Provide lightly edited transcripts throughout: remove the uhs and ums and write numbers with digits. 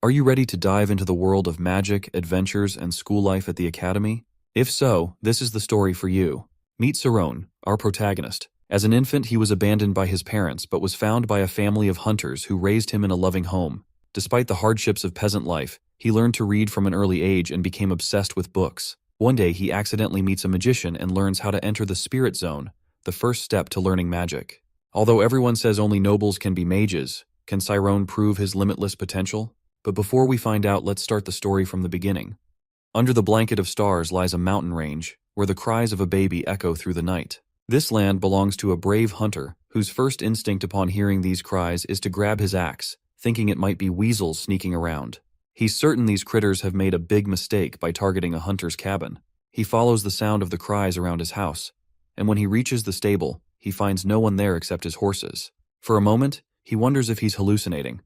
Are you ready to dive into the world of magic, adventures, and school life at the academy? If so, this is the story for you. Meet Saron, our protagonist. As an infant, he was abandoned by his parents but was found by a family of hunters who raised him in a loving home. Despite the hardships of peasant life, he learned to read from an early age and became obsessed with books. One day, he accidentally meets a magician and learns how to enter the spirit zone, the first step to learning magic. Although everyone says only nobles can be mages, can Saron prove his limitless potential? But before we find out, let's start the story from the beginning. Under the blanket of stars lies a mountain range, where the cries of a baby echo through the night. This land belongs to a brave hunter, whose first instinct upon hearing these cries is to grab his axe, thinking it might be weasels sneaking around. He's certain these critters have made a big mistake by targeting a hunter's cabin. He follows the sound of the cries around his house, and when he reaches the stable, he finds no one there except his horses. For a moment, he wonders if he's hallucinating.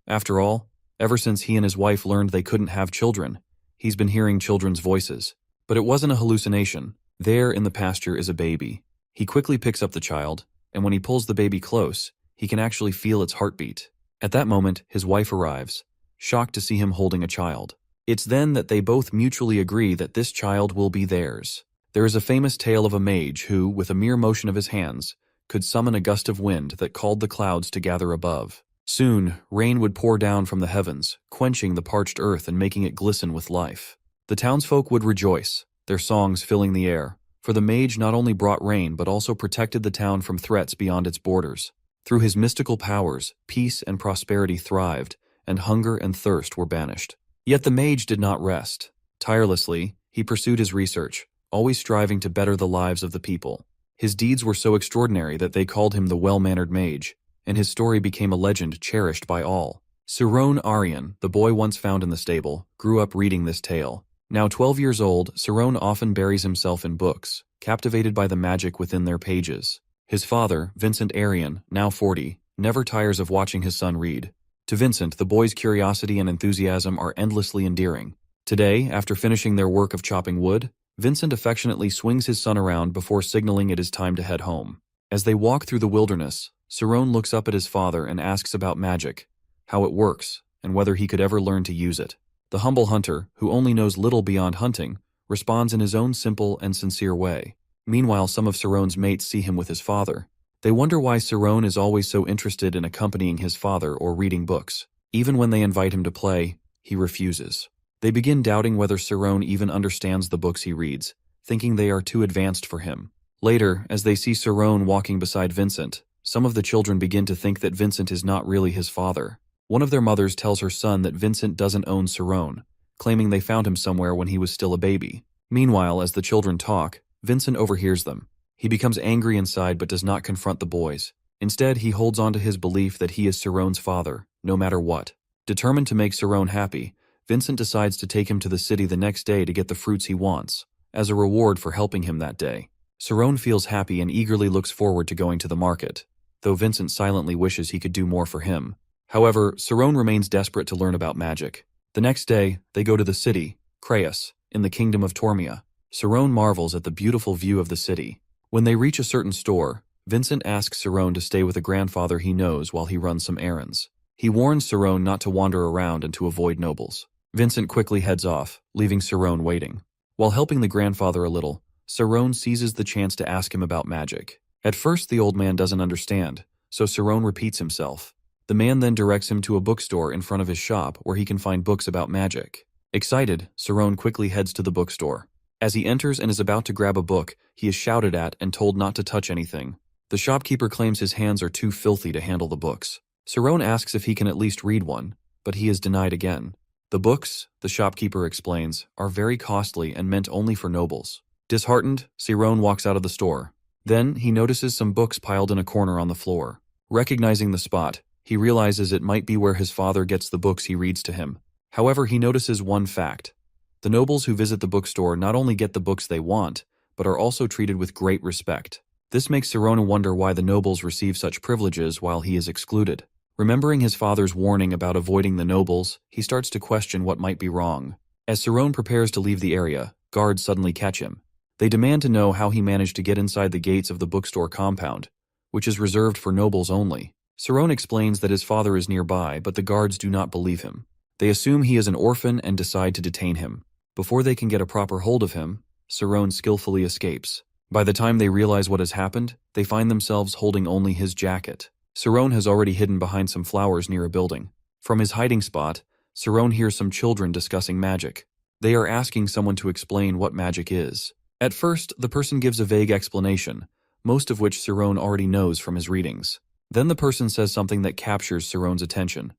After all, ever since he and his wife learned they couldn't have children, he's been hearing children's voices. But it wasn't a hallucination. There in the pasture is a baby. He quickly picks up the child, and when he pulls the baby close, he can actually feel its heartbeat. At that moment, his wife arrives, shocked to see him holding a child. It's then that they both mutually agree that this child will be theirs. There is a famous tale of a mage who, with a mere motion of his hands, could summon a gust of wind that called the clouds to gather above. Soon, rain would pour down from the heavens, quenching the parched earth and making it glisten with life. The townsfolk would rejoice, their songs filling the air, for the mage not only brought rain but also protected the town from threats beyond its borders. Through his mystical powers, peace and prosperity thrived, and hunger and thirst were banished. Yet the mage did not rest. Tirelessly, he pursued his research, always striving to better the lives of the people. His deeds were so extraordinary that they called him the well-mannered mage, and his story became a legend cherished by all. Saron Aryan, the boy once found in the stable, grew up reading this tale. Now 12 years old, Saron often buries himself in books, captivated by the magic within their pages. His father, Vincent Aryan, now 40, never tires of watching his son read. To Vincent, the boy's curiosity and enthusiasm are endlessly endearing. Today, after finishing their work of chopping wood, Vincent affectionately swings his son around before signaling it is time to head home. As they walk through the wilderness, Saron looks up at his father and asks about magic, how it works, and whether he could ever learn to use it. The humble hunter, who only knows little beyond hunting, responds in his own simple and sincere way. Meanwhile, some of Saron's mates see him with his father. They wonder why Saron is always so interested in accompanying his father or reading books. Even when they invite him to play, he refuses. They begin doubting whether Saron even understands the books he reads, thinking they are too advanced for him. Later, as they see Saron walking beside Vincent, some of the children begin to think that Vincent is not really his father. One of their mothers tells her son that Vincent doesn't own Saron, claiming they found him somewhere when he was still a baby. Meanwhile, as the children talk, Vincent overhears them. He becomes angry inside but does not confront the boys. Instead, he holds on to his belief that he is Saron's father, no matter what. Determined to make Saron happy, Vincent decides to take him to the city the next day to get the fruits he wants, as a reward for helping him that day. Saron feels happy and eagerly looks forward to going to the market, though Vincent silently wishes he could do more for him. However, Saron remains desperate to learn about magic. The next day, they go to the city, Craius, in the kingdom of Tormia. Saron marvels at the beautiful view of the city. When they reach a certain store, Vincent asks Saron to stay with a grandfather he knows while he runs some errands. He warns Saron not to wander around and to avoid nobles. Vincent quickly heads off, leaving Saron waiting. While helping the grandfather a little, Saron seizes the chance to ask him about magic. At first, the old man doesn't understand, so Saron repeats himself. The man then directs him to a bookstore in front of his shop where he can find books about magic. Excited, Saron quickly heads to the bookstore. As he enters and is about to grab a book, he is shouted at and told not to touch anything. The shopkeeper claims his hands are too filthy to handle the books. Saron asks if he can at least read one, but he is denied again. The books, the shopkeeper explains, are very costly and meant only for nobles. Disheartened, Saron walks out of the store. Then, he notices some books piled in a corner on the floor. Recognizing the spot, he realizes it might be where his father gets the books he reads to him. However, he notices one fact. The nobles who visit the bookstore not only get the books they want, but are also treated with great respect. This makes Saron wonder why the nobles receive such privileges while he is excluded. Remembering his father's warning about avoiding the nobles, he starts to question what might be wrong. As Saron prepares to leave the area, guards suddenly catch him. They demand to know how he managed to get inside the gates of the bookstore compound, which is reserved for nobles only. Saron explains that his father is nearby, but the guards do not believe him. They assume he is an orphan and decide to detain him. Before they can get a proper hold of him, Saron skillfully escapes. By the time they realize what has happened, they find themselves holding only his jacket. Saron has already hidden behind some flowers near a building. From his hiding spot, Saron hears some children discussing magic. They are asking someone to explain what magic is. At first, the person gives a vague explanation, most of which Saron already knows from his readings. Then the person says something that captures Saron's attention.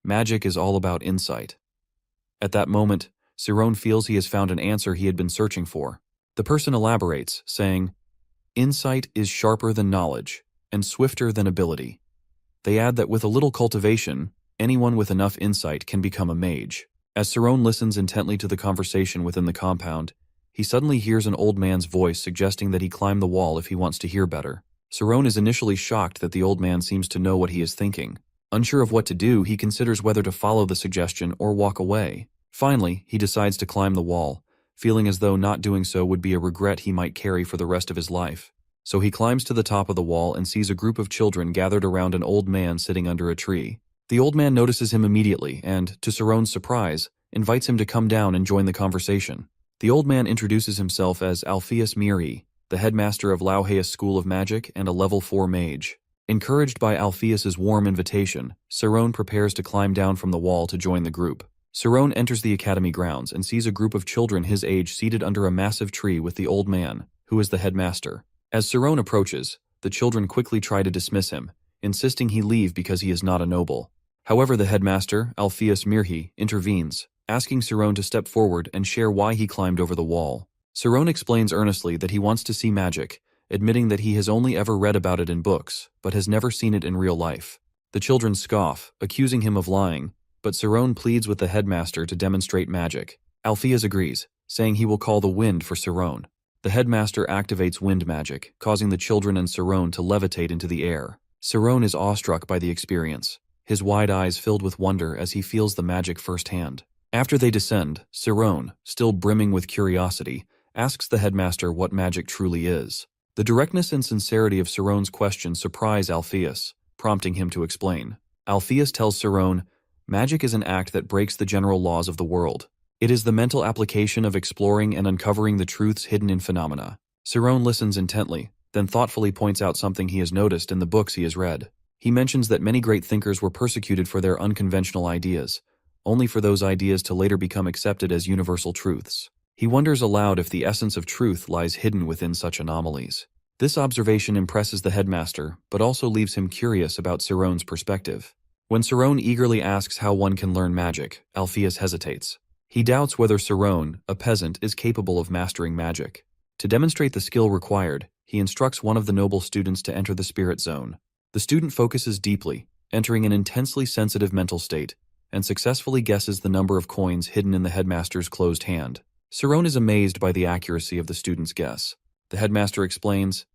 Magic is all about insight. At that moment, Saron feels he has found an answer he had been searching for. The person elaborates, saying, "Insight is sharper than knowledge, and swifter than ability." They add that with a little cultivation, anyone with enough insight can become a mage. As Saron listens intently to the conversation within the compound, he suddenly hears an old man's voice suggesting that he climb the wall if he wants to hear better. Saron is initially shocked that the old man seems to know what he is thinking. Unsure of what to do, he considers whether to follow the suggestion or walk away. Finally, he decides to climb the wall, feeling as though not doing so would be a regret he might carry for the rest of his life. So he climbs to the top of the wall and sees a group of children gathered around an old man sitting under a tree. The old man notices him immediately and, to Saron's surprise, invites him to come down and join the conversation. The old man introduces himself as Alpheus Miri, the headmaster of Lauheus School of Magic and a level 4 mage. Encouraged by Alpheus's warm invitation, Saron prepares to climb down from the wall to join the group. Saron enters the academy grounds and sees a group of children his age seated under a massive tree with the old man, who is the headmaster. As Saron approaches, the children quickly try to dismiss him, insisting he leave because he is not a noble. However, the headmaster, Alpheus Mirhi, intervenes, asking Saron to step forward and share why he climbed over the wall. Saron explains earnestly that he wants to see magic, admitting that he has only ever read about it in books, but has never seen it in real life. The children scoff, accusing him of lying, but Saron pleads with the headmaster to demonstrate magic. Alpheus agrees, saying he will call the wind for Saron. The headmaster activates wind magic, causing the children and Saron to levitate into the air. Saron is awestruck by the experience, his wide eyes filled with wonder as he feels the magic firsthand. After they descend, Saron, still brimming with curiosity, asks the headmaster what magic truly is. The directness and sincerity of Saron's question surprise Alpheus, prompting him to explain. Alpheus tells Saron, "Magic is an act that breaks the general laws of the world. It is the mental application of exploring and uncovering the truths hidden in phenomena." Saron listens intently, then thoughtfully points out something he has noticed in the books he has read. He mentions that many great thinkers were persecuted for their unconventional ideas, only for those ideas to later become accepted as universal truths. He wonders aloud if the essence of truth lies hidden within such anomalies. This observation impresses the headmaster, but also leaves him curious about Saron's perspective. When Saron eagerly asks how one can learn magic, Alpheus hesitates. He doubts whether Saron, a peasant, is capable of mastering magic. To demonstrate the skill required, he instructs one of the noble students to enter the spirit zone. The student focuses deeply, entering an intensely sensitive mental state, and successfully guesses the number of coins hidden in the headmaster's closed hand. Saron is amazed by the accuracy of the student's guess. The headmaster explains,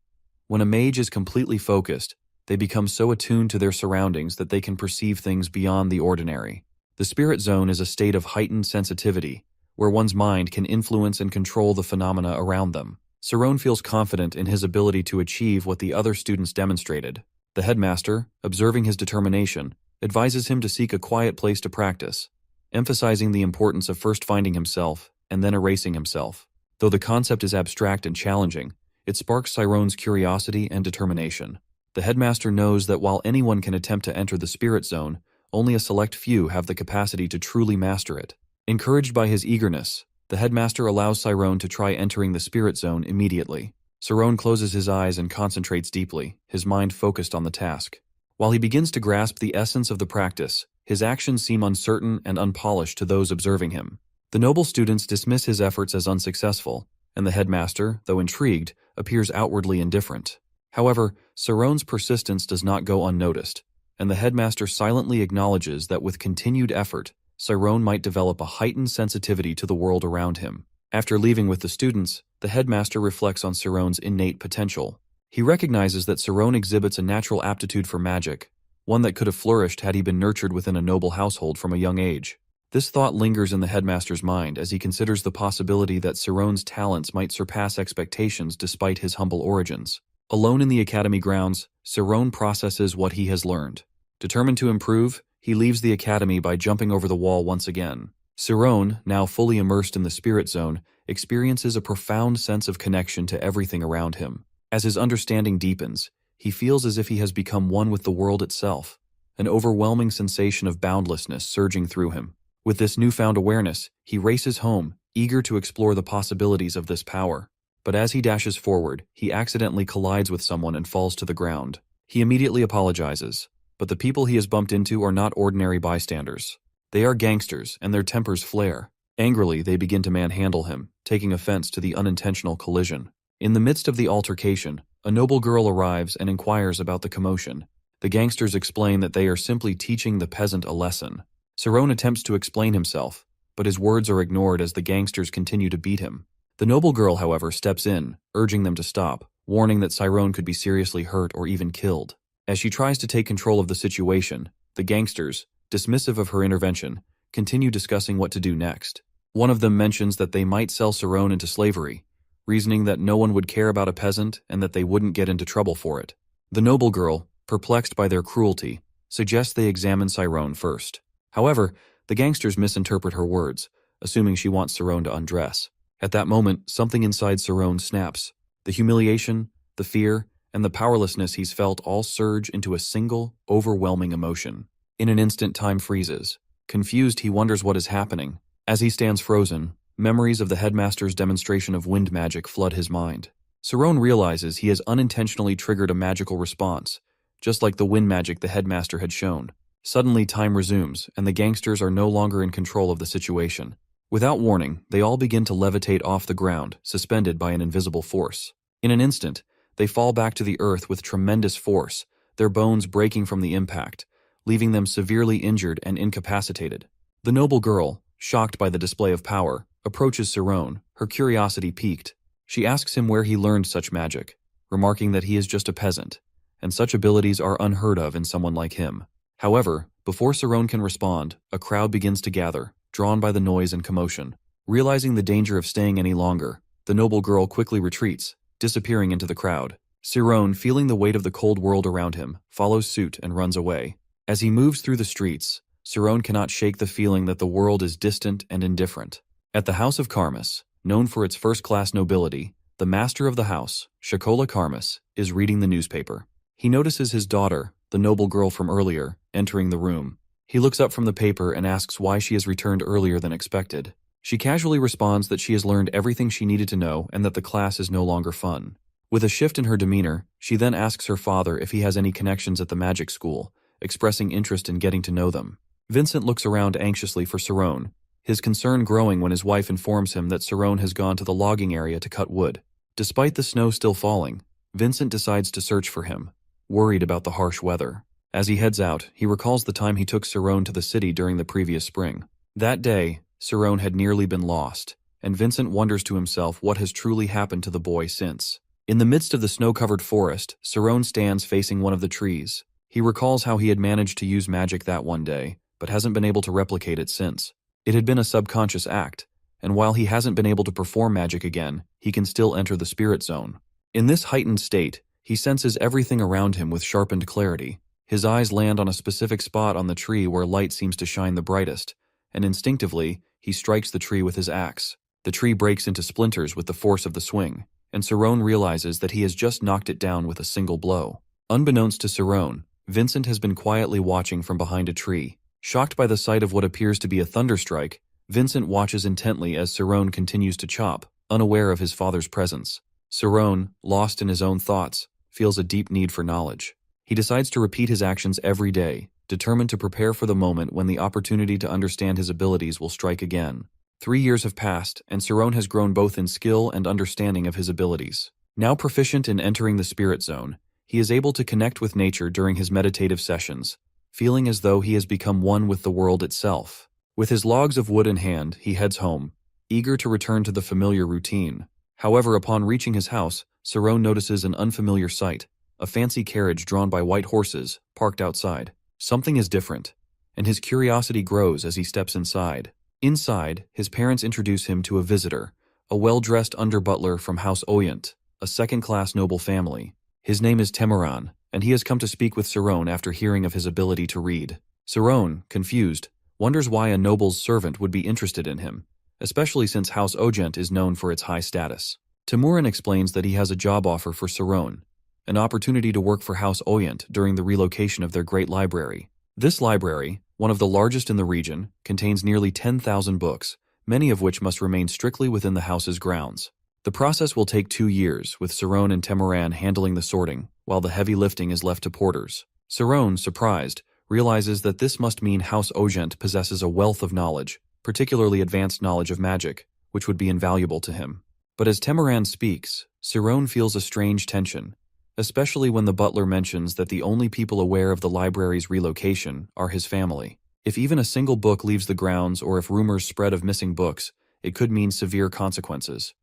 "When a mage is completely focused, they become so attuned to their surroundings that they can perceive things beyond the ordinary. The spirit zone is a state of heightened sensitivity, where one's mind can influence and control the phenomena around them." Saron feels confident in his ability to achieve what the other students demonstrated. The headmaster, observing his determination, advises him to seek a quiet place to practice, emphasizing the importance of first finding himself and then erasing himself. Though the concept is abstract and challenging, it sparks Saron's curiosity and determination. The headmaster knows that while anyone can attempt to enter the spirit zone, only a select few have the capacity to truly master it. Encouraged by his eagerness, the headmaster allows Saron to try entering the spirit zone immediately. Saron closes his eyes and concentrates deeply, his mind focused on the task. While he begins to grasp the essence of the practice, his actions seem uncertain and unpolished to those observing him. The noble students dismiss his efforts as unsuccessful, and the headmaster, though intrigued, appears outwardly indifferent. However, Saron's persistence does not go unnoticed, and the headmaster silently acknowledges that with continued effort, Saron might develop a heightened sensitivity to the world around him. After leaving with the students, the headmaster reflects on Saron's innate potential. He recognizes that Saron exhibits a natural aptitude for magic, one that could have flourished had he been nurtured within a noble household from a young age. This thought lingers in the headmaster's mind as he considers the possibility that Saron's talents might surpass expectations despite his humble origins. Alone in the academy grounds, Saron processes what he has learned. Determined to improve, He leaves the academy by jumping over the wall once again. Saron, now fully immersed in the spirit zone, experiences a profound sense of connection to everything around him. As his understanding deepens, he feels as if he has become one with the world itself, an overwhelming sensation of boundlessness surging through him. With this newfound awareness, he races home, eager to explore the possibilities of this power. But as he dashes forward, he accidentally collides with someone and falls to the ground. He immediately apologizes, but the people he has bumped into are not ordinary bystanders. They are gangsters, and their tempers flare. Angrily, they begin to manhandle him, taking offense to the unintentional collision. In the midst of the altercation, a noble girl arrives and inquires about the commotion. The gangsters explain that they are simply teaching the peasant a lesson. Saron attempts to explain himself, but his words are ignored as the gangsters continue to beat him. The noble girl, however, steps in, urging them to stop, warning that Saron could be seriously hurt or even killed. As she tries to take control of the situation, the gangsters, dismissive of her intervention, continue discussing what to do next. One of them mentions that they might sell Saron into slavery, reasoning that no one would care about a peasant and that they wouldn't get into trouble for it. The noble girl, perplexed by their cruelty, suggests they examine Saron first. However, the gangsters misinterpret her words, assuming she wants Saron to undress. At that moment, something inside Saron snaps. The humiliation, the fear, and the powerlessness he's felt all surge into a single, overwhelming emotion. In an instant, time freezes. Confused, he wonders what is happening. As he stands frozen, memories of the headmaster's demonstration of wind magic flood his mind. Saron realizes he has unintentionally triggered a magical response, just like the wind magic the headmaster had shown. Suddenly, time resumes, and the gangsters are no longer in control of the situation. Without warning, they all begin to levitate off the ground, suspended by an invisible force. In an instant, they fall back to the earth with tremendous force, their bones breaking from the impact, leaving them severely injured and incapacitated. The noble girl, shocked by the display of power, approaches Saron, her curiosity piqued. She asks him where he learned such magic, remarking that he is just a peasant, and such abilities are unheard of in someone like him. However, before Saron can respond, a crowd begins to gather, drawn by the noise and commotion. Realizing the danger of staying any longer, the noble girl quickly retreats, disappearing into the crowd. Saron, feeling the weight of the cold world around him, follows suit and runs away. As he moves through the streets, Saron cannot shake the feeling that the world is distant and indifferent. At the House of Karmas, known for its first-class nobility, the master of the house, Shakola Karmas, is reading the newspaper. He notices his daughter, the noble girl from earlier, entering the room. He looks up from the paper and asks why she has returned earlier than expected. She casually responds that she has learned everything she needed to know and that the class is no longer fun. With a shift in her demeanor, she then asks her father if he has any connections at the magic school, expressing interest in getting to know them. Vincent looks around anxiously for Saron, his concern growing when his wife informs him that Saron has gone to the logging area to cut wood. Despite the snow still falling, Vincent decides to search for him, worried about the harsh weather. As he heads out, he recalls the time he took Saron to the city during the previous spring. That day, Saron had nearly been lost, and Vincent wonders to himself what has truly happened to the boy since. In the midst of the snow-covered forest, Saron stands facing one of the trees. He recalls how he had managed to use magic that one day, but hasn't been able to replicate it since. It had been a subconscious act, and while he hasn't been able to perform magic again, he can still enter the spirit zone. In this heightened state, he senses everything around him with sharpened clarity. His eyes land on a specific spot on the tree where light seems to shine the brightest, and instinctively, he strikes the tree with his axe. The tree breaks into splinters with the force of the swing, and Saron realizes that he has just knocked it down with a single blow. Unbeknownst to Saron, Vincent has been quietly watching from behind a tree. Shocked by the sight of what appears to be a thunderstrike, Vincent watches intently as Saron continues to chop, unaware of his father's presence. Saron, lost in his own thoughts, feels a deep need for knowledge. He decides to repeat his actions every day, determined to prepare for the moment when the opportunity to understand his abilities will strike again. 3 years have passed, and Saron has grown both in skill and understanding of his abilities. Now proficient in entering the spirit zone, he is able to connect with nature during his meditative sessions, feeling as though he has become one with the world itself. With his logs of wood in hand, he heads home, eager to return to the familiar routine. However, upon reaching his house, Saron notices an unfamiliar sight, a fancy carriage drawn by white horses, parked outside. Something is different, and his curiosity grows as he steps inside. Inside, his parents introduce him to a visitor, a well-dressed under-butler from House Oyent, a second-class noble family. His name is Temuran, and he has come to speak with Saron after hearing of his ability to read. Saron, confused, wonders why a noble's servant would be interested in him, especially since House Ogent is known for its high status. Timurin explains that he has a job offer for Saron, an opportunity to work for House Oyent during the relocation of their great library. This library, one of the largest in the region, contains nearly 10,000 books, many of which must remain strictly within the house's grounds. The process will take 2 years, with Saron and Temuran handling the sorting, while the heavy lifting is left to porters. Saron, surprised, realizes that this must mean House Ogent possesses a wealth of knowledge, particularly advanced knowledge of magic, which would be invaluable to him. But as Temuran speaks, Saron feels a strange tension, especially when the butler mentions that the only people aware of the library's relocation are his family. If even a single book leaves the grounds or if rumors spread of missing books, it could mean severe consequences.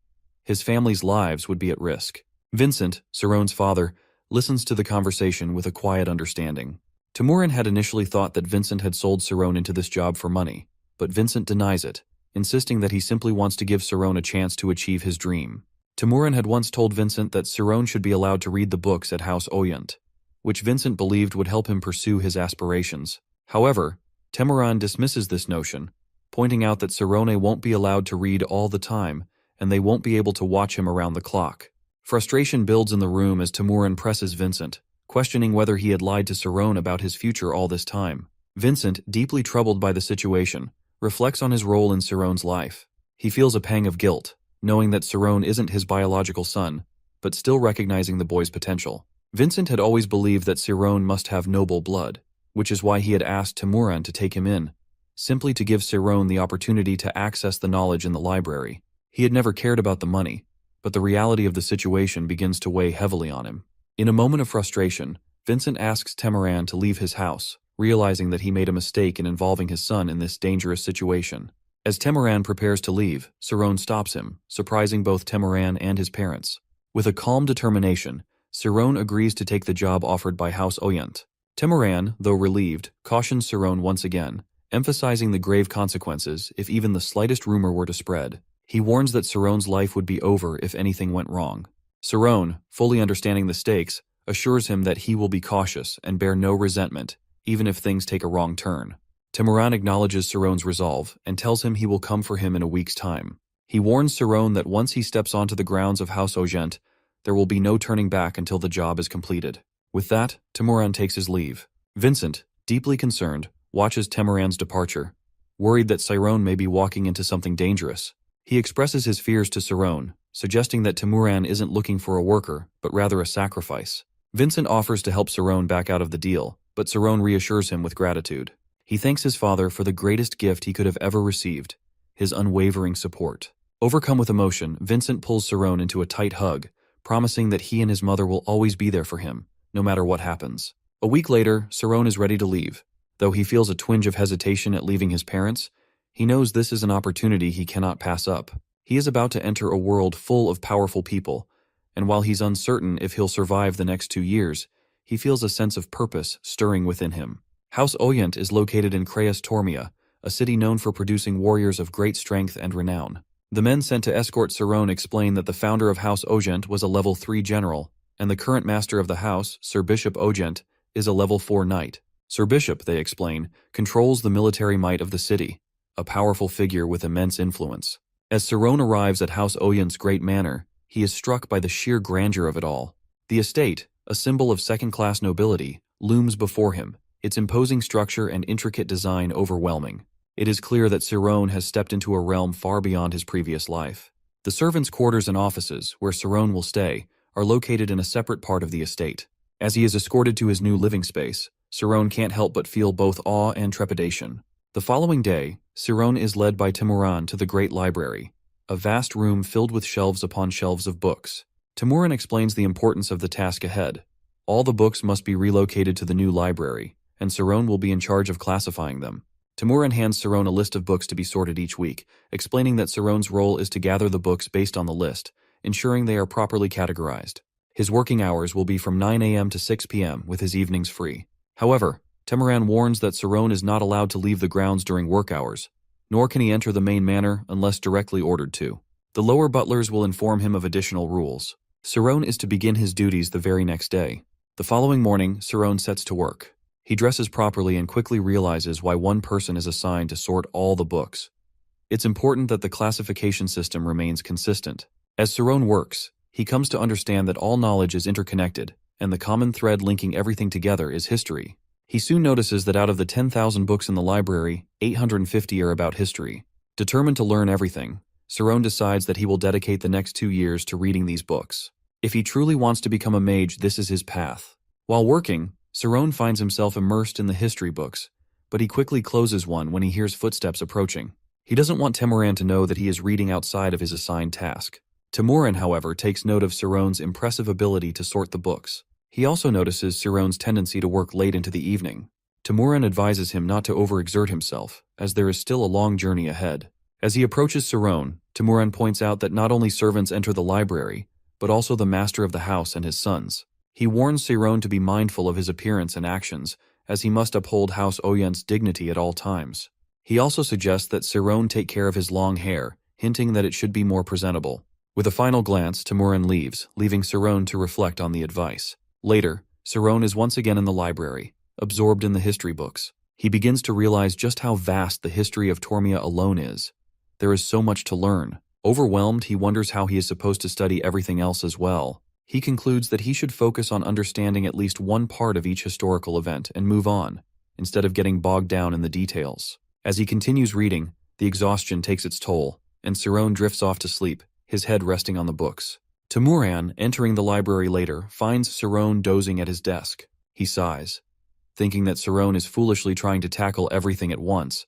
His family's lives would be at risk. Vincent, Saron's father, listens to the conversation with a quiet understanding. Timurin had initially thought that Vincent had sold Saron into this job for money, but Vincent denies it, insisting that he simply wants to give Saron a chance to achieve his dream. Timurin had once told Vincent that Saron should be allowed to read the books at House Oyent, which Vincent believed would help him pursue his aspirations. However, Temuran dismisses this notion, pointing out that Sarone won't be allowed to read all the time, and they won't be able to watch him around the clock. Frustration builds in the room as Timurin presses Vincent, questioning whether he had lied to Sarone about his future all this time. Vincent, deeply troubled by the situation, reflects on his role in Sarone's life. He feels a pang of guilt, knowing that Sarone isn't his biological son, but still recognizing the boy's potential. Vincent had always believed that Sarone must have noble blood, which is why he had asked Timuran to take him in, simply to give Sarone the opportunity to access the knowledge in the library. He had never cared about the money, but the reality of the situation begins to weigh heavily on him. In a moment of frustration, Vincent asks Temuran to leave his house, realizing that he made a mistake in involving his son in this dangerous situation. As Temuran prepares to leave, Sarone stops him, surprising both Temuran and his parents. With a calm determination, Sarone agrees to take the job offered by House Oyent. Temuran, though relieved, cautions Sarone once again, emphasizing the grave consequences if even the slightest rumor were to spread. He warns that Sarone's life would be over if anything went wrong. Sarone, fully understanding the stakes, assures him that he will be cautious and bear no resentment, even if things take a wrong turn. Temuran acknowledges Sarone's resolve and tells him he will come for him in a week's time. He warns Sarone that once he steps onto the grounds of House Ogent, there will be no turning back until the job is completed. With that, Temuran takes his leave. Vincent, deeply concerned, watches Temuran's departure, worried that Sarone may be walking into something dangerous. He expresses his fears to Sarone, suggesting that Temuran isn't looking for a worker, but rather a sacrifice. Vincent offers to help Sarone back out of the deal, but Sarone reassures him with gratitude. He thanks his father for the greatest gift he could have ever received, his unwavering support. Overcome with emotion, Vincent pulls Sarone into a tight hug, promising that he and his mother will always be there for him, no matter what happens. A week later, Sarone is ready to leave. Though he feels a twinge of hesitation at leaving his parents, he knows this is an opportunity he cannot pass up. He is about to enter a world full of powerful people, and while he's uncertain if he'll survive the next 2 years, he feels a sense of purpose stirring within him. House Oyent is located in Crayas Tormia, a city known for producing warriors of great strength and renown. The men sent to escort Sarone explain that the founder of House Ogent was a level 3 general, and the current master of the house, Sir Bishop Ogent, is a level 4 knight. Sir Bishop, they explain, controls the military might of the city, a powerful figure with immense influence. As Sarone arrives at House Oyent's great manor, he is struck by the sheer grandeur of it all. The estate, a symbol of second-class nobility, looms before him, its imposing structure and intricate design overwhelming. It is clear that Sarone has stepped into a realm far beyond his previous life. The servants' quarters and offices, where Sarone will stay, are located in a separate part of the estate. As he is escorted to his new living space, Sarone can't help but feel both awe and trepidation. The following day, Sarone is led by Temuran to the Great Library, a vast room filled with shelves upon shelves of books. Temuran explains the importance of the task ahead. All the books must be relocated to the new library, and Sarone will be in charge of classifying them. Temuran hands Sarone a list of books to be sorted each week, explaining that Sarone's role is to gather the books based on the list, ensuring they are properly categorized. His working hours will be from 9 a.m. to 6 p.m., with his evenings free. However, Temuran warns that Sarone is not allowed to leave the grounds during work hours, nor can he enter the main manor unless directly ordered to. The lower butlers will inform him of additional rules. Sarone is to begin his duties the very next day. The following morning, Sarone sets to work. He dresses properly and quickly realizes why one person is assigned to sort all the books. It's important that the classification system remains consistent. As Saron works, he comes to understand that all knowledge is interconnected, and the common thread linking everything together is history. He soon notices that out of the 10,000 books in the library, 850 are about history. Determined to learn everything, Saron decides that he will dedicate the next 2 years to reading these books. If he truly wants to become a mage, this is his path. While working, Saron finds himself immersed in the history books, but he quickly closes one when he hears footsteps approaching. He doesn't want Temuran to know that he is reading outside of his assigned task. Temuran, however, takes note of Saron's impressive ability to sort the books. He also notices Saron's tendency to work late into the evening. Temuran advises him not to overexert himself, as there is still a long journey ahead. As he approaches Saron, Temuran points out that not only servants enter the library, but also the master of the house and his sons. He warns Saron to be mindful of his appearance and actions, as he must uphold House Oyent's dignity at all times. He also suggests that Saron take care of his long hair, hinting that it should be more presentable. With a final glance, Temuran leaves, leaving Saron to reflect on the advice. Later, Saron is once again in the library, absorbed in the history books. He begins to realize just how vast the history of Tormia alone is. There is so much to learn. Overwhelmed, he wonders how he is supposed to study everything else as well. He concludes that he should focus on understanding at least one part of each historical event and move on, instead of getting bogged down in the details. As he continues reading, the exhaustion takes its toll, and Saron drifts off to sleep, his head resting on the books. Temuran, entering the library later, finds Saron dozing at his desk. He sighs, thinking that Saron is foolishly trying to tackle everything at once,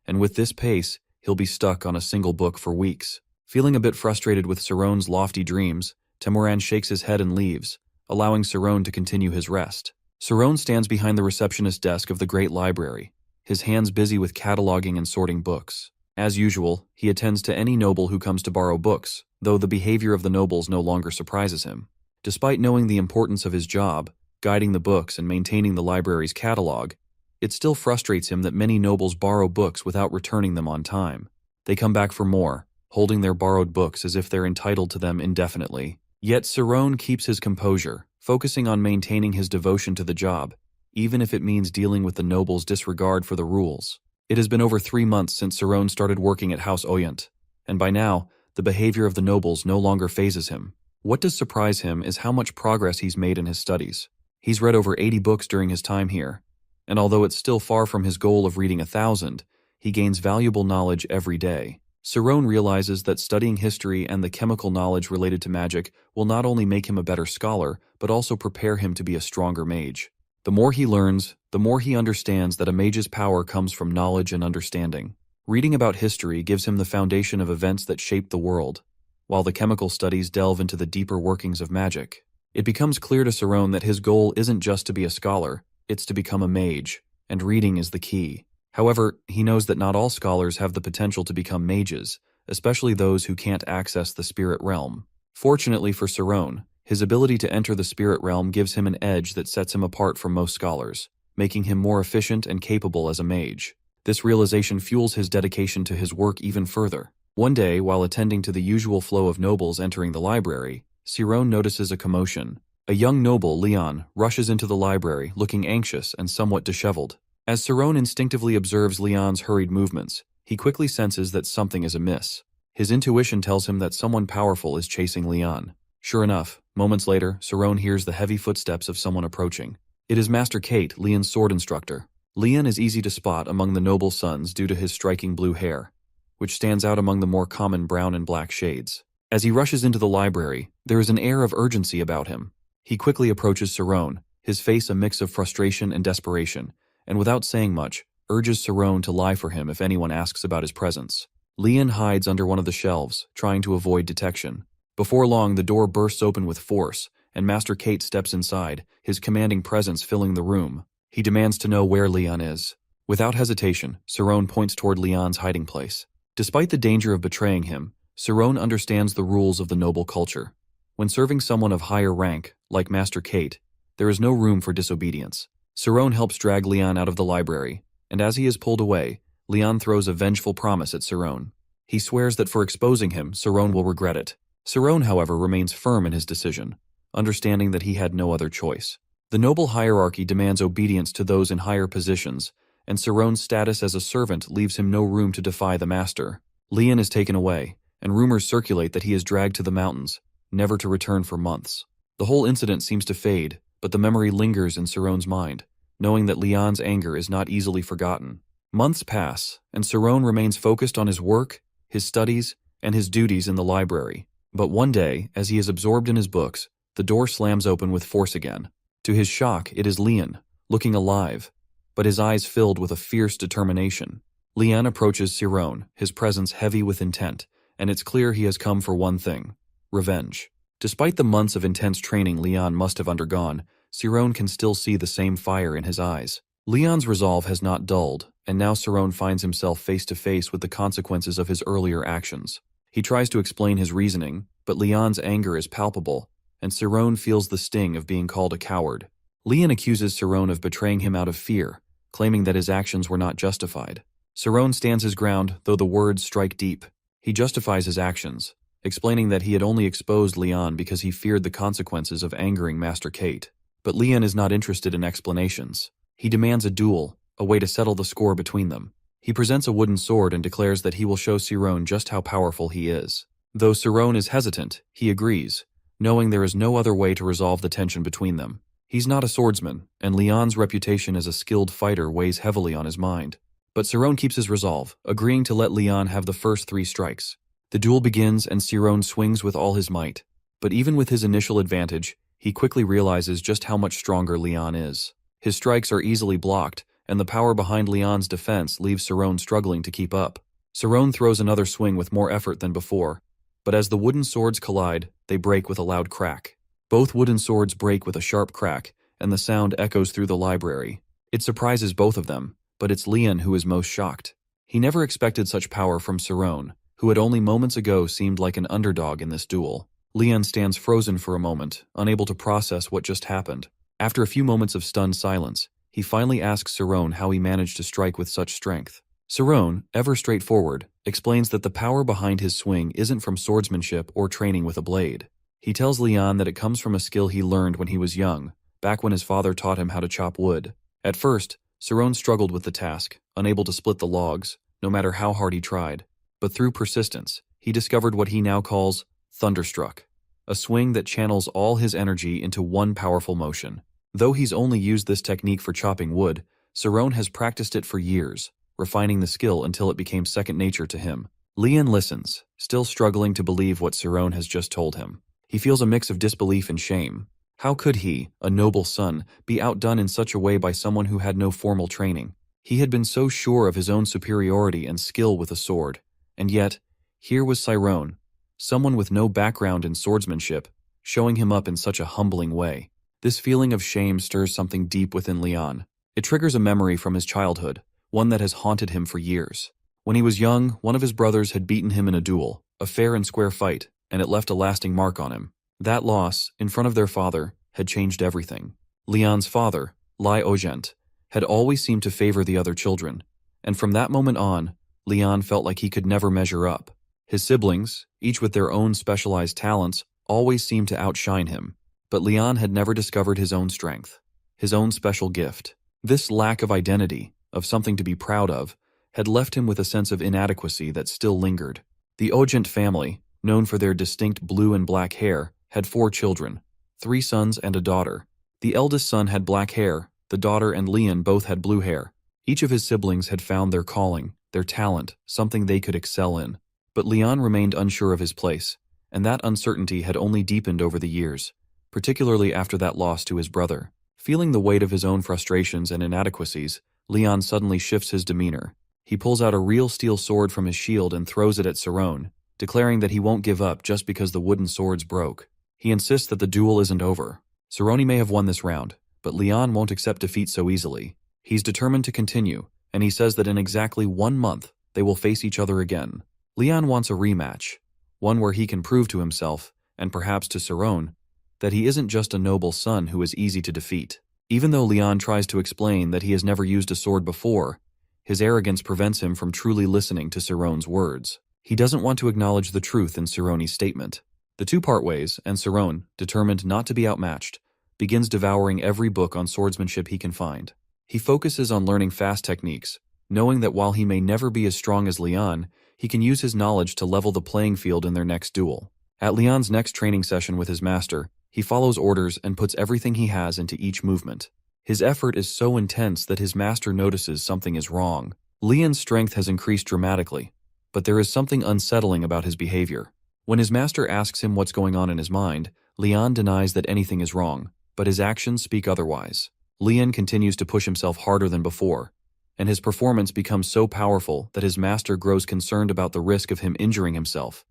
and with this pace, he'll be stuck on a single book for weeks. Feeling a bit frustrated with Saron's lofty dreams, Temuran shakes his head and leaves, allowing Saron to continue his rest. Saron stands behind the receptionist's desk of the great library, his hands busy with cataloging and sorting books. As usual, he attends to any noble who comes to borrow books, though the behavior of the nobles no longer surprises him. Despite knowing the importance of his job, guiding the books and maintaining the library's catalog, it still frustrates him that many nobles borrow books without returning them on time. They come back for more, holding their borrowed books as if they're entitled to them indefinitely. Yet Saron keeps his composure, focusing on maintaining his devotion to the job, even if it means dealing with the nobles' disregard for the rules. It has been over 3 months since Saron started working at House Oyent, and by now, the behavior of the nobles no longer phases him. What does surprise him is how much progress he's made in his studies. He's read over 80 books during his time here, and although it's still far from his goal of reading 1,000, he gains valuable knowledge every day. Saron realizes that studying history and the chemical knowledge related to magic will not only make him a better scholar, but also prepare him to be a stronger mage. The more he learns, the more he understands that a mage's power comes from knowledge and understanding. Reading about history gives him the foundation of events that shaped the world, while the chemical studies delve into the deeper workings of magic. It becomes clear to Saron that his goal isn't just to be a scholar, it's to become a mage, and reading is the key. However, he knows that not all scholars have the potential to become mages, especially those who can't access the spirit realm. Fortunately for Saron, his ability to enter the spirit realm gives him an edge that sets him apart from most scholars, making him more efficient and capable as a mage. This realization fuels his dedication to his work even further. One day, while attending to the usual flow of nobles entering the library, Saron notices a commotion. A young noble, Leon, rushes into the library, looking anxious and somewhat disheveled. As Saron instinctively observes Leon's hurried movements, he quickly senses that something is amiss. His intuition tells him that someone powerful is chasing Leon. Sure enough, moments later, Saron hears the heavy footsteps of someone approaching. It is Master Kate, Leon's sword instructor. Leon is easy to spot among the noble sons due to his striking blue hair, which stands out among the more common brown and black shades. As he rushes into the library, there is an air of urgency about him. He quickly approaches Saron, his face a mix of frustration and desperation, and without saying much, urges Saron to lie for him if anyone asks about his presence. Leon hides under one of the shelves, trying to avoid detection. Before long, the door bursts open with force, and Master Kate steps inside, his commanding presence filling the room. He demands to know where Leon is. Without hesitation, Saron points toward Leon's hiding place. Despite the danger of betraying him, Saron understands the rules of the noble culture. When serving someone of higher rank, like Master Kate, there is no room for disobedience. Saron helps drag Leon out of the library, and as he is pulled away, Leon throws a vengeful promise at Saron. He swears that for exposing him, Saron will regret it. Saron, however, remains firm in his decision, understanding that he had no other choice. The noble hierarchy demands obedience to those in higher positions, and Saron's status as a servant leaves him no room to defy the master. Leon is taken away, and rumors circulate that he is dragged to the mountains, never to return for months. The whole incident seems to fade, but the memory lingers in Saron's mind, knowing that Leon's anger is not easily forgotten. Months pass, and Saron remains focused on his work, his studies, and his duties in the library. But one day, as he is absorbed in his books, the door slams open with force again. To his shock, it is Leon, looking alive, but his eyes filled with a fierce determination. Leon approaches Saron, his presence heavy with intent, and it's clear he has come for one thing: revenge. Despite the months of intense training Leon must have undergone, Saron can still see the same fire in his eyes. Leon's resolve has not dulled, and now Saron finds himself face to face with the consequences of his earlier actions. He tries to explain his reasoning, but Leon's anger is palpable, and Saron feels the sting of being called a coward. Leon accuses Saron of betraying him out of fear, claiming that his actions were not justified. Saron stands his ground, though the words strike deep. He justifies his actions, explaining that he had only exposed Leon because he feared the consequences of angering Master Kate. But Leon is not interested in explanations. He demands a duel, a way to settle the score between them. He presents a wooden sword and declares that he will show Saron just how powerful he is. Though Saron is hesitant, he agrees, knowing there is no other way to resolve the tension between them. He's not a swordsman, and Leon's reputation as a skilled fighter weighs heavily on his mind. But Saron keeps his resolve, agreeing to let Leon have the first 3 strikes. The duel begins and Saron swings with all his might. But even with his initial advantage, he quickly realizes just how much stronger Leon is. His strikes are easily blocked, and the power behind Leon's defense leaves Saron struggling to keep up. Saron throws another swing with more effort than before, but as the wooden swords collide, they break with a loud crack. Both wooden swords break with a sharp crack, and the sound echoes through the library. It surprises both of them, but it's Leon who is most shocked. He never expected such power from Saron, who had only moments ago seemed like an underdog in this duel. Leon stands frozen for a moment, unable to process what just happened. After a few moments of stunned silence, he finally asks Saron how he managed to strike with such strength. Saron, ever straightforward, explains that the power behind his swing isn't from swordsmanship or training with a blade. He tells Leon that it comes from a skill he learned when he was young, back when his father taught him how to chop wood. At first, Saron struggled with the task, unable to split the logs, no matter how hard he tried. But through persistence, he discovered what he now calls Thunderstruck, a swing that channels all his energy into one powerful motion. Though he's only used this technique for chopping wood, Saron has practiced it for years, refining the skill until it became second nature to him. Leon listens, still struggling to believe what Saron has just told him. He feels a mix of disbelief and shame. How could he, a noble son, be outdone in such a way by someone who had no formal training? He had been so sure of his own superiority and skill with a sword, and yet, here was Saron, someone with no background in swordsmanship, showing him up in such a humbling way. This feeling of shame stirs something deep within Leon. It triggers a memory from his childhood, one that has haunted him for years. When he was young, one of his brothers had beaten him in a duel, a fair and square fight, and it left a lasting mark on him. That loss, in front of their father, had changed everything. Leon's father, Lai Ogent, had always seemed to favor the other children, and from that moment on, Leon felt like he could never measure up. His siblings, each with their own specialized talents, always seemed to outshine him, but Leon had never discovered his own strength, his own special gift. This lack of identity, of something to be proud of, had left him with a sense of inadequacy that still lingered. The Ogent family, known for their distinct blue and black hair, had 4 children, 3 sons and a daughter. The eldest son had black hair, the daughter and Leon both had blue hair. Each of his siblings had found their calling, their talent, something they could excel in. But Leon remained unsure of his place, and that uncertainty had only deepened over the years, particularly after that loss to his brother. Feeling the weight of his own frustrations and inadequacies, Leon suddenly shifts his demeanor. He pulls out a real steel sword from his shield and throws it at Saron, declaring that he won't give up just because the wooden swords broke. He insists that the duel isn't over. Saron may have won this round, but Leon won't accept defeat so easily. He's determined to continue, and he says that in exactly 1 month, they will face each other again. Leon wants a rematch, one where he can prove to himself, and perhaps to Saron, that he isn't just a noble son who is easy to defeat. Even though Leon tries to explain that he has never used a sword before, his arrogance prevents him from truly listening to Saron's words. He doesn't want to acknowledge the truth in Saroni's statement. The two part ways, and Saron, determined not to be outmatched, begins devouring every book on swordsmanship he can find. He focuses on learning fast techniques, knowing that while he may never be as strong as Leon, he can use his knowledge to level the playing field in their next duel. At Leon's next training session with his master, he follows orders and puts everything he has into each movement. His effort is so intense that his master notices something is wrong. Leon's strength has increased dramatically, but there is something unsettling about his behavior. When his master asks him what's going on in his mind, Leon denies that anything is wrong, but his actions speak otherwise. Leon continues to push himself harder than before, and his performance becomes so powerful that his master grows concerned about the risk of him injuring himself,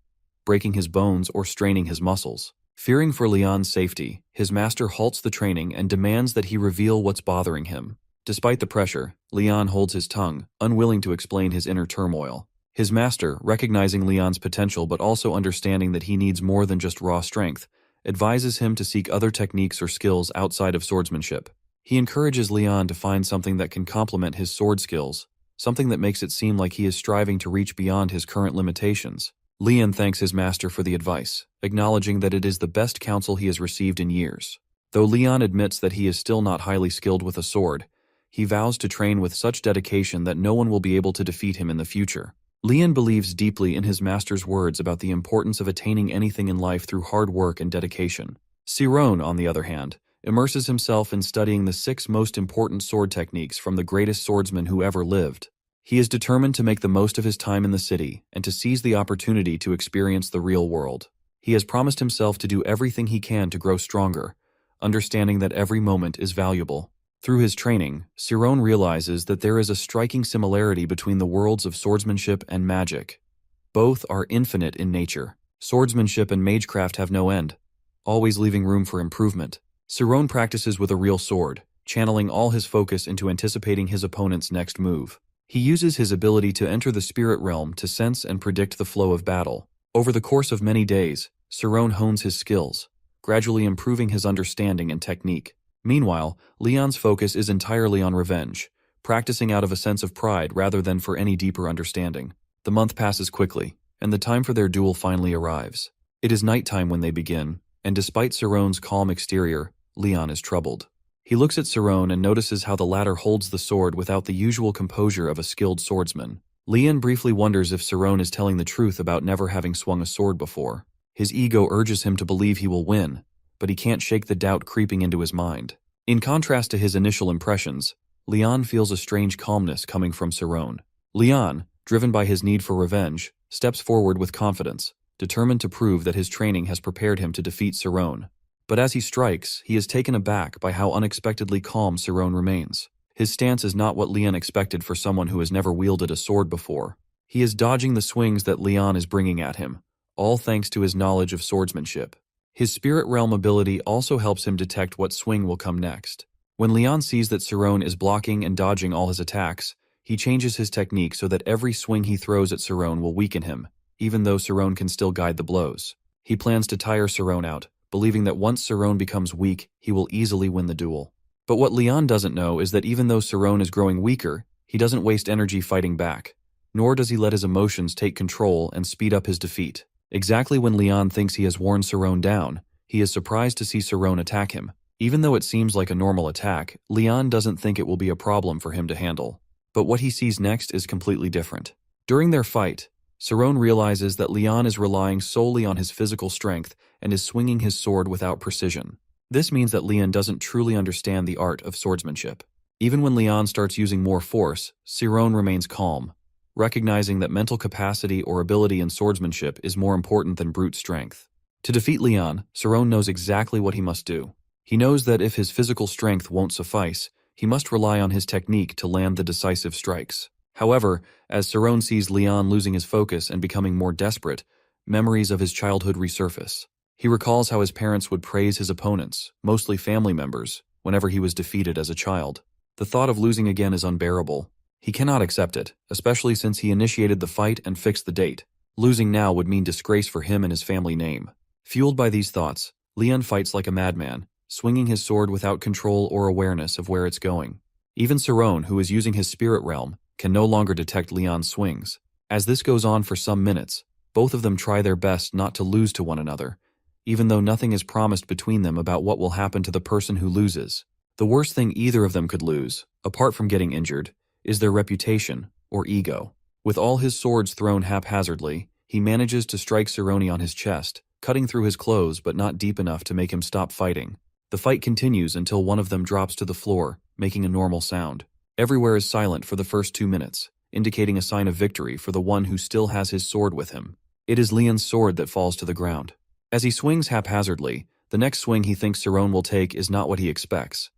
breaking his bones or straining his muscles. Fearing for Leon's safety, his master halts the training and demands that he reveal what's bothering him. Despite the pressure, Leon holds his tongue, unwilling to explain his inner turmoil. His master, recognizing Leon's potential but also understanding that he needs more than just raw strength, advises him to seek other techniques or skills outside of swordsmanship. He encourages Leon to find something that can complement his sword skills, something that makes it seem like he is striving to reach beyond his current limitations. Leon thanks his master for the advice, acknowledging that it is the best counsel he has received in years. Though Leon admits that he is still not highly skilled with a sword, he vows to train with such dedication that no one will be able to defeat him in the future. Leon believes deeply in his master's words about the importance of attaining anything in life through hard work and dedication. Siron, on the other hand, immerses himself in studying the 6 most important sword techniques from the greatest swordsman who ever lived. He is determined to make the most of his time in the city and to seize the opportunity to experience the real world. He has promised himself to do everything he can to grow stronger, understanding that every moment is valuable. Through his training, Siron realizes that there is a striking similarity between the worlds of swordsmanship and magic. Both are infinite in nature. Swordsmanship and magecraft have no end, always leaving room for improvement. Siron practices with a real sword, channeling all his focus into anticipating his opponent's next move. He uses his ability to enter the spirit realm to sense and predict the flow of battle. Over the course of many days, Siron hones his skills, gradually improving his understanding and technique. Meanwhile, Leon's focus is entirely on revenge, practicing out of a sense of pride rather than for any deeper understanding. The month passes quickly, and the time for their duel finally arrives. It is nighttime when they begin, and despite Siron's calm exterior, Leon is troubled. He looks at Siron and notices how the latter holds the sword without the usual composure of a skilled swordsman. Leon briefly wonders if Siron is telling the truth about never having swung a sword before. His ego urges him to believe he will win, but he can't shake the doubt creeping into his mind. In contrast to his initial impressions, Leon feels a strange calmness coming from Siron. Leon, driven by his need for revenge, steps forward with confidence, determined to prove that his training has prepared him to defeat Siron. But as he strikes, he is taken aback by how unexpectedly calm Siron remains. His stance is not what Leon expected for someone who has never wielded a sword before. He is dodging the swings that Leon is bringing at him, all thanks to his knowledge of swordsmanship. His spirit realm ability also helps him detect what swing will come next. When Leon sees that Siron is blocking and dodging all his attacks, he changes his technique so that every swing he throws at Siron will weaken him, even though Siron can still guide the blows. He plans to tire Siron out, believing that once Siron becomes weak, he will easily win the duel. But what Leon doesn't know is that even though Siron is growing weaker, he doesn't waste energy fighting back, nor does he let his emotions take control and speed up his defeat. Exactly when Leon thinks he has worn Siron down, he is surprised to see Siron attack him. Even though it seems like a normal attack, Leon doesn't think it will be a problem for him to handle. But what he sees next is completely different. During their fight, Siron realizes that Leon is relying solely on his physical strength and is swinging his sword without precision. This means that Leon doesn't truly understand the art of swordsmanship. Even when Leon starts using more force, Siron remains calm, recognizing that mental capacity or ability in swordsmanship is more important than brute strength. To defeat Leon, Siron knows exactly what he must do. He knows that if his physical strength won't suffice, he must rely on his technique to land the decisive strikes. However, as Siron sees Leon losing his focus and becoming more desperate, memories of his childhood resurface. He recalls how his parents would praise his opponents, mostly family members, whenever he was defeated as a child. The thought of losing again is unbearable. He cannot accept it, especially since he initiated the fight and fixed the date. Losing now would mean disgrace for him and his family name. Fueled by these thoughts, Leon fights like a madman, swinging his sword without control or awareness of where it's going. Even Siron, who is using his spirit realm, can no longer detect Leon's swings. As this goes on for some minutes, both of them try their best not to lose to one another, even though nothing is promised between them about what will happen to the person who loses. The worst thing either of them could lose, apart from getting injured, is their reputation, or ego. With all his swords thrown haphazardly, he manages to strike Cerrone on his chest, cutting through his clothes but not deep enough to make him stop fighting. The fight continues until one of them drops to the floor, making a normal sound. Everywhere is silent for the first 2 minutes, indicating a sign of victory for the one who still has his sword with him. It is Leon's sword that falls to the ground. As he swings haphazardly, the next swing he thinks Cerrone will take is not what he expects.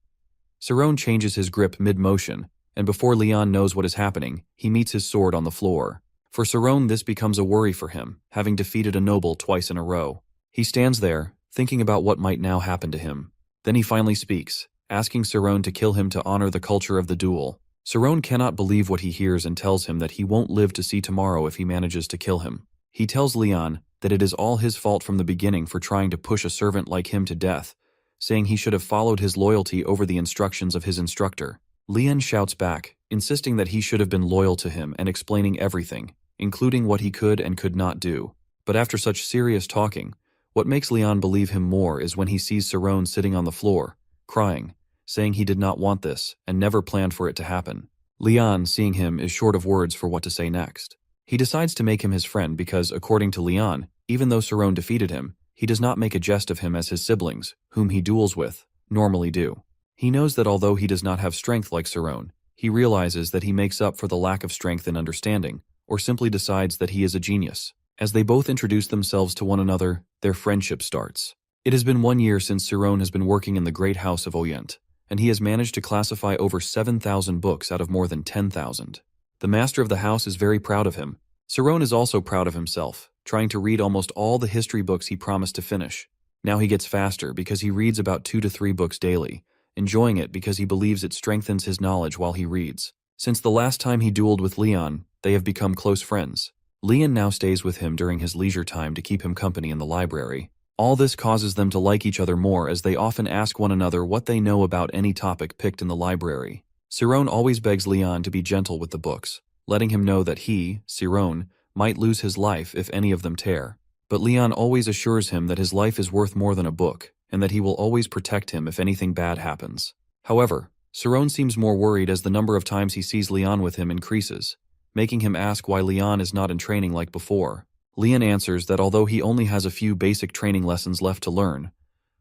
Cerrone changes his grip mid-motion, and before Leon knows what is happening, he meets his sword on the floor. For Cerrone, this becomes a worry for him, having defeated a noble twice in a row. He stands there, thinking about what might now happen to him. Then he finally speaks, asking Cerrone to kill him to honor the culture of the duel. Cerrone cannot believe what he hears and tells him that he won't live to see tomorrow if he manages to kill him. He tells Leon that it is all his fault from the beginning for trying to push a servant like him to death, saying he should have followed his loyalty over the instructions of his instructor. Leon shouts back, insisting that he should have been loyal to him and explaining everything, including what he could and could not do. But after such serious talking, what makes Leon believe him more is when he sees Cerrone sitting on the floor, crying, saying he did not want this and never planned for it to happen. Leon, seeing him, is short of words for what to say next. He decides to make him his friend because, according to Leon, even though Cerrone defeated him, he does not make a jest of him as his siblings, whom he duels with, normally do. He knows that although he does not have strength like Cerrone, he realizes that he makes up for the lack of strength and understanding, or simply decides that he is a genius. As they both introduce themselves to one another, their friendship starts. It has been 1 year since Cerrone has been working in the Great House of Orient, and he has managed to classify over 7,000 books out of more than 10,000. The master of the house is very proud of him. Cerrone is also proud of himself, trying to read almost all the history books he promised to finish. Now he gets faster because he reads about 2 to 3 books daily, enjoying it because he believes it strengthens his knowledge while he reads. Since the last time he dueled with Leon, they have become close friends. Leon now stays with him during his leisure time to keep him company in the library. All this causes them to like each other more as they often ask one another what they know about any topic picked in the library. Cerrone always begs Leon to be gentle with the books, letting him know that he, Cerrone, might lose his life if any of them tear. But Leon always assures him that his life is worth more than a book, and that he will always protect him if anything bad happens. However, Cerrone seems more worried as the number of times he sees Leon with him increases, making him ask why Leon is not in training like before. Leon answers that although he only has a few basic training lessons left to learn,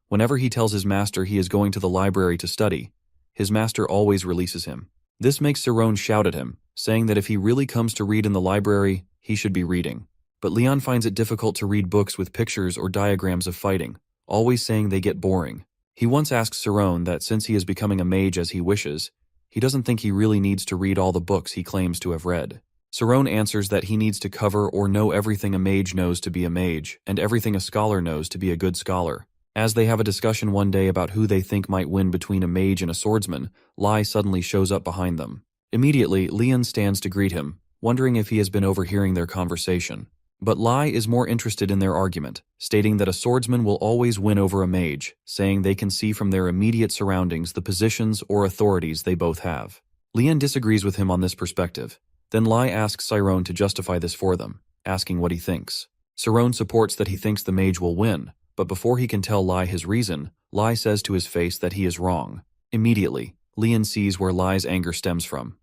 whenever he tells his master he is going to the library to study, his master always releases him. This makes Cerrone shout at him, saying that if he really comes to read in the library, he should be reading. But Leon finds it difficult to read books with pictures or diagrams of fighting, always saying they get boring. He once asks Cerrone that since he is becoming a mage as he wishes, he doesn't think he really needs to read all the books he claims to have read. Cerrone answers that he needs to cover or know everything a mage knows to be a mage, and everything a scholar knows to be a good scholar. As they have a discussion one day about who they think might win between a mage and a swordsman, Lai suddenly shows up behind them. Immediately, Leon stands to greet him, wondering if he has been overhearing their conversation. But Lai is more interested in their argument, stating that a swordsman will always win over a mage, saying they can see from their immediate surroundings the positions or authorities they both have. Leon disagrees with him on this perspective. Then Lai asks Cerrone to justify this for them, asking what he thinks. Cerrone supports that he thinks the mage will win, but before he can tell Lai his reason, Lai says to his face that he is wrong. Immediately, Leon sees where Lai's anger stems from.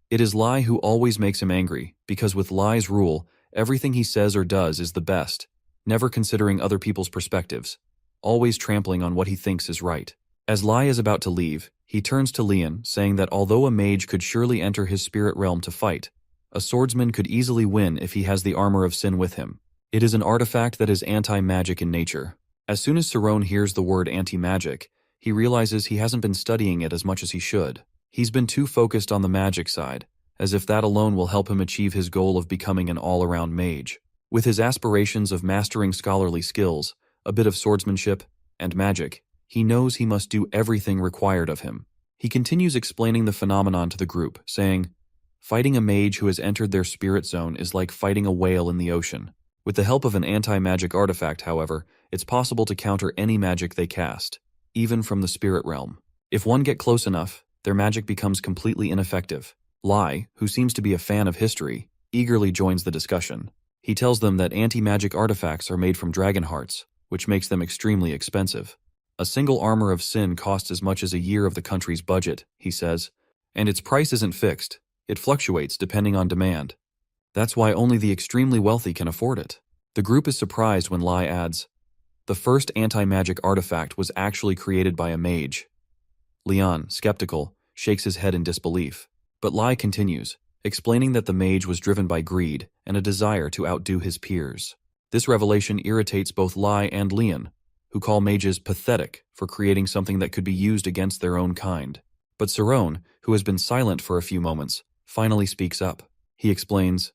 It is Lai who always makes him angry, because with Lai's rule, everything he says or does is the best, never considering other people's perspectives, always trampling on what he thinks is right. As Lai is about to leave, he turns to Leon, saying that although a mage could surely enter his spirit realm to fight, a swordsman could easily win if he has the armor of sin with him. It is an artifact that is anti-magic in nature. As soon as Cerrone hears the word anti-magic, he realizes he hasn't been studying it as much as he should. He's been too focused on the magic side, as if that alone will help him achieve his goal of becoming an all-around mage. With his aspirations of mastering scholarly skills, a bit of swordsmanship, and magic, he knows he must do everything required of him. He continues explaining the phenomenon to the group, saying, "Fighting a mage who has entered their spirit zone is like fighting a whale in the ocean. With the help of an anti-magic artifact, however, it's possible to counter any magic they cast, even from the spirit realm. If one get close enough, their magic becomes completely ineffective." Lai, who seems to be a fan of history, eagerly joins the discussion. He tells them that anti-magic artifacts are made from dragon hearts, which makes them extremely expensive. A single armor of sin costs as much as a year of the country's budget, he says, and its price isn't fixed. It fluctuates depending on demand. That's why only the extremely wealthy can afford it. The group is surprised when Lai adds, the first anti-magic artifact was actually created by a mage. Leon, skeptical, shakes his head in disbelief. But Lai continues, explaining that the mage was driven by greed and a desire to outdo his peers. This revelation irritates both Lai and Leon, who call mages pathetic for creating something that could be used against their own kind. But Saron, who has been silent for a few moments, finally speaks up. He explains,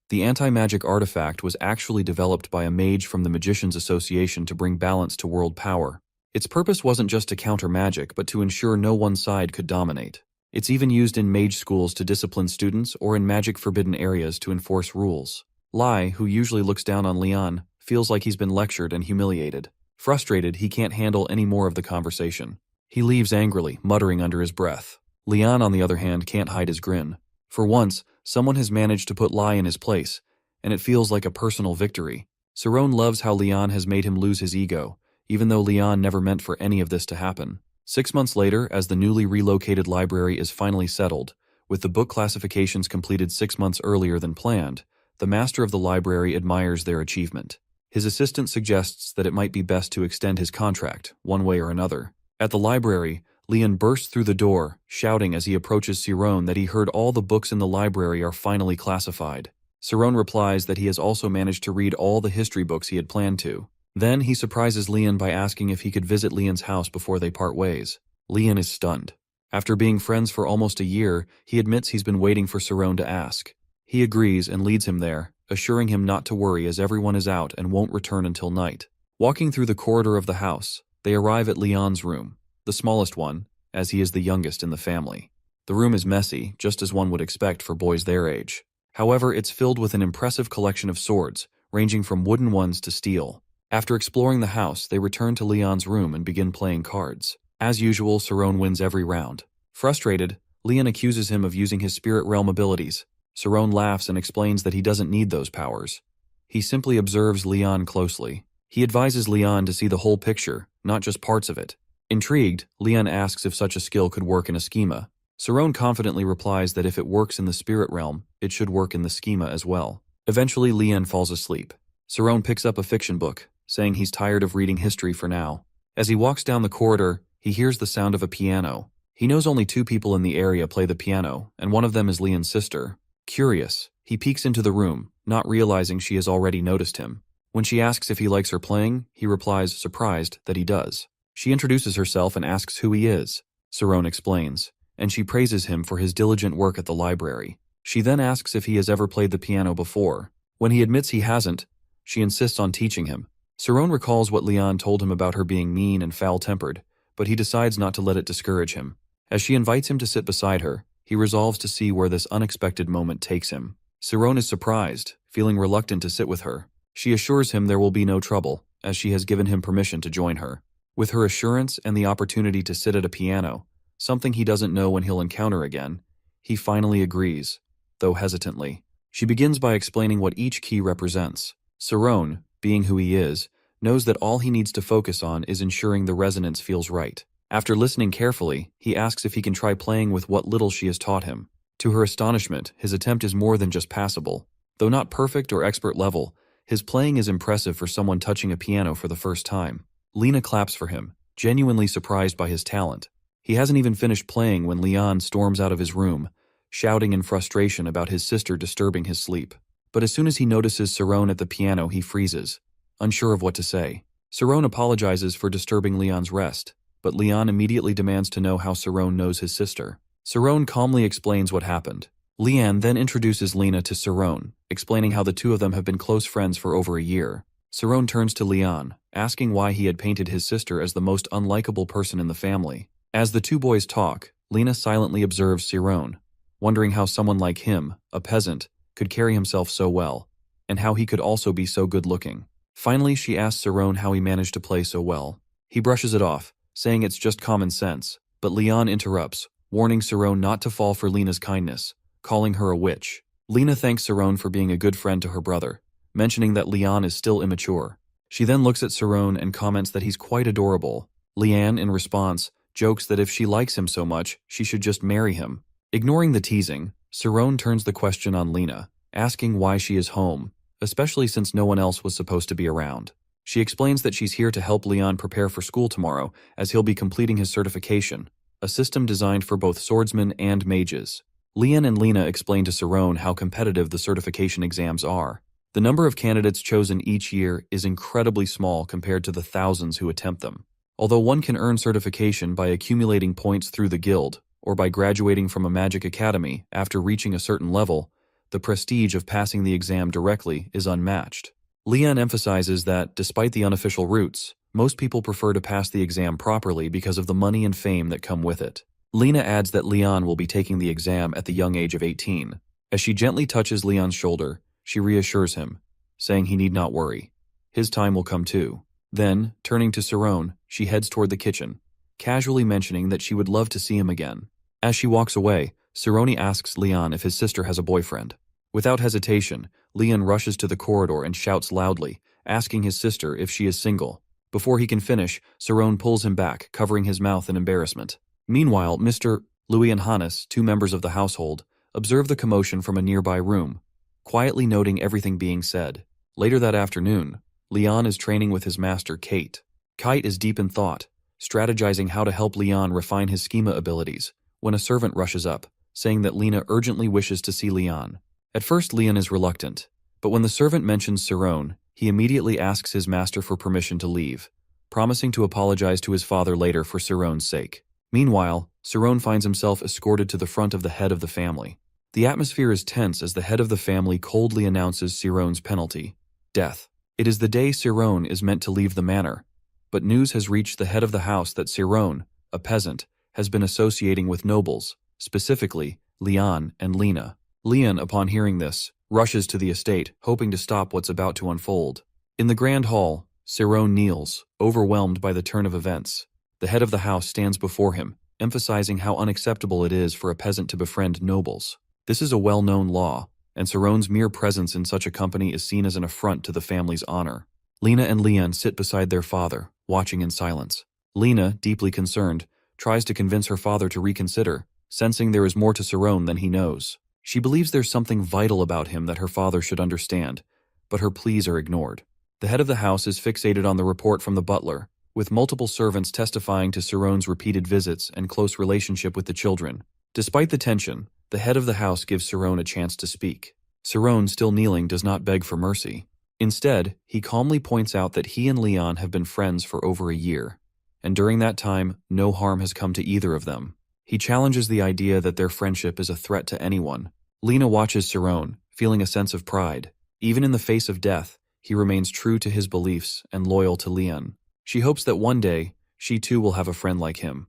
the anti-magic artifact was actually developed by a mage from the Magicians Association to bring balance to world power. Its purpose wasn't just to counter magic, but to ensure no one side could dominate. It's even used in mage schools to discipline students or in magic-forbidden areas to enforce rules. Lai, who usually looks down on Leon, feels like he's been lectured and humiliated. Frustrated, he can't handle any more of the conversation. He leaves angrily, muttering under his breath. Leon, on the other hand, can't hide his grin. For once, someone has managed to put Lai in his place, and it feels like a personal victory. Saron loves how Leon has made him lose his ego, even though Leon never meant for any of this to happen. 6 months later, as the newly relocated library is finally settled, with the book classifications completed 6 months earlier than planned, the master of the library admires their achievement. His assistant suggests that it might be best to extend his contract, one way or another. At the library, Leon bursts through the door, shouting as he approaches Saron that he heard all the books in the library are finally classified. Saron replies that he has also managed to read all the history books he had planned to. Then he surprises Leon by asking if he could visit Leon's house before they part ways. Leon is stunned. After being friends for almost a year, he admits he's been waiting for Saron to ask. He agrees and leads him there, assuring him not to worry as everyone is out and won't return until night. Walking through the corridor of the house, they arrive at Leon's room, the smallest one, as he is the youngest in the family. The room is messy, just as one would expect for boys their age. However, it's filled with an impressive collection of swords, ranging from wooden ones to steel. After exploring the house, they return to Leon's room and begin playing cards. As usual, Saron wins every round. Frustrated, Leon accuses him of using his spirit realm abilities. Saron laughs and explains that he doesn't need those powers. He simply observes Leon closely. He advises Leon to see the whole picture, not just parts of it. Intrigued, Leon asks if such a skill could work in a schema. Saron confidently replies that if it works in the spirit realm, it should work in the schema as well. Eventually, Leon falls asleep. Saron picks up a fiction book, saying he's tired of reading history for now. As he walks down the corridor, he hears the sound of a piano. He knows only 2 people in the area play the piano, and one of them is Leon's sister. Curious, he peeks into the room, not realizing she has already noticed him. When she asks if he likes her playing, he replies, surprised, that he does. She introduces herself and asks who he is. Saron explains, and she praises him for his diligent work at the library. She then asks if he has ever played the piano before. When he admits he hasn't, she insists on teaching him. Saron recalls what Leon told him about her being mean and foul-tempered, but he decides not to let it discourage him. As she invites him to sit beside her, he resolves to see where this unexpected moment takes him. Saron is surprised, feeling reluctant to sit with her. She assures him there will be no trouble, as she has given him permission to join her. With her assurance and the opportunity to sit at a piano, something he doesn't know when he'll encounter again, he finally agrees, though hesitantly. She begins by explaining what each key represents. Saron, being who he is, knows that all he needs to focus on is ensuring the resonance feels right. After listening carefully, he asks if he can try playing with what little she has taught him. To her astonishment, his attempt is more than just passable. Though not perfect or expert level, his playing is impressive for someone touching a piano for the first time. Lena claps for him, genuinely surprised by his talent. He hasn't even finished playing when Leon storms out of his room, shouting in frustration about his sister disturbing his sleep. But as soon as he notices Saron at the piano, he freezes, unsure of what to say. Saron apologizes for disturbing Leon's rest, but Leon immediately demands to know how Saron knows his sister. Saron calmly explains what happened. Leon then introduces Lena to Saron, explaining how the two of them have been close friends for over a year. Saron turns to Leon, asking why he had painted his sister as the most unlikable person in the family. As the two boys talk, Lena silently observes Saron, wondering how someone like him, a peasant, could carry himself so well, and how he could also be so good-looking. Finally, she asks Saron how he managed to play so well. He brushes it off, saying it's just common sense, but Leon interrupts, warning Saron not to fall for Lena's kindness, calling her a witch. Lena thanks Saron for being a good friend to her brother, mentioning that Leon is still immature. She then looks at Saron and comments that he's quite adorable. Leanne, in response, jokes that if she likes him so much, she should just marry him. Ignoring the teasing, Saron turns the question on Lena, asking why she is home, especially since no one else was supposed to be around. She explains that she's here to help Leon prepare for school tomorrow, as he'll be completing his certification, a system designed for both swordsmen and mages. Leon and Lena explain to Saron how competitive the certification exams are. The number of candidates chosen each year is incredibly small compared to the thousands who attempt them. Although one can earn certification by accumulating points through the guild, or by graduating from a magic academy after reaching a certain level, the prestige of passing the exam directly is unmatched. Leon emphasizes that, despite the unofficial routes, most people prefer to pass the exam properly because of the money and fame that come with it. Lena adds that Leon will be taking the exam at the young age of 18. As she gently touches Leon's shoulder, she reassures him, saying he need not worry. His time will come too. Then, turning to Saron, she heads toward the kitchen, casually mentioning that she would love to see him again. As she walks away, Saroni asks Leon if his sister has a boyfriend. Without hesitation, Leon rushes to the corridor and shouts loudly, asking his sister if she is single. Before he can finish, Saron pulls him back, covering his mouth in embarrassment. Meanwhile, Mr. Louis and Hannes, two members of the household, observe the commotion from a nearby room, quietly noting everything being said. Later that afternoon, Leon is training with his master, Kate. Kite is deep in thought, strategizing how to help Leon refine his schema abilities, when a servant rushes up, saying that Lena urgently wishes to see Leon. At first, Leon is reluctant, but when the servant mentions Saron, he immediately asks his master for permission to leave, promising to apologize to his father later for Saron's sake. Meanwhile, Saron finds himself escorted to the front of the head of the family. The atmosphere is tense as the head of the family coldly announces Saron's penalty: death. It is the day Saron is meant to leave the manor, but news has reached the head of the house that Saron, a peasant, has been associating with nobles, specifically Leon and Lena. Leon, upon hearing this, rushes to the estate, hoping to stop what's about to unfold. In the grand hall, Saron kneels, overwhelmed by the turn of events. The head of the house stands before him, emphasizing how unacceptable it is for a peasant to befriend nobles. This is a well-known law, and Saron's mere presence in such a company is seen as an affront to the family's honor. Lena and Leon sit beside their father, watching in silence. Lena, deeply concerned, tries to convince her father to reconsider, sensing there is more to Saron than he knows. She believes there's something vital about him that her father should understand, but her pleas are ignored. The head of the house is fixated on the report from the butler, with multiple servants testifying to Saron's repeated visits and close relationship with the children. Despite the tension, the head of the house gives Saron a chance to speak. Saron, still kneeling, does not beg for mercy. Instead, he calmly points out that he and Leon have been friends for over a year, and during that time, no harm has come to either of them. He challenges the idea that their friendship is a threat to anyone. Lena watches Saron, feeling a sense of pride. Even in the face of death, he remains true to his beliefs and loyal to Leon. She hopes that one day, she too will have a friend like him,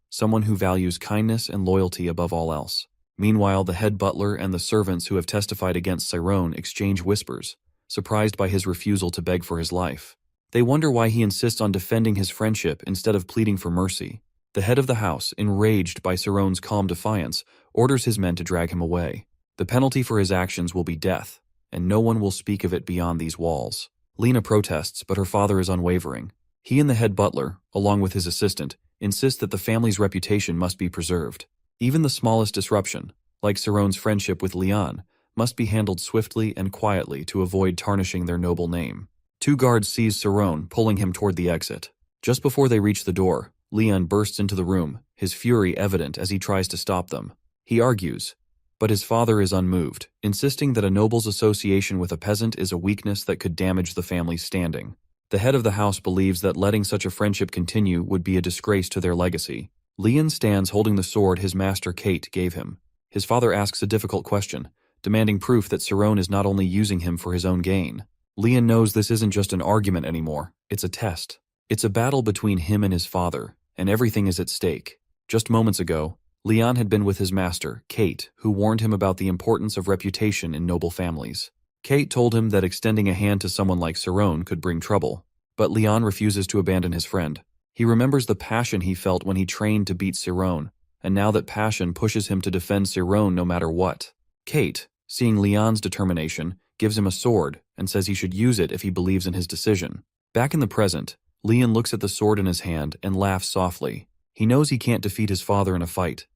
someone who values kindness and loyalty above all else. Meanwhile, the head butler and the servants who have testified against Saron exchange whispers, surprised by his refusal to beg for his life. They wonder why he insists on defending his friendship instead of pleading for mercy. The head of the house, enraged by Saron's calm defiance, orders his men to drag him away. The penalty for his actions will be death, and no one will speak of it beyond these walls. Lena protests, but her father is unwavering. He and the head butler, along with his assistant, insist that the family's reputation must be preserved. Even the smallest disruption, like Saron's friendship with Leon, must be handled swiftly and quietly to avoid tarnishing their noble name. Two guards seize Saron, pulling him toward the exit. Just before they reach the door, Leon bursts into the room, his fury evident as he tries to stop them. He argues, but his father is unmoved, insisting that a noble's association with a peasant is a weakness that could damage the family's standing. The head of the house believes that letting such a friendship continue would be a disgrace to their legacy. Leon stands holding the sword his master Kate gave him. His father asks a difficult question, demanding proof that Saron is not only using him for his own gain. Leon knows this isn't just an argument anymore, it's a test. It's a battle between him and his father, and everything is at stake. Just moments ago, Leon had been with his master, Kate, who warned him about the importance of reputation in noble families. Kate told him that extending a hand to someone like Saron could bring trouble, but Leon refuses to abandon his friend. He remembers the passion he felt when he trained to beat Saron, and now that passion pushes him to defend Saron no matter what. Kate, seeing Leon's determination, gives him a sword and says he should use it if he believes in his decision. Back in the present, Leon looks at the sword in his hand and laughs softly. He knows he can't defeat his father in a fight.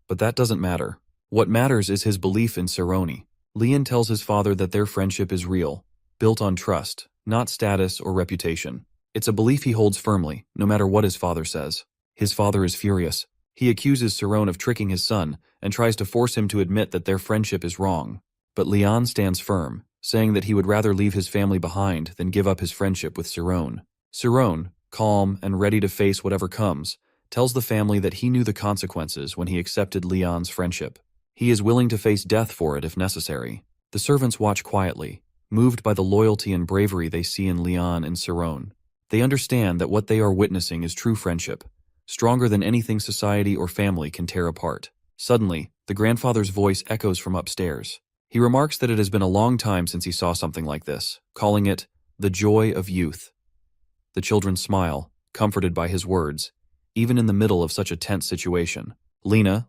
But that doesn't matter. What matters is his belief in Cerrone. Leon tells his father that their friendship is real, built on trust, not status or reputation. It's a belief he holds firmly, no matter what his father says. His father is furious. He accuses Cerrone of tricking his son and tries to force him to admit that their friendship is wrong. But Leon stands firm, saying that he would rather leave his family behind than give up his friendship with Cerrone. Cerrone, calm and ready to face whatever comes, tells the family that he knew the consequences when he accepted Leon's friendship. He is willing to face death for it if necessary. The servants watch quietly, moved by the loyalty and bravery they see in Leon and Cerrone. They understand that what they are witnessing is true friendship, stronger than anything society or family can tear apart. Suddenly, the grandfather's voice echoes from upstairs. He remarks that it has been a long time since he saw something like this, calling it the joy of youth. The children smile, comforted by his words, even in the middle of such a tense situation. Lena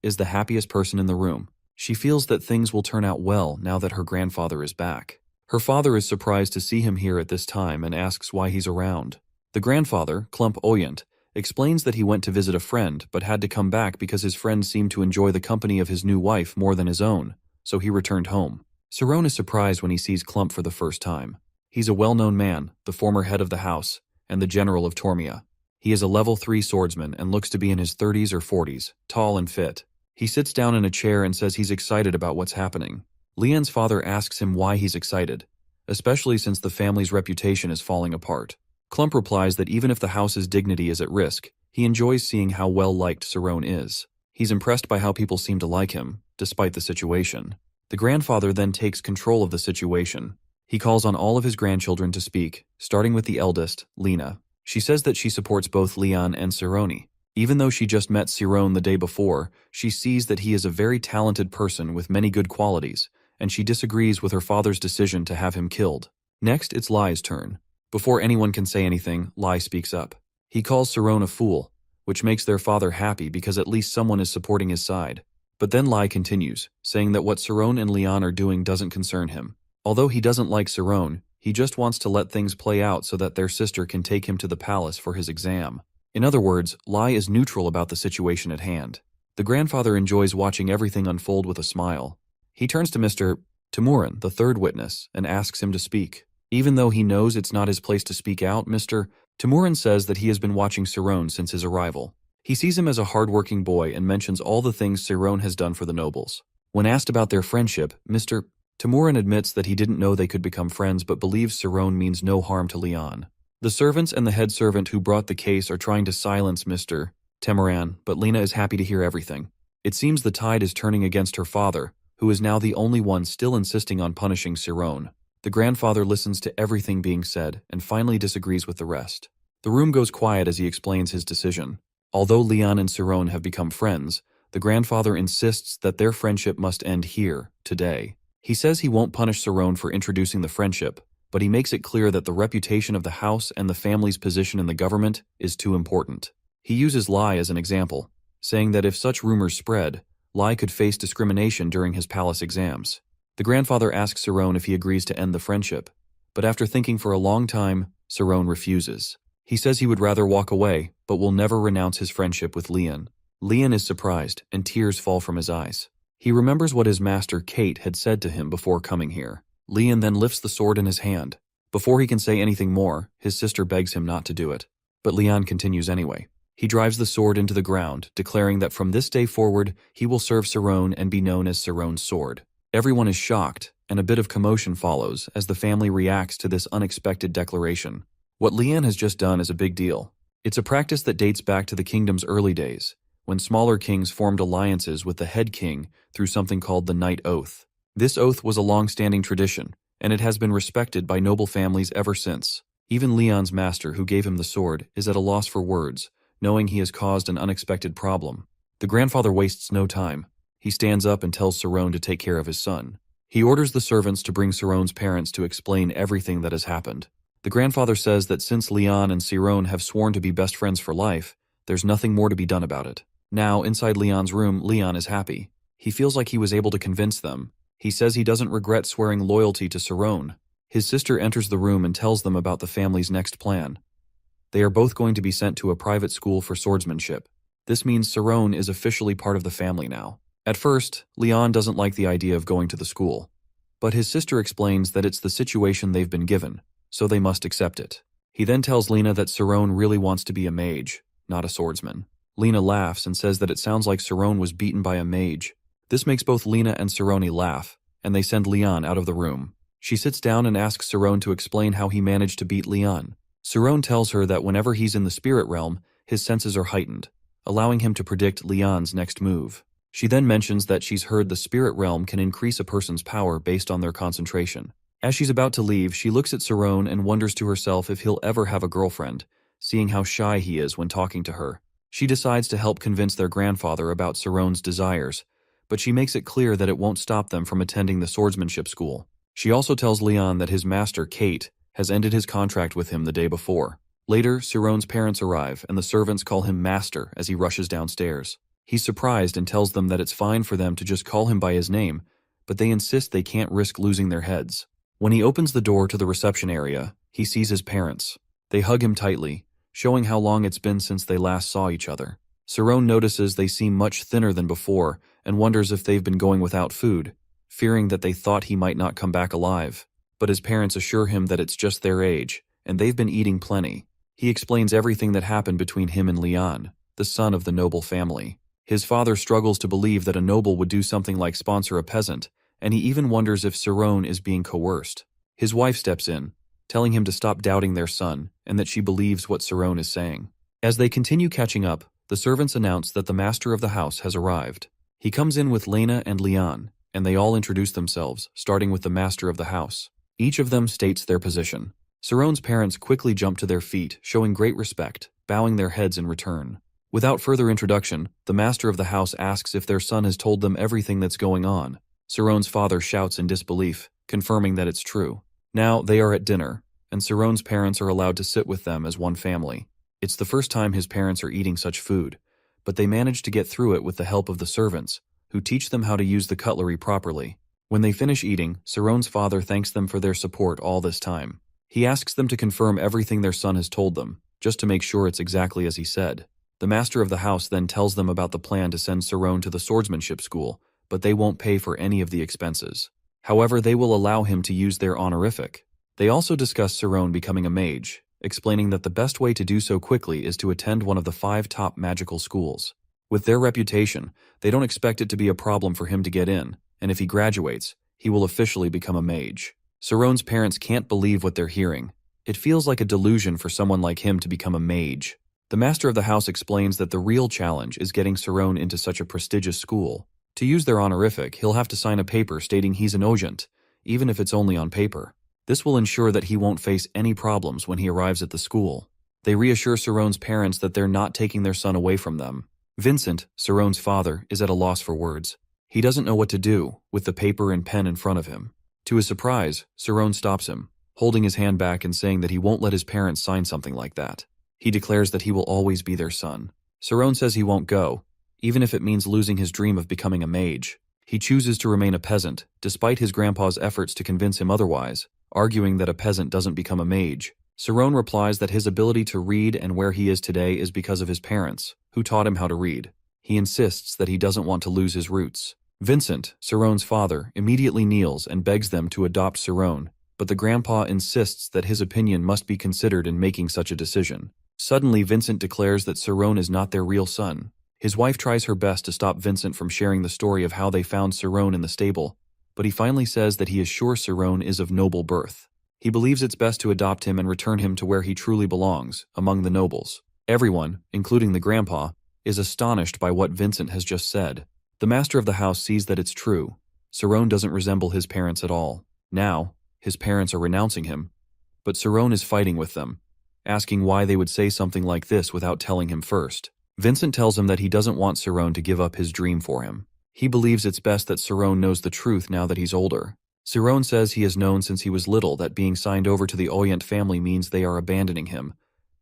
is the happiest person in the room. She feels that things will turn out well now that her grandfather is back. Her father is surprised to see him here at this time and asks why he's around. The grandfather, Klump Oyent, explains that he went to visit a friend but had to come back because his friend seemed to enjoy the company of his new wife more than his own, so he returned home. Cerrone is surprised when he sees Klump for the first time. He's a well-known man, the former head of the house, and the general of Tormia. He is a level 3 swordsman and looks to be in his 30s or 40s, tall and fit. He sits down in a chair and says he's excited about what's happening. Leon's father asks him why he's excited, especially since the family's reputation is falling apart. Klump replies that even if the house's dignity is at risk, he enjoys seeing how well-liked Cerrone is. He's impressed by how people seem to like him, despite the situation. The grandfather then takes control of the situation. He calls on all of his grandchildren to speak, starting with the eldest, Lena. She says that she supports both Leon and Cerrone. Even though she just met Cerrone the day before, she sees that he is a very talented person with many good qualities, and she disagrees with her father's decision to have him killed. Next, it's Lai's turn. Before anyone can say anything, Lai speaks up. He calls Cerrone a fool, which makes their father happy because at least someone is supporting his side. But then Lai continues, saying that what Cerrone and Leon are doing doesn't concern him. Although he doesn't like Cerrone, he just wants to let things play out so that their sister can take him to the palace for his exam. In other words, Lai is neutral about the situation at hand. The grandfather enjoys watching everything unfold with a smile. He turns to Mr. Timurin, the third witness, and asks him to speak. Even though he knows it's not his place to speak out, Mr. Timurin says that he has been watching Cerrone since his arrival. He sees him as a hard-working boy and mentions all the things Cerrone has done for the nobles. When asked about their friendship, Mr. Timurin admits that he didn't know they could become friends but believes Cerrone means no harm to Leon. The servants and the head servant who brought the case are trying to silence Mr. Timurin, but Lena is happy to hear everything. It seems the tide is turning against her father, who is now the only one still insisting on punishing Cerrone. The grandfather listens to everything being said and finally disagrees with the rest. The room goes quiet as he explains his decision. Although Leon and Cerrone have become friends, the grandfather insists that their friendship must end here, today. He says he won't punish Cerrone for introducing the friendship, but he makes it clear that the reputation of the house and the family's position in the government is too important. He uses Lai as an example, saying that if such rumors spread, Lai could face discrimination during his palace exams. The grandfather asks Cerrone if he agrees to end the friendship, but after thinking for a long time, Cerrone refuses. He says he would rather walk away, but will never renounce his friendship with Leon. Leon is surprised, and tears fall from his eyes. He remembers what his master, Kate, had said to him before coming here. Leon then lifts the sword in his hand. Before he can say anything more, his sister begs him not to do it. But Leon continues anyway. He drives the sword into the ground, declaring that from this day forward, he will serve Cerrone and be known as Cerrone's sword. Everyone is shocked, and a bit of commotion follows as the family reacts to this unexpected declaration. What Leon has just done is a big deal. It's a practice that dates back to the kingdom's early days, when smaller kings formed alliances with the head king through something called the Knight Oath. This oath was a long-standing tradition, and it has been respected by noble families ever since. Even Leon's master, who gave him the sword, is at a loss for words, knowing he has caused an unexpected problem. The grandfather wastes no time. He stands up and tells Cerrone to take care of his son. He orders the servants to bring Cerrone's parents to explain everything that has happened. The grandfather says that since Leon and Cerrone have sworn to be best friends for life, there's nothing more to be done about it. Now, inside Leon's room, Leon is happy. He feels like he was able to convince them. He says he doesn't regret swearing loyalty to Cerrone. His sister enters the room and tells them about the family's next plan. They are both going to be sent to a private school for swordsmanship. This means Saron is officially part of the family now. At first, Leon doesn't like the idea of going to the school, but his sister explains that it's the situation they've been given, so they must accept it. He then tells Lena that Saron really wants to be a mage, not a swordsman. Lena laughs and says that it sounds like Saron was beaten by a mage. This makes both Lena and Saroni laugh, and they send Leon out of the room. She sits down and asks Saron to explain how he managed to beat Leon. Saron tells her that whenever he's in the spirit realm, his senses are heightened, allowing him to predict Leon's next move. She then mentions that she's heard the spirit realm can increase a person's power based on their concentration. As she's about to leave, she looks at Saron and wonders to herself if he'll ever have a girlfriend, seeing how shy he is when talking to her. She decides to help convince their grandfather about Saron's desires, but she makes it clear that it won't stop them from attending the swordsmanship school. She also tells Leon that his master, Kate, has ended his contract with him the day before. Later, Saron's parents arrive, and the servants call him Master as he rushes downstairs. He's surprised and tells them that it's fine for them to just call him by his name, but they insist they can't risk losing their heads. When he opens the door to the reception area, he sees his parents. They hug him tightly, showing how long it's been since they last saw each other. Saron notices they seem much thinner than before and wonders if they've been going without food, fearing that they thought he might not come back alive. But his parents assure him that it's just their age, and they've been eating plenty. He explains everything that happened between him and Leon, the son of the noble family. His father struggles to believe that a noble would do something like sponsor a peasant, and he even wonders if Saron is being coerced. His wife steps in, telling him to stop doubting their son and that she believes what Saron is saying. As they continue catching up, the servants announce that the master of the house has arrived. He comes in with Lena and Leon, and they all introduce themselves, starting with the master of the house. Each of them states their position. Saron's parents quickly jump to their feet, showing great respect, bowing their heads in return. Without further introduction, the master of the house asks if their son has told them everything that's going on. Saron's father shouts in disbelief, confirming that it's true. Now they are at dinner, and Saron's parents are allowed to sit with them as one family. It's the first time his parents are eating such food, but they manage to get through it with the help of the servants, who teach them how to use the cutlery properly. When they finish eating, Saron's father thanks them for their support all this time. He asks them to confirm everything their son has told them, just to make sure it's exactly as he said. The master of the house then tells them about the plan to send Saron to the swordsmanship school, but they won't pay for any of the expenses. However, they will allow him to use their honorific. They also discuss Saron becoming a mage, explaining that the best way to do so quickly is to attend one of the 5 top magical schools. With their reputation, they don't expect it to be a problem for him to get in, and if he graduates, he will officially become a mage. Saron's parents can't believe what they're hearing. It feels like a delusion for someone like him to become a mage. The master of the house explains that the real challenge is getting Saron into such a prestigious school. To use their honorific, he'll have to sign a paper stating he's an Ogent, even if it's only on paper. This will ensure that he won't face any problems when he arrives at the school. They reassure Saron's parents that they're not taking their son away from them. Vincent, Saron's father, is at a loss for words. He doesn't know what to do with the paper and pen in front of him. To his surprise, Saron stops him, holding his hand back and saying that he won't let his parents sign something like that. He declares that he will always be their son. Saron says he won't go, even if it means losing his dream of becoming a mage. He chooses to remain a peasant, despite his grandpa's efforts to convince him otherwise, arguing that a peasant doesn't become a mage. Saron replies that his ability to read and where he is today is because of his parents, who taught him how to read. He insists that he doesn't want to lose his roots. Vincent, Saron's father, immediately kneels and begs them to adopt Saron, but the grandpa insists that his opinion must be considered in making such a decision. Suddenly, Vincent declares that Saron is not their real son. His wife tries her best to stop Vincent from sharing the story of how they found Saron in the stable, but he finally says that he is sure Saron is of noble birth. He believes it's best to adopt him and return him to where he truly belongs, among the nobles. Everyone, including the grandpa, is astonished by what Vincent has just said. The master of the house sees that it's true. Saron doesn't resemble his parents at all. Now, his parents are renouncing him, but Saron is fighting with them, asking why they would say something like this without telling him first. Vincent tells him that he doesn't want Saron to give up his dream for him. He believes it's best that Saron knows the truth now that he's older. Saron says he has known since he was little that being signed over to the Oyent family means they are abandoning him,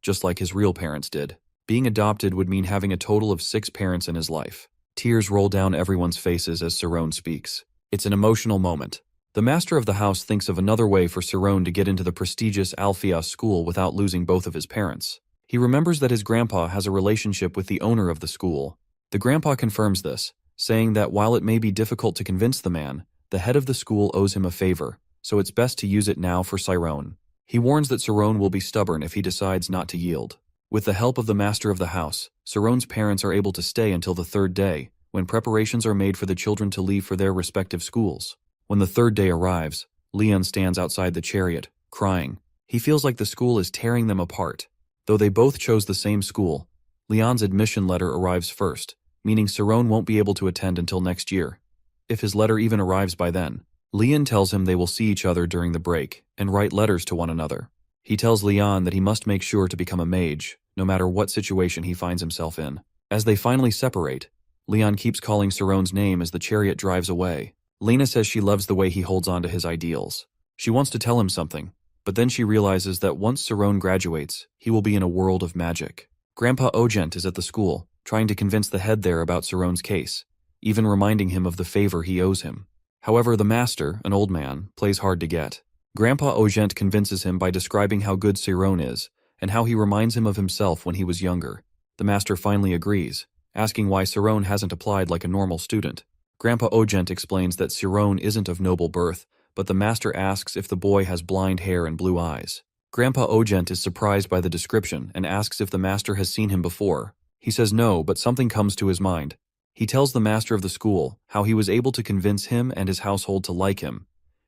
just like his real parents did. Being adopted would mean having a total of 6 parents in his life. Tears roll down everyone's faces as Saron speaks. It's an emotional moment. The master of the house thinks of another way for Saron to get into the prestigious Alpheus school without losing both of his parents. He remembers that his grandpa has a relationship with the owner of the school. The grandpa confirms this, saying that while it may be difficult to convince the man, the head of the school owes him a favor, so it's best to use it now for Saron. He warns that Saron will be stubborn if he decides not to yield. With the help of the master of the house, Saron's parents are able to stay until the third day, when preparations are made for the children to leave for their respective schools. When the third day arrives, Leon stands outside the chariot, crying. He feels like the school is tearing them apart. Though they both chose the same school, Leon's admission letter arrives first, meaning Saron won't be able to attend until next year. If his letter even arrives by then, Leon tells him they will see each other during the break and write letters to one another. He tells Leon that he must make sure to become a mage, no matter what situation he finds himself in. As they finally separate, Leon keeps calling Saron's name as the chariot drives away. Lena says she loves the way he holds on to his ideals. She wants to tell him something, but then she realizes that once Saron graduates, he will be in a world of magic. Grandpa Ogent is at the school, trying to convince the head there about Saron's case, even reminding him of the favor he owes him. However, the master, an old man, plays hard to get. Grandpa Ogent convinces him by describing how good Saron is, and how he reminds him of himself when he was younger. The master finally agrees, asking why Saron hasn't applied like a normal student. Grandpa Ogent explains that Saron isn't of noble birth, but the master asks if the boy has blind hair and blue eyes. Grandpa Ogent is surprised by the description and asks if the master has seen him before. He says no, but something comes to his mind. He tells the master of the school how he was able to convince him and his household to like him,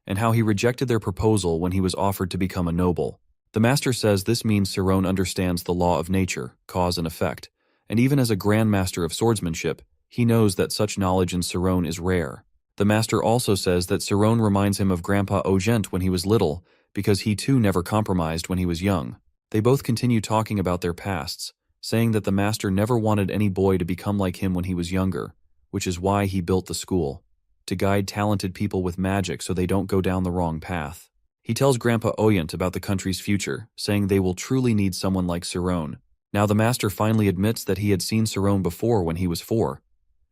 and how he rejected their proposal when he was offered to become a noble. The master says this means Saron understands the law of nature, cause and effect, and even as a grandmaster of swordsmanship, he knows that such knowledge in Saron is rare. The master also says that Saron reminds him of Grandpa Ogent when he was little, because he too never compromised when he was young. They both continue talking about their pasts, saying that the master never wanted any boy to become like him when he was younger, which is why he built the school, to guide talented people with magic so they don't go down the wrong path. He tells Grandpa Oyent about the country's future, saying they will truly need someone like Saron. Now the master finally admits that he had seen Saron before when he was 4,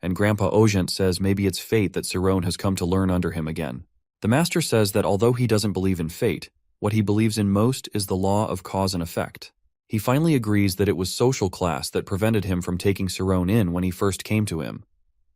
and Grandpa Ogent says maybe it's fate that Saron has come to learn under him again. The master says that although he doesn't believe in fate, what he believes in most is the law of cause and effect. He finally agrees that it was social class that prevented him from taking Saron in when he first came to him.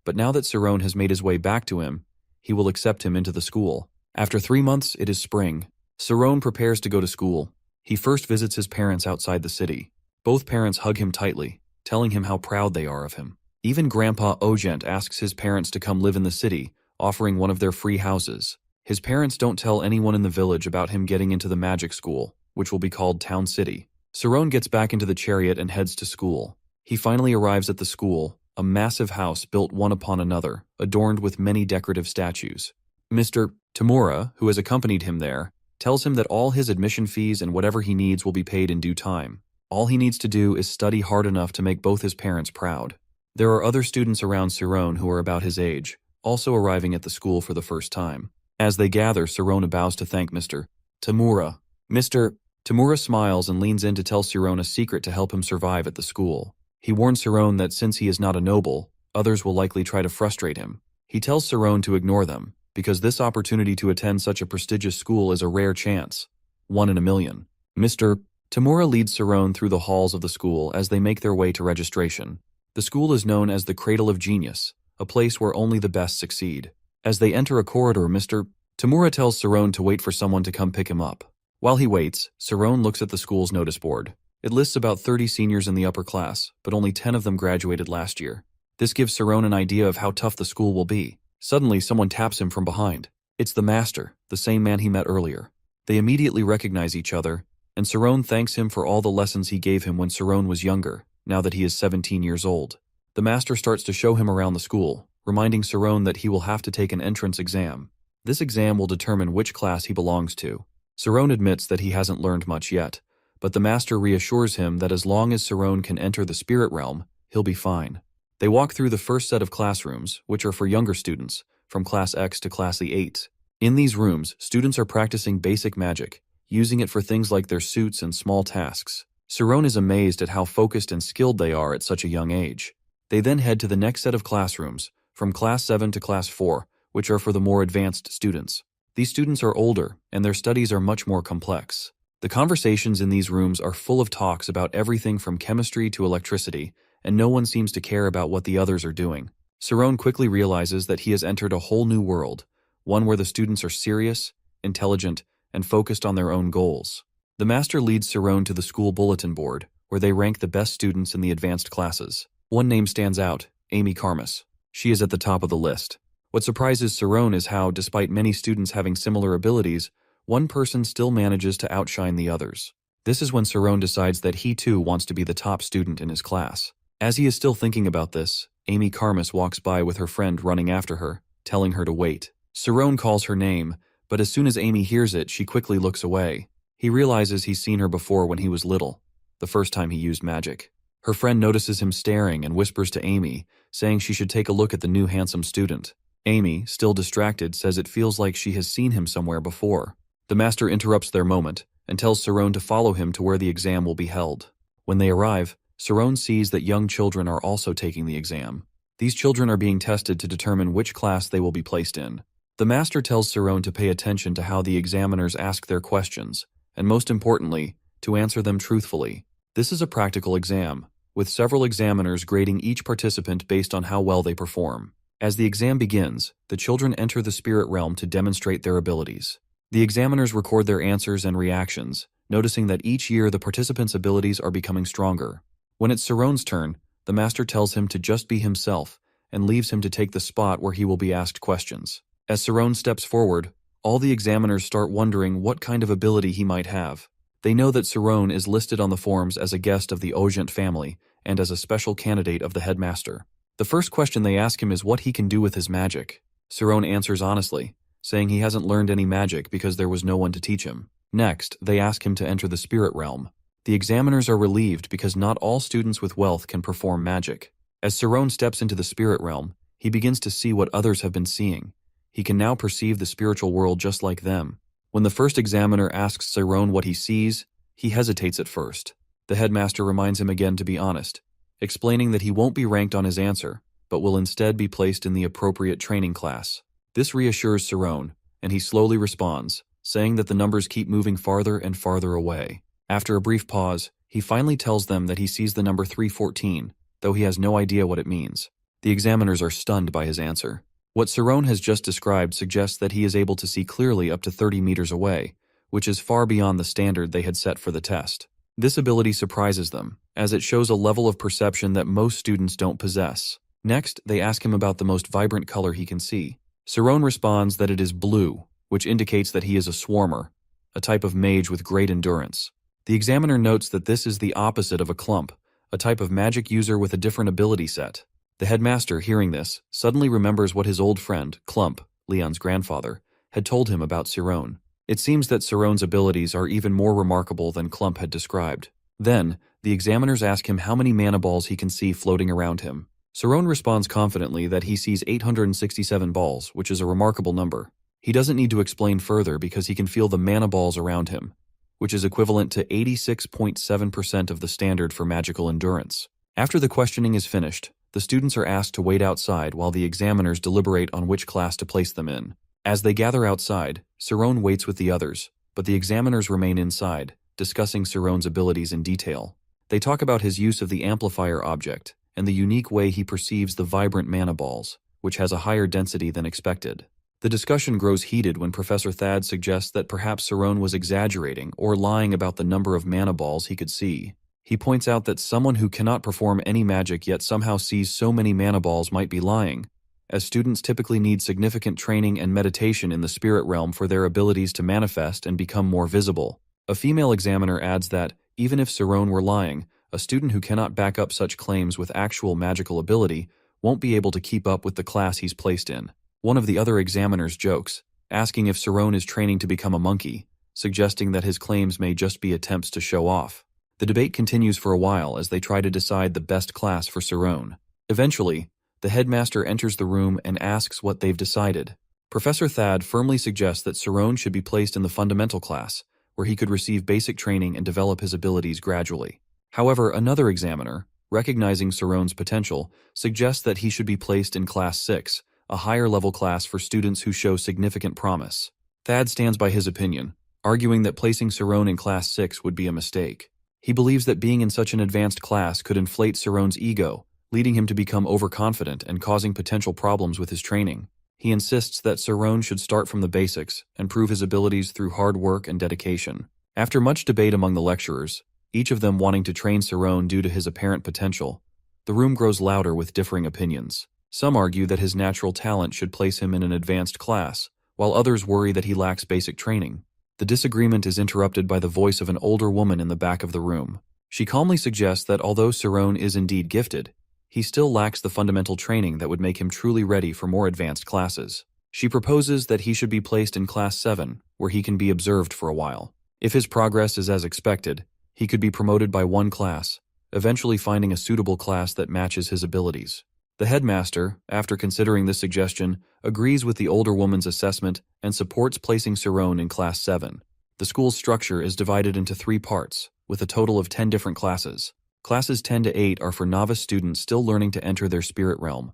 But now that Saron has made his way back to him, he will accept him into the school. After 3 months, it is spring. Saron prepares to go to school. He first visits his parents outside the city. Both parents hug him tightly, telling him how proud they are of him. Even Grandpa Ogent asks his parents to come live in the city, offering one of their free houses. His parents don't tell anyone in the village about him getting into the magic school, which will be called Town City. Saron gets back into the chariot and heads to school. He finally arrives at the school, a massive house built one upon another, adorned with many decorative statues. Mr. Tamura, who has accompanied him there, tells him that all his admission fees and whatever he needs will be paid in due time. All he needs to do is study hard enough to make both his parents proud. There are other students around Saron who are about his age, also arriving at the school for the first time. As they gather, Saron bows to thank Mr. Tamura. Mr. Tamura smiles and leans in to tell Saron a secret to help him survive at the school. He warns Saron that since he is not a noble, others will likely try to frustrate him. He tells Saron to ignore them, because this opportunity to attend such a prestigious school is a rare chance, 1 in a million. Mr. Tamura leads Saron through the halls of the school as they make their way to registration. The school is known as the Cradle of Genius, a place where only the best succeed. As they enter a corridor, Mr. Tamura tells Saron to wait for someone to come pick him up. While he waits, Saron looks at the school's notice board. It lists about 30 seniors in the upper class, but only 10 of them graduated last year. This gives Saron an idea of how tough the school will be. Suddenly, someone taps him from behind. It's the master, the same man he met earlier. They immediately recognize each other, and Saron thanks him for all the lessons he gave him when Saron was younger, now that he is 17 years old. The master starts to show him around the school, reminding Saron that he will have to take an entrance exam. This exam will determine which class he belongs to. Saron admits that he hasn't learned much yet, but the master reassures him that as long as Saron can enter the spirit realm, he'll be fine. They walk through the first set of classrooms, which are for younger students, from Class X to Class E8. In these rooms, students are practicing basic magic, using it for things like their suits and small tasks. Saron is amazed at how focused and skilled they are at such a young age. They then head to the next set of classrooms, from Class 7 to Class 4, which are for the more advanced students. These students are older, and their studies are much more complex. The conversations in these rooms are full of talks about everything from chemistry to electricity, and no one seems to care about what the others are doing. Saron quickly realizes that he has entered a whole new world, one where the students are serious, intelligent, and focused on their own goals. The master leads Saron to the school bulletin board, where they rank the best students in the advanced classes. One name stands out, Amy Karmas. She is at the top of the list. What surprises Saron is how, despite many students having similar abilities, one person still manages to outshine the others. This is when Saron decides that he too wants to be the top student in his class. As he is still thinking about this, Amy Karmas walks by with her friend running after her, telling her to wait. Saron calls her name, but as soon as Amy hears it, she quickly looks away. He realizes he's seen her before when he was little, the first time he used magic. Her friend notices him staring and whispers to Amy, saying she should take a look at the new handsome student. Amy, still distracted, says it feels like she has seen him somewhere before. The master interrupts their moment and tells Saron to follow him to where the exam will be held. When they arrive, Saron sees that young children are also taking the exam. These children are being tested to determine which class they will be placed in. The master tells Saron to pay attention to how the examiners ask their questions, and most importantly, to answer them truthfully. This is a practical exam, with several examiners grading each participant based on how well they perform. As the exam begins, the children enter the spirit realm to demonstrate their abilities. The examiners record their answers and reactions, noticing that each year the participants' abilities are becoming stronger. When it's Saron's turn, the master tells him to just be himself and leaves him to take the spot where he will be asked questions. As Saron steps forward, all the examiners start wondering what kind of ability he might have. They know that Saron is listed on the forms as a guest of the Ogent family and as a special candidate of the headmaster. The first question they ask him is what he can do with his magic. Saron answers honestly, saying he hasn't learned any magic because there was no one to teach him. Next, they ask him to enter the spirit realm. The examiners are relieved because not all students with wealth can perform magic. As Saron steps into the spirit realm, he begins to see what others have been seeing. He can now perceive the spiritual world just like them. When the first examiner asks Saron what he sees, he hesitates at first. The headmaster reminds him again to be honest, explaining that he won't be ranked on his answer, but will instead be placed in the appropriate training class. This reassures Saron, and he slowly responds, saying that the numbers keep moving farther and farther away. After a brief pause, he finally tells them that he sees the number 314, though he has no idea what it means. The examiners are stunned by his answer. What Saron has just described suggests that he is able to see clearly up to 30 meters away, which is far beyond the standard they had set for the test. This ability surprises them, as it shows a level of perception that most students don't possess. Next, they ask him about the most vibrant color he can see. Saron responds that it is blue, which indicates that he is a swarmer, a type of mage with great endurance. The examiner notes that this is the opposite of a clump, a type of magic user with a different ability set. The headmaster, hearing this, suddenly remembers what his old friend, Clump, Leon's grandfather, had told him about Saron. It seems that Saron's abilities are even more remarkable than Clump had described. Then, the examiners ask him how many mana balls he can see floating around him. Saron responds confidently that he sees 867 balls, which is a remarkable number. He doesn't need to explain further because he can feel the mana balls around him, which is equivalent to 86.7% of the standard for magical endurance. After the questioning is finished, the students are asked to wait outside while the examiners deliberate on which class to place them in. As they gather outside, Saron waits with the others, but the examiners remain inside, discussing Saron's abilities in detail. They talk about his use of the amplifier object and the unique way he perceives the vibrant mana balls, which has a higher density than expected. The discussion grows heated when Professor Thad suggests that perhaps Saron was exaggerating or lying about the number of mana balls he could see. He points out that someone who cannot perform any magic yet somehow sees so many mana balls might be lying, as students typically need significant training and meditation in the spirit realm for their abilities to manifest and become more visible. A female examiner adds that, even if Saron were lying, a student who cannot back up such claims with actual magical ability won't be able to keep up with the class he's placed in. One of the other examiners jokes, asking if Saron is training to become a monkey, suggesting that his claims may just be attempts to show off. The debate continues for a while as they try to decide the best class for Saron. Eventually, the headmaster enters the room and asks what they've decided. Professor Thad firmly suggests that Saron should be placed in the fundamental class, where he could receive basic training and develop his abilities gradually. However, another examiner, recognizing Saron's potential, suggests that he should be placed in Class 6, a higher-level class for students who show significant promise. Thad stands by his opinion, arguing that placing Saron in Class 6 would be a mistake. He believes that being in such an advanced class could inflate Saron's ego, leading him to become overconfident and causing potential problems with his training. He insists that Saron should start from the basics and prove his abilities through hard work and dedication. After much debate among the lecturers, each of them wanting to train Saron due to his apparent potential, the room grows louder with differing opinions. Some argue that his natural talent should place him in an advanced class, while others worry that he lacks basic training. The disagreement is interrupted by the voice of an older woman in the back of the room. She calmly suggests that although Saron is indeed gifted, he still lacks the fundamental training that would make him truly ready for more advanced classes. She proposes that he should be placed in Class 7, where he can be observed for a while. If his progress is as expected, he could be promoted by one class, eventually finding a suitable class that matches his abilities. The headmaster, after considering this suggestion, agrees with the older woman's assessment and supports placing Saron in Class 7. The school's structure is divided into 3 parts, with a total of 10 different classes. Classes 10 to 8 are for novice students still learning to enter their spirit realm,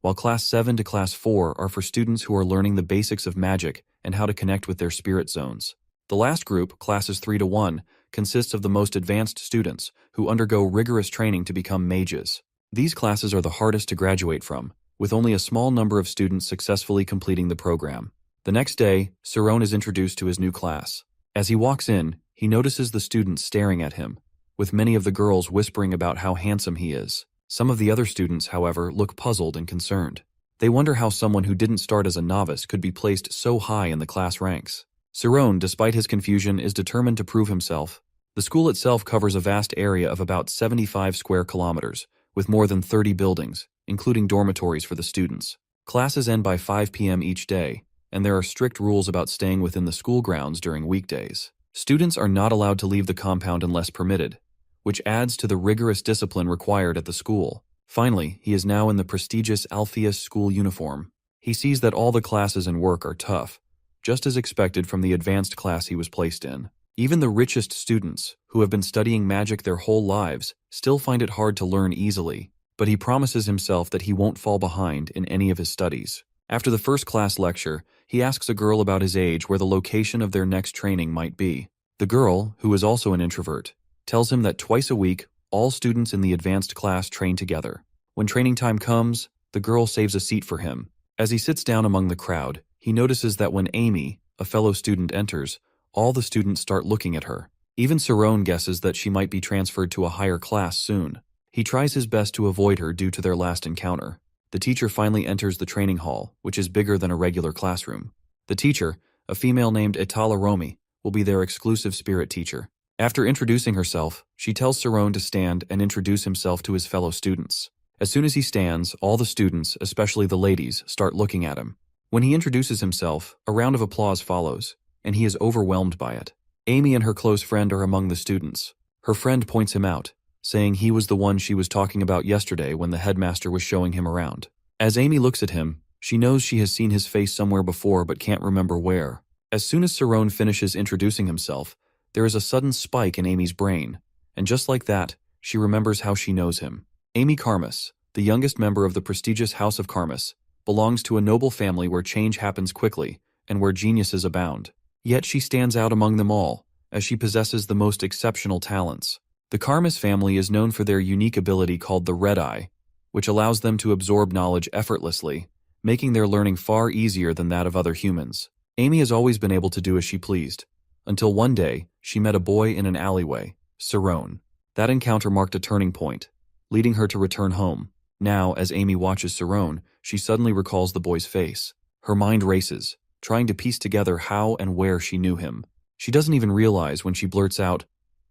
while Class 7 to Class 4 are for students who are learning the basics of magic and how to connect with their spirit zones. The last group, Classes 3 to 1, consists of the most advanced students who undergo rigorous training to become mages. These classes are the hardest to graduate from, with only a small number of students successfully completing the program. The next day, Saron is introduced to his new class. As he walks in, he notices the students staring at him, with many of the girls whispering about how handsome he is. Some of the other students, however, look puzzled and concerned. They wonder how someone who didn't start as a novice could be placed so high in the class ranks. Saron, despite his confusion, is determined to prove himself. The school itself covers a vast area of about 75 square kilometers, with more than 30 buildings, including dormitories for the students. Classes end by 5 p.m. each day, and there are strict rules about staying within the school grounds during weekdays. Students are not allowed to leave the compound unless permitted, which adds to the rigorous discipline required at the school. Finally, he is now in the prestigious Alpheus school uniform. He sees that all the classes and work are tough, just as expected from the advanced class he was placed in. Even the richest students, who have been studying magic their whole lives, still find it hard to learn easily, but he promises himself that he won't fall behind in any of his studies. After the first class lecture, he asks a girl about his age where the location of their next training might be. The girl, who is also an introvert, tells him that twice a week, all students in the advanced class train together. When training time comes, the girl saves a seat for him. As he sits down among the crowd, he notices that when Amy, a fellow student, enters, all the students start looking at her. Even Saron guesses that she might be transferred to a higher class soon. He tries his best to avoid her due to their last encounter. The teacher finally enters the training hall, which is bigger than a regular classroom. The teacher, a female named Itala Romi, will be their exclusive spirit teacher. After introducing herself, she tells Saron to stand and introduce himself to his fellow students. As soon as he stands, all the students, especially the ladies, start looking at him. When he introduces himself, a round of applause follows, and he is overwhelmed by it. Amy and her close friend are among the students. Her friend points him out, saying he was the one she was talking about yesterday when the headmaster was showing him around. As Amy looks at him, she knows she has seen his face somewhere before but can't remember where. As soon as Saron finishes introducing himself, there is a sudden spike in Amy's brain, and just like that, she remembers how she knows him. Amy Karmas, the youngest member of the prestigious House of Karmas, belongs to a noble family where change happens quickly and where geniuses abound. Yet she stands out among them all, as she possesses the most exceptional talents. The Karmas family is known for their unique ability called the Red Eye, which allows them to absorb knowledge effortlessly, making their learning far easier than that of other humans. Amy has always been able to do as she pleased, until one day she met a boy in an alleyway, Saron. That encounter marked a turning point, leading her to return home. Now, as Amy watches Saron, she suddenly recalls the boy's face. Her mind races, trying to piece together how and where she knew him. She doesn't even realize when she blurts out,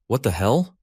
"What the hell?"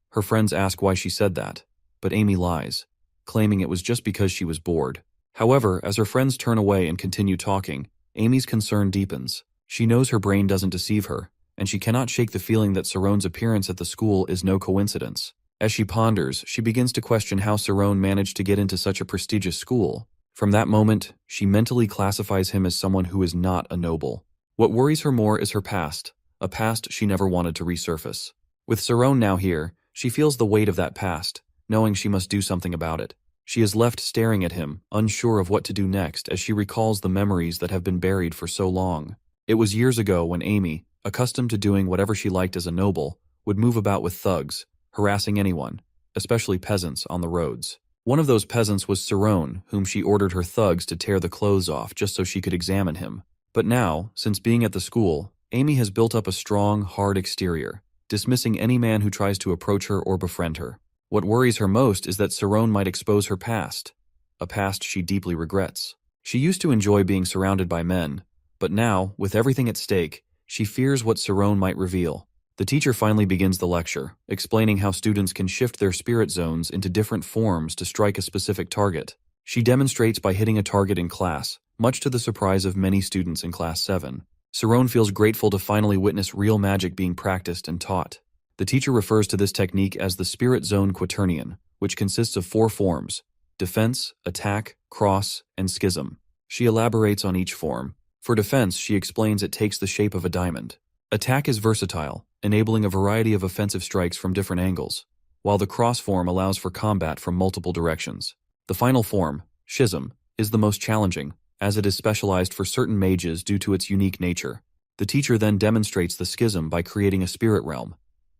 Her friends ask why she said that, but Amy lies, claiming it was just because she was bored. However, as her friends turn away and continue talking, Amy's concern deepens. She knows her brain doesn't deceive her, and she cannot shake the feeling that Saron's appearance at the school is no coincidence. As she ponders, she begins to question how Saron managed to get into such a prestigious school. From that moment, she mentally classifies him as someone who is not a noble. What worries her more is her past, a past she never wanted to resurface. With Saron now here, she feels the weight of that past, knowing she must do something about it. She is left staring at him, unsure of what to do next as she recalls the memories that have been buried for so long. It was years ago when Amy, accustomed to doing whatever she liked as a noble, would move about with thugs, harassing anyone, especially peasants, on the roads. One of those peasants was Cerrone, whom she ordered her thugs to tear the clothes off just so she could examine him. But now, since being at the school, Amy has built up a strong, hard exterior, dismissing any man who tries to approach her or befriend her. What worries her most is that Cerrone might expose her past, a past she deeply regrets. She used to enjoy being surrounded by men, but now, with everything at stake, she fears what Cerrone might reveal. The teacher finally begins the lecture, explaining how students can shift their spirit zones into different forms to strike a specific target. She demonstrates by hitting a target in class, much to the surprise of many students in Class 7. Cerrone feels grateful to finally witness real magic being practiced and taught. The teacher refers to this technique as the Spirit Zone Quaternion, which consists of 4 forms: defense, attack, cross, and schism. She elaborates on each form. For defense, she explains it takes the shape of a diamond. Attack is versatile, enabling a variety of offensive strikes from different angles, while the cross form allows for combat from multiple directions. The final form, schism, is the most challenging, as it is specialized for certain mages due to its unique nature. The teacher then demonstrates the schism by creating a spirit realm,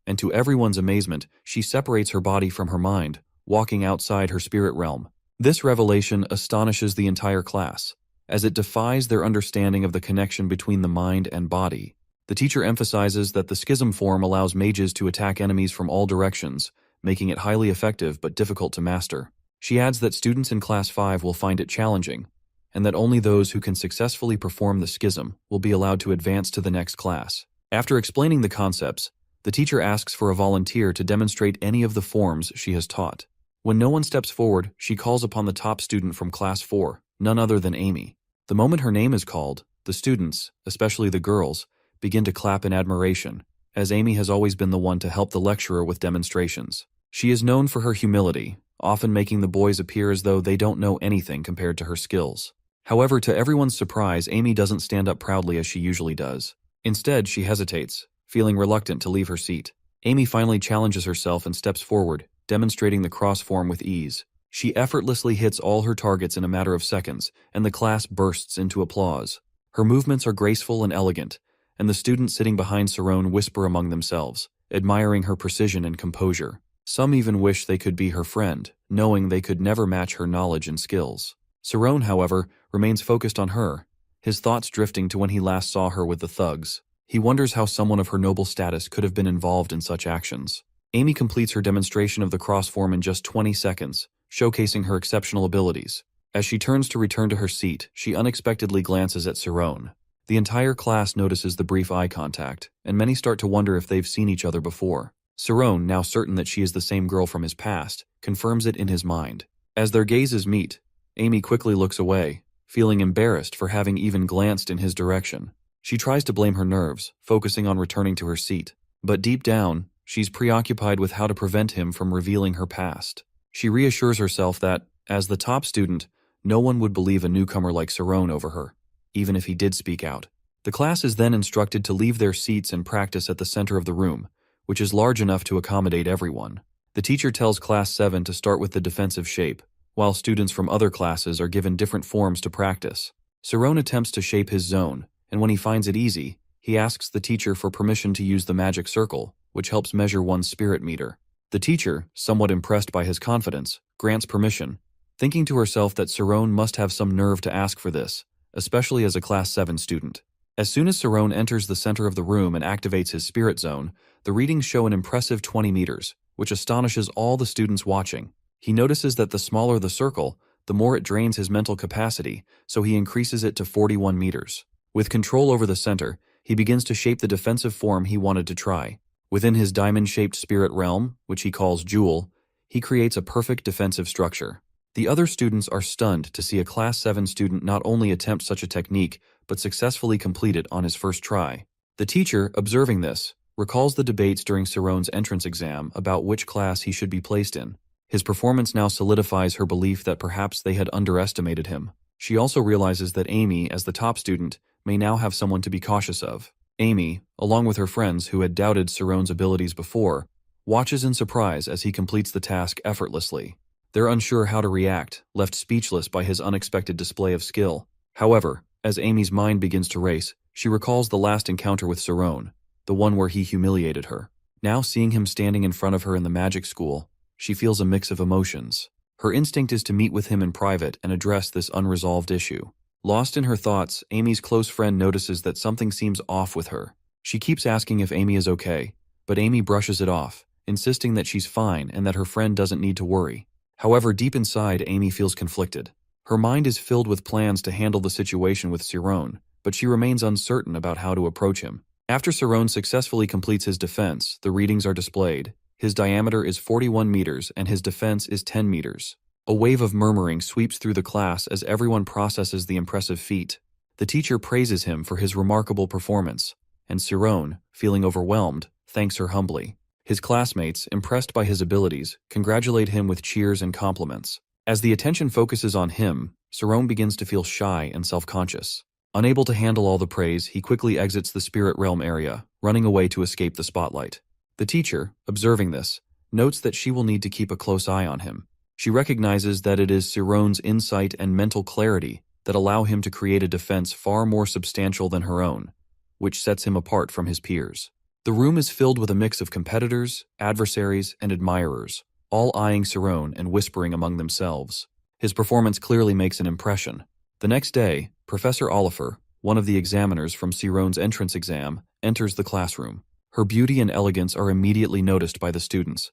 and to everyone's amazement, she separates her body from her mind, walking outside her spirit realm. This revelation astonishes the entire class, as it defies their understanding of the connection between the mind and body. The teacher emphasizes that the schism form allows mages to attack enemies from all directions, making it highly effective but difficult to master. She adds that students in Class 5 will find it challenging, and that only those who can successfully perform the schism will be allowed to advance to the next class. After explaining the concepts, the teacher asks for a volunteer to demonstrate any of the forms she has taught. When no one steps forward, she calls upon the top student from Class 4, none other than Amy. The moment her name is called, the students, especially the girls, begin to clap in admiration, as Amy has always been the one to help the lecturer with demonstrations. She is known for her humility, often making the boys appear as though they don't know anything compared to her skills. However, to everyone's surprise, Amy doesn't stand up proudly as she usually does. Instead, she hesitates, feeling reluctant to leave her seat. Amy finally challenges herself and steps forward, demonstrating the cross form with ease. She effortlessly hits all her targets in a matter of seconds, and the class bursts into applause. Her movements are graceful and elegant, and the students sitting behind Cerrone whisper among themselves, admiring her precision and composure. Some even wish they could be her friend, knowing they could never match her knowledge and skills. Cerrone, however, remains focused on her, his thoughts drifting to when he last saw her with the thugs. He wonders how someone of her noble status could have been involved in such actions. Amy completes her demonstration of the cross form in just 20 seconds, showcasing her exceptional abilities. As she turns to return to her seat, she unexpectedly glances at Cerrone. The entire class notices the brief eye contact, and many start to wonder if they've seen each other before. Cerrone, now certain that she is the same girl from his past, confirms it in his mind. As their gazes meet, Amy quickly looks away, feeling embarrassed for having even glanced in his direction. She tries to blame her nerves, focusing on returning to her seat. But deep down, she's preoccupied with how to prevent him from revealing her past. She reassures herself that, as the top student, no one would believe a newcomer like Cerrone over her, even if he did speak out. The class is then instructed to leave their seats and practice at the center of the room, which is large enough to accommodate everyone. The teacher tells Class 7 to start with the defensive shape, while students from other classes are given different forms to practice. Cerrone attempts to shape his zone, and when he finds it easy, he asks the teacher for permission to use the magic circle, which helps measure one's spirit meter. The teacher, somewhat impressed by his confidence, grants permission, thinking to herself that Cerrone must have some nerve to ask for this, especially as a Class 7 student. As soon as Cerrone enters the center of the room and activates his spirit zone, the readings show an impressive 20 meters, which astonishes all the students watching. He notices that the smaller the circle, the more it drains his mental capacity, so he increases it to 41 meters. With control over the center, he begins to shape the defensive form he wanted to try. Within his diamond-shaped spirit realm, which he calls Jewel, he creates a perfect defensive structure. The other students are stunned to see a Class 7 student not only attempt such a technique, but successfully complete it on his first try. The teacher, observing this, recalls the debates during Cerrone's entrance exam about which class he should be placed in. His performance now solidifies her belief that perhaps they had underestimated him. She also realizes that Amy, as the top student, may now have someone to be cautious of. Amy, along with her friends who had doubted Cerrone's abilities before, watches in surprise as he completes the task effortlessly. They're unsure how to react, left speechless by his unexpected display of skill. However, as Amy's mind begins to race, She recalls the last encounter with Cerrone, the one where he humiliated her. Now seeing him standing in front of her in the magic school, she feels a mix of emotions. Her instinct is to meet with him in private and address this unresolved issue. Lost in her thoughts, Amy's close friend notices that something seems off with her. She keeps asking if Amy is okay, but Amy brushes it off, insisting that she's fine and that her friend doesn't need to worry. However, deep inside, Amy feels conflicted. Her mind is filled with plans to handle the situation with Cerrone, but she remains uncertain about how to approach him. After Cerrone successfully completes his defense, the readings are displayed. His diameter is 41 meters and his defense is 10 meters. A wave of murmuring sweeps through the class as everyone processes the impressive feat. The teacher praises him for his remarkable performance, and Cerrone, feeling overwhelmed, thanks her humbly. His classmates, impressed by his abilities, congratulate him with cheers and compliments. As the attention focuses on him, Cerrone begins to feel shy and self-conscious. Unable to handle all the praise, he quickly exits the spirit realm area, running away to escape the spotlight. The teacher, observing this, notes that she will need to keep a close eye on him. She recognizes that it is Cerrone's insight and mental clarity that allow him to create a defense far more substantial than her own, which sets him apart from his peers. The room is filled with a mix of competitors, adversaries, and admirers, all eyeing Cerrone and whispering among themselves. His performance clearly makes an impression. The next day, Professor Oliver, one of the examiners from Cerrone's entrance exam, enters the classroom. Her beauty and elegance are immediately noticed by the students,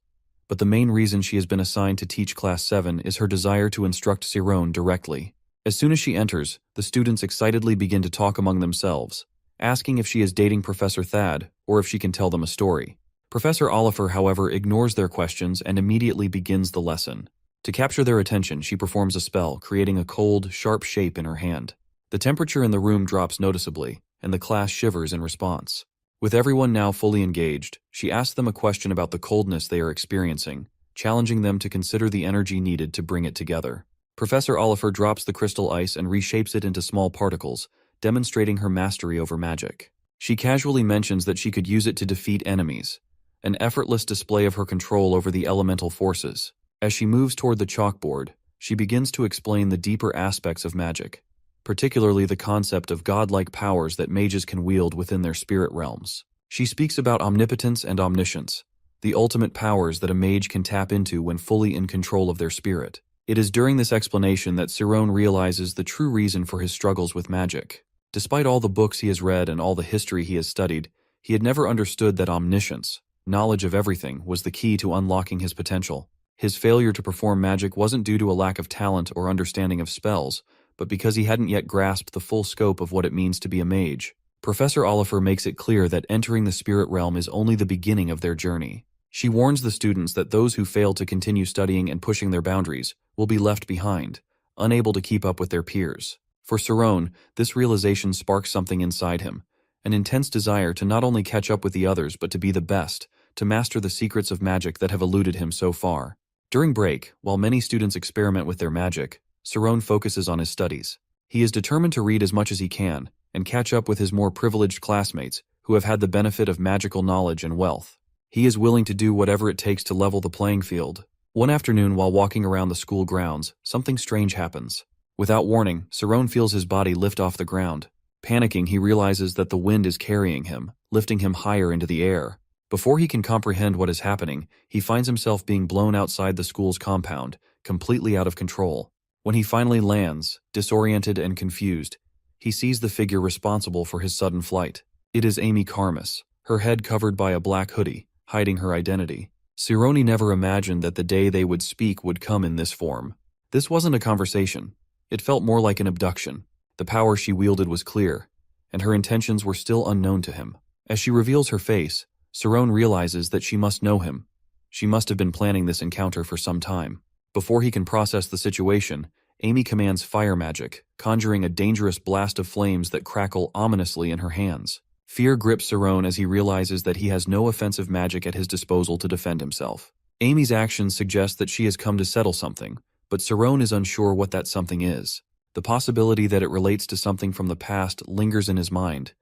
but the main reason she has been assigned to teach Class 7 is her desire to instruct Cerrone directly. As soon as she enters, the students excitedly begin to talk among themselves, asking if she is dating Professor Thad or if she can tell them a story. Professor Oliver, however, ignores their questions and immediately begins the lesson. To capture their attention, she performs a spell, creating a cold, sharp shape in her hand. The temperature in the room drops noticeably, and the class shivers in response. With everyone now fully engaged, she asks them a question about the coldness they are experiencing, challenging them to consider the energy needed to bring it together. Professor Oliver drops the crystal ice and reshapes it into small particles, demonstrating her mastery over magic. She casually mentions that she could use it to defeat enemies, an effortless display of her control over the elemental forces. As she moves toward the chalkboard, she begins to explain the deeper aspects of magic, particularly the concept of godlike powers that mages can wield within their spirit realms. She speaks about omnipotence and omniscience, the ultimate powers that a mage can tap into when fully in control of their spirit. It is during this explanation that Cerrone realizes the true reason for his struggles with magic. Despite all the books he has read and all the history he has studied, he had never understood that omniscience, knowledge of everything, was the key to unlocking his potential. His failure to perform magic wasn't due to a lack of talent or understanding of spells, but because he hadn't yet grasped the full scope of what it means to be a mage. Professor Oliver makes it clear that entering the spirit realm is only the beginning of their journey. She warns the students that those who fail to continue studying and pushing their boundaries will be left behind, unable to keep up with their peers. For Cerrone, this realization sparks something inside him, an intense desire to not only catch up with the others but to be the best, to master the secrets of magic that have eluded him so far. During break, while many students experiment with their magic, Cerrone focuses on his studies. He is determined to read as much as he can and catch up with his more privileged classmates who have had the benefit of magical knowledge and wealth. He is willing to do whatever it takes to level the playing field. One afternoon, while walking around the school grounds, something strange happens. Without warning, Cerrone feels his body lift off the ground. Panicking, he realizes that the wind is carrying him, lifting him higher into the air. Before he can comprehend what is happening, he finds himself being blown outside the school's compound, completely out of control. When he finally lands, disoriented and confused, he sees the figure responsible for his sudden flight. It is Amy Karmas, her head covered by a black hoodie, hiding her identity. Cerrone never imagined that the day they would speak would come in this form. This wasn't a conversation. It felt more like an abduction. The power she wielded was clear, and her intentions were still unknown to him. As she reveals her face, Cerrone realizes that she must know him. She must have been planning this encounter for some time. Before he can process the situation, Amy commands fire magic, conjuring a dangerous blast of flames that crackle ominously in her hands. Fear grips Cerrone as he realizes that he has no offensive magic at his disposal to defend himself. Amy's actions suggest that she has come to settle something, but Cerrone is unsure what that something is. The possibility that it relates to something from the past lingers in his mind,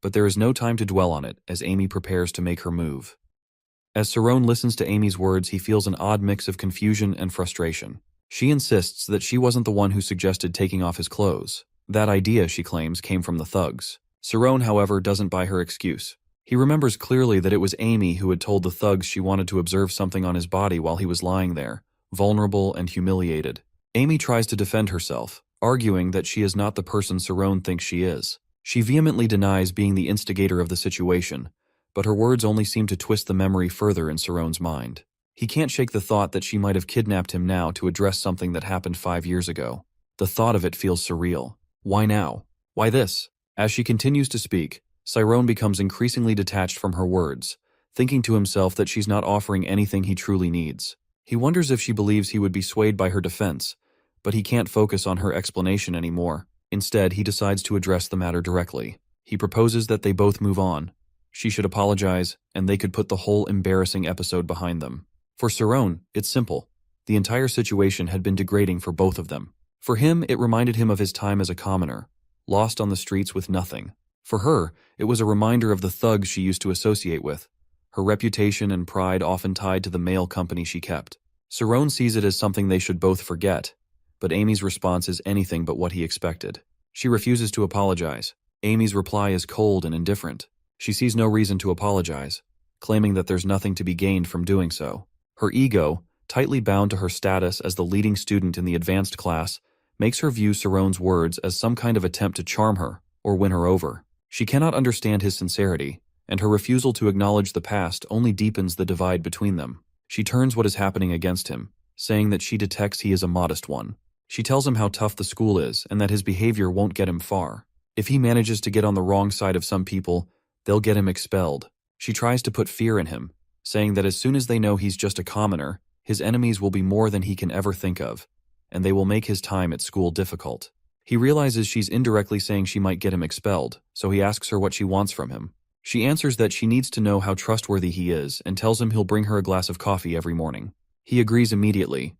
but there is no time to dwell on it as Amy prepares to make her move. As Cerrone listens to Amy's words, he feels an odd mix of confusion and frustration. She insists that she wasn't the one who suggested taking off his clothes. That idea, she claims, came from the thugs. Sarone, however, doesn't buy her excuse. He remembers clearly that it was Amy who had told the thugs she wanted to observe something on his body while he was lying there, vulnerable and humiliated. Amy tries to defend herself, arguing that she is not the person Sarone thinks she is. She vehemently denies being the instigator of the situation, but her words only seem to twist the memory further in Sarone's mind. He can't shake the thought that she might have kidnapped him now to address something that happened 5 years ago. The thought of it feels surreal. Why now? Why this? As she continues to speak, Sarone becomes increasingly detached from her words, thinking to himself that she's not offering anything he truly needs. He wonders if she believes he would be swayed by her defense, but he can't focus on her explanation anymore. Instead, he decides to address the matter directly. He proposes that they both move on. She should apologize, and they could put the whole embarrassing episode behind them. For Sarone, it's simple. The entire situation had been degrading for both of them. For him, it reminded him of his time as a commoner, lost on the streets with nothing. For her, it was a reminder of the thugs she used to associate with, her reputation and pride often tied to the mail company she kept. Sarone sees it as something they should both forget, but Amy's response is anything but what he expected. She refuses to apologize. Amy's reply is cold and indifferent. She sees no reason to apologize, claiming that there's nothing to be gained from doing so. Her ego, tightly bound to her status as the leading student in the advanced class, makes her view Sarone's words as some kind of attempt to charm her or win her over. She cannot understand his sincerity, and her refusal to acknowledge the past only deepens the divide between them. She turns what is happening against him, saying that she detects he is a modest one. She tells him how tough the school is and that his behavior won't get him far. If he manages to get on the wrong side of some people, they'll get him expelled. She tries to put fear in him, saying that as soon as they know he's just a commoner, his enemies will be more than he can ever think of, and they will make his time at school difficult. He realizes she's indirectly saying she might get him expelled, so he asks her what she wants from him. She answers that she needs to know how trustworthy he is and tells him he'll bring her a glass of coffee every morning. He agrees immediately,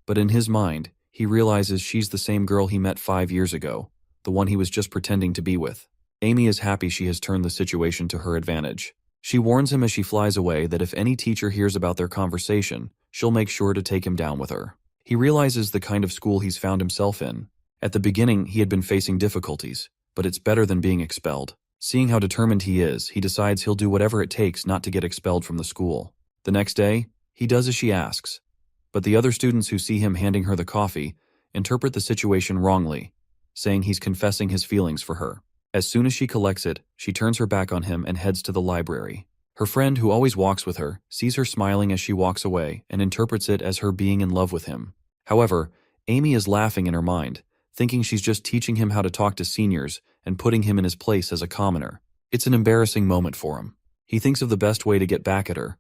but in his mind, he realizes she's the same girl he met 5 years ago, the one he was just pretending to be with. Amy is happy she has turned the situation to her advantage. She warns him as she flies away that if any teacher hears about their conversation, she'll make sure to take him down with her. He realizes the kind of school he's found himself in. At the beginning, he had been facing difficulties, but it's better than being expelled. Seeing how determined he is, he decides he'll do whatever it takes not to get expelled from the school. The next day, he does as she asks, but the other students who see him handing her the coffee interpret the situation wrongly, saying he's confessing his feelings for her. As soon as she collects it, she turns her back on him and heads to the library. Her friend, who always walks with her, sees her smiling as she walks away and interprets it as her being in love with him. However, Amy is laughing in her mind, thinking she's just teaching him how to talk to seniors and putting him in his place as a commoner. It's an embarrassing moment for him. He thinks of the best way to get back at her,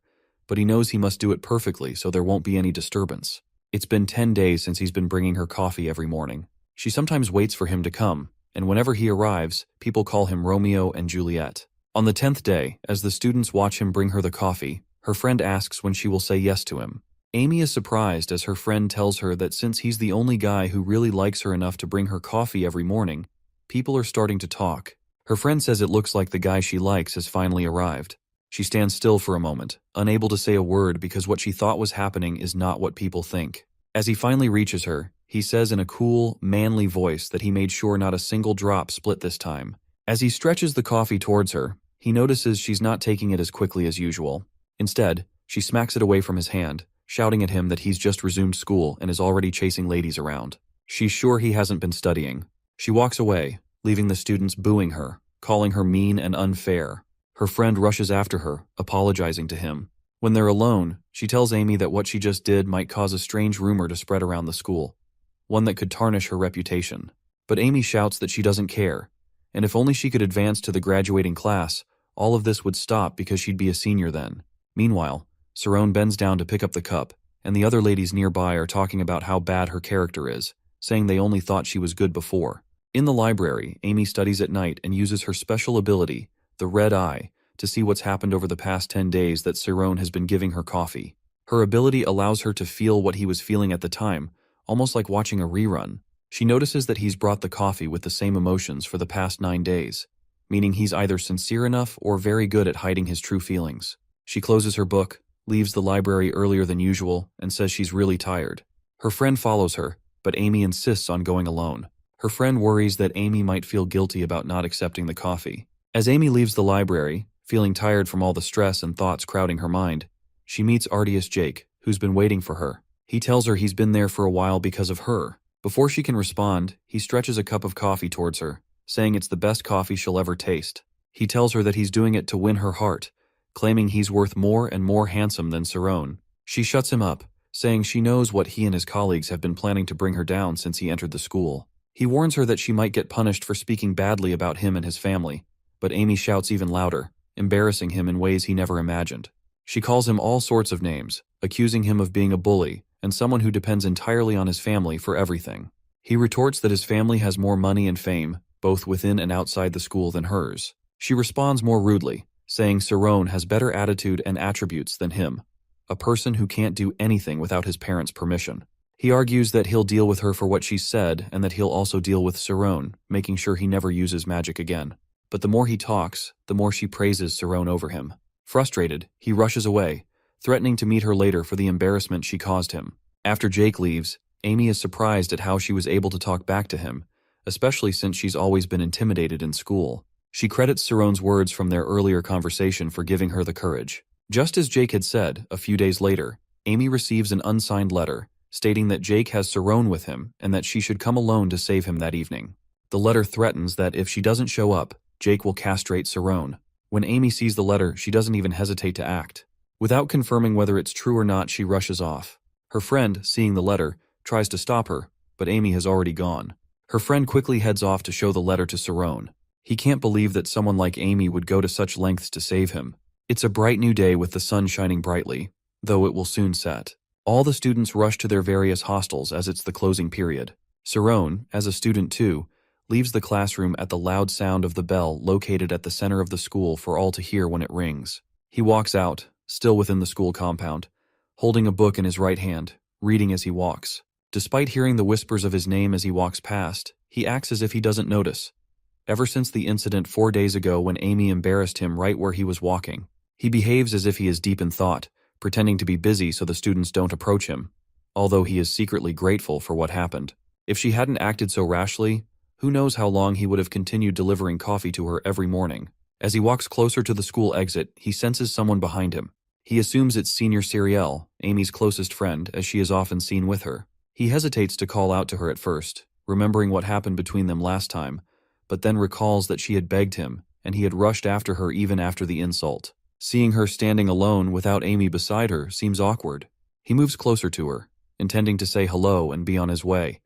but he knows he must do it perfectly so there won't be any disturbance. It's been 10 days since he's been bringing her coffee every morning. She sometimes waits for him to come, and whenever he arrives, people call him Romeo and Juliet. On the 10th day, as the students watch him bring her the coffee, her friend asks when she will say yes to him. Amy is surprised as her friend tells her that since he's the only guy who really likes her enough to bring her coffee every morning, people are starting to talk. Her friend says it looks like the guy she likes has finally arrived. She stands still for a moment, unable to say a word because what she thought was happening is not what people think. As he finally reaches her, he says in a cool, manly voice that he made sure not a single drop split this time. As he stretches the coffee towards her, he notices she's not taking it as quickly as usual. Instead, she smacks it away from his hand, shouting at him that he's just resumed school and is already chasing ladies around. She's sure he hasn't been studying. She walks away, leaving the students booing her, calling her mean and unfair. Her friend rushes after her, apologizing to him. When they're alone, she tells Amy that what she just did might cause a strange rumor to spread around the school, one that could tarnish her reputation. But Amy shouts that she doesn't care, and if only she could advance to the graduating class, all of this would stop because she'd be a senior then. Meanwhile, Sarone bends down to pick up the cup, and the other ladies nearby are talking about how bad her character is, saying they only thought she was good before. In the library, Amy studies at night and uses her special ability, the red eye, to see what's happened over the past 10 days that Sarone has been giving her coffee. Her ability allows her to feel what he was feeling at the time, almost like watching a rerun. She notices that he's brought the coffee with the same emotions for the past 9 days, meaning he's either sincere enough or very good at hiding his true feelings. She closes her book, leaves the library earlier than usual, and says she's really tired. Her friend follows her, but Amy insists on going alone. Her friend worries that Amy might feel guilty about not accepting the coffee. As Amy leaves the library, feeling tired from all the stress and thoughts crowding her mind, she meets artist Jake, who's been waiting for her. He tells her he's been there for a while because of her. Before she can respond, he stretches a cup of coffee towards her, saying it's the best coffee she'll ever taste. He tells her that he's doing it to win her heart, claiming he's worth more and more handsome than Saron. She shuts him up, saying she knows what he and his colleagues have been planning to bring her down since he entered the school. He warns her that she might get punished for speaking badly about him and his family, but Amy shouts even louder, embarrassing him in ways he never imagined. She calls him all sorts of names, accusing him of being a bully and someone who depends entirely on his family for everything. He retorts that his family has more money and fame, both within and outside the school, than hers. She responds more rudely, saying Saron has better attitude and attributes than him, a person who can't do anything without his parents' permission. He argues that he'll deal with her for what she said and that he'll also deal with Saron, making sure he never uses magic again. But the more he talks, the more she praises Saron over him. Frustrated, he rushes away, threatening to meet her later for the embarrassment she caused him. After Jake leaves, Amy is surprised at how she was able to talk back to him, especially since she's always been intimidated in school. She credits Saron's words from their earlier conversation for giving her the courage. Just as Jake had said, a few days later, Amy receives an unsigned letter, stating that Jake has Saron with him and that she should come alone to save him that evening. The letter threatens that if she doesn't show up, Jake will castrate Saron. When Amy sees the letter, she doesn't even hesitate to act. Without confirming whether it's true or not, she rushes off. Her friend, seeing the letter, tries to stop her, but Amy has already gone. Her friend quickly heads off to show the letter to Saron. He can't believe that someone like Amy would go to such lengths to save him. It's a bright new day with the sun shining brightly, though it will soon set. All the students rush to their various hostels as it's the closing period. Saron, as a student too, leaves the classroom at the loud sound of the bell located at the center of the school for all to hear when it rings. He walks out, still within the school compound, holding a book in his right hand, reading as he walks. Despite hearing the whispers of his name as he walks past, he acts as if he doesn't notice. Ever since the incident 4 days ago when Amy embarrassed him right where he was walking, he behaves as if he is deep in thought, pretending to be busy so the students don't approach him, although he is secretly grateful for what happened. If she hadn't acted so rashly, who knows how long he would have continued delivering coffee to her every morning. As he walks closer to the school exit, he senses someone behind him. He assumes it's Senior Siriel, Amy's closest friend, as she is often seen with her. He hesitates to call out to her at first, remembering what happened between them last time, but then recalls that she had begged him, and he had rushed after her even after the insult. Seeing her standing alone without Amy beside her seems awkward. He moves closer to her, intending to say hello and be on his way,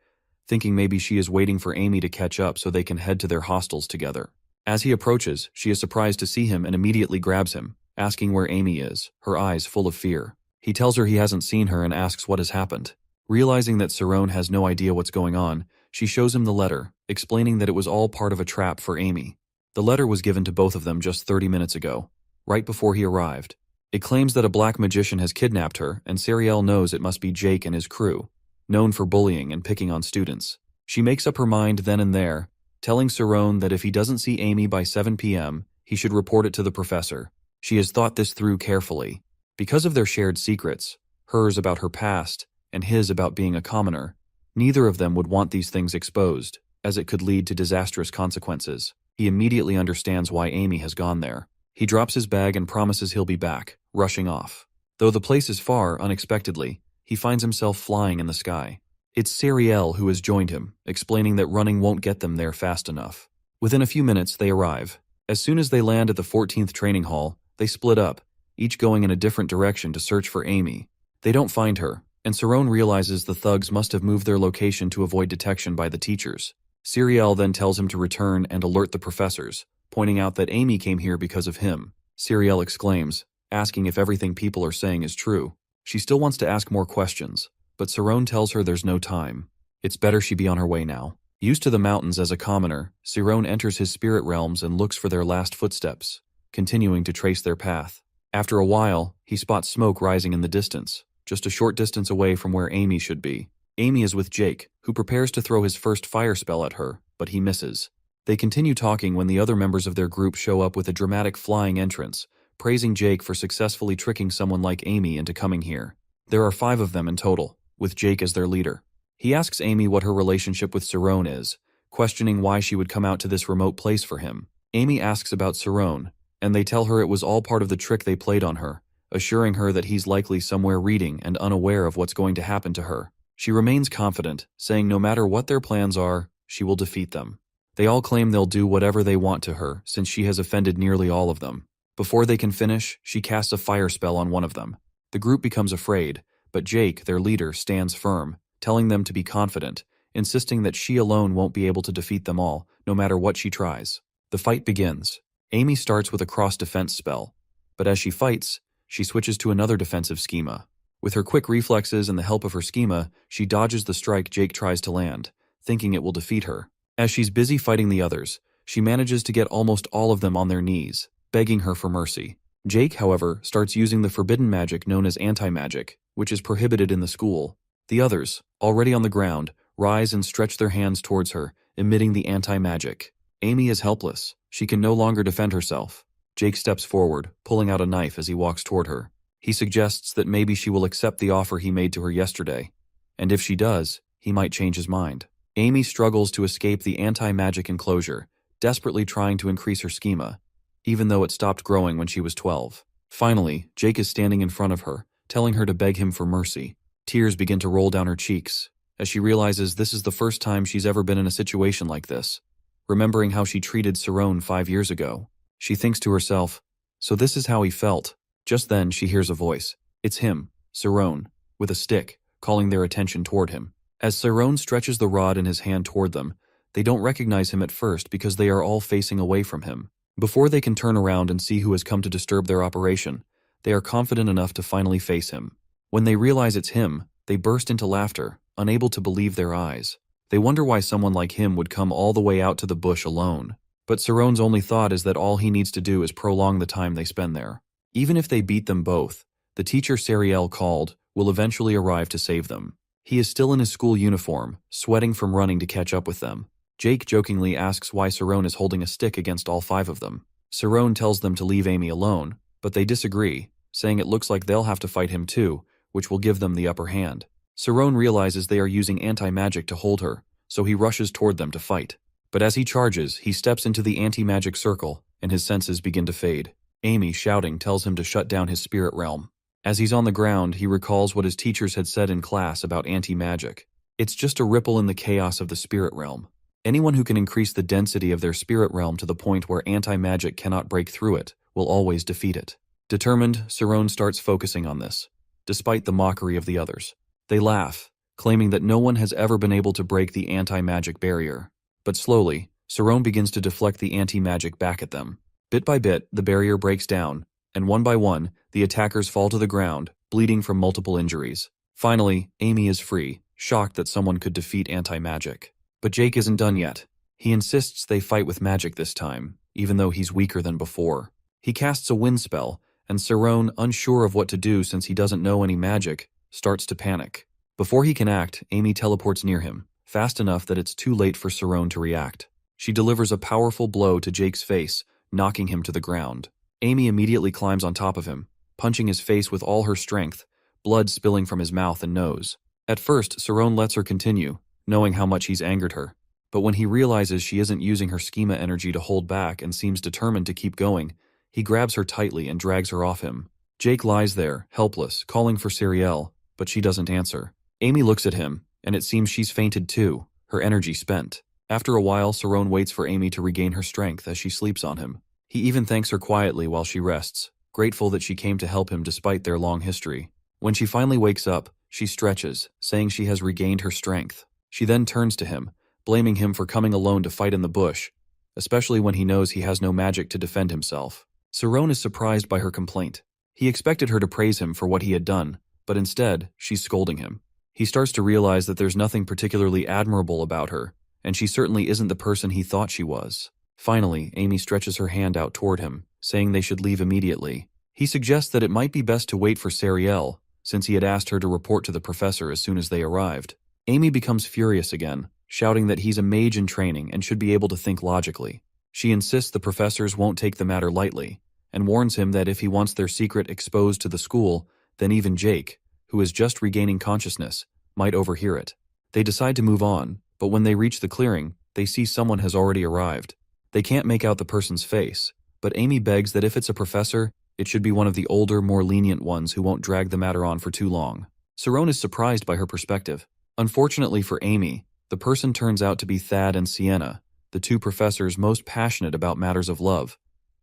thinking maybe she is waiting for Amy to catch up so they can head to their hostels together. As he approaches, she is surprised to see him and immediately grabs him, asking where Amy is, her eyes full of fear. He tells her he hasn't seen her and asks what has happened. Realizing that Saron has no idea what's going on, she shows him the letter, explaining that it was all part of a trap for Amy. The letter was given to both of them just 30 minutes ago, right before he arrived. It claims that a black magician has kidnapped her, and Siriel knows it must be Jake and his crew, known for bullying and picking on students. She makes up her mind then and there, telling Saron that if he doesn't see Amy by 7 p.m., he should report it to the professor. She has thought this through carefully. Because of their shared secrets, hers about her past and his about being a commoner, neither of them would want these things exposed, as it could lead to disastrous consequences. He immediately understands why Amy has gone there. He drops his bag and promises he'll be back, rushing off. Though the place is far, unexpectedly, he finds himself flying in the sky. It's Siriel who has joined him, explaining that running won't get them there fast enough. Within a few minutes, they arrive. As soon as they land at the 14th training hall, they split up, each going in a different direction to search for Amy. They don't find her, and Saron realizes the thugs must have moved their location to avoid detection by the teachers. Siriel then tells him to return and alert the professors, pointing out that Amy came here because of him. Siriel exclaims, asking if everything people are saying is true. She still wants to ask more questions, but Saron tells her there's no time. It's better she be on her way now. Used to the mountains as a commoner, Saron enters his spirit realms and looks for their last footsteps, continuing to trace their path. After a while, he spots smoke rising in the distance, just a short distance away from where Amy should be. Amy is with Jake, who prepares to throw his first fire spell at her, but he misses. They continue talking when the other members of their group show up with a dramatic flying entrance, praising Jake for successfully tricking someone like Amy into coming here. There are 5 of them in total, with Jake as their leader. He asks Amy what her relationship with Saron is, questioning why she would come out to this remote place for him. Amy asks about Cerrone, and they tell her it was all part of the trick they played on her, assuring her that he's likely somewhere reading and unaware of what's going to happen to her. She remains confident, saying no matter what their plans are, she will defeat them. They all claim they'll do whatever they want to her, since she has offended nearly all of them. Before they can finish, she casts a fire spell on one of them. The group becomes afraid, but Jake, their leader, stands firm, telling them to be confident, insisting that she alone won't be able to defeat them all, no matter what she tries. The fight begins. Amy starts with a cross-defense spell, but as she fights, she switches to another defensive schema. With her quick reflexes and the help of her schema, she dodges the strike Jake tries to land, thinking it will defeat her. As she's busy fighting the others, she manages to get almost all of them on their knees, begging her for mercy. Jake, however, starts using the forbidden magic known as anti-magic, which is prohibited in the school. The others, already on the ground, rise and stretch their hands towards her, emitting the anti-magic. Amy is helpless. She can no longer defend herself. Jake steps forward, pulling out a knife as he walks toward her. He suggests that maybe she will accept the offer he made to her yesterday, and if she does, he might change his mind. Amy struggles to escape the anti-magic enclosure, desperately trying to increase her schema, even though it stopped growing when she was 12. Finally, Jake is standing in front of her, telling her to beg him for mercy. Tears begin to roll down her cheeks, as she realizes this is the first time she's ever been in a situation like this. Remembering how she treated Cerrone 5 years ago, she thinks to herself, so this is how he felt. Just then, she hears a voice. It's him, Cerrone, with a stick, calling their attention toward him. As Cerrone stretches the rod in his hand toward them, they don't recognize him at first because they are all facing away from him. Before they can turn around and see who has come to disturb their operation, they are confident enough to finally face him. When they realize it's him, they burst into laughter, unable to believe their eyes. They wonder why someone like him would come all the way out to the bush alone. But Cerrone's only thought is that all he needs to do is prolong the time they spend there. Even if they beat them both, the teacher Sariel called will eventually arrive to save them. He is still in his school uniform, sweating from running to catch up with them. Jake jokingly asks why Cerrone is holding a stick against all 5 of them. Cerrone tells them to leave Amy alone, but they disagree, saying it looks like they'll have to fight him too, which will give them the upper hand. Cerrone realizes they are using anti-magic to hold her, so he rushes toward them to fight. But as he charges, he steps into the anti-magic circle, and his senses begin to fade. Amy, shouting, tells him to shut down his spirit realm. As he's on the ground, he recalls what his teachers had said in class about anti-magic. It's just a ripple in the chaos of the spirit realm. Anyone who can increase the density of their spirit realm to the point where anti-magic cannot break through it will always defeat it. Determined, Cerrone starts focusing on this, despite the mockery of the others. They laugh, claiming that no one has ever been able to break the anti-magic barrier. But slowly, Cerrone begins to deflect the anti-magic back at them. Bit by bit, the barrier breaks down, and one by one, the attackers fall to the ground, bleeding from multiple injuries. Finally, Amy is free, shocked that someone could defeat anti-magic. But Jake isn't done yet. He insists they fight with magic this time, even though he's weaker than before. He casts a wind spell, and Cerrone, unsure of what to do since he doesn't know any magic, starts to panic. Before he can act, Amy teleports near him, fast enough that it's too late for Cerrone to react. She delivers a powerful blow to Jake's face, knocking him to the ground. Amy immediately climbs on top of him, punching his face with all her strength, blood spilling from his mouth and nose. At first, Cerrone lets her continue, knowing how much he's angered her. But when he realizes she isn't using her schema energy to hold back and seems determined to keep going, he grabs her tightly and drags her off him. Jake lies there, helpless, calling for Sariel, but she doesn't answer. Amy looks at him, and it seems she's fainted too, her energy spent. After a while, Cerrone waits for Amy to regain her strength as she sleeps on him. He even thanks her quietly while she rests, grateful that she came to help him despite their long history. When she finally wakes up, she stretches, saying she has regained her strength. She then turns to him, blaming him for coming alone to fight in the bush, especially when he knows he has no magic to defend himself. Cerrone is surprised by her complaint. He expected her to praise him for what he had done, but instead, she's scolding him. He starts to realize that there's nothing particularly admirable about her, and she certainly isn't the person he thought she was. Finally, Amy stretches her hand out toward him, saying they should leave immediately. He suggests that it might be best to wait for Sariel, since he had asked her to report to the professor as soon as they arrived. Amy becomes furious again, shouting that he's a mage in training and should be able to think logically. She insists the professors won't take the matter lightly, and warns him that if he wants their secret exposed to the school, then even Jake, who is just regaining consciousness, might overhear it. They decide to move on, but when they reach the clearing, they see someone has already arrived. They can't make out the person's face, but Amy begs that if it's a professor, it should be one of the older, more lenient ones who won't drag the matter on for too long. Saron is surprised by her perspective. Unfortunately for Amy, the person turns out to be Thad and Sienna, the two professors most passionate about matters of love,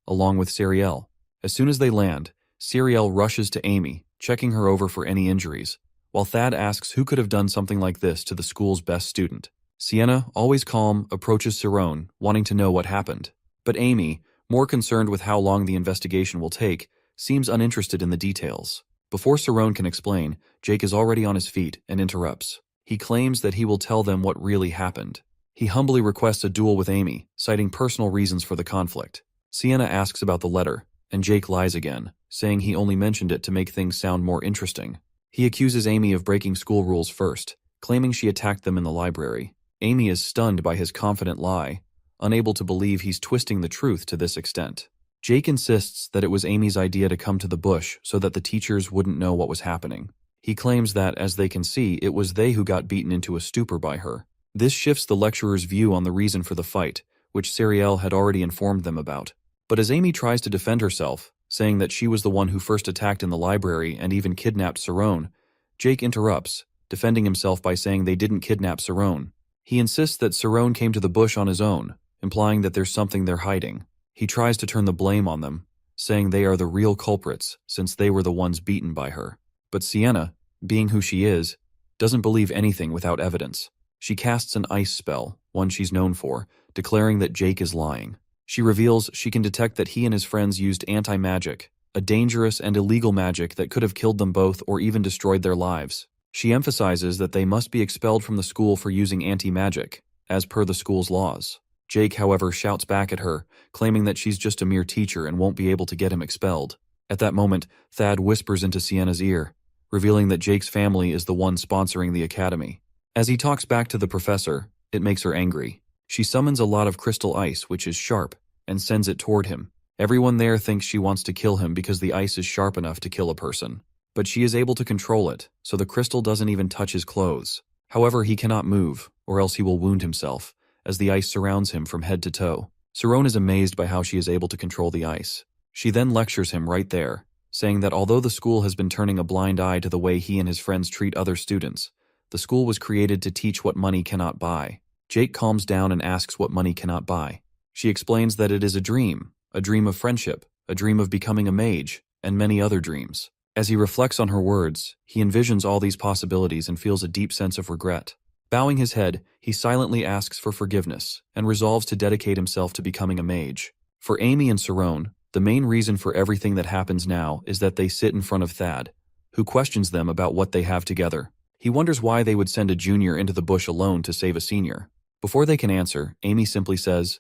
along with Sariel. As soon as they land, Sariel rushes to Amy, checking her over for any injuries, while Thad asks who could have done something like this to the school's best student. Sienna, always calm, approaches Saron, wanting to know what happened. But Amy, more concerned with how long the investigation will take, seems uninterested in the details. Before Saron can explain, Jake is already on his feet and interrupts. He claims that he will tell them what really happened. He humbly requests a duel with Amy, citing personal reasons for the conflict. Sienna asks about the letter, and Jake lies again, saying he only mentioned it to make things sound more interesting. He accuses Amy of breaking school rules first, claiming she attacked them in the library. Amy is stunned by his confident lie, unable to believe he's twisting the truth to this extent. Jake insists that it was Amy's idea to come to the bush so that the teachers wouldn't know what was happening. He claims that, as they can see, it was they who got beaten into a stupor by her. This shifts the lecturer's view on the reason for the fight, which Sariel had already informed them about. But as Amy tries to defend herself, saying that she was the one who first attacked in the library and even kidnapped Saron, Jake interrupts, defending himself by saying they didn't kidnap Saron. He insists that Saron came to the bush on his own, implying that there's something they're hiding. He tries to turn the blame on them, saying they are the real culprits since they were the ones beaten by her. But Sienna, being who she is, doesn't believe anything without evidence. She casts an ice spell, one she's known for, declaring that Jake is lying. She reveals she can detect that he and his friends used anti-magic, a dangerous and illegal magic that could have killed them both or even destroyed their lives. She emphasizes that they must be expelled from the school for using anti-magic, as per the school's laws. Jake, however, shouts back at her, claiming that she's just a mere teacher and won't be able to get him expelled. At that moment, Thad whispers into Sienna's ear, revealing that Jake's family is the one sponsoring the academy. As he talks back to the professor, it makes her angry. She summons a lot of crystal ice, which is sharp, and sends it toward him. Everyone there thinks she wants to kill him because the ice is sharp enough to kill a person. But she is able to control it, so the crystal doesn't even touch his clothes. However, he cannot move, or else he will wound himself, as the ice surrounds him from head to toe. Saron is amazed by how she is able to control the ice. She then lectures him right there, saying that although the school has been turning a blind eye to the way he and his friends treat other students, the school was created to teach what money cannot buy. Jake calms down and asks what money cannot buy. She explains that it is a dream of friendship, a dream of becoming a mage, and many other dreams. As he reflects on her words, he envisions all these possibilities and feels a deep sense of regret. Bowing his head, he silently asks for forgiveness and resolves to dedicate himself to becoming a mage. For Amy and Saron, the main reason for everything that happens now is that they sit in front of Thad, who questions them about what they have together. He wonders why they would send a junior into the bush alone to save a senior. Before they can answer, Amy simply says,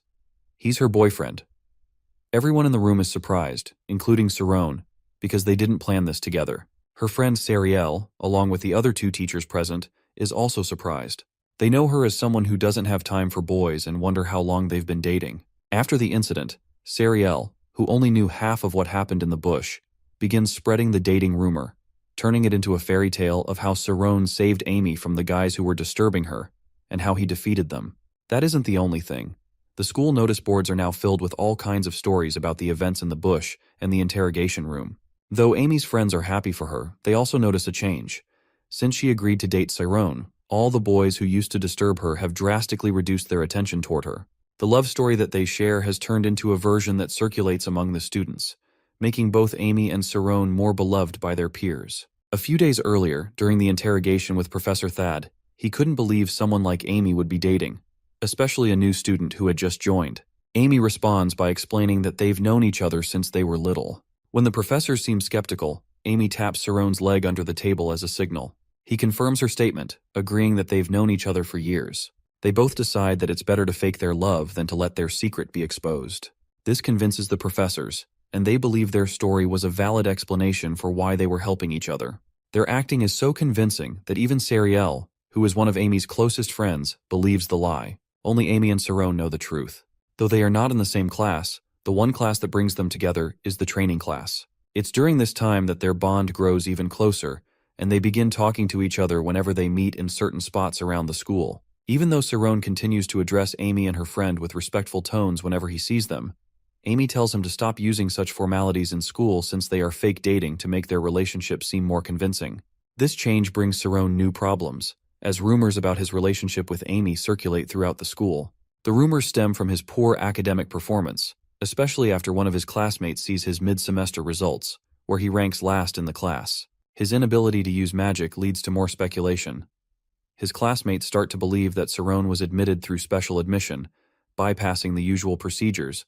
"He's her boyfriend." Everyone in the room is surprised, including Saron, because they didn't plan this together. Her friend Sariel, along with the other two teachers present, is also surprised. They know her as someone who doesn't have time for boys and wonder how long they've been dating. After the incident, Sariel, who only knew half of what happened in the bush, begins spreading the dating rumor, turning it into a fairy tale of how Saron saved Amy from the guys who were disturbing her, and how he defeated them. That isn't the only thing. The school notice boards are now filled with all kinds of stories about the events in the bush and the interrogation room. Though Amy's friends are happy for her, they also notice a change. Since she agreed to date Saron, all the boys who used to disturb her have drastically reduced their attention toward her. The love story that they share has turned into a version that circulates among the students, making both Amy and Saron more beloved by their peers. A few days earlier, during the interrogation with Professor Thad, he couldn't believe someone like Amy would be dating, especially a new student who had just joined. Amy responds by explaining that they've known each other since they were little. When the professor seems skeptical, Amy taps Saron's leg under the table as a signal. He confirms her statement, agreeing that they've known each other for years. They both decide that it's better to fake their love than to let their secret be exposed. This convinces the professors, and they believe their story was a valid explanation for why they were helping each other. Their acting is so convincing that even Sariel, who is one of Amy's closest friends, believes the lie. Only Amy and Saron know the truth. Though they are not in the same class, the one class that brings them together is the training class. It's during this time that their bond grows even closer, and they begin talking to each other whenever they meet in certain spots around the school. Even though Saron continues to address Amy and her friend with respectful tones whenever he sees them, Amy tells him to stop using such formalities in school since they are fake dating to make their relationship seem more convincing. This change brings Saron new problems, as rumors about his relationship with Amy circulate throughout the school. The rumors stem from his poor academic performance, especially after one of his classmates sees his mid-semester results, where he ranks last in the class. His inability to use magic leads to more speculation. His classmates start to believe that Saron was admitted through special admission, bypassing the usual procedures,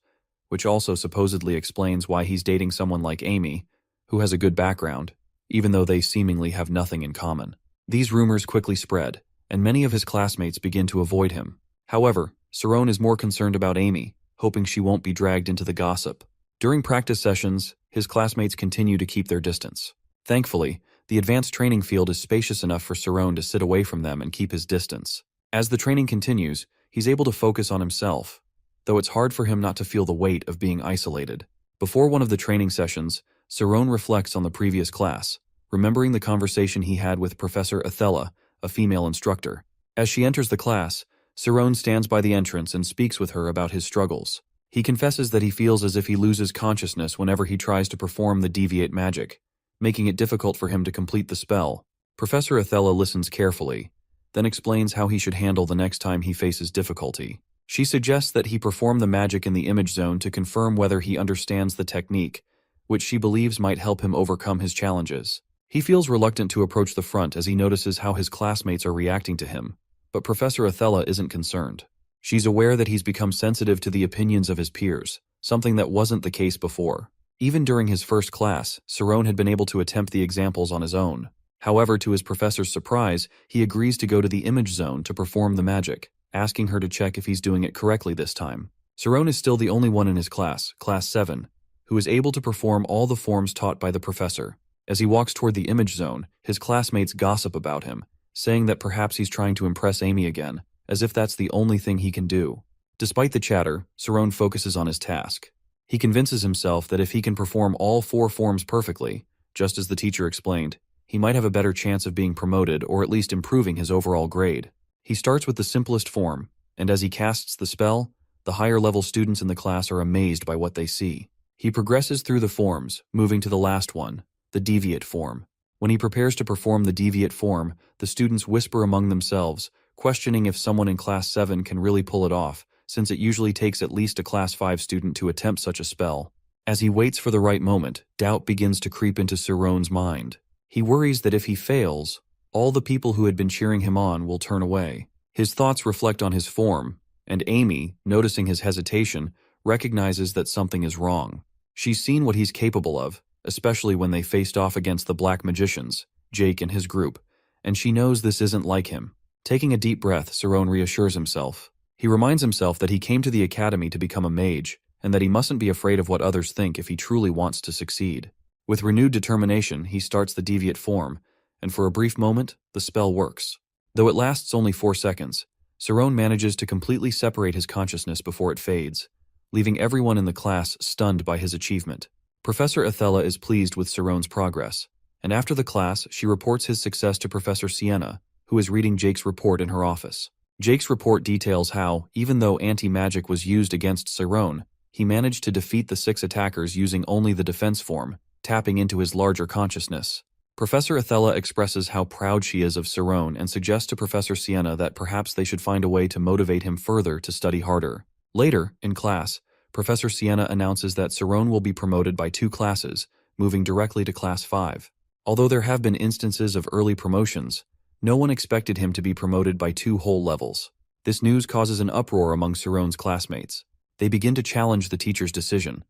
which also supposedly explains why he's dating someone like Amy, who has a good background, even though they seemingly have nothing in common. These rumors quickly spread, and many of his classmates begin to avoid him. However, Saron is more concerned about Amy, hoping she won't be dragged into the gossip. During practice sessions, his classmates continue to keep their distance. Thankfully, the advanced training field is spacious enough for Saron to sit away from them and keep his distance. As the training continues, he's able to focus on himself, though it's hard for him not to feel the weight of being isolated. Before one of the training sessions, Saron reflects on the previous class, remembering the conversation he had with Professor Yahello, a female instructor. As she enters the class, Saron stands by the entrance and speaks with her about his struggles. He confesses that he feels as if he loses consciousness whenever he tries to perform the deviate magic, making it difficult for him to complete the spell. Professor Yahello listens carefully, then explains how he should handle the next time he faces difficulty. She suggests that he perform the magic in the image zone to confirm whether he understands the technique, which she believes might help him overcome his challenges. He feels reluctant to approach the front as he notices how his classmates are reacting to him, but Professor Yahello isn't concerned. She's aware that he's become sensitive to the opinions of his peers, something that wasn't the case before. Even during his first class, Saron had been able to attempt the examples on his own. However, to his professor's surprise, he agrees to go to the image zone to perform the magic, asking her to check if he's doing it correctly this time. Saron is still the only one in his class, Class 7, who is able to perform all the forms taught by the professor. As he walks toward the image zone, his classmates gossip about him, saying that perhaps he's trying to impress Amy again, as if that's the only thing he can do. Despite the chatter, Saron focuses on his task. He convinces himself that if he can perform all 4 forms perfectly, just as the teacher explained, he might have a better chance of being promoted or at least improving his overall grade. He starts with the simplest form, and as he casts the spell, the higher-level students in the class are amazed by what they see. He progresses through the forms, moving to the last one, the deviate form. When he prepares to perform the deviate form, the students whisper among themselves, questioning if someone in Class 7 can really pull it off, since it usually takes at least a Class 5 student to attempt such a spell. As he waits for the right moment, doubt begins to creep into Saron's mind. He worries that if he fails, all the people who had been cheering him on will turn away. His thoughts reflect on his form, and Amy, noticing his hesitation, recognizes that something is wrong. She's seen what he's capable of, especially when they faced off against the Black Magicians, Jake and his group, and she knows this isn't like him. Taking a deep breath, Saron reassures himself. He reminds himself that he came to the academy to become a mage, and that he mustn't be afraid of what others think if he truly wants to succeed. With renewed determination, he starts the deviate form, and for a brief moment, the spell works. Though it lasts only 4 seconds, Saron manages to completely separate his consciousness before it fades, leaving everyone in the class stunned by his achievement. Professor Yahello is pleased with Saron's progress, and after the class, she reports his success to Professor Sienna, who is reading Jake's report in her office. Jake's report details how, even though anti-magic was used against Saron, he managed to defeat the 6 attackers using only the defense form, tapping into his larger consciousness. Professor Yahello expresses how proud she is of Saron and suggests to Professor Sienna that perhaps they should find a way to motivate him further to study harder. Later, in class, Professor Sienna announces that Saron will be promoted by 2 classes, moving directly to Class 5. Although there have been instances of early promotions, no one expected him to be promoted by 2 whole levels. This news causes an uproar among Saron's classmates. They begin to challenge the teacher's decision,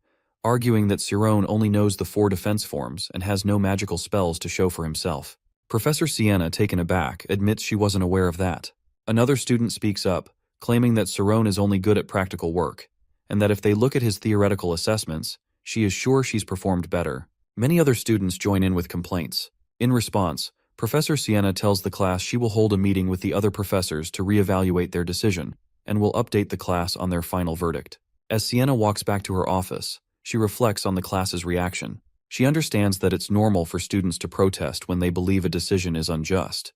arguing that Saron only knows the 4 defense forms and has no magical spells to show for himself. Professor Sienna, taken aback, admits she wasn't aware of that. Another student speaks up, claiming that Saron is only good at practical work, and that if they look at his theoretical assessments, she is sure she's performed better. Many other students join in with complaints. In response, Professor Sienna tells the class she will hold a meeting with the other professors to reevaluate their decision, and will update the class on their final verdict. As Sienna walks back to her office, she reflects on the class's reaction. She understands that it's normal for students to protest when they believe a decision is unjust.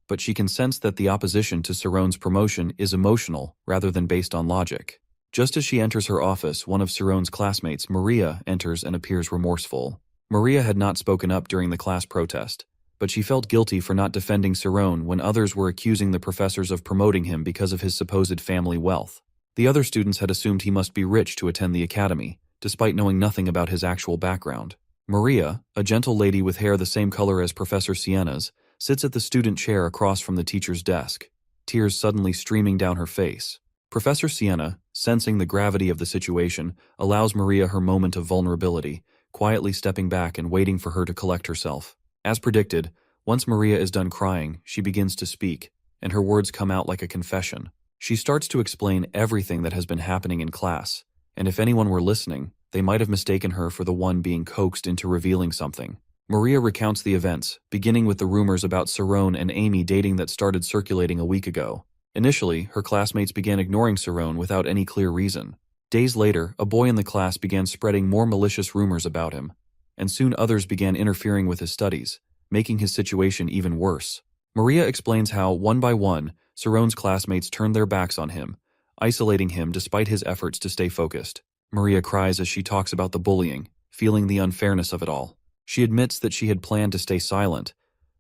but she can sense that the opposition to Saron's promotion is emotional rather than based on logic. Just as she enters her office, one of Saron's classmates, Maria, enters and appears remorseful. Maria had not spoken up during the class protest, but she felt guilty for not defending Saron when others were accusing the professors of promoting him because of his supposed family wealth. The other students had assumed he must be rich to attend the academy, despite knowing nothing about his actual background. Maria, a gentle lady with hair the same color as Professor Sienna's, sits at the student chair across from the teacher's desk, tears suddenly streaming down her face. Professor Sienna, sensing the gravity of the situation, allows Maria her moment of vulnerability, quietly stepping back and waiting for her to collect herself. As predicted, once Maria is done crying, she begins to speak, and her words come out like a confession. She starts to explain everything that has been happening in class, and if anyone were listening, they might have mistaken her for the one being coaxed into revealing something. Maria recounts the events, beginning with the rumors about Saron and Amy dating that started circulating a week ago. Initially, her classmates began ignoring Saron without any clear reason. Days later, a boy in the class began spreading more malicious rumors about him, and soon others began interfering with his studies, making his situation even worse. Maria explains how, one by one, Saron's classmates turned their backs on him, isolating him despite his efforts to stay focused. Maria cries as she talks about the bullying, feeling the unfairness of it all. She admits that she had planned to stay silent,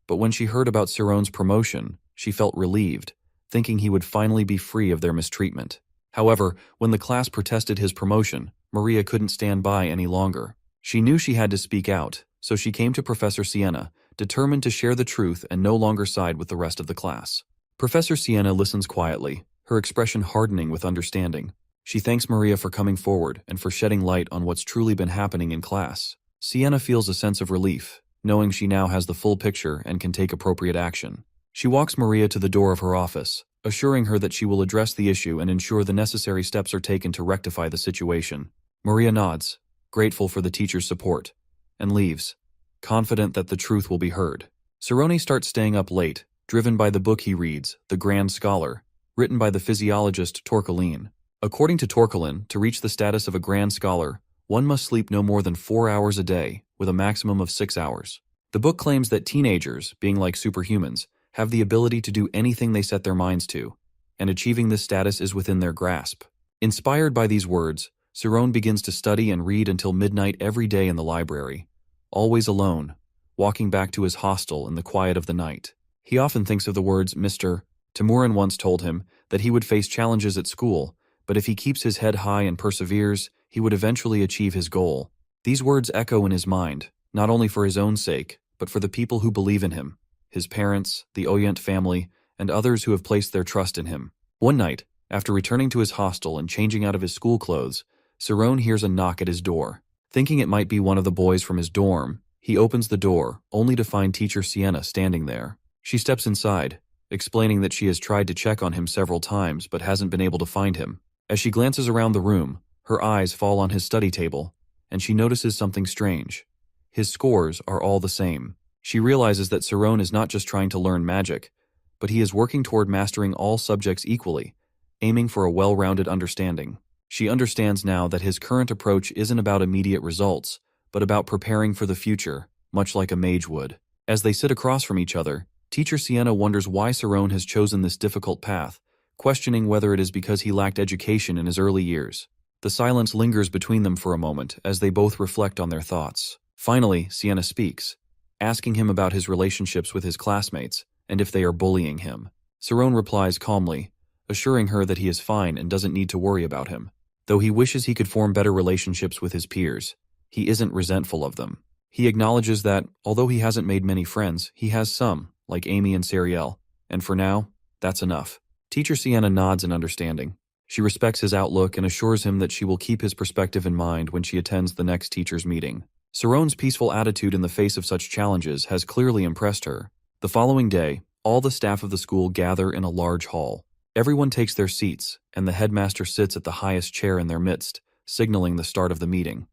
but when she heard about Saron's promotion, she felt relieved, thinking he would finally be free of their mistreatment. However, when the class protested his promotion, Maria couldn't stand by any longer. She knew she had to speak out, so she came to Professor Sienna, determined to share the truth and no longer side with the rest of the class. Professor Sienna listens quietly, her expression hardening with understanding. She thanks Maria for coming forward and for shedding light on what's truly been happening in class. Sienna feels a sense of relief, knowing she now has the full picture and can take appropriate action. She walks Maria to the door of her office, assuring her that she will address the issue and ensure the necessary steps are taken to rectify the situation. Maria nods, grateful for the teacher's support, and leaves, confident that the truth will be heard. Saroni starts staying up late, driven by the book he reads, The Grand Scholar, written by the physiologist Torkelin. According to Torkelin, to reach the status of a grand scholar, one must sleep no more than 4 hours a day, with a maximum of 6 hours. The book claims that teenagers, being like superhumans, have the ability to do anything they set their minds to, and achieving this status is within their grasp. Inspired by these words, Saron begins to study and read until midnight every day in the library, always alone, walking back to his hostel in the quiet of the night. He often thinks of the words Mr. Timurin once told him that he would face challenges at school, but if he keeps his head high and perseveres, he would eventually achieve his goal. These words echo in his mind, not only for his own sake, but for the people who believe in him, his parents, the Oyent family, and others who have placed their trust in him. One night, after returning to his hostel and changing out of his school clothes, Saron hears a knock at his door. Thinking it might be one of the boys from his dorm, he opens the door, only to find teacher Sienna standing there. She steps inside, explaining that she has tried to check on him several times but hasn't been able to find him. As she glances around the room, her eyes fall on his study table, and she notices something strange. His scores are all the same. She realizes that Saron is not just trying to learn magic, but he is working toward mastering all subjects equally, aiming for a well-rounded understanding. She understands now that his current approach isn't about immediate results, but about preparing for the future, much like a mage would. As they sit across from each other, teacher Sienna wonders why Saron has chosen this difficult path, questioning whether it is because he lacked education in his early years. The silence lingers between them for a moment as they both reflect on their thoughts. Finally, Sienna speaks, asking him about his relationships with his classmates and if they are bullying him. Saron replies calmly, assuring her that he is fine and doesn't need to worry about him. Though he wishes he could form better relationships with his peers, he isn't resentful of them. He acknowledges that, although he hasn't made many friends, he has some, like Amy and Sariel, and for now, that's enough. Teacher Sienna nods in understanding. She respects his outlook and assures him that she will keep his perspective in mind when she attends the next teachers' meeting. Saron's peaceful attitude in the face of such challenges has clearly impressed her. The following day, all the staff of the school gather in a large hall. Everyone takes their seats, and the headmaster sits at the highest chair in their midst, signaling the start of the meeting.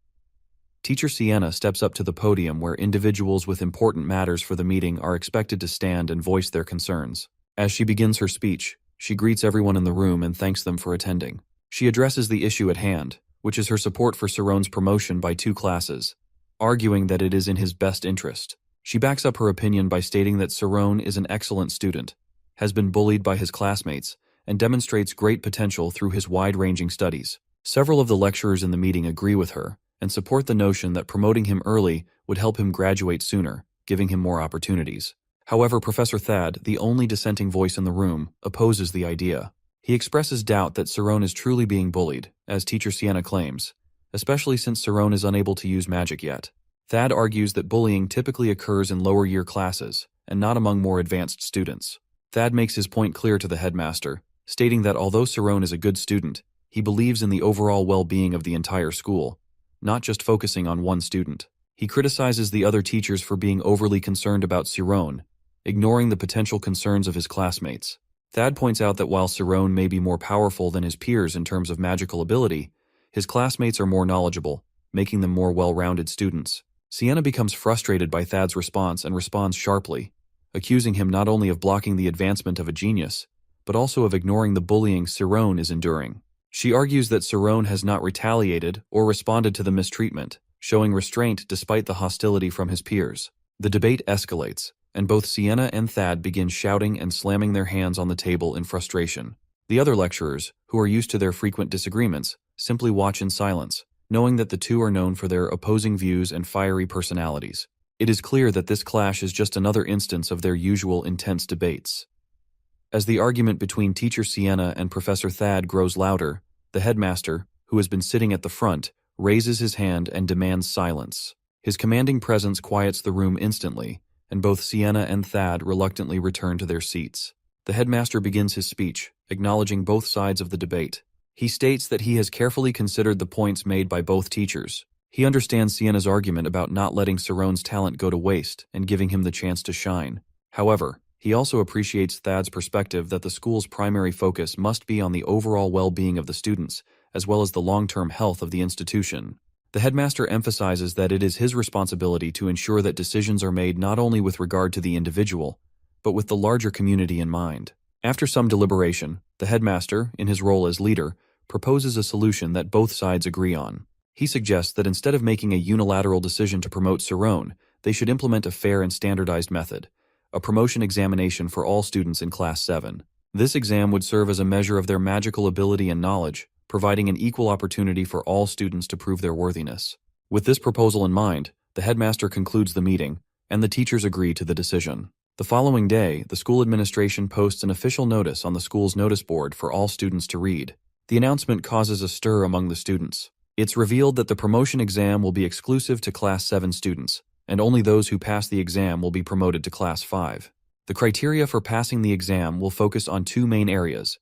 Teacher Sienna steps up to the podium where individuals with important matters for the meeting are expected to stand and voice their concerns. As she begins her speech, she greets everyone in the room and thanks them for attending. She addresses the issue at hand, which is her support for Saron's promotion by 2 classes, arguing that it is in his best interest. She backs up her opinion by stating that Saron is an excellent student, has been bullied by his classmates, and demonstrates great potential through his wide-ranging studies. Several of the lecturers in the meeting agree with her and support the notion that promoting him early would help him graduate sooner, giving him more opportunities. However, Professor Thad, the only dissenting voice in the room, opposes the idea. He expresses doubt that Saron is truly being bullied, as teacher Sienna claims, especially since Saron is unable to use magic yet. Thad argues that bullying typically occurs in lower-year classes, and not among more advanced students. Thad makes his point clear to the headmaster, stating that although Saron is a good student, he believes in the overall well-being of the entire school, not just focusing on one student. He criticizes the other teachers for being overly concerned about Saron, ignoring the potential concerns of his classmates. Thad points out that while Saron may be more powerful than his peers in terms of magical ability, his classmates are more knowledgeable, making them more well-rounded students. Sienna becomes frustrated by Thad's response and responds sharply, accusing him not only of blocking the advancement of a genius, but also of ignoring the bullying Saron is enduring. She argues that Saron has not retaliated or responded to the mistreatment, showing restraint despite the hostility from his peers. The debate escalates, and both Sienna and Thad begin shouting and slamming their hands on the table in frustration. The other lecturers, who are used to their frequent disagreements, simply watch in silence, knowing that the two are known for their opposing views and fiery personalities. It is clear that this clash is just another instance of their usual intense debates. As the argument between teacher Sienna and Professor Thad grows louder, the headmaster, who has been sitting at the front, raises his hand and demands silence. His commanding presence quiets the room instantly, and both Sienna and Thad reluctantly return to their seats. The headmaster begins his speech, acknowledging both sides of the debate. He states that he has carefully considered the points made by both teachers. He understands Sienna's argument about not letting Saron's talent go to waste and giving him the chance to shine. However, he also appreciates Thad's perspective that the school's primary focus must be on the overall well-being of the students, as well as the long-term health of the institution. The headmaster emphasizes that it is his responsibility to ensure that decisions are made not only with regard to the individual, but with the larger community in mind. After some deliberation, the headmaster, in his role as leader, proposes a solution that both sides agree on. He suggests that instead of making a unilateral decision to promote Saron, they should implement a fair and standardized method, a promotion examination for all students in Class 7. This exam would serve as a measure of their magical ability and knowledge, providing an equal opportunity for all students to prove their worthiness. With this proposal in mind, the headmaster concludes the meeting, and the teachers agree to the decision. The following day, the school administration posts an official notice on the school's notice board for all students to read. The announcement causes a stir among the students. It's revealed that the promotion exam will be exclusive to Class 7 students, and only those who pass the exam will be promoted to Class 5. The criteria for passing the exam will focus on two main areas: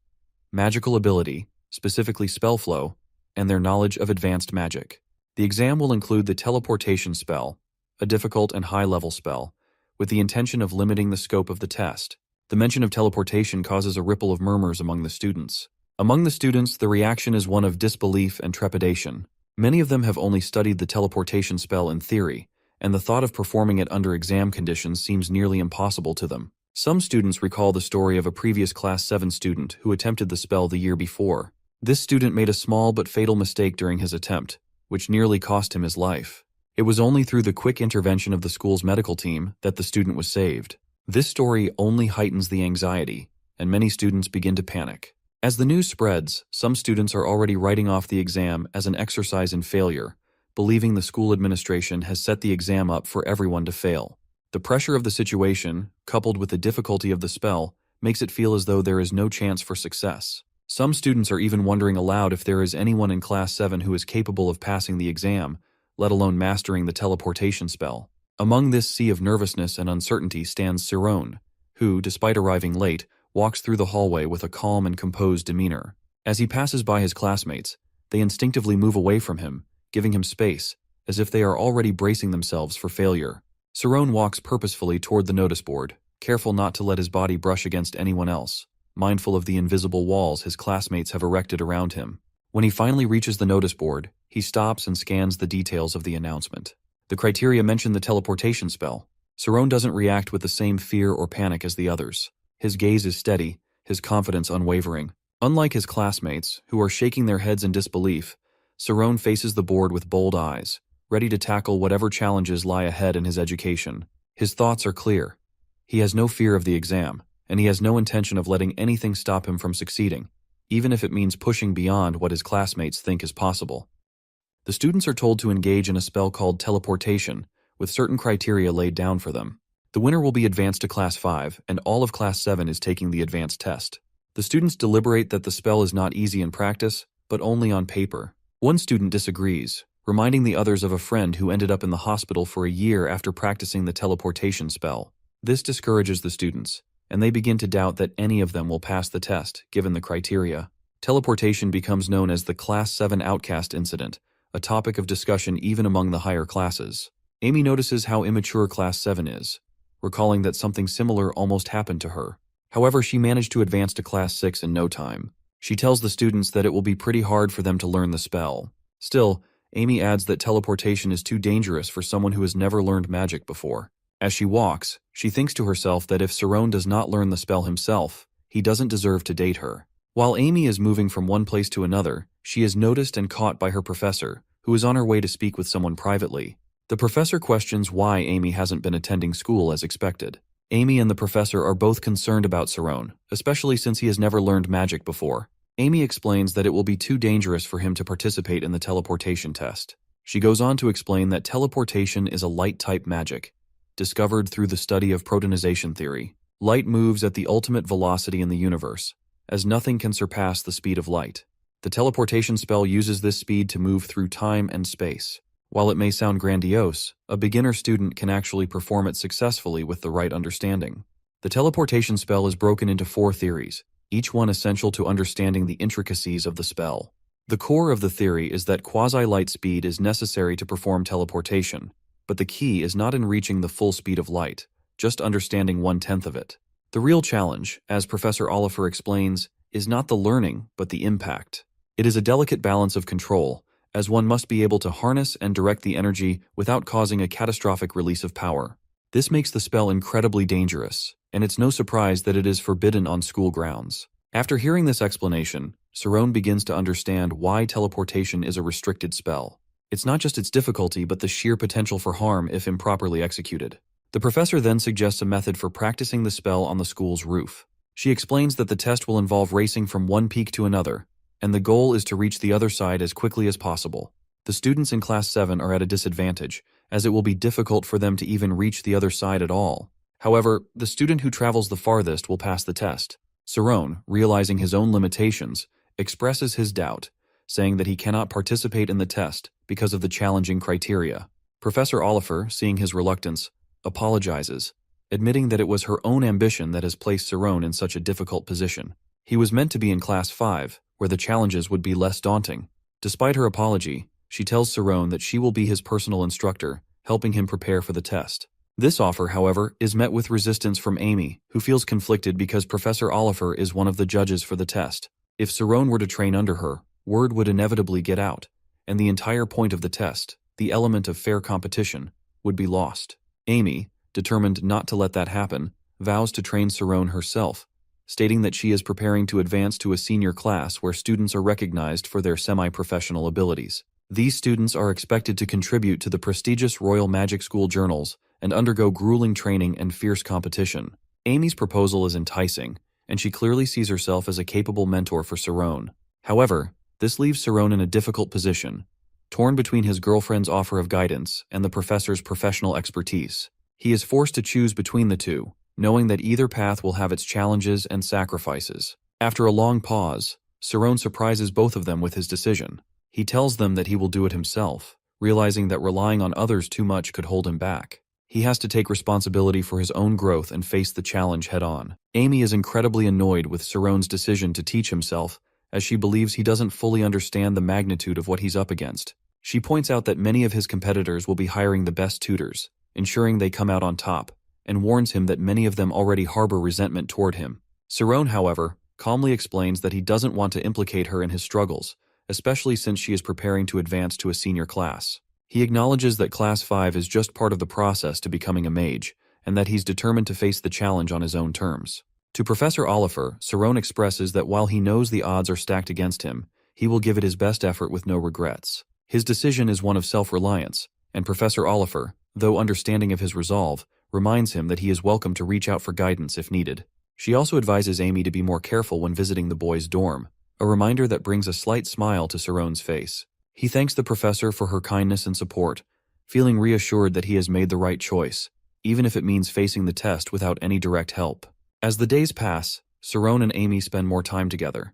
magical ability, specifically spell flow, and their knowledge of advanced magic. The exam will include the teleportation spell, a difficult and high-level spell, with the intention of limiting the scope of the test. The mention of teleportation causes a ripple of murmurs among the students. Among the students, the reaction is one of disbelief and trepidation. Many of them have only studied the teleportation spell in theory, and the thought of performing it under exam conditions seems nearly impossible to them. Some students recall the story of a previous Class 7 student who attempted the spell the year before. This student made a small but fatal mistake during his attempt, which nearly cost him his life. It was only through the quick intervention of the school's medical team that the student was saved. This story only heightens the anxiety, and many students begin to panic. As the news spreads, some students are already writing off the exam as an exercise in failure, believing the school administration has set the exam up for everyone to fail. The pressure of the situation, coupled with the difficulty of the spell, makes it feel as though there is no chance for success. Some students are even wondering aloud if there is anyone in Class 7 who is capable of passing the exam, let alone mastering the teleportation spell. Among this sea of nervousness and uncertainty stands Saron, who, despite arriving late, walks through the hallway with a calm and composed demeanor. As he passes by his classmates, they instinctively move away from him, giving him space, as if they are already bracing themselves for failure. Saron walks purposefully toward the notice board, careful not to let his body brush against anyone else, mindful of the invisible walls his classmates have erected around him. When he finally reaches the notice board, he stops and scans the details of the announcement. The criteria mention the teleportation spell. Saron doesn't react with the same fear or panic as the others. His gaze is steady, his confidence unwavering. Unlike his classmates, who are shaking their heads in disbelief, Saron faces the board with bold eyes, ready to tackle whatever challenges lie ahead in his education. His thoughts are clear. He has no fear of the exam, and he has no intention of letting anything stop him from succeeding, even if it means pushing beyond what his classmates think is possible. The students are told to engage in a spell called teleportation, with certain criteria laid down for them. The winner will be advanced to Class 5, and all of Class 7 is taking the advanced test. The students deliberate that the spell is not easy in practice, but only on paper. One student disagrees, reminding the others of a friend who ended up in the hospital for a year after practicing the teleportation spell. This discourages the students, and they begin to doubt that any of them will pass the test, given the criteria. Teleportation becomes known as the Class 7 Outcast Incident, a topic of discussion even among the higher classes. Amy notices how immature Class 7 is, recalling that something similar almost happened to her. However, she managed to advance to Class 6 in no time. She tells the students that it will be pretty hard for them to learn the spell. Still, Amy adds that teleportation is too dangerous for someone who has never learned magic before. As she walks, she thinks to herself that if Saron does not learn the spell himself, he doesn't deserve to date her. While Amy is moving from one place to another, she is noticed and caught by her professor, who is on her way to speak with someone privately. The professor questions why Amy hasn't been attending school as expected. Amy and the professor are both concerned about Saron, especially since he has never learned magic before. Amy explains that it will be too dangerous for him to participate in the teleportation test. She goes on to explain that teleportation is a light-type magic, discovered through the study of protonization theory. Light moves at the ultimate velocity in the universe, as nothing can surpass the speed of light. The teleportation spell uses this speed to move through time and space. While it may sound grandiose, a beginner student can actually perform it successfully with the right understanding. The teleportation spell is broken into 4 theories, each one essential to understanding the intricacies of the spell. The core of the theory is that quasi-light speed is necessary to perform teleportation, but the key is not in reaching the full speed of light, just understanding 1/10 of it. The real challenge, as Professor Oliver explains, is not the learning, but the impact. It is a delicate balance of control, as one must be able to harness and direct the energy without causing a catastrophic release of power. This makes the spell incredibly dangerous, and it's no surprise that it is forbidden on school grounds. After hearing this explanation, Saron begins to understand why teleportation is a restricted spell. It's not just its difficulty, but the sheer potential for harm if improperly executed. The professor then suggests a method for practicing the spell on the school's roof. She explains that the test will involve racing from one peak to another, and the goal is to reach the other side as quickly as possible. The students in Class 7 are at a disadvantage, as it will be difficult for them to even reach the other side at all. However, the student who travels the farthest will pass the test. Saron, realizing his own limitations, expresses his doubt, saying that he cannot participate in the test because of the challenging criteria. Professor Oliver, seeing his reluctance, apologizes, admitting that it was her own ambition that has placed Saron in such a difficult position. He was meant to be in Class 5, where the challenges would be less daunting. Despite her apology, she tells Saron that she will be his personal instructor, helping him prepare for the test. This offer, however, is met with resistance from Amy, who feels conflicted because Professor Oliver is one of the judges for the test. If Saron were to train under her, word would inevitably get out, and the entire point of the test, the element of fair competition, would be lost. Amy, determined not to let that happen, vows to train Saron herself, stating that she is preparing to advance to a senior class where students are recognized for their semi-professional abilities. These students are expected to contribute to the prestigious Royal Magic School journals and undergo grueling training and fierce competition. Amy's proposal is enticing, and she clearly sees herself as a capable mentor for Saron. However, this leaves Saron in a difficult position, torn between his girlfriend's offer of guidance and the professor's professional expertise. He is forced to choose between the two, knowing that either path will have its challenges and sacrifices. After a long pause, Saron surprises both of them with his decision. He tells them that he will do it himself, realizing that relying on others too much could hold him back. He has to take responsibility for his own growth and face the challenge head-on. Amy is incredibly annoyed with Saron's decision to teach himself, as she believes he doesn't fully understand the magnitude of what he's up against. She points out that many of his competitors will be hiring the best tutors, ensuring they come out on top, and warns him that many of them already harbor resentment toward him. Saron, however, calmly explains that he doesn't want to implicate her in his struggles, especially since she is preparing to advance to a senior class. He acknowledges that Class 5 is just part of the process to becoming a mage, and that he's determined to face the challenge on his own terms. To Professor Oliver, Saron expresses that while he knows the odds are stacked against him, he will give it his best effort with no regrets. His decision is one of self-reliance, and Professor Oliver, though understanding of his resolve, reminds him that he is welcome to reach out for guidance if needed. She also advises Amy to be more careful when visiting the boys' dorm, a reminder that brings a slight smile to Saron's face. He thanks the professor for her kindness and support, feeling reassured that he has made the right choice, even if it means facing the test without any direct help. As the days pass, Saron and Amy spend more time together,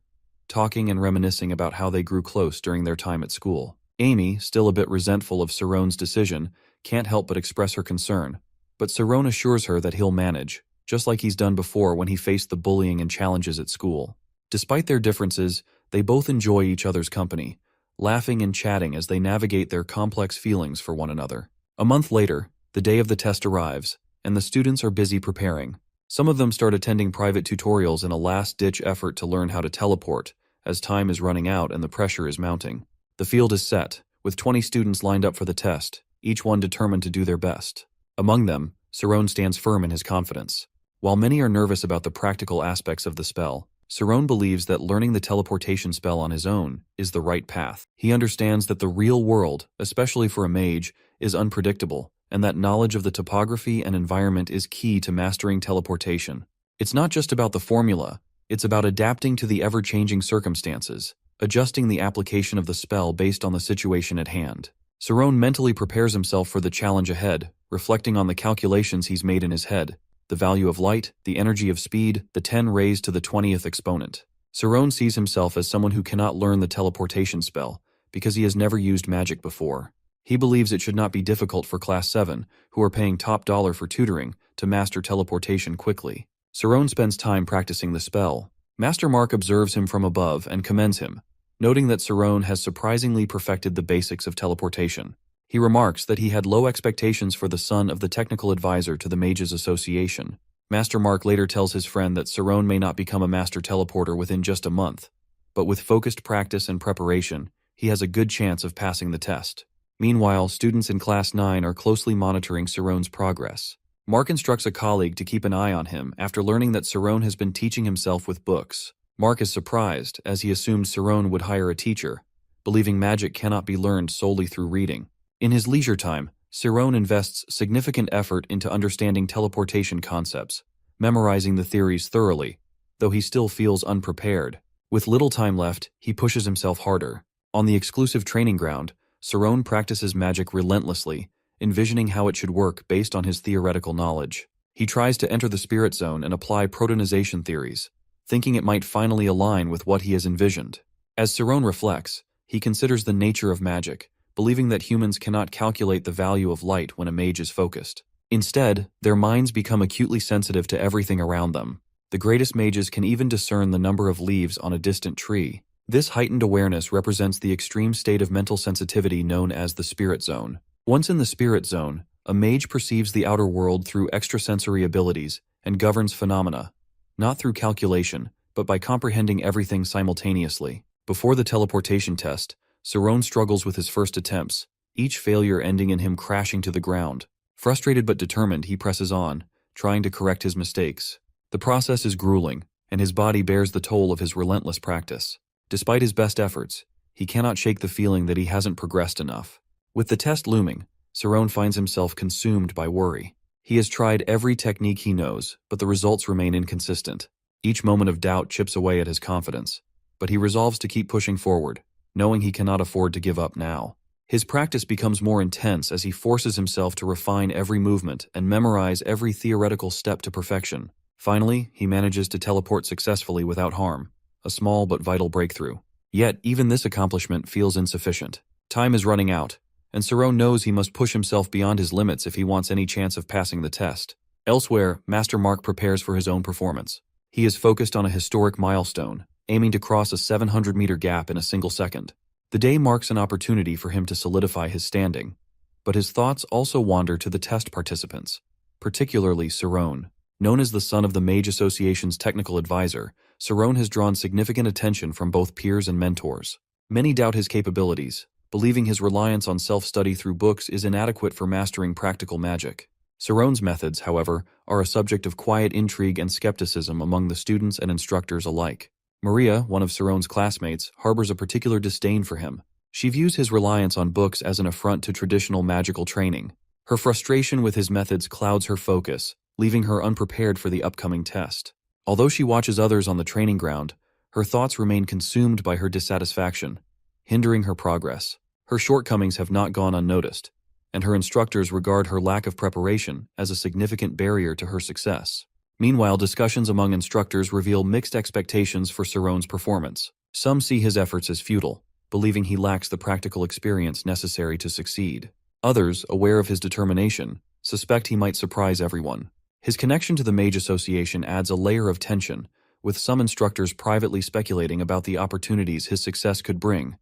talking and reminiscing about how they grew close during their time at school. Amy, still a bit resentful of Saron's decision, can't help but express her concern, but Saron assures her that he'll manage, just like he's done before when he faced the bullying and challenges at school. Despite their differences, they both enjoy each other's company, laughing and chatting as they navigate their complex feelings for one another. A month later, the day of the test arrives, and the students are busy preparing. Some of them start attending private tutorials in a last-ditch effort to learn how to teleport, as time is running out and the pressure is mounting. The field is set, with 20 students lined up for the test, each one determined to do their best. Among them, Saron stands firm in his confidence. While many are nervous about the practical aspects of the spell, Saron believes that learning the teleportation spell on his own is the right path. He understands that the real world, especially for a mage, is unpredictable, and that knowledge of the topography and environment is key to mastering teleportation. It's not just about the formula, it's about adapting to the ever-changing circumstances, adjusting the application of the spell based on the situation at hand. Saron mentally prepares himself for the challenge ahead, reflecting on the calculations he's made in his head: the value of light, the energy of speed, the 10 raised to the 20th exponent. Saron sees himself as someone who cannot learn the teleportation spell because he has never used magic before. He believes it should not be difficult for Class 7, who are paying top dollar for tutoring, to master teleportation quickly. Saron spends time practicing the spell. Master Mark observes him from above and commends him, noting that Saron has surprisingly perfected the basics of teleportation. He remarks that he had low expectations for the son of the technical advisor to the Mages Association. Master Mark later tells his friend that Saron may not become a master teleporter within just a month, but with focused practice and preparation, he has a good chance of passing the test. Meanwhile, students in Class 9 are closely monitoring Saron's progress. Mark instructs a colleague to keep an eye on him after learning that Saron has been teaching himself with books. Mark is surprised, as he assumed Saron would hire a teacher, believing magic cannot be learned solely through reading. In his leisure time, Saron invests significant effort into understanding teleportation concepts, memorizing the theories thoroughly, though he still feels unprepared. With little time left, he pushes himself harder. On the exclusive training ground, Saron practices magic relentlessly, envisioning how it should work based on his theoretical knowledge. He tries to enter the spirit zone and apply protonization theories, thinking it might finally align with what he has envisioned. As Saron reflects, he considers the nature of magic, believing that humans cannot calculate the value of light when a mage is focused. Instead, their minds become acutely sensitive to everything around them. The greatest mages can even discern the number of leaves on a distant tree. This heightened awareness represents the extreme state of mental sensitivity known as the spirit zone. Once in the spirit zone, a mage perceives the outer world through extrasensory abilities and governs phenomena, not through calculation, but by comprehending everything simultaneously. Before the teleportation test, Saron struggles with his first attempts, each failure ending in him crashing to the ground. Frustrated but determined, he presses on, trying to correct his mistakes. The process is grueling, and his body bears the toll of his relentless practice. Despite his best efforts, he cannot shake the feeling that he hasn't progressed enough. With the test looming, Saron finds himself consumed by worry. He has tried every technique he knows, but the results remain inconsistent. Each moment of doubt chips away at his confidence, but he resolves to keep pushing forward, knowing he cannot afford to give up now. His practice becomes more intense as he forces himself to refine every movement and memorize every theoretical step to perfection. Finally, he manages to teleport successfully without harm, a small but vital breakthrough. Yet, even this accomplishment feels insufficient. Time is running out, and Saron knows he must push himself beyond his limits if he wants any chance of passing the test. Elsewhere, Master Mark prepares for his own performance. He is focused on a historic milestone, aiming to cross a 700-meter gap in a single second. The day marks an opportunity for him to solidify his standing, but his thoughts also wander to the test participants, particularly Saron. Known as the son of the Mage Association's technical advisor, Saron has drawn significant attention from both peers and mentors. Many doubt his capabilities, believing his reliance on self-study through books is inadequate for mastering practical magic. Saron's methods, however, are a subject of quiet intrigue and skepticism among the students and instructors alike. Maria, one of Saron's classmates, harbors a particular disdain for him. She views his reliance on books as an affront to traditional magical training. Her frustration with his methods clouds her focus, leaving her unprepared for the upcoming test. Although she watches others on the training ground, her thoughts remain consumed by her dissatisfaction, hindering her progress. Her shortcomings have not gone unnoticed, and her instructors regard her lack of preparation as a significant barrier to her success. Meanwhile, discussions among instructors reveal mixed expectations for Saron's performance. Some see his efforts as futile, believing he lacks the practical experience necessary to succeed. Others, aware of his determination, suspect he might surprise everyone. His connection to the Mage Association adds a layer of tension, with some instructors privately speculating about the opportunities his success could bring,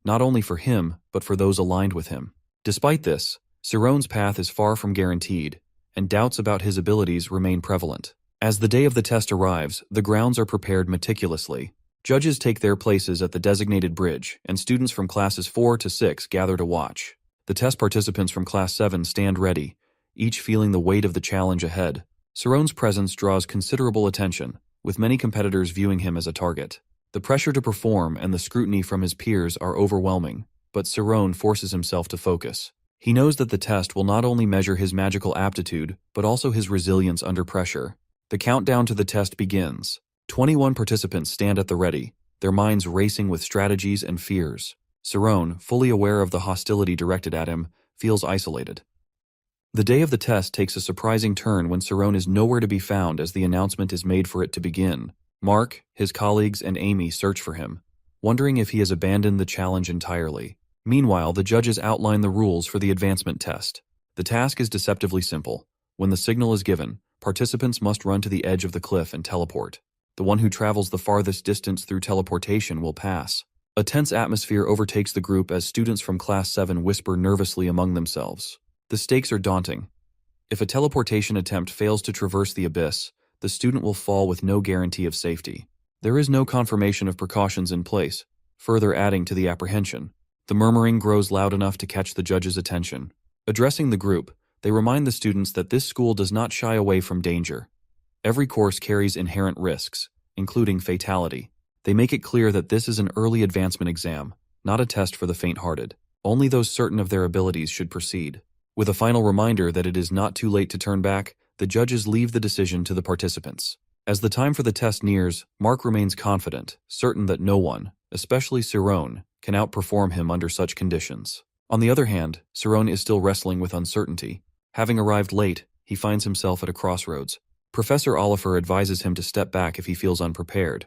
not only for him, but for those aligned with him. Despite this, Saron's path is far from guaranteed, and doubts about his abilities remain prevalent. As the day of the test arrives, the grounds are prepared meticulously. Judges take their places at the designated bridge, and students from classes 4 to 6 gather to watch. The test participants from class 7 stand ready, each feeling the weight of the challenge ahead. Saron's presence draws considerable attention, with many competitors viewing him as a target. The pressure to perform and the scrutiny from his peers are overwhelming, but Saron forces himself to focus. He knows that the test will not only measure his magical aptitude, but also his resilience under pressure. The countdown to the test begins. 21 participants stand at the ready, their minds racing with strategies and fears. Saron, fully aware of the hostility directed at him, feels isolated. The day of the test takes a surprising turn when Saron is nowhere to be found as the announcement is made for it to begin. Mark, his colleagues, and Amy search for him, wondering if he has abandoned the challenge entirely. Meanwhile, the judges outline the rules for the advancement test. The task is deceptively simple. When the signal is given, participants must run to the edge of the cliff and teleport. The one who travels the farthest distance through teleportation will pass. A tense atmosphere overtakes the group as students from Class 7 whisper nervously among themselves. The stakes are daunting. If a teleportation attempt fails to traverse the abyss, the student will fall with no guarantee of safety. There is no confirmation of precautions in place, further adding to the apprehension. The murmuring grows loud enough to catch the judge's attention. Addressing the group, they remind the students that this school does not shy away from danger. Every course carries inherent risks, including fatality. They make it clear that this is an early advancement exam, not a test for the faint-hearted. Only those certain of their abilities should proceed. With a final reminder that it is not too late to turn back, the judges leave the decision to the participants. As the time for the test nears, Mark remains confident, certain that no one, especially Saron, can outperform him under such conditions. On the other hand, Saron is still wrestling with uncertainty. Having arrived late, he finds himself at a crossroads. Professor Oliver advises him to step back if he feels unprepared,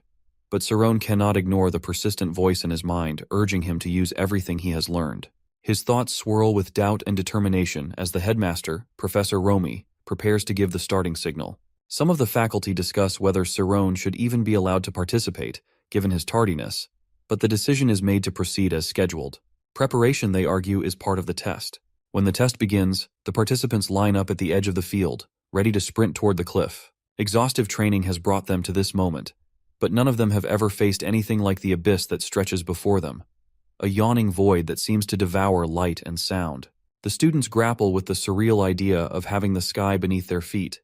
but Saron cannot ignore the persistent voice in his mind urging him to use everything he has learned. His thoughts swirl with doubt and determination as the headmaster, Professor Romy, prepares to give the starting signal. Some of the faculty discuss whether Saron should even be allowed to participate, given his tardiness, but the decision is made to proceed as scheduled. Preparation, they argue, is part of the test. When the test begins, the participants line up at the edge of the field, ready to sprint toward the cliff. Exhaustive training has brought them to this moment, but none of them have ever faced anything like the abyss that stretches before them, a yawning void that seems to devour light and sound. The students grapple with the surreal idea of having the sky beneath their feet,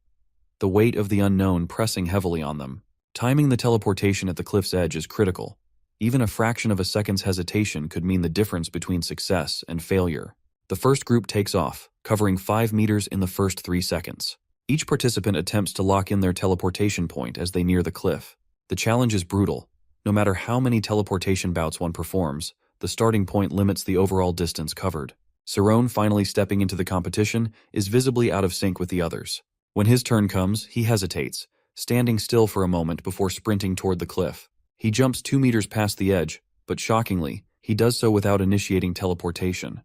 the weight of the unknown pressing heavily on them. Timing the teleportation at the cliff's edge is critical. Even a fraction of a second's hesitation could mean the difference between success and failure. The first group takes off, covering 5 meters in the first 3 seconds. Each participant attempts to lock in their teleportation point as they near the cliff. The challenge is brutal. No matter how many teleportation bouts one performs, the starting point limits the overall distance covered. Saron, finally stepping into the competition, is visibly out of sync with the others. When his turn comes, he hesitates, standing still for a moment before sprinting toward the cliff. He jumps 2 meters past the edge, but shockingly, he does so without initiating teleportation.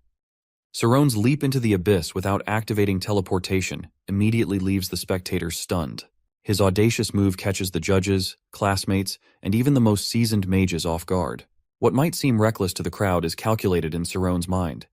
Saron's leap into the abyss without activating teleportation immediately leaves the spectators stunned. His audacious move catches the judges, classmates, and even the most seasoned mages off guard. What might seem reckless to the crowd is calculated in Saron's mind.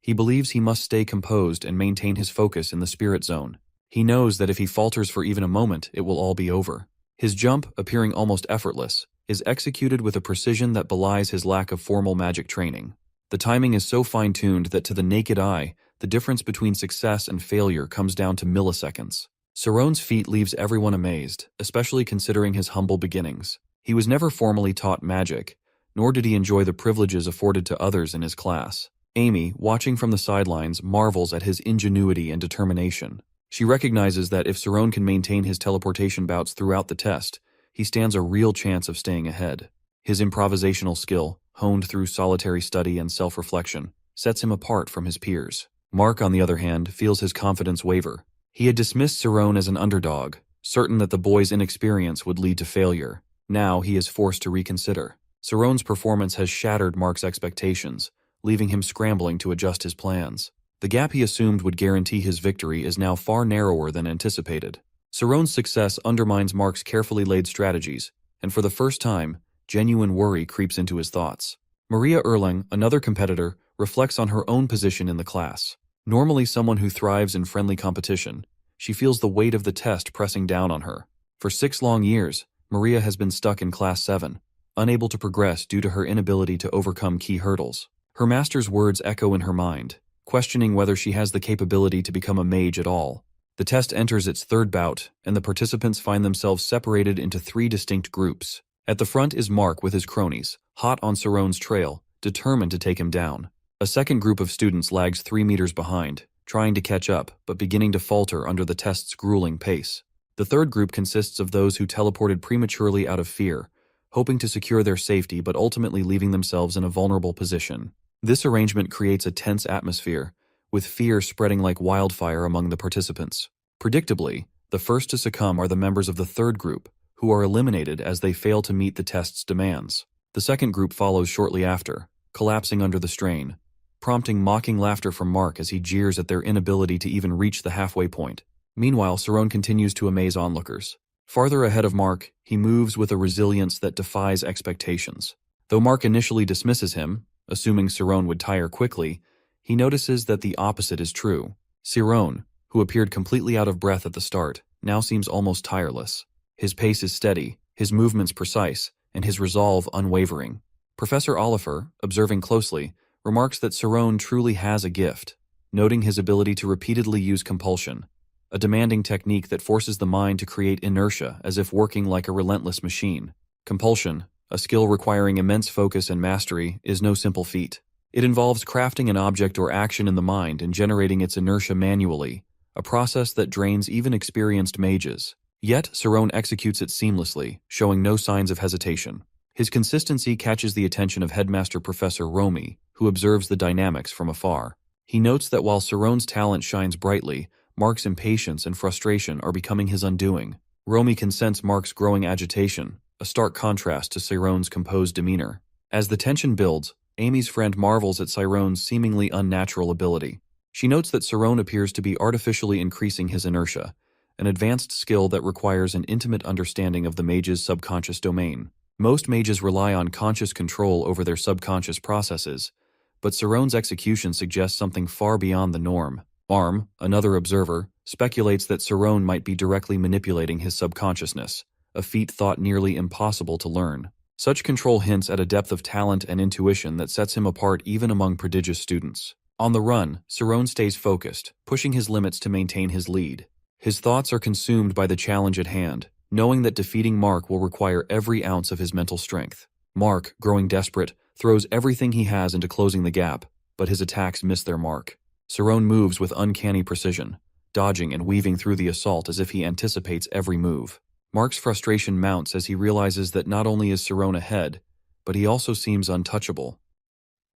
He believes he must stay composed and maintain his focus in the spirit zone. He knows that if he falters for even a moment, it will all be over. His jump, appearing almost effortless, is executed with a precision that belies his lack of formal magic training. The timing is so fine-tuned that to the naked eye, the difference between success and failure comes down to milliseconds. Saron's feat leaves everyone amazed, especially considering his humble beginnings. He was never formally taught magic, nor did he enjoy the privileges afforded to others in his class. Amy, watching from the sidelines, marvels at his ingenuity and determination. She recognizes that if Saron can maintain his teleportation bouts throughout the test, he stands a real chance of staying ahead. His improvisational skill, honed through solitary study and self-reflection, sets him apart from his peers. Mark, on the other hand, feels his confidence waver. He had dismissed Cerrone as an underdog, certain that the boy's inexperience would lead to failure. Now he is forced to reconsider. Cerrone's performance has shattered Mark's expectations, leaving him scrambling to adjust his plans. The gap he assumed would guarantee his victory is now far narrower than anticipated. Cerrone's success undermines Mark's carefully laid strategies, and for the first time, genuine worry creeps into his thoughts. Maria Erlang, another competitor, reflects on her own position in the class. Normally someone who thrives in friendly competition, she feels the weight of the test pressing down on her. For 6 long years, Maria has been stuck in Class 7, unable to progress due to her inability to overcome key hurdles. Her master's words echo in her mind, questioning whether she has the capability to become a mage at all. The test enters its 3rd bout, and the participants find themselves separated into 3 distinct groups. At the front is Mark with his cronies, hot on Cerrone's trail, determined to take him down. A second group of students lags 3 meters behind, trying to catch up, but beginning to falter under the test's grueling pace. The third group consists of those who teleported prematurely out of fear, hoping to secure their safety but ultimately leaving themselves in a vulnerable position. This arrangement creates a tense atmosphere, with fear spreading like wildfire among the participants. Predictably, the first to succumb are the members of the third group, who are eliminated as they fail to meet the test's demands. The second group follows shortly after, collapsing under the strain, prompting mocking laughter from Mark as he jeers at their inability to even reach the halfway point. Meanwhile, Cerrone continues to amaze onlookers. Farther ahead of Mark, he moves with a resilience that defies expectations. Though Mark initially dismisses him, assuming Cerrone would tire quickly, he notices that the opposite is true. Cerrone, who appeared completely out of breath at the start, now seems almost tireless. His pace is steady, his movements precise, and his resolve unwavering. Professor Oliver, observing closely, remarks that Cerrone truly has a gift, noting his ability to repeatedly use compulsion, a demanding technique that forces the mind to create inertia as if working like a relentless machine. Compulsion, a skill requiring immense focus and mastery, is no simple feat. It involves crafting an object or action in the mind and generating its inertia manually, a process that drains even experienced mages. Yet, Cerrone executes it seamlessly, showing no signs of hesitation. His consistency catches the attention of Headmaster Professor Romy, who observes the dynamics from afar. He notes that while Cerrone's talent shines brightly, Mark's impatience and frustration are becoming his undoing. Romy can sense Mark's growing agitation, a stark contrast to Cerrone's composed demeanor. As the tension builds, Amy's friend marvels at Cerrone's seemingly unnatural ability. She notes that Cerrone appears to be artificially increasing his inertia, an advanced skill that requires an intimate understanding of the mage's subconscious domain. Most mages rely on conscious control over their subconscious processes, but Cerrone's execution suggests something far beyond the norm. Arm, another observer, speculates that Cerrone might be directly manipulating his subconsciousness, a feat thought nearly impossible to learn. Such control hints at a depth of talent and intuition that sets him apart even among prodigious students. On the run, Cerrone stays focused, pushing his limits to maintain his lead. His thoughts are consumed by the challenge at hand, knowing that defeating Mark will require every ounce of his mental strength. Mark, growing desperate, throws everything he has into closing the gap, but his attacks miss their mark. Cerrone moves with uncanny precision, dodging and weaving through the assault as if he anticipates every move. Mark's frustration mounts as he realizes that not only is Cerrone ahead, but he also seems untouchable.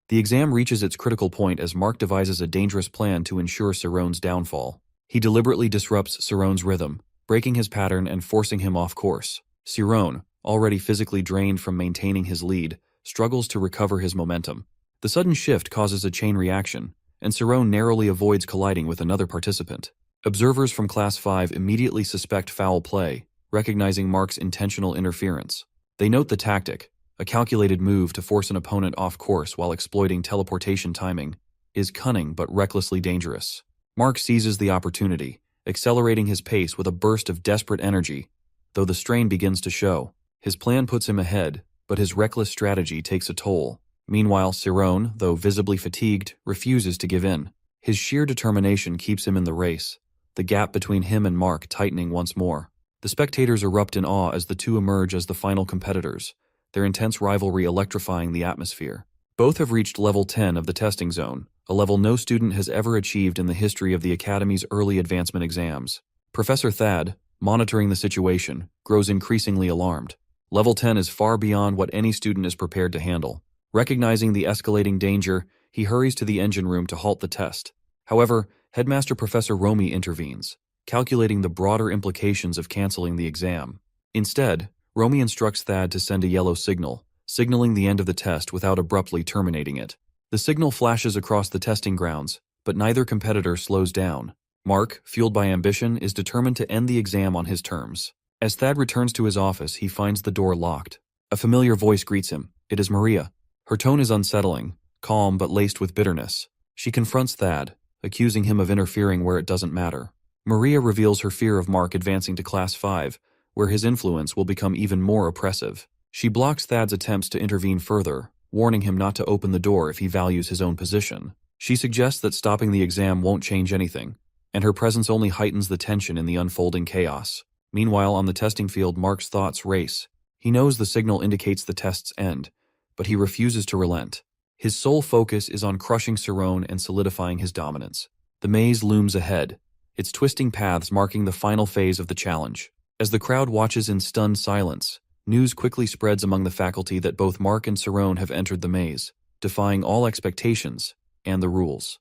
The exam reaches its critical point as Mark devises a dangerous plan to ensure Cerrone's downfall. He deliberately disrupts Cerrone's rhythm, breaking his pattern and forcing him off course. Cerrone, already physically drained from maintaining his lead, struggles to recover his momentum. The sudden shift causes a chain reaction, and Cerrone narrowly avoids colliding with another participant. Observers from Class 5 immediately suspect foul play, recognizing Mark's intentional interference. They note the tactic, a calculated move to force an opponent off course while exploiting teleportation timing, is cunning but recklessly dangerous. Mark seizes the opportunity, accelerating his pace with a burst of desperate energy. Though the strain begins to show, his plan puts him ahead, but his reckless strategy takes a toll. Meanwhile, Cerrone, though visibly fatigued, refuses to give in. His sheer determination keeps him in the race, the gap between him and Mark tightening once more. The spectators erupt in awe as the two emerge as the final competitors, their intense rivalry electrifying the atmosphere. Both have reached level 10 of the testing zone, a level no student has ever achieved in the history of the Academy's early advancement exams. Professor Thad, monitoring the situation, grows increasingly alarmed. Level 10 is far beyond what any student is prepared to handle. Recognizing the escalating danger, he hurries to the engine room to halt the test. However, Headmaster Professor Romy intervenes, calculating the broader implications of canceling the exam. Instead, Romy instructs Thad to send a yellow signal, signaling the end of the test without abruptly terminating it. The signal flashes across the testing grounds, but neither competitor slows down. Mark, fueled by ambition, is determined to end the exam on his terms. As Thad returns to his office, he finds the door locked. A familiar voice greets him. It is Maria. Her tone is unsettling, calm but laced with bitterness. She confronts Thad, accusing him of interfering where it doesn't matter. Maria reveals her fear of Mark advancing to Class 5, where his influence will become even more oppressive. She blocks Thad's attempts to intervene further, warning him not to open the door if he values his own position. She suggests that stopping the exam won't change anything, and her presence only heightens the tension in the unfolding chaos. Meanwhile, on the testing field, Mark's thoughts race. He knows the signal indicates the test's end, but he refuses to relent. His sole focus is on crushing Cerrone and solidifying his dominance. The maze looms ahead, its twisting paths marking the final phase of the challenge. As the crowd watches in stunned silence, news quickly spreads among the faculty that both Mark and Cerrone have entered the maze, defying all expectations and the rules.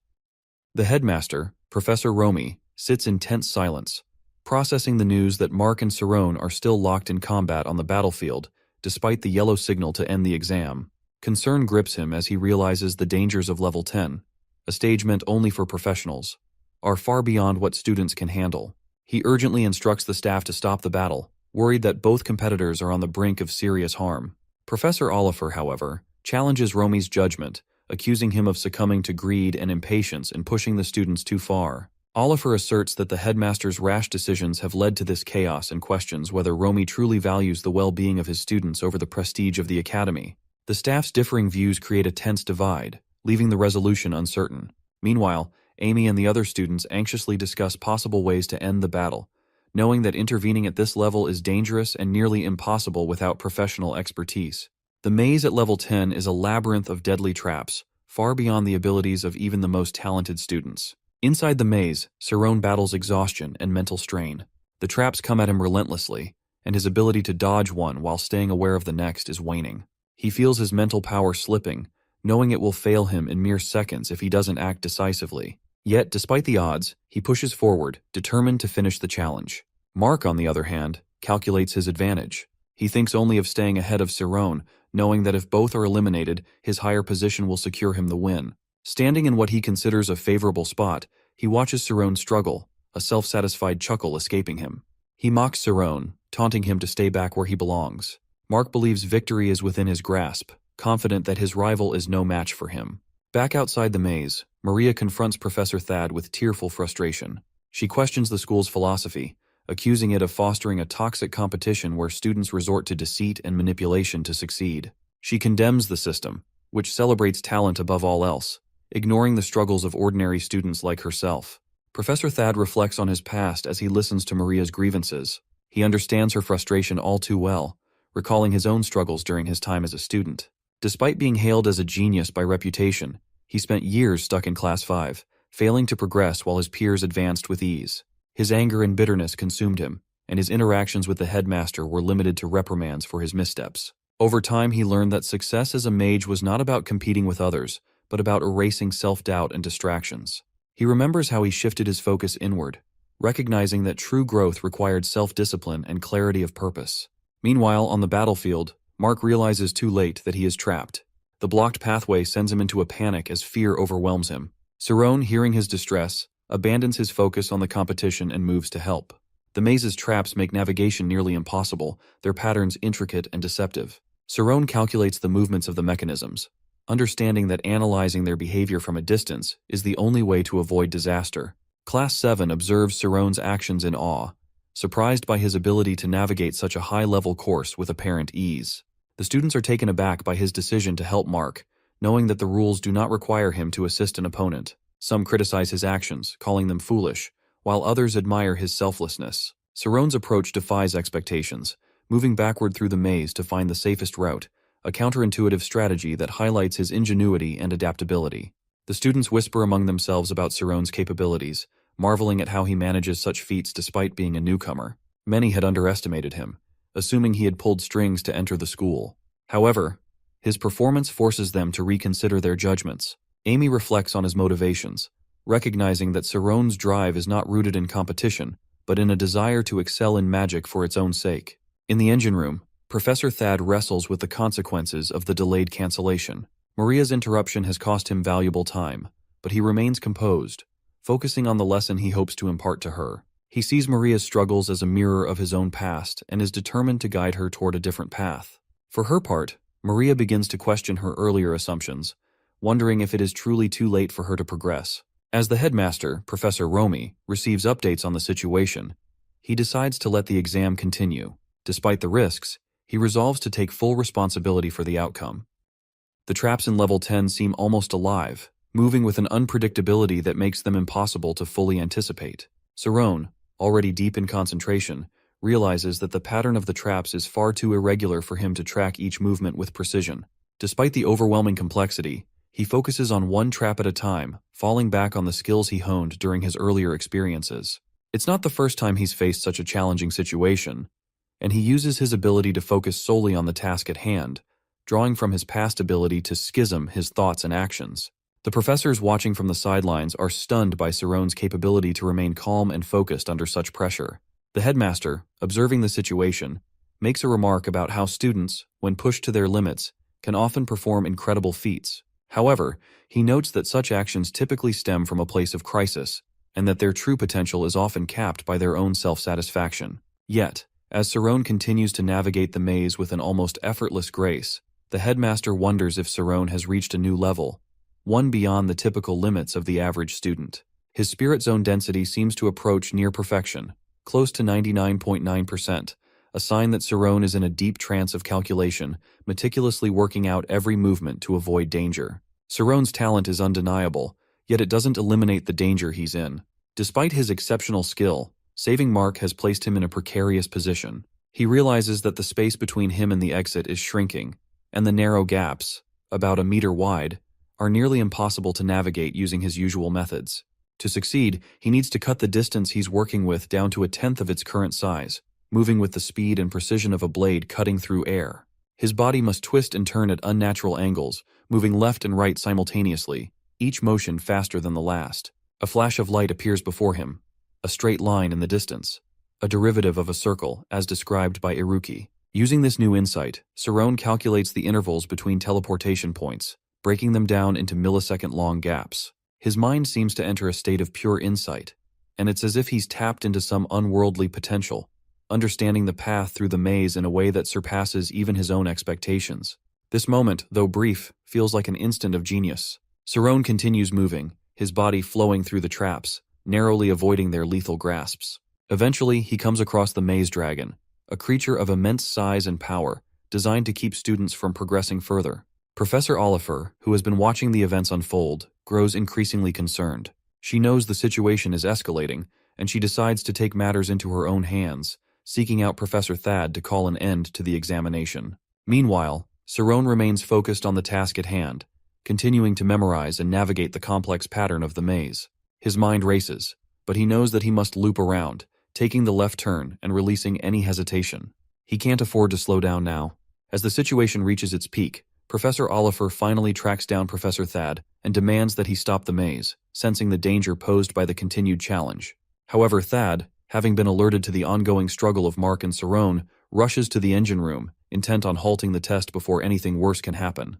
The headmaster, Professor Romy, sits in tense silence, processing the news that Mark and Cerrone are still locked in combat on the battlefield, despite the yellow signal to end the exam. Concern grips him as he realizes the dangers of Level 10, a stage meant only for professionals, are far beyond what students can handle. He urgently instructs the staff to stop the battle, worried that both competitors are on the brink of serious harm. Professor Oliver, however, challenges Romy's judgment, accusing him of succumbing to greed and impatience and pushing the students too far. Oliver asserts that the headmaster's rash decisions have led to this chaos and questions whether Romy truly values the well-being of his students over the prestige of the academy. The staff's differing views create a tense divide, leaving the resolution uncertain. Meanwhile, Amy and the other students anxiously discuss possible ways to end the battle, knowing that intervening at this level is dangerous and nearly impossible without professional expertise. The maze at Level 10 is a labyrinth of deadly traps, far beyond the abilities of even the most talented students. Inside the maze, Cerrone battles exhaustion and mental strain. The traps come at him relentlessly, and his ability to dodge one while staying aware of the next is waning. He feels his mental power slipping, knowing it will fail him in mere seconds if he doesn't act decisively. Yet, despite the odds, he pushes forward, determined to finish the challenge. Mark, on the other hand, calculates his advantage. He thinks only of staying ahead of Cerrone, knowing that if both are eliminated, his higher position will secure him the win. Standing in what he considers a favorable spot, he watches Cerrone struggle, a self-satisfied chuckle escaping him. He mocks Cerrone, taunting him to stay back where he belongs. Mark believes victory is within his grasp, confident that his rival is no match for him. Back outside the maze, Maria confronts Professor Thad with tearful frustration. She questions the school's philosophy, accusing it of fostering a toxic competition where students resort to deceit and manipulation to succeed. She condemns the system, which celebrates talent above all else, ignoring the struggles of ordinary students like herself. Professor Thad reflects on his past as he listens to Maria's grievances. He understands her frustration all too well, recalling his own struggles during his time as a student. Despite being hailed as a genius by reputation, he spent years stuck in Class 5, failing to progress while his peers advanced with ease. His anger and bitterness consumed him, and his interactions with the headmaster were limited to reprimands for his missteps. Over time, he learned that success as a mage was not about competing with others, but about erasing self-doubt and distractions. He remembers how he shifted his focus inward, recognizing that true growth required self-discipline and clarity of purpose. Meanwhile, on the battlefield, Mark realizes too late that he is trapped. The blocked pathway sends him into a panic as fear overwhelms him. Cerrone, hearing his distress, abandons his focus on the competition and moves to help. The maze's traps make navigation nearly impossible, their patterns intricate and deceptive. Cerrone calculates the movements of the mechanisms, understanding that analyzing their behavior from a distance is the only way to avoid disaster. Class 7 observes Cerrone's actions in awe, surprised by his ability to navigate such a high-level course with apparent ease. The students are taken aback by his decision to help Mark, knowing that the rules do not require him to assist an opponent. Some criticize his actions, calling them foolish, while others admire his selflessness. Cerrone's approach defies expectations, moving backward through the maze to find the safest route, a counterintuitive strategy that highlights his ingenuity and adaptability. The students whisper among themselves about Cerrone's capabilities, marveling at how he manages such feats despite being a newcomer. Many had underestimated him, assuming he had pulled strings to enter the school. However, his performance forces them to reconsider their judgments. Amy reflects on his motivations, recognizing that Saron's drive is not rooted in competition, but in a desire to excel in magic for its own sake. In the engine room, Professor Thad wrestles with the consequences of the delayed cancellation. Maria's interruption has cost him valuable time, but he remains composed, focusing on the lesson he hopes to impart to her. He sees Maria's struggles as a mirror of his own past and is determined to guide her toward a different path. For her part, Maria begins to question her earlier assumptions, wondering if it is truly too late for her to progress. As the headmaster, Professor Romy, receives updates on the situation, he decides to let the exam continue. Despite the risks, he resolves to take full responsibility for the outcome. The traps in level 10 seem almost alive, moving with an unpredictability that makes them impossible to fully anticipate. Saron, already deep in concentration, realizes that the pattern of the traps is far too irregular for him to track each movement with precision. Despite the overwhelming complexity, he focuses on one trap at a time, falling back on the skills he honed during his earlier experiences. It's not the first time he's faced such a challenging situation, and he uses his ability to focus solely on the task at hand, drawing from his past ability to schism his thoughts and actions. The professors watching from the sidelines are stunned by Saron's capability to remain calm and focused under such pressure. The headmaster, observing the situation, makes a remark about how students, when pushed to their limits, can often perform incredible feats. However, he notes that such actions typically stem from a place of crisis, and that their true potential is often capped by their own self-satisfaction. Yet, as Saron continues to navigate the maze with an almost effortless grace, the headmaster wonders if Saron has reached a new level, one beyond the typical limits of the average student. His spirit zone density seems to approach near perfection, close to 99.9%, a sign that Saron is in a deep trance of calculation, meticulously working out every movement to avoid danger. Saron's talent is undeniable, yet it doesn't eliminate the danger he's in. Despite his exceptional skill, saving Mark has placed him in a precarious position. He realizes that the space between him and the exit is shrinking, and the narrow gaps, about a meter wide, are nearly impossible to navigate using his usual methods. To succeed, he needs to cut the distance he's working with down to a tenth of its current size, moving with the speed and precision of a blade cutting through air. His body must twist and turn at unnatural angles, moving left and right simultaneously, each motion faster than the last. A flash of light appears before him, a straight line in the distance, a derivative of a circle, as described by Iruki. Using this new insight, Saron calculates the intervals between teleportation points, breaking them down into millisecond-long gaps. His mind seems to enter a state of pure insight, and it's as if he's tapped into some unworldly potential, understanding the path through the maze in a way that surpasses even his own expectations. This moment, though brief, feels like an instant of genius. Saron continues moving, his body flowing through the traps, narrowly avoiding their lethal grasps. Eventually, he comes across the maze dragon, a creature of immense size and power, designed to keep students from progressing further. Professor Oliver, who has been watching the events unfold, grows increasingly concerned. She knows the situation is escalating, and she decides to take matters into her own hands, seeking out Professor Thad to call an end to the examination. Meanwhile, Saron remains focused on the task at hand, continuing to memorize and navigate the complex pattern of the maze. His mind races, but he knows that he must loop around, taking the left turn and releasing any hesitation. He can't afford to slow down now. As the situation reaches its peak, Professor Oliver finally tracks down Professor Thad and demands that he stop the maze, sensing the danger posed by the continued challenge. However, Thad, having been alerted to the ongoing struggle of Mark and Saron, rushes to the engine room, intent on halting the test before anything worse can happen.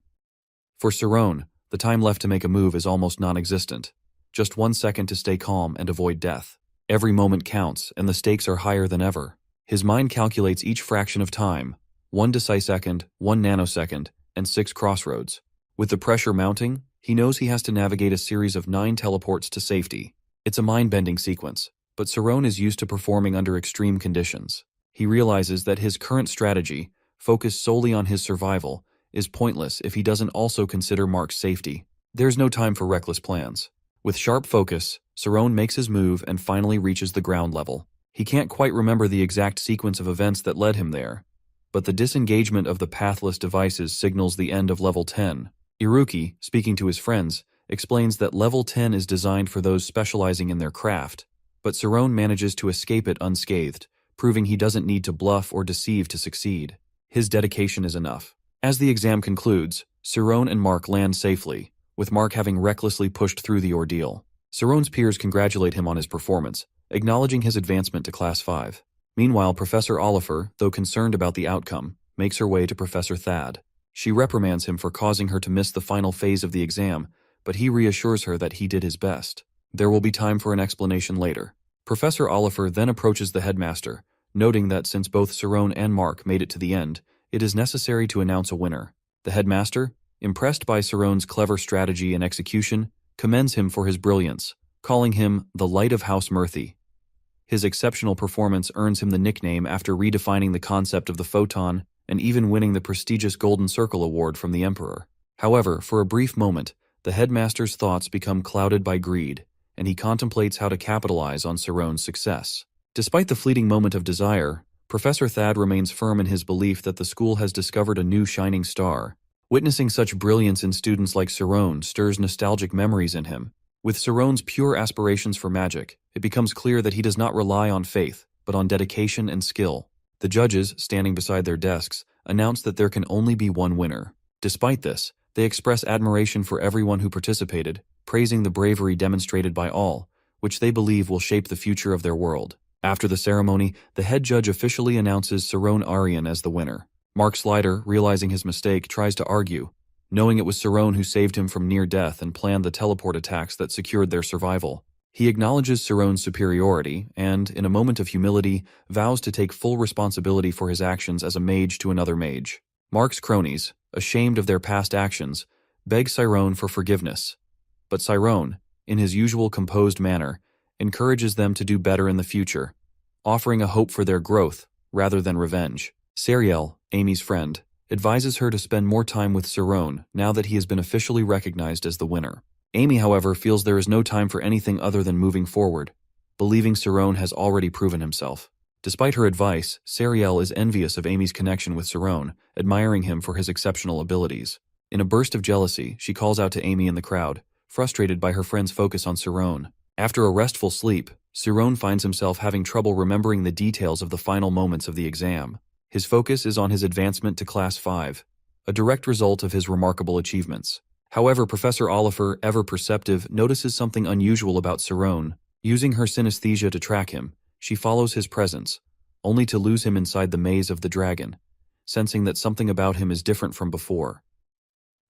For Saron, the time left to make a move is almost non-existent. Just 1 second to stay calm and avoid death. Every moment counts, and the stakes are higher than ever. His mind calculates each fraction of time, 1 decisecond, 1 nanosecond, and 6 crossroads. With the pressure mounting, he knows he has to navigate a series of 9 teleports to safety. It's a mind-bending sequence, but Saron is used to performing under extreme conditions. He realizes that his current strategy, focused solely on his survival, is pointless if he doesn't also consider Mark's safety. There's no time for reckless plans. With sharp focus, Saron makes his move and finally reaches the ground level. He can't quite remember the exact sequence of events that led him there, but the disengagement of the pathless devices signals the end of level 10. Iruki, speaking to his friends, explains that level 10 is designed for those specializing in their craft, but Saron manages to escape it unscathed, proving he doesn't need to bluff or deceive to succeed. His dedication is enough. As the exam concludes, Cerrone and Mark land safely, with Mark having recklessly pushed through the ordeal. Cerrone's peers congratulate him on his performance, acknowledging his advancement to Class 5. Meanwhile, Professor Oliver, though concerned about the outcome, makes her way to Professor Thad. She reprimands him for causing her to miss the final phase of the exam, but he reassures her that he did his best. There will be time for an explanation later. Professor Oliver then approaches the headmaster, noting that since both Cerrone and Mark made it to the end, it is necessary to announce a winner. The headmaster, impressed by Cerrone's clever strategy and execution, commends him for his brilliance, calling him the Light of House Murthy. His exceptional performance earns him the nickname after redefining the concept of the photon and even winning the prestigious Golden Circle Award from the Emperor. However, for a brief moment, the headmaster's thoughts become clouded by greed, and he contemplates how to capitalize on Cerrone's success. Despite the fleeting moment of desire, Professor Thad remains firm in his belief that the school has discovered a new shining star. Witnessing such brilliance in students like Cerrone stirs nostalgic memories in him. With Cerrone's pure aspirations for magic, it becomes clear that he does not rely on faith, but on dedication and skill. The judges, standing beside their desks, announce that there can only be one winner. Despite this, they express admiration for everyone who participated, praising the bravery demonstrated by all, which they believe will shape the future of their world. After the ceremony, the head judge officially announces Cerrone Arian as the winner. Mark Slider, realizing his mistake, tries to argue, knowing it was Cerrone who saved him from near death and planned the teleport attacks that secured their survival. He acknowledges Cerrone's superiority and, in a moment of humility, vows to take full responsibility for his actions as a mage to another mage. Mark's cronies, ashamed of their past actions, beg Cerrone for forgiveness. But Cerrone, in his usual composed manner, encourages them to do better in the future, offering a hope for their growth rather than revenge. Sariel, Amy's friend, advises her to spend more time with Cerrone now that he has been officially recognized as the winner. Amy, however, feels there is no time for anything other than moving forward, believing Cerrone has already proven himself. Despite her advice, Sariel is envious of Amy's connection with Cerrone, admiring him for his exceptional abilities. In a burst of jealousy, she calls out to Amy in the crowd, frustrated by her friend's focus on Cerrone. After a restful sleep, Cerrone finds himself having trouble remembering the details of the final moments of the exam. His focus is on his advancement to Class 5, a direct result of his remarkable achievements. However, Professor Oliver, ever perceptive, notices something unusual about Cerrone. Using her synesthesia to track him, she follows his presence, only to lose him inside the maze of the dragon, sensing that something about him is different from before.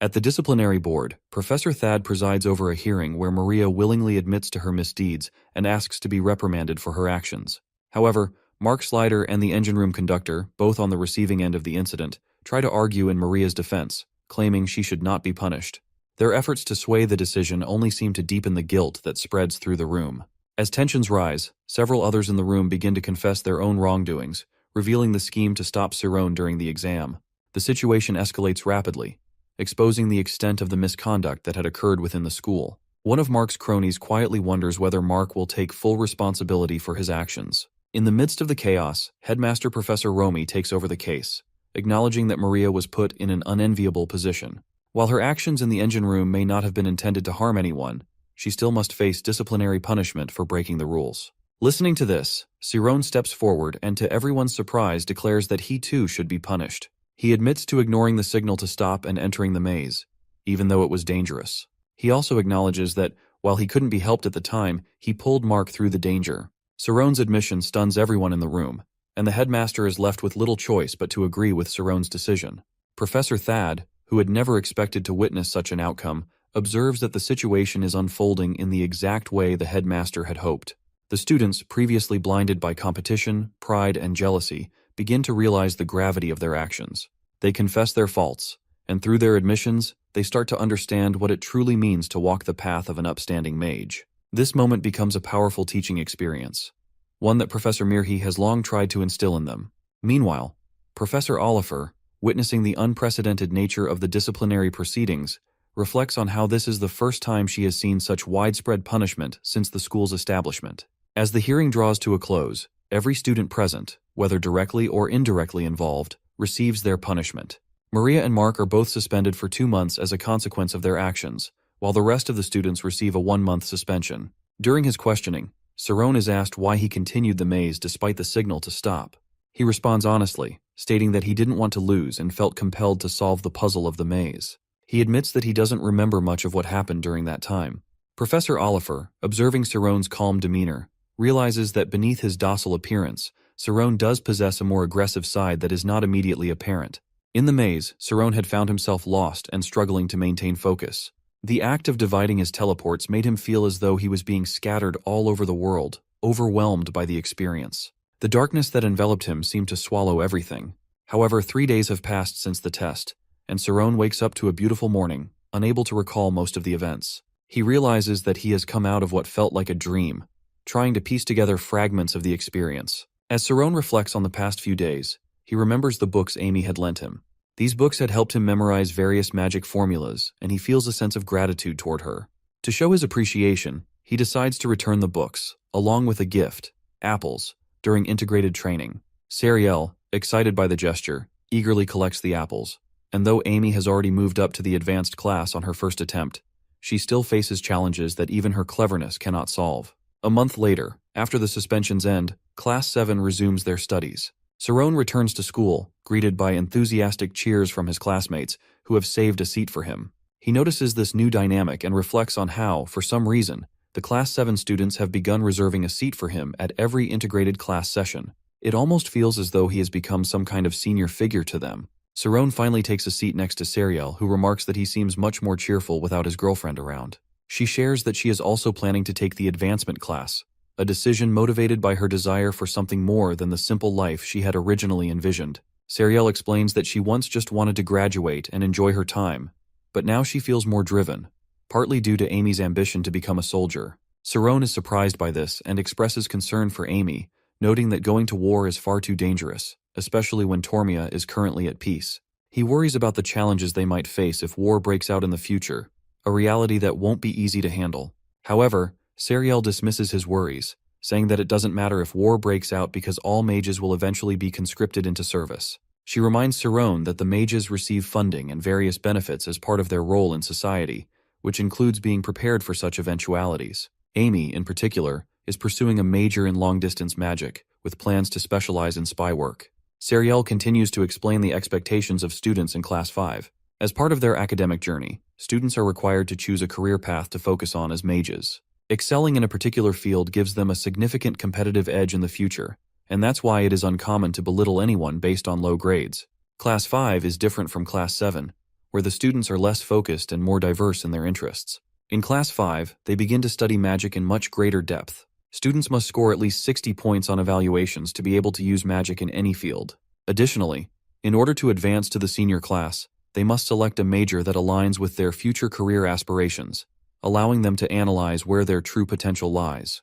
At the disciplinary board, Professor Thad presides over a hearing where Maria willingly admits to her misdeeds and asks to be reprimanded for her actions. However, Mark Slider and the engine room conductor, both on the receiving end of the incident, try to argue in Maria's defense, claiming she should not be punished. Their efforts to sway the decision only seem to deepen the guilt that spreads through the room. As tensions rise, several others in the room begin to confess their own wrongdoings, revealing the scheme to stop Cerrone during the exam. The situation escalates rapidly, exposing the extent of the misconduct that had occurred within the school. One of Mark's cronies quietly wonders whether Mark will take full responsibility for his actions. In the midst of the chaos, Headmaster Professor Romy takes over the case, acknowledging that Maria was put in an unenviable position. While her actions in the engine room may not have been intended to harm anyone, she still must face disciplinary punishment for breaking the rules. Listening to this, Cerrone steps forward and to everyone's surprise declares that he too should be punished. He admits to ignoring the signal to stop and entering the maze, even though it was dangerous. He also acknowledges that, while he couldn't be helped at the time, he pulled Mark through the danger. Cerrone's admission stuns everyone in the room, and the headmaster is left with little choice but to agree with Cerrone's decision. Professor Thad, who had never expected to witness such an outcome, observes that the situation is unfolding in the exact way the headmaster had hoped. The students, previously blinded by competition, pride, and jealousy, begin to realize the gravity of their actions. They confess their faults, and through their admissions, they start to understand what it truly means to walk the path of an upstanding mage. This moment becomes a powerful teaching experience, one that Professor Mirhi has long tried to instill in them. Meanwhile, Professor Oliver, witnessing the unprecedented nature of the disciplinary proceedings, reflects on how this is the first time she has seen such widespread punishment since the school's establishment. As the hearing draws to a close, every student present, whether directly or indirectly involved, receives their punishment. Maria and Mark are both suspended for 2 months as a consequence of their actions, while the rest of the students receive a 1-month suspension. During his questioning, Sarone is asked why he continued the maze despite the signal to stop. He responds honestly, stating that he didn't want to lose and felt compelled to solve the puzzle of the maze. He admits that he doesn't remember much of what happened during that time. Professor Oliver, observing Sarone's calm demeanor, realizes that beneath his docile appearance, Sarone does possess a more aggressive side that is not immediately apparent. In the maze, Sarone had found himself lost and struggling to maintain focus. The act of dividing his teleports made him feel as though he was being scattered all over the world, overwhelmed by the experience. The darkness that enveloped him seemed to swallow everything. However, 3 days have passed since the test, and Sarone wakes up to a beautiful morning, unable to recall most of the events. He realizes that he has come out of what felt like a dream, trying to piece together fragments of the experience. As Sarone reflects on the past few days, he remembers the books Amy had lent him. These books had helped him memorize various magic formulas, and he feels a sense of gratitude toward her. To show his appreciation, he decides to return the books, along with a gift, apples, during integrated training. Sariel, excited by the gesture, eagerly collects the apples, and though Amy has already moved up to the advanced class on her first attempt, she still faces challenges that even her cleverness cannot solve. A month later, after the suspensions end, Class 7 resumes their studies. Sarone returns to school, greeted by enthusiastic cheers from his classmates, who have saved a seat for him. He notices this new dynamic and reflects on how, for some reason, the Class 7 students have begun reserving a seat for him at every integrated class session. It almost feels as though he has become some kind of senior figure to them. Sarone finally takes a seat next to Sariel, who remarks that he seems much more cheerful without his girlfriend around. She shares that she is also planning to take the advancement class, a decision motivated by her desire for something more than the simple life she had originally envisioned. Sariel explains that she once just wanted to graduate and enjoy her time, but now she feels more driven, partly due to Amy's ambition to become a soldier. Sarone is surprised by this and expresses concern for Amy, noting that going to war is far too dangerous, especially when Tormia is currently at peace. He worries about the challenges they might face if war breaks out in the future, a reality that won't be easy to handle. However, Sariel dismisses his worries, saying that it doesn't matter if war breaks out because all mages will eventually be conscripted into service. She reminds Sarone that the mages receive funding and various benefits as part of their role in society, which includes being prepared for such eventualities. Amy, in particular, is pursuing a major in long-distance magic, with plans to specialize in spy work. Sariel continues to explain the expectations of students in Class 5. As part of their academic journey, students are required to choose a career path to focus on as mages. Excelling in a particular field gives them a significant competitive edge in the future, and that's why it is uncommon to belittle anyone based on low grades. Class 5 is different from Class 7, where the students are less focused and more diverse in their interests. In Class 5, they begin to study magic in much greater depth. Students must score at least 60 points on evaluations to be able to use magic in any field. Additionally, in order to advance to the senior class, they must select a major that aligns with their future career aspirations, allowing them to analyze where their true potential lies.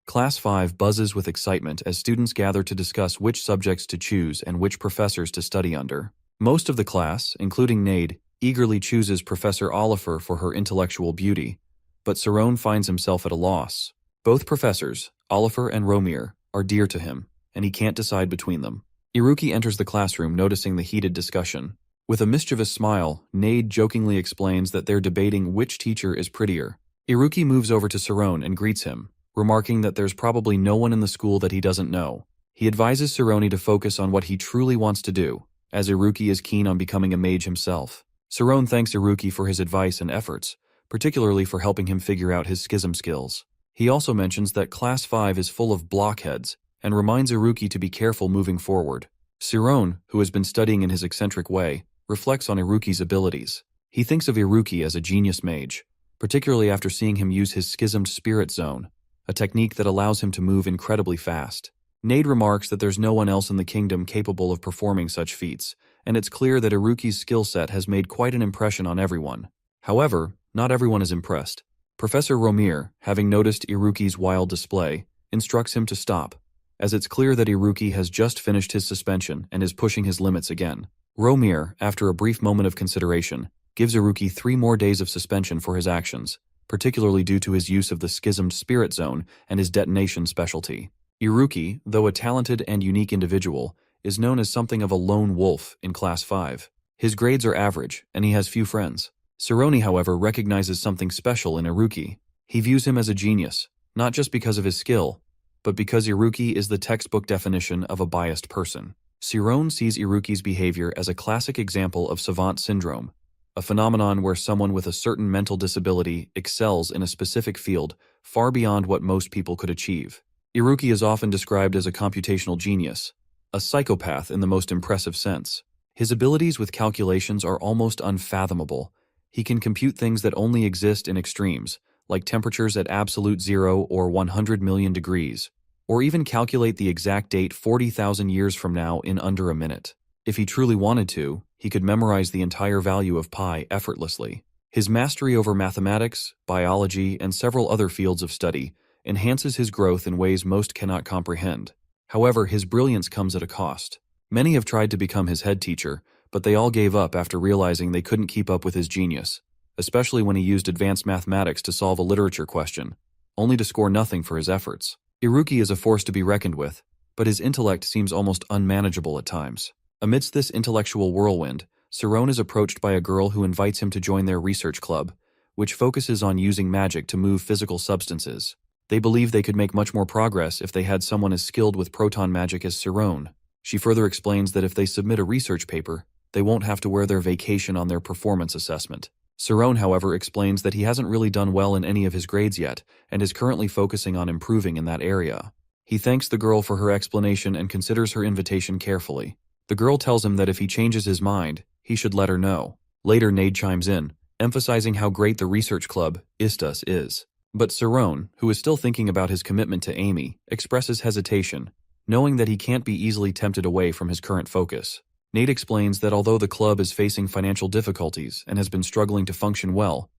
Class 5 buzzes with excitement as students gather to discuss which subjects to choose and which professors to study under. Most of the class, including Nade, eagerly chooses Professor Oliver for her intellectual beauty, but Sarone finds himself at a loss. Both professors, Oliver and Romir, are dear to him, and he can't decide between them. Iruki enters the classroom noticing the heated discussion. With a mischievous smile, Nade jokingly explains that they're debating which teacher is prettier. Iruki moves over to Sarone and greets him, remarking that there's probably no one in the school that he doesn't know. He advises Sarone to focus on what he truly wants to do, as Iruki is keen on becoming a mage himself. Sarone thanks Iruki for his advice and efforts, particularly for helping him figure out his schism skills. He also mentions that Class 5 is full of blockheads, and reminds Iruki to be careful moving forward. Sarone, who has been studying in his eccentric way, reflects on Iruki's abilities. He thinks of Iruki as a genius mage, particularly after seeing him use his schismed spirit zone, a technique that allows him to move incredibly fast. Nade remarks that there's no one else in the kingdom capable of performing such feats, and it's clear that Iruki's skill set has made quite an impression on everyone. However, not everyone is impressed. Professor Romir, having noticed Iruki's wild display, instructs him to stop, as it's clear that Iruki has just finished his suspension and is pushing his limits again. Romir, after a brief moment of consideration, gives Iruki 3 more days of suspension for his actions, particularly due to his use of the schismed spirit zone and his detonation specialty. Iruki, though a talented and unique individual, is known as something of a lone wolf in Class 5. His grades are average, and he has few friends. Sarone, however, recognizes something special in Iruki. He views him as a genius, not just because of his skill, but because Iruki is the textbook definition of a biased person. Shiron sees Iruki's behavior as a classic example of savant syndrome, a phenomenon where someone with a certain mental disability excels in a specific field far beyond what most people could achieve. Iruki is often described as a computational genius, a psychopath in the most impressive sense. His abilities with calculations are almost unfathomable. He can compute things that only exist in extremes, like temperatures at absolute 0 or 100 million degrees, or even calculate the exact date 40,000 years from now in under a minute. If he truly wanted to, he could memorize the entire value of pi effortlessly. His mastery over mathematics, biology, and several other fields of study enhances his growth in ways most cannot comprehend. However, his brilliance comes at a cost. Many have tried to become his head teacher, but they all gave up after realizing they couldn't keep up with his genius, especially when he used advanced mathematics to solve a literature question, only to score nothing for his efforts. Iruki is a force to be reckoned with, but his intellect seems almost unmanageable at times. Amidst this intellectual whirlwind, Shiron is approached by a girl who invites him to join their research club, which focuses on using magic to move physical substances. They believe they could make much more progress if they had someone as skilled with proton magic as Shiron. She further explains that if they submit a research paper, they won't have to wear their vacation on their performance assessment. Shiron, however, explains that he hasn't really done well in any of his grades yet and is currently focusing on improving in that area. He thanks the girl for her explanation and considers her invitation carefully. The girl tells him that if he changes his mind, he should let her know. Later, Nade chimes in, emphasizing how great the research club, Istas, is. But Shiron, who is still thinking about his commitment to Amy, expresses hesitation, knowing that he can't be easily tempted away from his current focus. Nade explains that although the club is facing financial difficulties and has been struggling to function well,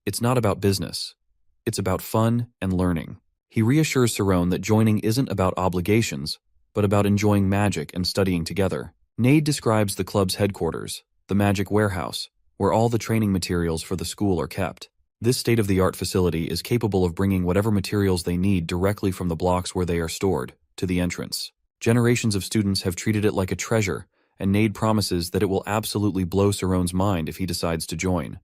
it's not about business. It's about fun and learning. He reassures Shiron that joining isn't about obligations, but about enjoying magic and studying together. Nade describes the club's headquarters, the magic warehouse, where all the training materials for the school are kept. This state-of-the-art facility is capable of bringing whatever materials they need directly from the blocks where they are stored to the entrance. Generations of students have treated it like a treasure, and Nade promises that it will absolutely blow Shiron's mind if he decides to join.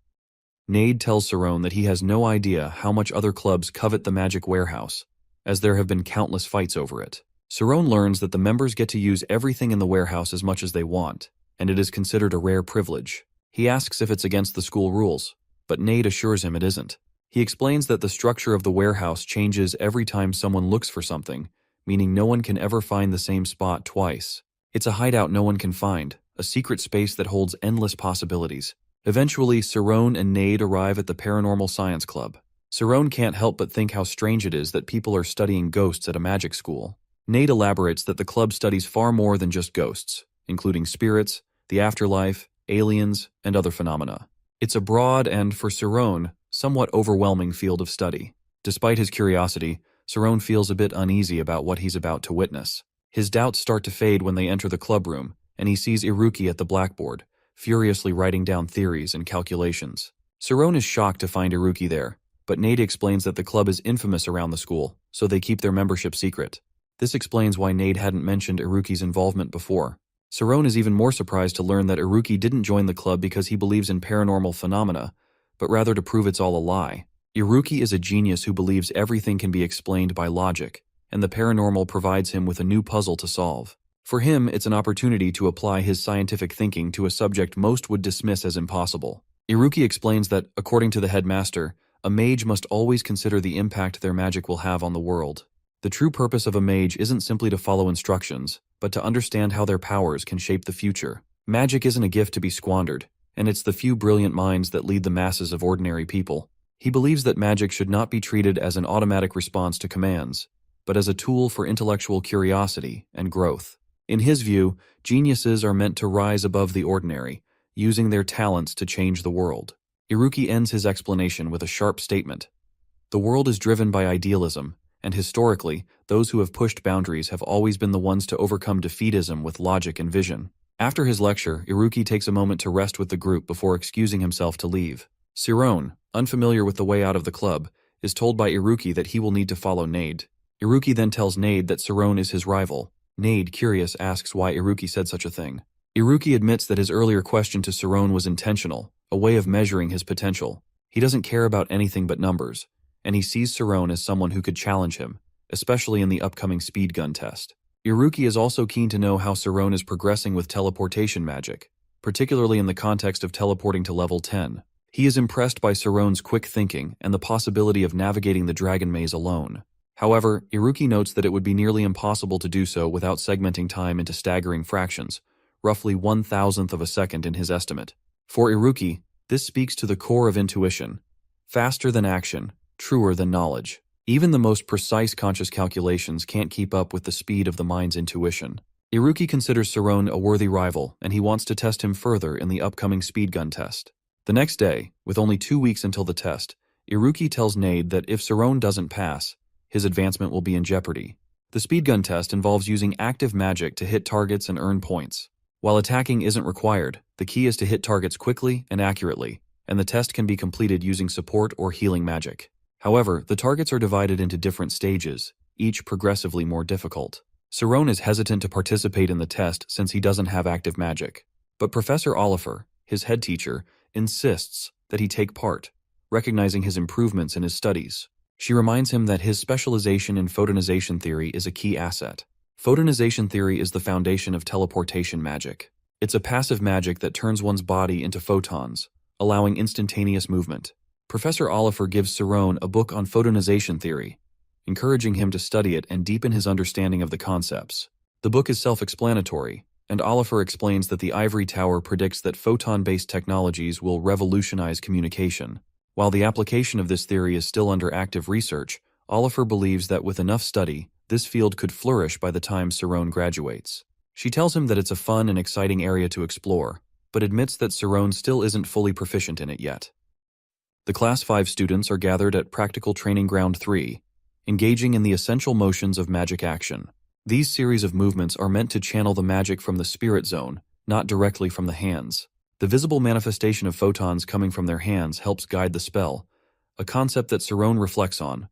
Nade tells Shiron that he has no idea how much other clubs covet the magic warehouse, as there have been countless fights over it. Shiron learns that the members get to use everything in the warehouse as much as they want, and it is considered a rare privilege. He asks if it's against the school rules, but Nade assures him it isn't. He explains that the structure of the warehouse changes every time someone looks for something, meaning no one can ever find the same spot twice. It's a hideout no one can find, a secret space that holds endless possibilities. Eventually, Shiron and Nade arrive at the Paranormal Science Club. Shiron can't help but think how strange it is that people are studying ghosts at a magic school. Nade elaborates that the club studies far more than just ghosts, including spirits, the afterlife, aliens, and other phenomena. It's a broad and, for Shiron, somewhat overwhelming field of study. Despite his curiosity, Shiron feels a bit uneasy about what he's about to witness. His doubts start to fade when they enter the club room, and he sees Iruki at the blackboard, furiously writing down theories and calculations. Shiron is shocked to find Iruki there, but Nade explains that the club is infamous around the school, so they keep their membership secret. This explains why Nade hadn't mentioned Iruki's involvement before. Shiron is even more surprised to learn that Iruki didn't join the club because he believes in paranormal phenomena, but rather to prove it's all a lie. Iruki is a genius who believes everything can be explained by logic, and the paranormal provides him with a new puzzle to solve. For him, it's an opportunity to apply his scientific thinking to a subject most would dismiss as impossible. Iruki explains that, according to the headmaster, a mage must always consider the impact their magic will have on the world. The true purpose of a mage isn't simply to follow instructions, but to understand how their powers can shape the future. Magic isn't a gift to be squandered, and it's the few brilliant minds that lead the masses of ordinary people. He believes that magic should not be treated as an automatic response to commands, but as a tool for intellectual curiosity and growth. In his view, geniuses are meant to rise above the ordinary, using their talents to change the world. Iruki ends his explanation with a sharp statement. The world is driven by idealism, and historically, those who have pushed boundaries have always been the ones to overcome defeatism with logic and vision. After his lecture, Iruki takes a moment to rest with the group before excusing himself to leave. Shiron, unfamiliar with the way out of the club, is told by Iruki that he will need to follow Nade. Iruki then tells Nade that Shiron is his rival. Nade, curious, asks why Iruki said such a thing. Iruki admits that his earlier question to Shiron was intentional, a way of measuring his potential. He doesn't care about anything but numbers, and he sees Sarone as someone who could challenge him, especially in the upcoming speed gun test. Iruki is also keen to know how Sarone is progressing with teleportation magic, particularly in the context of teleporting to level 10. He is impressed by Sarone's quick thinking and the possibility of navigating the dragon maze alone. However, Iruki notes that it would be nearly impossible to do so without segmenting time into staggering fractions, roughly 1,000th of a second in his estimate. For Iruki, this speaks to the core of intuition. Faster than action, truer than knowledge. Even the most precise conscious calculations can't keep up with the speed of the mind's intuition. Iruki considers Sarone a worthy rival, and he wants to test him further in the upcoming speed gun test. The next day, with only 2 weeks until the test, Iruki tells Nade that if Sarone doesn't pass, his advancement will be in jeopardy. The speed gun test involves using active magic to hit targets and earn points. While attacking isn't required, the key is to hit targets quickly and accurately, and the test can be completed using support or healing magic. However, the targets are divided into different stages, each progressively more difficult. Sarone is hesitant to participate in the test since he doesn't have active magic. But Professor Oliver, his head teacher, insists that he take part, recognizing his improvements in his studies. She reminds him that his specialization in photonization theory is a key asset. Photonization theory is the foundation of teleportation magic. It's a passive magic that turns one's body into photons, allowing instantaneous movement. Professor Oliver gives Sarone a book on photonization theory, encouraging him to study it and deepen his understanding of the concepts. The book is self-explanatory, and Oliver explains that the ivory tower predicts that photon-based technologies will revolutionize communication. While the application of this theory is still under active research, Oliver believes that with enough study, this field could flourish by the time Sarone graduates. She tells him that it's a fun and exciting area to explore, but admits that Sarone still isn't fully proficient in it yet. The Class 5 students are gathered at Practical Training Ground 3, engaging in the essential motions of magic action. These series of movements are meant to channel the magic from the spirit zone, not directly from the hands. The visible manifestation of photons coming from their hands helps guide the spell, a concept that Sarone reflects on,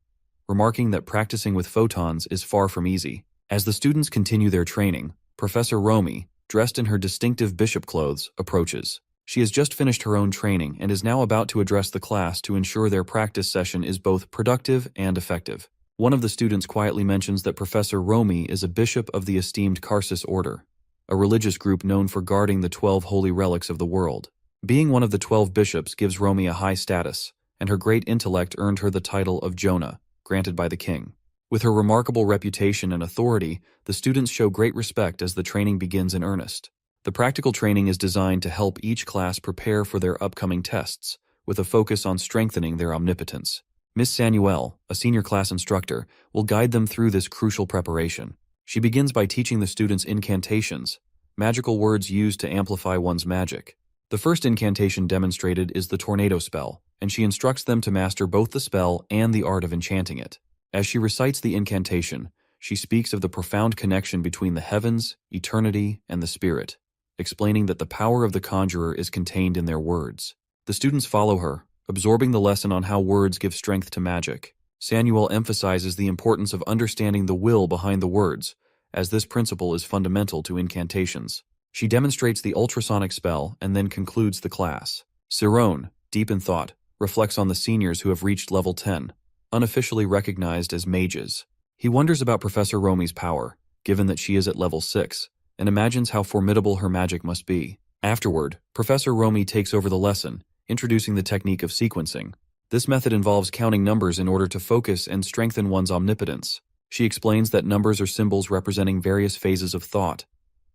remarking that practicing with photons is far from easy. As the students continue their training, Professor Romy, dressed in her distinctive bishop clothes, approaches. She has just finished her own training and is now about to address the class to ensure their practice session is both productive and effective. One of the students quietly mentions that Professor Romy is a bishop of the esteemed Karsus order, a religious group known for guarding the 12 holy relics of the world. Being one of the 12 bishops gives Romy a high status, and her great intellect earned her the title of Jonah, granted by the king. With her remarkable reputation and authority, the students show great respect as the training begins in earnest. The practical training is designed to help each class prepare for their upcoming tests, with a focus on strengthening their omnipotence. Miss Samuel, a senior class instructor, will guide them through this crucial preparation. She begins by teaching the students incantations, magical words used to amplify one's magic. The first incantation demonstrated is the tornado spell, and she instructs them to master both the spell and the art of enchanting it. As she recites the incantation, she speaks of the profound connection between the heavens, eternity, and the spirit, explaining that the power of the conjurer is contained in their words. The students follow her, absorbing the lesson on how words give strength to magic. Samuel emphasizes the importance of understanding the will behind the words, as this principle is fundamental to incantations. She demonstrates the ultrasonic spell and then concludes the class. Sarone, deep in thought, reflects on the seniors who have reached level 10, unofficially recognized as mages. He wonders about Professor Romy's power, given that she is at level 6, and imagines how formidable her magic must be. Afterward, Professor Romy takes over the lesson, introducing the technique of sequencing. This method involves counting numbers in order to focus and strengthen one's omnipotence. She explains that numbers are symbols representing various phases of thought,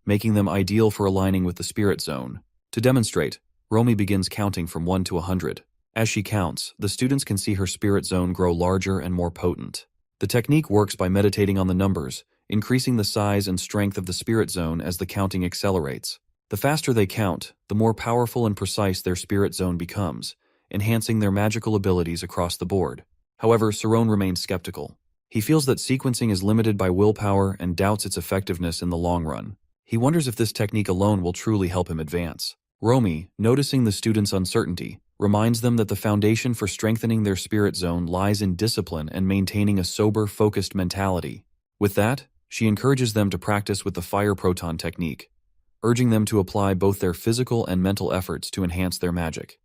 making them ideal for aligning with the spirit zone. To demonstrate, Romy begins counting from 1 to 100. As she counts, the students can see her spirit zone grow larger and more potent. The technique works by meditating on the numbers, increasing the size and strength of the spirit zone as the counting accelerates. The faster they count, the more powerful and precise their spirit zone becomes, enhancing their magical abilities across the board. However, Sarone remains skeptical. He feels that sequencing is limited by willpower and doubts its effectiveness in the long run. He wonders if this technique alone will truly help him advance. Romy, noticing the students' uncertainty, reminds them that the foundation for strengthening their spirit zone lies in discipline and maintaining a sober, focused mentality. With that, she encourages them to practice with the fire proton technique, urging them to apply both their physical and mental efforts to enhance their magic.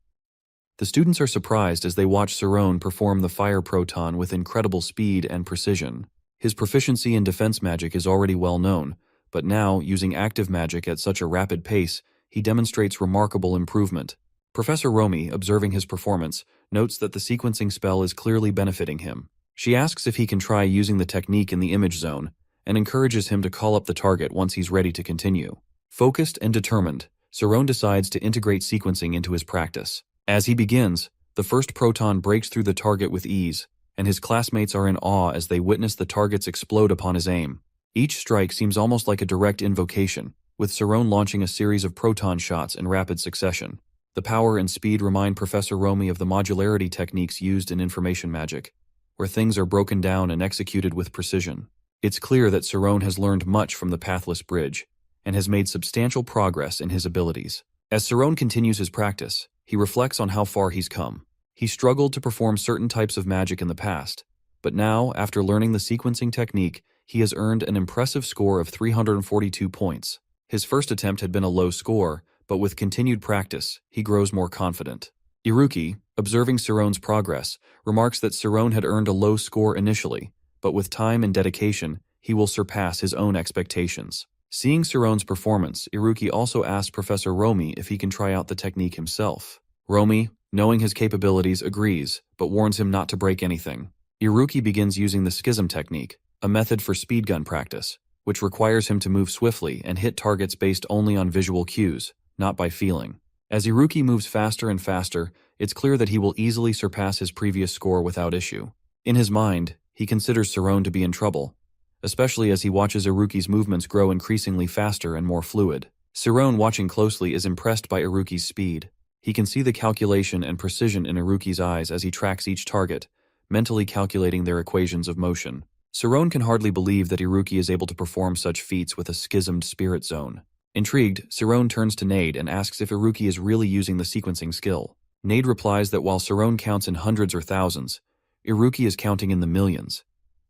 The students are surprised as they watch Saron perform the fire proton with incredible speed and precision. His proficiency in defense magic is already well known, but now, using active magic at such a rapid pace, he demonstrates remarkable improvement. Professor Romy, observing his performance, notes that the sequencing spell is clearly benefiting him. She asks if he can try using the technique in the image zone, and encourages him to call up the target once he's ready to continue. Focused and determined, Saron decides to integrate sequencing into his practice. As he begins, the first proton breaks through the target with ease, and his classmates are in awe as they witness the targets explode upon his aim. Each strike seems almost like a direct invocation, with Saron launching a series of proton shots in rapid succession. The power and speed remind Professor Romy of the modularity techniques used in information magic, where things are broken down and executed with precision. It's clear that Saron has learned much from the Pathless Bridge, and has made substantial progress in his abilities. As Saron continues his practice, he reflects on how far he's come. He struggled to perform certain types of magic in the past, but now, after learning the sequencing technique, he has earned an impressive score of 342 points. His first attempt had been a low score, but with continued practice, he grows more confident. Iruki, observing Saron's progress, remarks that Saron had earned a low score initially, but with time and dedication, he will surpass his own expectations. Seeing Saron's performance, Iruki also asks Professor Romy if he can try out the technique himself. Romy, knowing his capabilities, agrees, but warns him not to break anything. Iruki begins using the schism technique, a method for speed gun practice, which requires him to move swiftly and hit targets based only on visual cues, not by feeling. As Iruki moves faster and faster, it's clear that he will easily surpass his previous score without issue. In his mind, he considers Saron to be in trouble, especially as he watches Iruki's movements grow increasingly faster and more fluid. Saron, watching closely, is impressed by Iruki's speed. He can see the calculation and precision in Iruki's eyes as he tracks each target, mentally calculating their equations of motion. Saron can hardly believe that Iruki is able to perform such feats with a schismed spirit zone. Intrigued, Saron turns to Nade and asks if Iruki is really using the sequencing skill. Nade replies that while Saron counts in hundreds or thousands, Iruki is counting in the millions,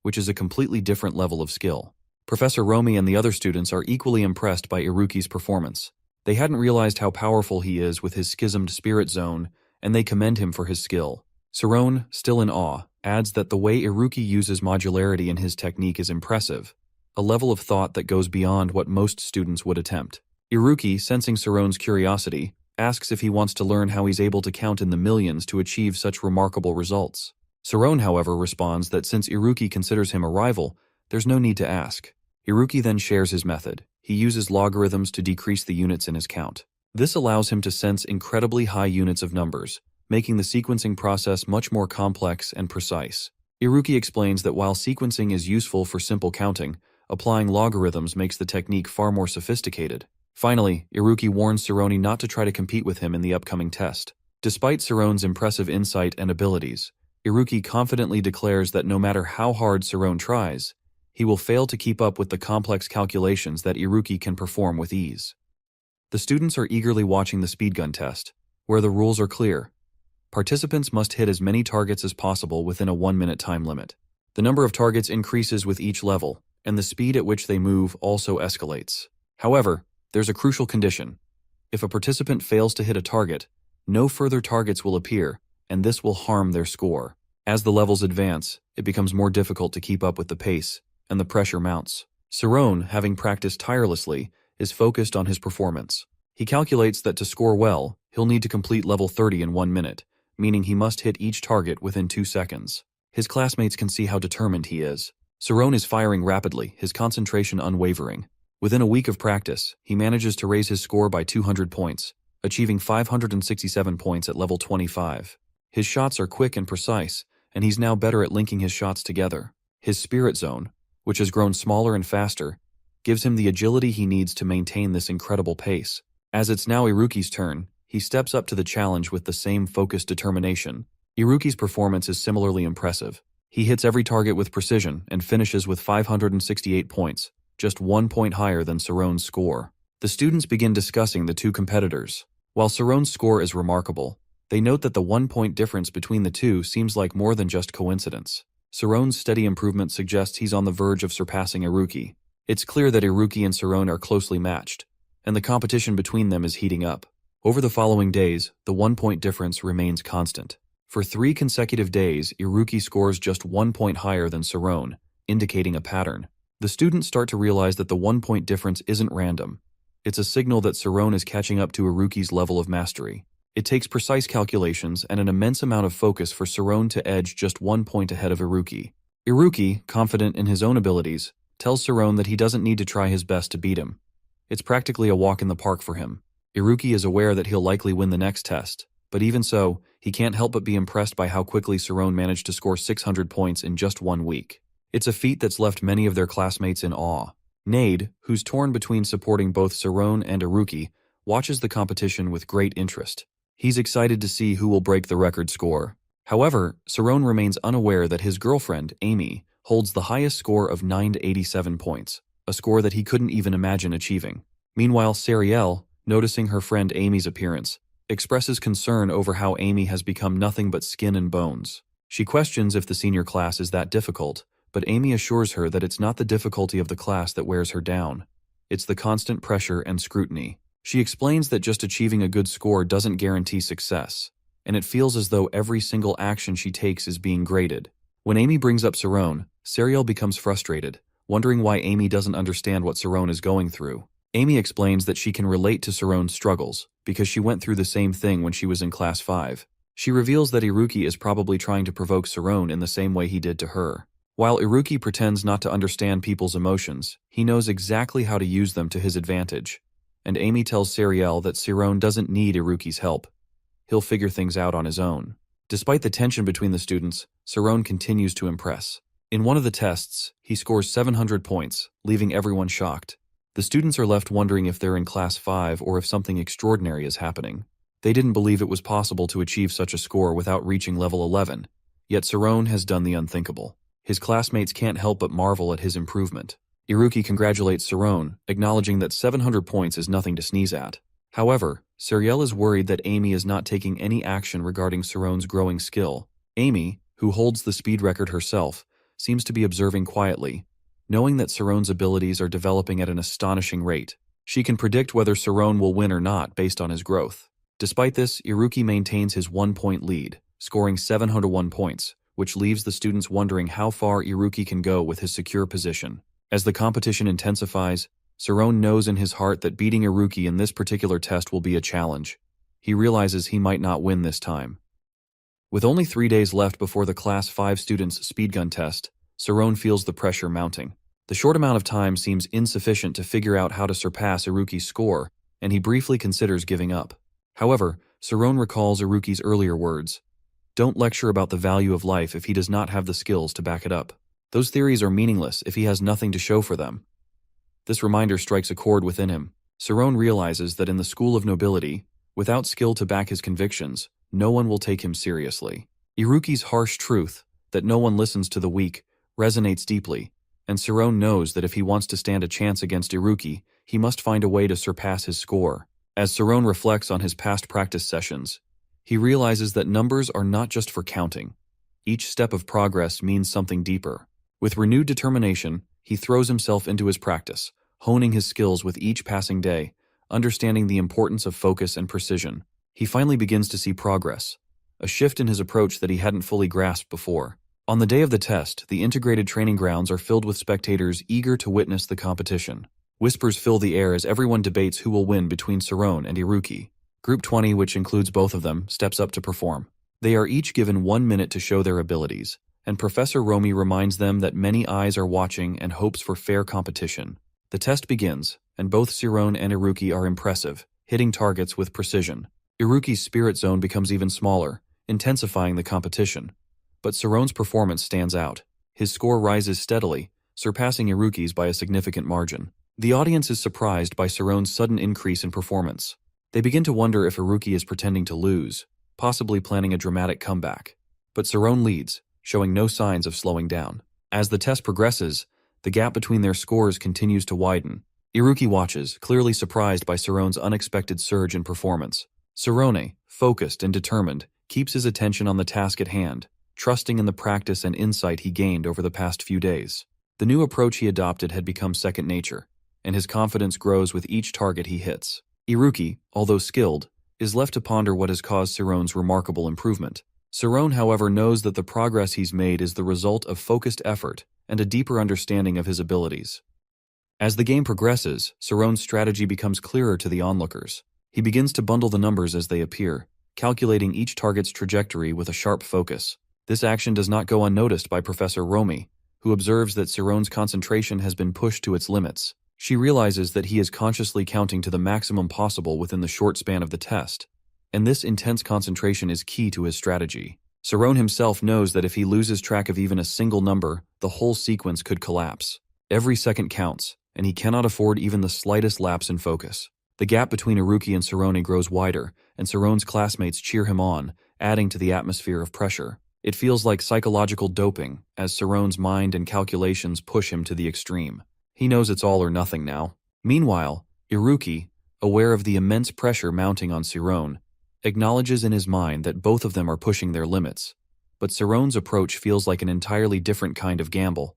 which is a completely different level of skill. Professor Romy and the other students are equally impressed by Iruki's performance. They hadn't realized how powerful he is with his schismed spirit zone, and they commend him for his skill. Saron, still in awe, adds that the way Iruki uses modularity in his technique is impressive, a level of thought that goes beyond what most students would attempt. Iruki, sensing Saron's curiosity, asks if he wants to learn how he's able to count in the millions to achieve such remarkable results. Saron, however, responds that since Iruki considers him a rival, there's no need to ask. Iruki then shares his method. He uses logarithms to decrease the units in his count. This allows him to sense incredibly high units of numbers, making the sequencing process much more complex and precise. Iruki explains that while sequencing is useful for simple counting, applying logarithms makes the technique far more sophisticated. Finally, Iruki warns Saron not to try to compete with him in the upcoming test. Despite Saron's impressive insight and abilities, Iruki confidently declares that no matter how hard Saron tries, he will fail to keep up with the complex calculations that Iruki can perform with ease. The students are eagerly watching the speedgun test, where the rules are clear. Participants must hit as many targets as possible within a 1-minute time limit. The number of targets increases with each level, and the speed at which they move also escalates. However, there's a crucial condition. If a participant fails to hit a target, no further targets will appear, and this will harm their score. As the levels advance, it becomes more difficult to keep up with the pace, and the pressure mounts. Saron, having practiced tirelessly, is focused on his performance. He calculates that to score well, he'll need to complete level 30 in 1 minute, meaning he must hit each target within 2 seconds. His classmates can see how determined he is. Saron is firing rapidly, his concentration unwavering. Within a week of practice, he manages to raise his score by 200 points, achieving 567 points at level 25. His shots are quick and precise, and he's now better at linking his shots together. His spirit zone, which has grown smaller and faster, gives him the agility he needs to maintain this incredible pace. As it's now Iruki's turn, he steps up to the challenge with the same focused determination. Iruki's performance is similarly impressive. He hits every target with precision and finishes with 568 points, just 1 point higher than Saron's score. The students begin discussing the two competitors. While Saron's score is remarkable, they note that the 1 point difference between the two seems like more than just coincidence. Saron's steady improvement suggests he's on the verge of surpassing Iruki. It's clear that Iruki and Saron are closely matched, and the competition between them is heating up. Over the following days, the 1-point difference remains constant. For 3 consecutive days, Iruki scores just 1 point higher than Sarone, indicating a pattern. The students start to realize that the 1-point difference isn't random. It's a signal that Sarone is catching up to Iruki's level of mastery. It takes precise calculations and an immense amount of focus for Sarone to edge just 1 point ahead of Iruki. Iruki, confident in his own abilities, tells Sarone that he doesn't need to try his best to beat him. It's practically a walk in the park for him. Iruki is aware that he'll likely win the next test, but even so, he can't help but be impressed by how quickly Sarone managed to score 600 points in just 1 week. It's a feat that's left many of their classmates in awe. Nade, who's torn between supporting both Sarone and Iruki, watches the competition with great interest. He's excited to see who will break the record score. However, Sarone remains unaware that his girlfriend, Amy, holds the highest score of 987 points, a score that he couldn't even imagine achieving. Meanwhile, Sariel, noticing her friend Amy's appearance, expresses concern over how Amy has become nothing but skin and bones. She questions if the senior class is that difficult, but Amy assures her that it's not the difficulty of the class that wears her down. It's the constant pressure and scrutiny. She explains that just achieving a good score doesn't guarantee success, and it feels as though every single action she takes is being graded. When Amy brings up Sarone, Sariel becomes frustrated, wondering why Amy doesn't understand what Sarone is going through. Amy explains that she can relate to Sarone's struggles, because she went through the same thing when she was in Class 5. She reveals that Iruki is probably trying to provoke Sarone in the same way he did to her. While Iruki pretends not to understand people's emotions, he knows exactly how to use them to his advantage. And Amy tells Sariel that Sarone doesn't need Iruki's help. He'll figure things out on his own. Despite the tension between the students, Sarone continues to impress. In one of the tests, he scores 700 points, leaving everyone shocked. The students are left wondering if they're in Class 5 or if something extraordinary is happening. They didn't believe it was possible to achieve such a score without reaching level 11, yet Sarone has done the unthinkable. His classmates can't help but marvel at his improvement. Iruki congratulates Sarone, acknowledging that 700 points is nothing to sneeze at. However, Sariel is worried that Amy is not taking any action regarding Sarone's growing skill. Amy, who holds the speed record herself, seems to be observing quietly, knowing that Sarone's abilities are developing at an astonishing rate. She can predict whether Sarone will win or not based on his growth. Despite this, Iruki maintains his 1-point lead, scoring 701 points, which leaves the students wondering how far Iruki can go with his secure position. As the competition intensifies, Sarone knows in his heart that beating Iruki in this particular test will be a challenge. He realizes he might not win this time. With only 3 days left before the Class 5 students' speedgun test, Sarone feels the pressure mounting. The short amount of time seems insufficient to figure out how to surpass Iruki's score, and he briefly considers giving up. However, Sarone recalls Iruki's earlier words. Don't lecture about the value of life if he does not have the skills to back it up. Those theories are meaningless if he has nothing to show for them. This reminder strikes a chord within him. Sarone realizes that in the school of nobility, without skill to back his convictions, no one will take him seriously. Iruki's harsh truth, that no one listens to the weak, resonates deeply, and Sarone knows that if he wants to stand a chance against Iruki, he must find a way to surpass his score. As Sarone reflects on his past practice sessions, he realizes that numbers are not just for counting. Each step of progress means something deeper. With renewed determination, he throws himself into his practice, honing his skills with each passing day, understanding the importance of focus and precision. He finally begins to see progress, a shift in his approach that he hadn't fully grasped before. On the day of the test, the integrated training grounds are filled with spectators eager to witness the competition. Whispers fill the air as everyone debates who will win between Sarone and Iruki. Group 20, which includes both of them, steps up to perform. They are each given 1 minute to show their abilities, and Professor Romy reminds them that many eyes are watching and hopes for fair competition. The test begins, and both Sarone and Iruki are impressive, hitting targets with precision. Iruki's spirit zone becomes even smaller, intensifying the competition. But Sarone's performance stands out. His score rises steadily, surpassing Iruki's by a significant margin. The audience is surprised by Sarone's sudden increase in performance. They begin to wonder if Iruki is pretending to lose, possibly planning a dramatic comeback. But Sarone leads, showing no signs of slowing down. As the test progresses, the gap between their scores continues to widen. Iruki watches, clearly surprised by Sarone's unexpected surge in performance. Sarone, focused and determined, keeps his attention on the task at hand, trusting in the practice and insight he gained over the past few days. The new approach he adopted had become second nature, and his confidence grows with each target he hits. Iruki, although skilled, is left to ponder what has caused Sirone's remarkable improvement. Sirone, however, knows that the progress he's made is the result of focused effort and a deeper understanding of his abilities. As the game progresses, Sirone's strategy becomes clearer to the onlookers. He begins to bundle the numbers as they appear, calculating each target's trajectory with a sharp focus. This action does not go unnoticed by Professor Romy, who observes that Sirone's concentration has been pushed to its limits. She realizes that he is consciously counting to the maximum possible within the short span of the test, and this intense concentration is key to his strategy. Sirone himself knows that if he loses track of even a single number, the whole sequence could collapse. Every second counts, and he cannot afford even the slightest lapse in focus. The gap between Iruki and Sirone grows wider, and Sirone's classmates cheer him on, adding to the atmosphere of pressure. It feels like psychological doping, as Sirone's mind and calculations push him to the extreme. He knows it's all or nothing now. Meanwhile, Iruki, aware of the immense pressure mounting on Sirone, acknowledges in his mind that both of them are pushing their limits. But Sirone's approach feels like an entirely different kind of gamble,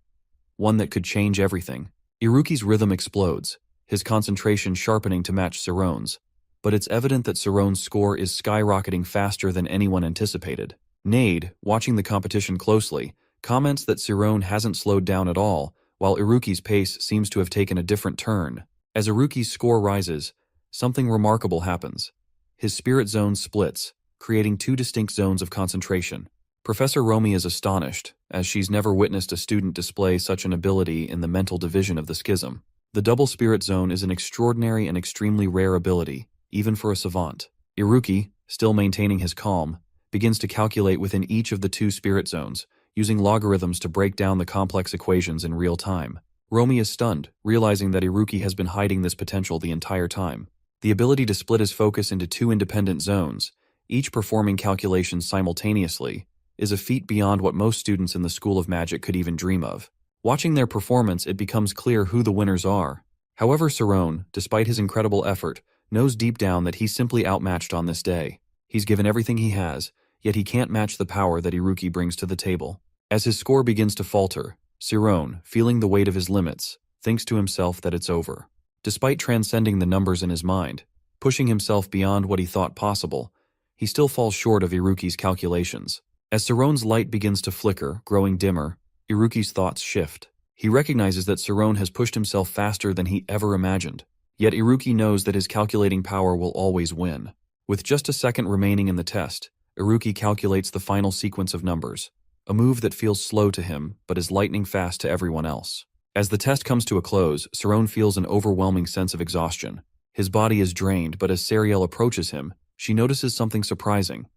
one that could change everything. Iruki's rhythm explodes, his concentration sharpening to match Sirone's, but it's evident that Sirone's score is skyrocketing faster than anyone anticipated. Nade, watching the competition closely, comments that Sirone hasn't slowed down at all, while Iruki's pace seems to have taken a different turn. As Iruki's score rises, something remarkable happens. His spirit zone splits, creating two distinct zones of concentration. Professor Romy is astonished, as she's never witnessed a student display such an ability in the mental division of the schism. The double spirit zone is an extraordinary and extremely rare ability, even for a savant. Iruki, still maintaining his calm, begins to calculate within each of the two spirit zones, using logarithms to break down the complex equations in real time. Romy is stunned, realizing that Iruki has been hiding this potential the entire time. The ability to split his focus into two independent zones, each performing calculations simultaneously, is a feat beyond what most students in the School of Magic could even dream of. Watching their performance, it becomes clear who the winners are. However, Sirone, despite his incredible effort, knows deep down that he's simply outmatched on this day. He's given everything he has, yet he can't match the power that Iruki brings to the table. As his score begins to falter, Sirone, feeling the weight of his limits, thinks to himself that it's over. Despite transcending the numbers in his mind, pushing himself beyond what he thought possible, he still falls short of Iruki's calculations. As Sirone's light begins to flicker, growing dimmer, Iruki's thoughts shift. He recognizes that Sirone has pushed himself faster than he ever imagined. Yet Iruki knows that his calculating power will always win. With just a second remaining in the test, Iruki calculates the final sequence of numbers, a move that feels slow to him but is lightning fast to everyone else. As the test comes to a close, Sirone feels an overwhelming sense of exhaustion. His body is drained, but as Sariel approaches him, she notices something surprising.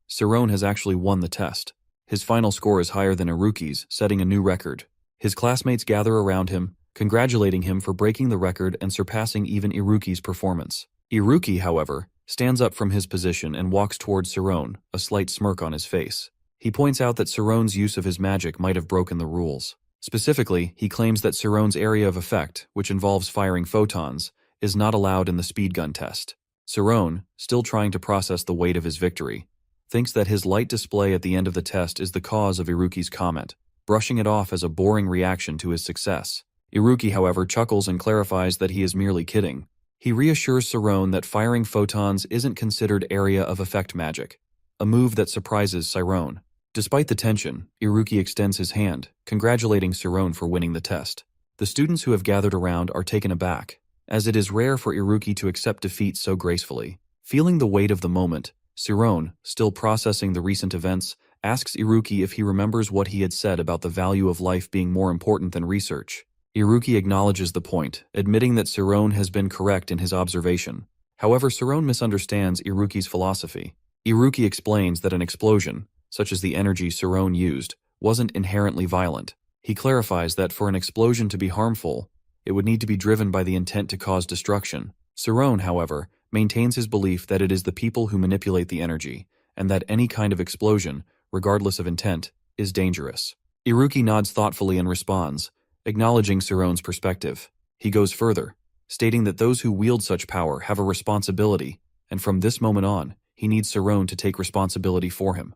Sirone has actually won the test. His final score is higher than Iruki's, setting a new record. His classmates gather around him, congratulating him for breaking the record and surpassing even Iruki's performance. Iruki, however, stands up from his position and walks towards Sirone, a slight smirk on his face. He points out that Sirone's use of his magic might have broken the rules. Specifically, he claims that Sirone's area of effect, which involves firing photons, is not allowed in the speed gun test. Sirone, still trying to process the weight of his victory, thinks that his light display at the end of the test is the cause of Iruki's comment, brushing it off as a boring reaction to his success. Iruki, however, chuckles and clarifies that he is merely kidding. He reassures Sirone that firing photons isn't considered area of effect magic, a move that surprises Sirone. Despite the tension, Iruki extends his hand, congratulating Sirone for winning the test. The students who have gathered around are taken aback, as it is rare for Iruki to accept defeat so gracefully. Feeling the weight of the moment, Sirone, still processing the recent events, asks Iruki if he remembers what he had said about the value of life being more important than research. Iruki acknowledges the point, admitting that Sirone has been correct in his observation. However, Sirone misunderstands Iruki's philosophy. Iruki explains that an explosion, such as the energy Sirone used, wasn't inherently violent. He clarifies that for an explosion to be harmful, it would need to be driven by the intent to cause destruction. Sirone, however, maintains his belief that it is the people who manipulate the energy, and that any kind of explosion, regardless of intent, is dangerous. Iruki nods thoughtfully and responds, acknowledging Sirone's perspective. He goes further, stating that those who wield such power have a responsibility, and from this moment on, he needs Sirone to take responsibility for him.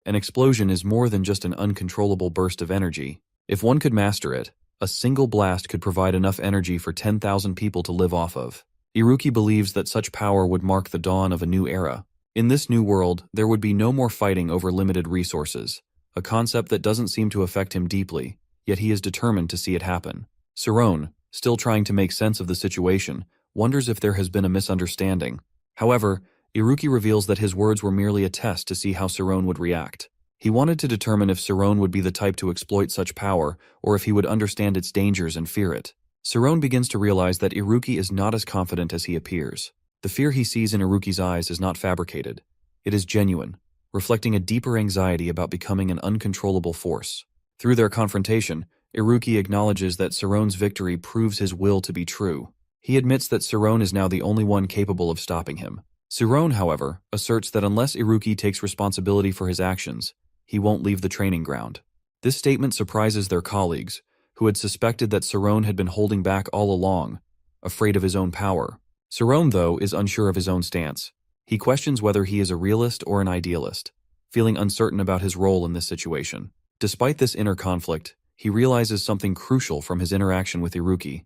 An explosion is more than just an uncontrollable burst of energy. If one could master it, a single blast could provide enough energy for 10,000 people to live off of. Iruki believes that such power would mark the dawn of a new era. In this new world, there would be no more fighting over limited resources, a concept that doesn't seem to affect him deeply, yet he is determined to see it happen. Saron, still trying to make sense of the situation, wonders if there has been a misunderstanding. However, Iruki reveals that his words were merely a test to see how Saron would react. He wanted to determine if Saron would be the type to exploit such power, or if he would understand its dangers and fear it. Saron begins to realize that Iruki is not as confident as he appears. The fear he sees in Iruki's eyes is not fabricated. It is genuine, reflecting a deeper anxiety about becoming an uncontrollable force. Through their confrontation, Iruki acknowledges that Saron's victory proves his will to be true. He admits that Saron is now the only one capable of stopping him. Saron, however, asserts that unless Iruki takes responsibility for his actions, he won't leave the training ground. This statement surprises their colleagues, who had suspected that Saron had been holding back all along, afraid of his own power. Saron, though, is unsure of his own stance. He questions whether he is a realist or an idealist, feeling uncertain about his role in this situation. Despite this inner conflict, he realizes something crucial from his interaction with Iruki.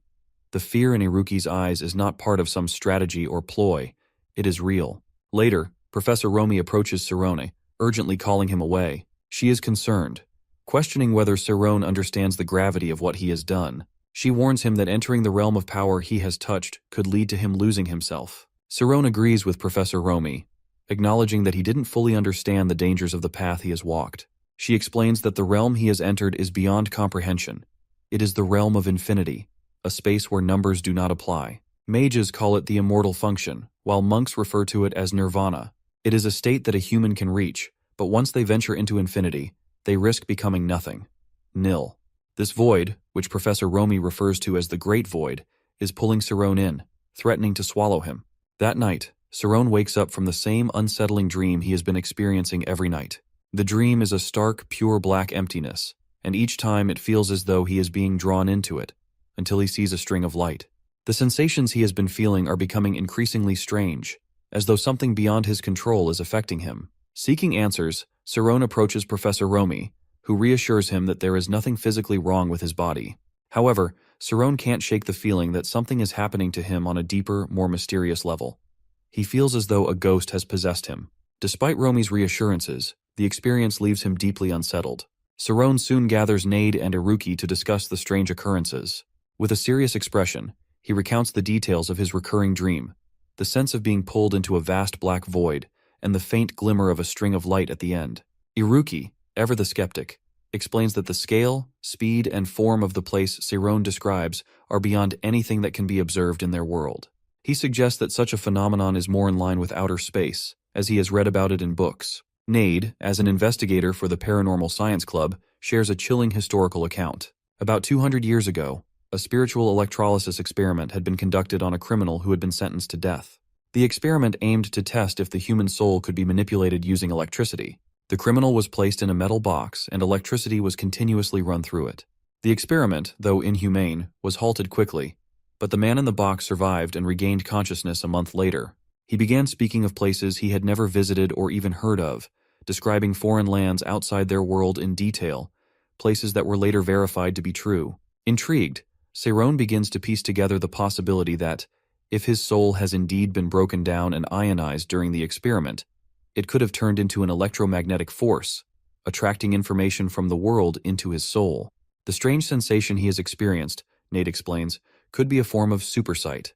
The fear in Iruki's eyes is not part of some strategy or ploy. It is real. Later, Professor Romi approaches Sarone, urgently calling him away. She is concerned, questioning whether Saron understands the gravity of what he has done. She warns him that entering the realm of power he has touched could lead to him losing himself. Saron agrees with Professor Romi, acknowledging that he didn't fully understand the dangers of the path he has walked. She explains that the realm he has entered is beyond comprehension. It is the realm of infinity, a space where numbers do not apply. Mages call it the immortal function, while monks refer to it as nirvana. It is a state that a human can reach, but once they venture into infinity, they risk becoming nothing. Nil. This void, which Professor Romi refers to as the Great Void, is pulling Saron in, threatening to swallow him. That night, Saron wakes up from the same unsettling dream he has been experiencing every night. The dream is a stark, pure black emptiness, and each time it feels as though he is being drawn into it, until he sees a string of light. The sensations he has been feeling are becoming increasingly strange, as though something beyond his control is affecting him. Seeking answers, Saron approaches Professor Romi, who reassures him that there is nothing physically wrong with his body. However, Saron can't shake the feeling that something is happening to him on a deeper, more mysterious level. He feels as though a ghost has possessed him. Despite Romi's reassurances, the experience leaves him deeply unsettled. Saron soon gathers Nade and Iruki to discuss the strange occurrences. With a serious expression, he recounts the details of his recurring dream, the sense of being pulled into a vast black void, and the faint glimmer of a string of light at the end. Iruki, ever the skeptic, explains that the scale, speed, and form of the place Saron describes are beyond anything that can be observed in their world. He suggests that such a phenomenon is more in line with outer space, as he has read about it in books. Nade, as an investigator for the Paranormal Science Club, shares a chilling historical account. About 200 years ago, a spiritual electrolysis experiment had been conducted on a criminal who had been sentenced to death. The experiment aimed to test if the human soul could be manipulated using electricity. The criminal was placed in a metal box, and electricity was continuously run through it. The experiment, though inhumane, was halted quickly, but the man in the box survived and regained consciousness a month later. He began speaking of places he had never visited or even heard of, describing foreign lands outside their world in detail, places that were later verified to be true. Intrigued, Saron begins to piece together the possibility that, if his soul has indeed been broken down and ionized during the experiment, it could have turned into an electromagnetic force, attracting information from the world into his soul. The strange sensation he has experienced, Nate explains, could be a form of supersight,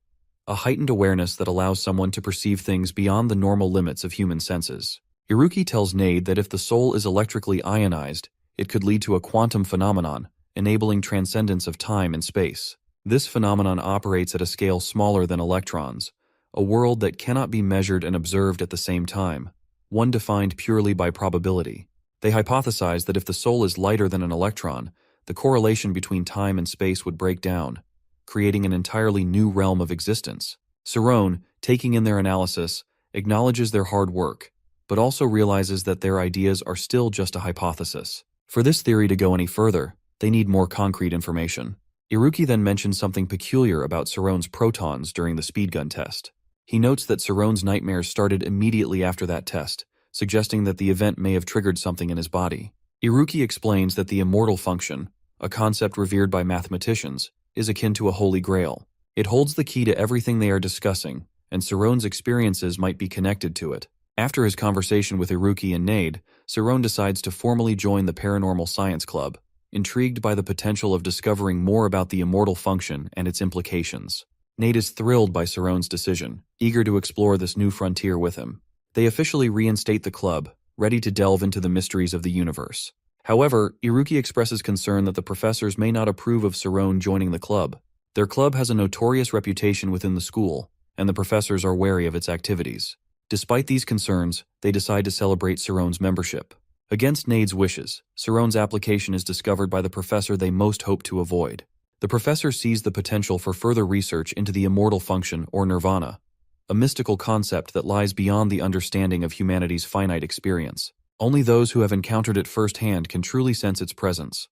a heightened awareness that allows someone to perceive things beyond the normal limits of human senses. Iruki tells Nade that if the soul is electrically ionized, it could lead to a quantum phenomenon, enabling transcendence of time and space. This phenomenon operates at a scale smaller than electrons, a world that cannot be measured and observed at the same time, one defined purely by probability. They hypothesize that if the soul is lighter than an electron, the correlation between time and space would break down, creating an entirely new realm of existence. Saron, taking in their analysis, acknowledges their hard work, but also realizes that their ideas are still just a hypothesis. For this theory to go any further, they need more concrete information. Iruki then mentions something peculiar about Saron's protons during the speedgun test. He notes that Saron's nightmares started immediately after that test, suggesting that the event may have triggered something in his body. Iruki explains that the immortal function, a concept revered by mathematicians, is akin to a holy grail. It holds the key to everything they are discussing, and Saron's experiences might be connected to it. After his conversation with Iruki and Nade, Saron decides to formally join the Paranormal Science Club, intrigued by the potential of discovering more about the immortal function and its implications. Nade is thrilled by Saron's decision, eager to explore this new frontier with him. They officially reinstate the club, ready to delve into the mysteries of the universe. However, Iruki expresses concern that the professors may not approve of Saron joining the club. Their club has a notorious reputation within the school, and the professors are wary of its activities. Despite these concerns, they decide to celebrate Saron's membership. Against Nade's wishes, Saron's application is discovered by the professor they most hope to avoid. The professor sees the potential for further research into the immortal function, or nirvana, a mystical concept that lies beyond the understanding of humanity's finite experience. Only those who have encountered it firsthand can truly sense its presence.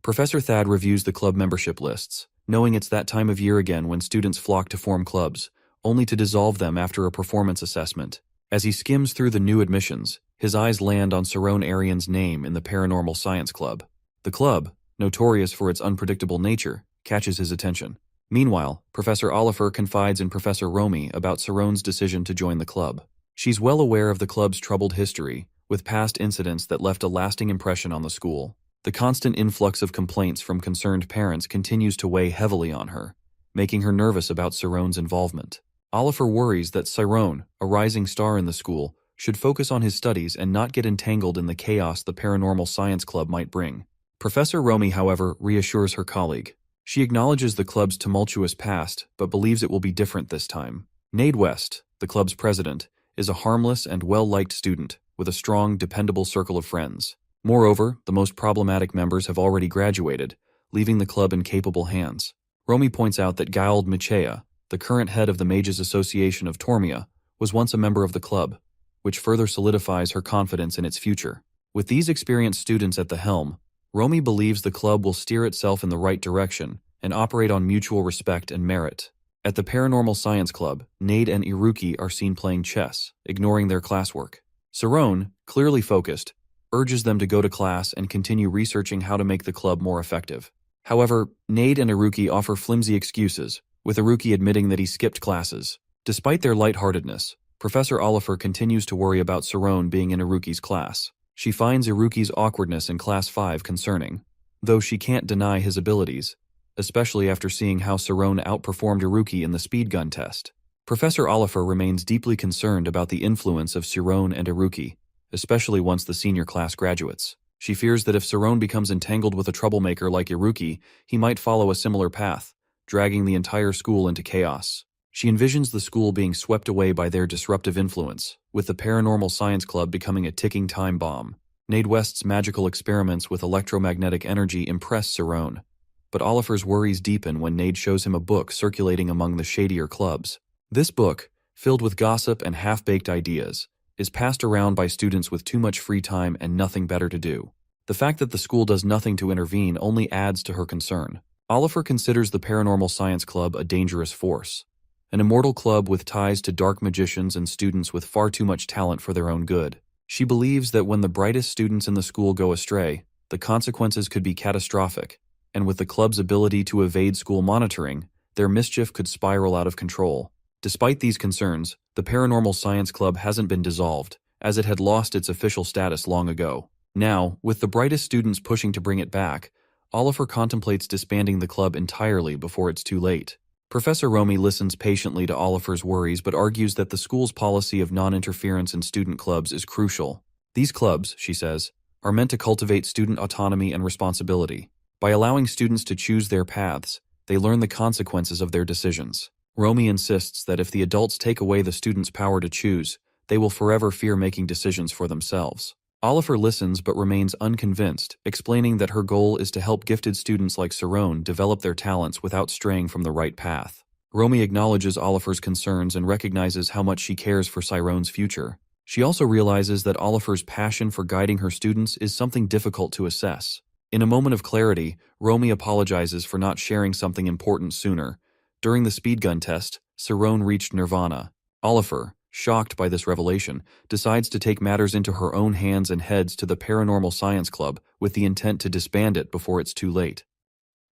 Professor Thad reviews the club membership lists, knowing it's that time of year again when students flock to form clubs, only to dissolve them after a performance assessment. As he skims through the new admissions, his eyes land on Saron Arian's name in the Paranormal Science Club. The club, notorious for its unpredictable nature, catches his attention. Meanwhile, Professor Oliver confides in Professor Romy about Saron's decision to join the club. She's well aware of the club's troubled history, with past incidents that left a lasting impression on the school. The constant influx of complaints from concerned parents continues to weigh heavily on her, making her nervous about Saron's involvement. Oliver worries that Saron, a rising star in the school, should focus on his studies and not get entangled in the chaos the Paranormal Science Club might bring. Professor Romy, however, reassures her colleague. She acknowledges the club's tumultuous past, but believes it will be different this time. Nade West, the club's president, is a harmless and well-liked student, with a strong, dependable circle of friends. Moreover, the most problematic members have already graduated, leaving the club in capable hands. Romy points out that Gauld Michea, the current head of the Mages Association of Tormia, was once a member of the club, which further solidifies her confidence in its future. With these experienced students at the helm, Romy believes the club will steer itself in the right direction and operate on mutual respect and merit. At the Paranormal Science Club, Nade and Iruki are seen playing chess, ignoring their classwork. Saron, clearly focused, urges them to go to class and continue researching how to make the club more effective. However, Nade and Iruki offer flimsy excuses, with Iruki admitting that he skipped classes. Despite their lightheartedness, Professor Oliver continues to worry about Saron being in Iruki's class. She finds Iruki's awkwardness in Class 5 concerning, though she can't deny his abilities, especially after seeing how Saron outperformed Iruki in the speed gun test. Professor Oliver remains deeply concerned about the influence of Saron and Iruki, especially once the senior class graduates. She fears that if Saron becomes entangled with a troublemaker like Iruki, he might follow a similar path, dragging the entire school into chaos. She envisions the school being swept away by their disruptive influence, with the Paranormal Science Club becoming a ticking time bomb. Nade West's magical experiments with electromagnetic energy impress Saron, but Oliver's worries deepen when Nade shows him a book circulating among the shadier clubs. This book, filled with gossip and half-baked ideas, is passed around by students with too much free time and nothing better to do. The fact that the school does nothing to intervene only adds to her concern. Oliver considers the Paranormal Science Club a dangerous force, an immortal club with ties to dark magicians and students with far too much talent for their own good. She believes that when the brightest students in the school go astray, the consequences could be catastrophic, and with the club's ability to evade school monitoring, their mischief could spiral out of control. Despite these concerns, the Paranormal Science Club hasn't been dissolved, as it had lost its official status long ago. Now, with the brightest students pushing to bring it back, Oliver contemplates disbanding the club entirely before it's too late. Professor Romy listens patiently to Oliver's worries but argues that the school's policy of non-interference in student clubs is crucial. These clubs, she says, are meant to cultivate student autonomy and responsibility. By allowing students to choose their paths, they learn the consequences of their decisions. Romy insists that if the adults take away the students' power to choose, they will forever fear making decisions for themselves. Oliver listens but remains unconvinced, explaining that her goal is to help gifted students like Saron develop their talents without straying from the right path. Romy acknowledges Oliver's concerns and recognizes how much she cares for Saron's future. She also realizes that Oliver's passion for guiding her students is something difficult to assess. In a moment of clarity, Romy apologizes for not sharing something important sooner. During the speed gun test, Saron reached nirvana. Oliver, shocked by this revelation, decides to take matters into her own hands and heads to the Paranormal Science Club with the intent to disband it before it's too late.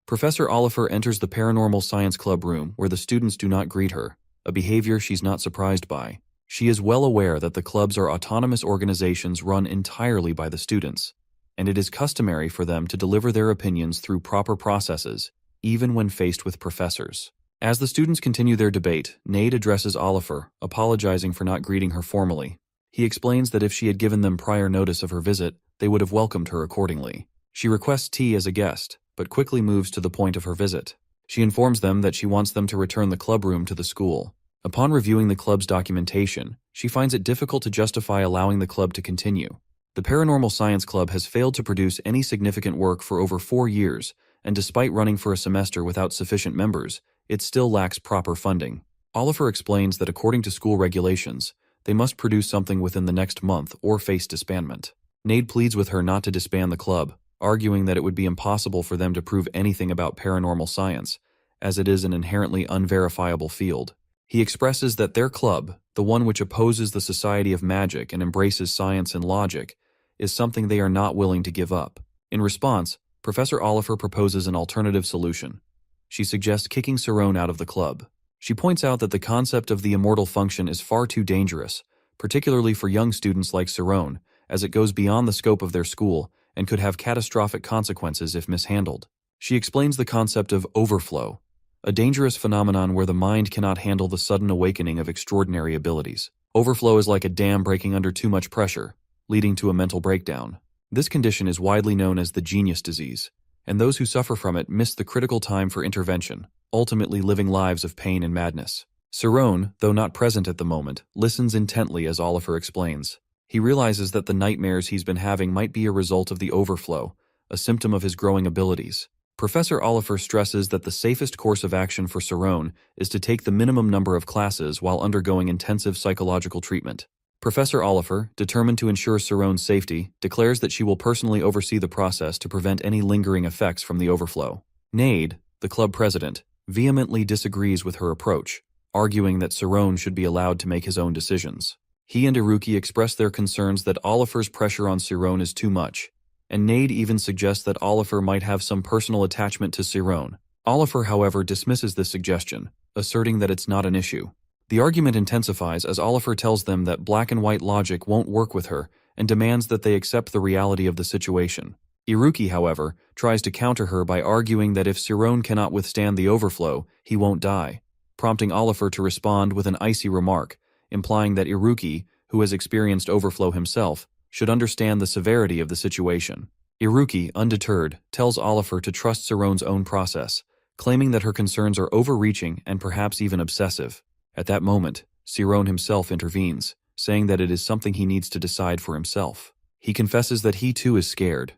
Professor Oliver enters the Paranormal Science Club room where the students do not greet her, a behavior she's not surprised by. She is well aware that the clubs are autonomous organizations run entirely by the students, and it is customary for them to deliver their opinions through proper processes, even when faced with professors. As the students continue their debate, Nade addresses Oliver, apologizing for not greeting her formally. He explains that if she had given them prior notice of her visit, they would have welcomed her accordingly. She requests tea as a guest, but quickly moves to the point of her visit. She informs them that she wants them to return the club room to the school. Upon reviewing the club's documentation, she finds it difficult to justify allowing the club to continue. The Paranormal Science Club has failed to produce any significant work for over 4 years, and despite running for a semester without sufficient members, it still lacks proper funding. Oliver explains that according to school regulations, they must produce something within the next month or face disbandment. Nade pleads with her not to disband the club, arguing that it would be impossible for them to prove anything about paranormal science, as it is an inherently unverifiable field. He expresses that their club, the one which opposes the Society of Magic and embraces science and logic, is something they are not willing to give up. In response, Professor Oliver proposes an alternative solution. She suggests kicking Cerrone out of the club. She points out that the concept of the immortal function is far too dangerous, particularly for young students like Cerrone, as it goes beyond the scope of their school and could have catastrophic consequences if mishandled. She explains the concept of overflow, a dangerous phenomenon where the mind cannot handle the sudden awakening of extraordinary abilities. Overflow is like a dam breaking under too much pressure, leading to a mental breakdown. This condition is widely known as the genius disease, and those who suffer from it miss the critical time for intervention, ultimately living lives of pain and madness. Cerrone, though not present at the moment, listens intently as Oliver explains. He realizes that the nightmares he's been having might be a result of the overflow, a symptom of his growing abilities. Professor Oliver stresses that the safest course of action for Cerrone is to take the minimum number of classes while undergoing intensive psychological treatment. Professor Oliver, determined to ensure Cerrone's safety, declares that she will personally oversee the process to prevent any lingering effects from the overflow. Nade, the club president, vehemently disagrees with her approach, arguing that Cerrone should be allowed to make his own decisions. He and Iruki express their concerns that Oliver's pressure on Cerrone is too much, and Nade even suggests that Oliver might have some personal attachment to Cerrone. Oliver, however, dismisses this suggestion, asserting that it's not an issue. The argument intensifies as Oliver tells them that black and white logic won't work with her and demands that they accept the reality of the situation. Iruki, however, tries to counter her by arguing that if Cerrone cannot withstand the overflow, he won't die, prompting Oliver to respond with an icy remark, implying that Iruki, who has experienced overflow himself, should understand the severity of the situation. Iruki, undeterred, tells Oliver to trust Cerrone's own process, claiming that her concerns are overreaching and perhaps even obsessive. At that moment, Cerrone himself intervenes, saying that it is something he needs to decide for himself. He confesses that he too is scared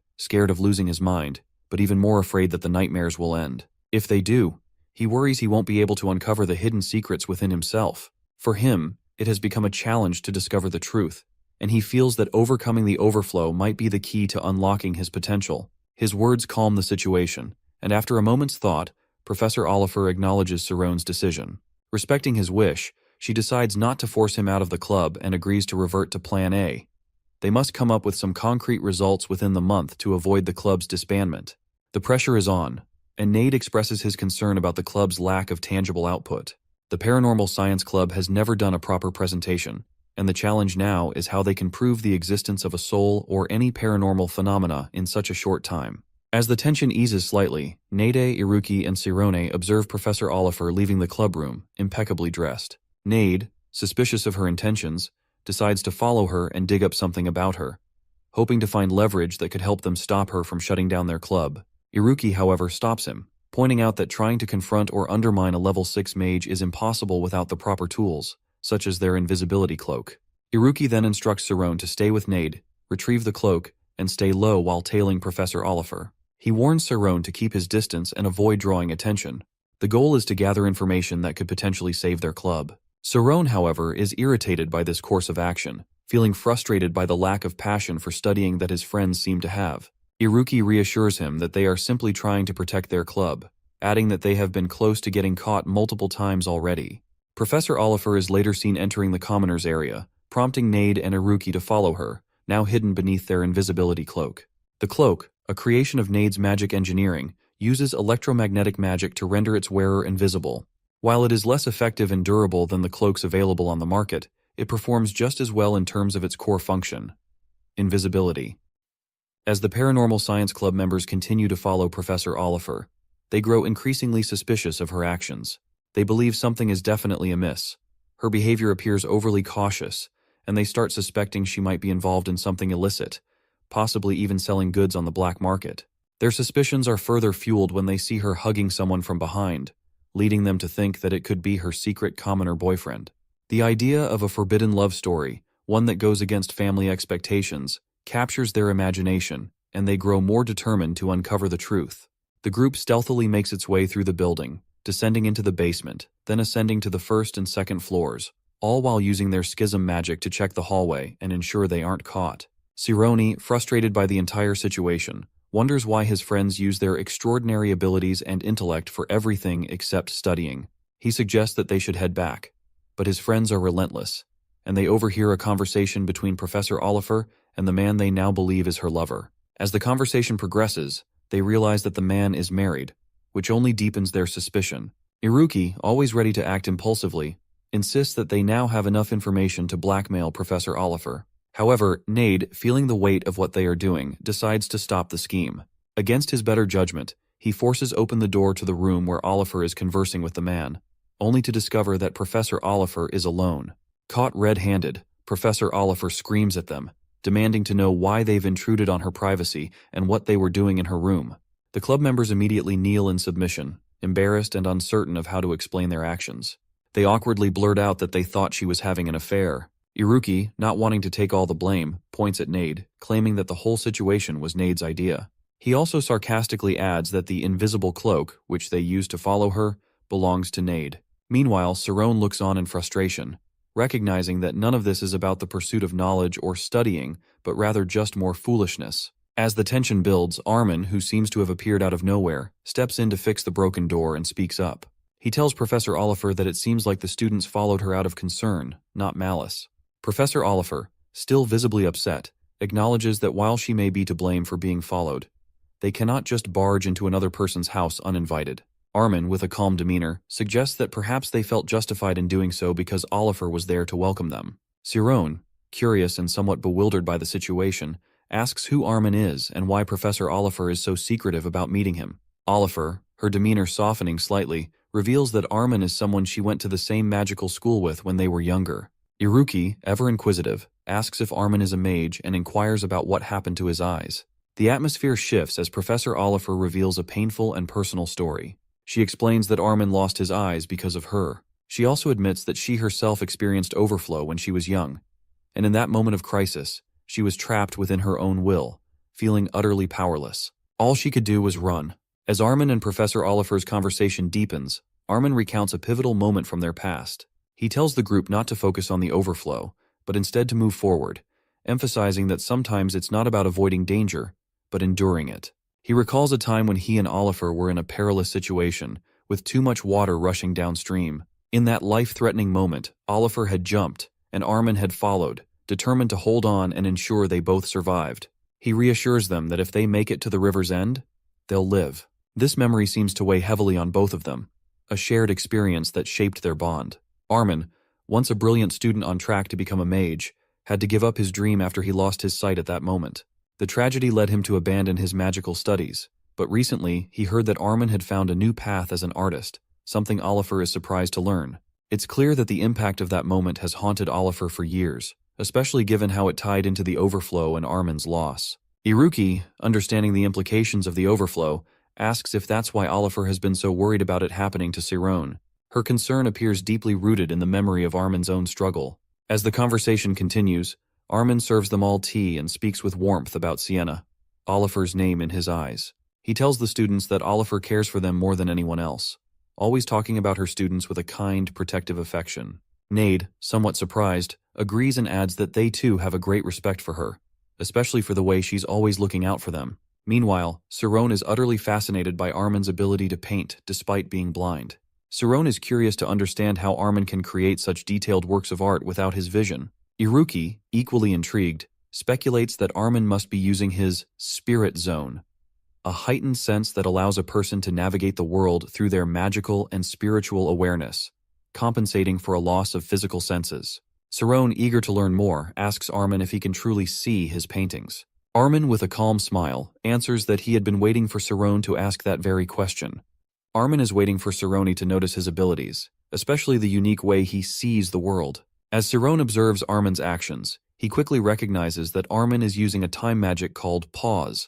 of losing his mind, but even more afraid that the nightmares will end. If they do, he worries he won't be able to uncover the hidden secrets within himself. For him, it has become a challenge to discover the truth, and he feels that overcoming the overflow might be the key to unlocking his potential. His words calm the situation, and after a moment's thought, Professor Oliver acknowledges Cerrone's decision. Respecting his wish, she decides not to force him out of the club and agrees to revert to Plan A. They must come up with some concrete results within the month to avoid the club's disbandment. The pressure is on, and Nade expresses his concern about the club's lack of tangible output. The Paranormal Science Club has never done a proper presentation, and the challenge now is how they can prove the existence of a soul or any paranormal phenomena in such a short time. As the tension eases slightly, Nade, Iruki, and Cerrone observe Professor Oliver leaving the club room, impeccably dressed. Nade, suspicious of her intentions, decides to follow her and dig up something about her, hoping to find leverage that could help them stop her from shutting down their club. Iruki, however, stops him, pointing out that trying to confront or undermine a level 6 mage is impossible without the proper tools, such as their invisibility cloak. Iruki then instructs Cerrone to stay with Nade, retrieve the cloak, and stay low while tailing Professor Oliver. He warns Cerrone to keep his distance and avoid drawing attention. The goal is to gather information that could potentially save their club. Cerrone, however, is irritated by this course of action, feeling frustrated by the lack of passion for studying that his friends seem to have. Iruki reassures him that they are simply trying to protect their club, adding that they have been close to getting caught multiple times already. Professor Oliver is later seen entering the commoners area, prompting Nade and Iruki to follow her, now hidden beneath their invisibility cloak. The cloak, a creation of Nade's magic engineering, uses electromagnetic magic to render its wearer invisible. While it is less effective and durable than the cloaks available on the market, it performs just as well in terms of its core function: invisibility. As the Paranormal Science Club members continue to follow Professor Oliver, they grow increasingly suspicious of her actions. They believe something is definitely amiss. Her behavior appears overly cautious, and they start suspecting she might be involved in something illicit, possibly even selling goods on the black market. Their suspicions are further fueled when they see her hugging someone from behind, leading them to think that it could be her secret commoner boyfriend. The idea of a forbidden love story, one that goes against family expectations, captures their imagination, and they grow more determined to uncover the truth. The group stealthily makes its way through the building, descending into the basement, then ascending to the first and second floors, all while using their schism magic to check the hallway and ensure they aren't caught. Cirone, frustrated by the entire situation, wonders why his friends use their extraordinary abilities and intellect for everything except studying. He suggests that they should head back, but his friends are relentless, and they overhear a conversation between Professor Oliver and the man they now believe is her lover. As the conversation progresses, they realize that the man is married, which only deepens their suspicion. Iruki, always ready to act impulsively, insists that they now have enough information to blackmail Professor Oliver. However, Nade, feeling the weight of what they are doing, decides to stop the scheme. Against his better judgment, he forces open the door to the room where Oliver is conversing with the man, only to discover that Professor Oliver is alone. Caught red-handed, Professor Oliver screams at them, demanding to know why they've intruded on her privacy and what they were doing in her room. The club members immediately kneel in submission, embarrassed and uncertain of how to explain their actions. They awkwardly blurt out that they thought she was having an affair. Iruki, not wanting to take all the blame, points at Nade, claiming that the whole situation was Nade's idea. He also sarcastically adds that the invisible cloak, which they used to follow her, belongs to Nade. Meanwhile, Cirone looks on in frustration, recognizing that none of this is about the pursuit of knowledge or studying, but rather just more foolishness. As the tension builds, Armin, who seems to have appeared out of nowhere, steps in to fix the broken door and speaks up. He tells Professor Oliver that it seems like the students followed her out of concern, not malice. Professor Oliver, still visibly upset, acknowledges that while she may be to blame for being followed, they cannot just barge into another person's house uninvited. Armin, with a calm demeanor, suggests that perhaps they felt justified in doing so because Oliver was there to welcome them. Cirone, curious and somewhat bewildered by the situation, asks who Armin is and why Professor Oliver is so secretive about meeting him. Oliver, her demeanor softening slightly, reveals that Armin is someone she went to the same magical school with when they were younger. Iruki, ever inquisitive, asks if Armin is a mage and inquires about what happened to his eyes. The atmosphere shifts as Professor Oliver reveals a painful and personal story. She explains that Armin lost his eyes because of her. She also admits that she herself experienced overflow when she was young, and in that moment of crisis, she was trapped within her own will, feeling utterly powerless. All she could do was run. As Armin and Professor Oliver's conversation deepens, Armin recounts a pivotal moment from their past. He tells the group not to focus on the overflow, but instead to move forward, emphasizing that sometimes it's not about avoiding danger, but enduring it. He recalls a time when he and Oliver were in a perilous situation, with too much water rushing downstream. In that life-threatening moment, Oliver had jumped, and Armin had followed, determined to hold on and ensure they both survived. He reassures them that if they make it to the river's end, they'll live. This memory seems to weigh heavily on both of them, a shared experience that shaped their bond. Armin, once a brilliant student on track to become a mage, had to give up his dream after he lost his sight at that moment. The tragedy led him to abandon his magical studies, but recently he heard that Armin had found a new path as an artist, something Oliver is surprised to learn. It's clear that the impact of that moment has haunted Oliver for years, especially given how it tied into the overflow and Armin's loss. Iruki, understanding the implications of the overflow, asks if that's why Oliver has been so worried about it happening to Cirone. Her concern appears deeply rooted in the memory of Armin's own struggle. As the conversation continues, Armin serves them all tea and speaks with warmth about Sienna, Oliver's name in his eyes. He tells the students that Oliver cares for them more than anyone else, always talking about her students with a kind, protective affection. Nade, somewhat surprised, agrees and adds that they too have a great respect for her, especially for the way she's always looking out for them. Meanwhile, Cirone is utterly fascinated by Armin's ability to paint despite being blind. Cirone is curious to understand how Armin can create such detailed works of art without his vision. Iruki, equally intrigued, speculates that Armin must be using his spirit zone, a heightened sense that allows a person to navigate the world through their magical and spiritual awareness, compensating for a loss of physical senses. Saron, eager to learn more, asks Armin if he can truly see his paintings. Armin, with a calm smile, answers that he had been waiting for Saron to ask that very question. Armin is waiting for Saroni to notice his abilities, especially the unique way he sees the world. As Saron observes Armin's actions, he quickly recognizes that Armin is using a time magic called pause,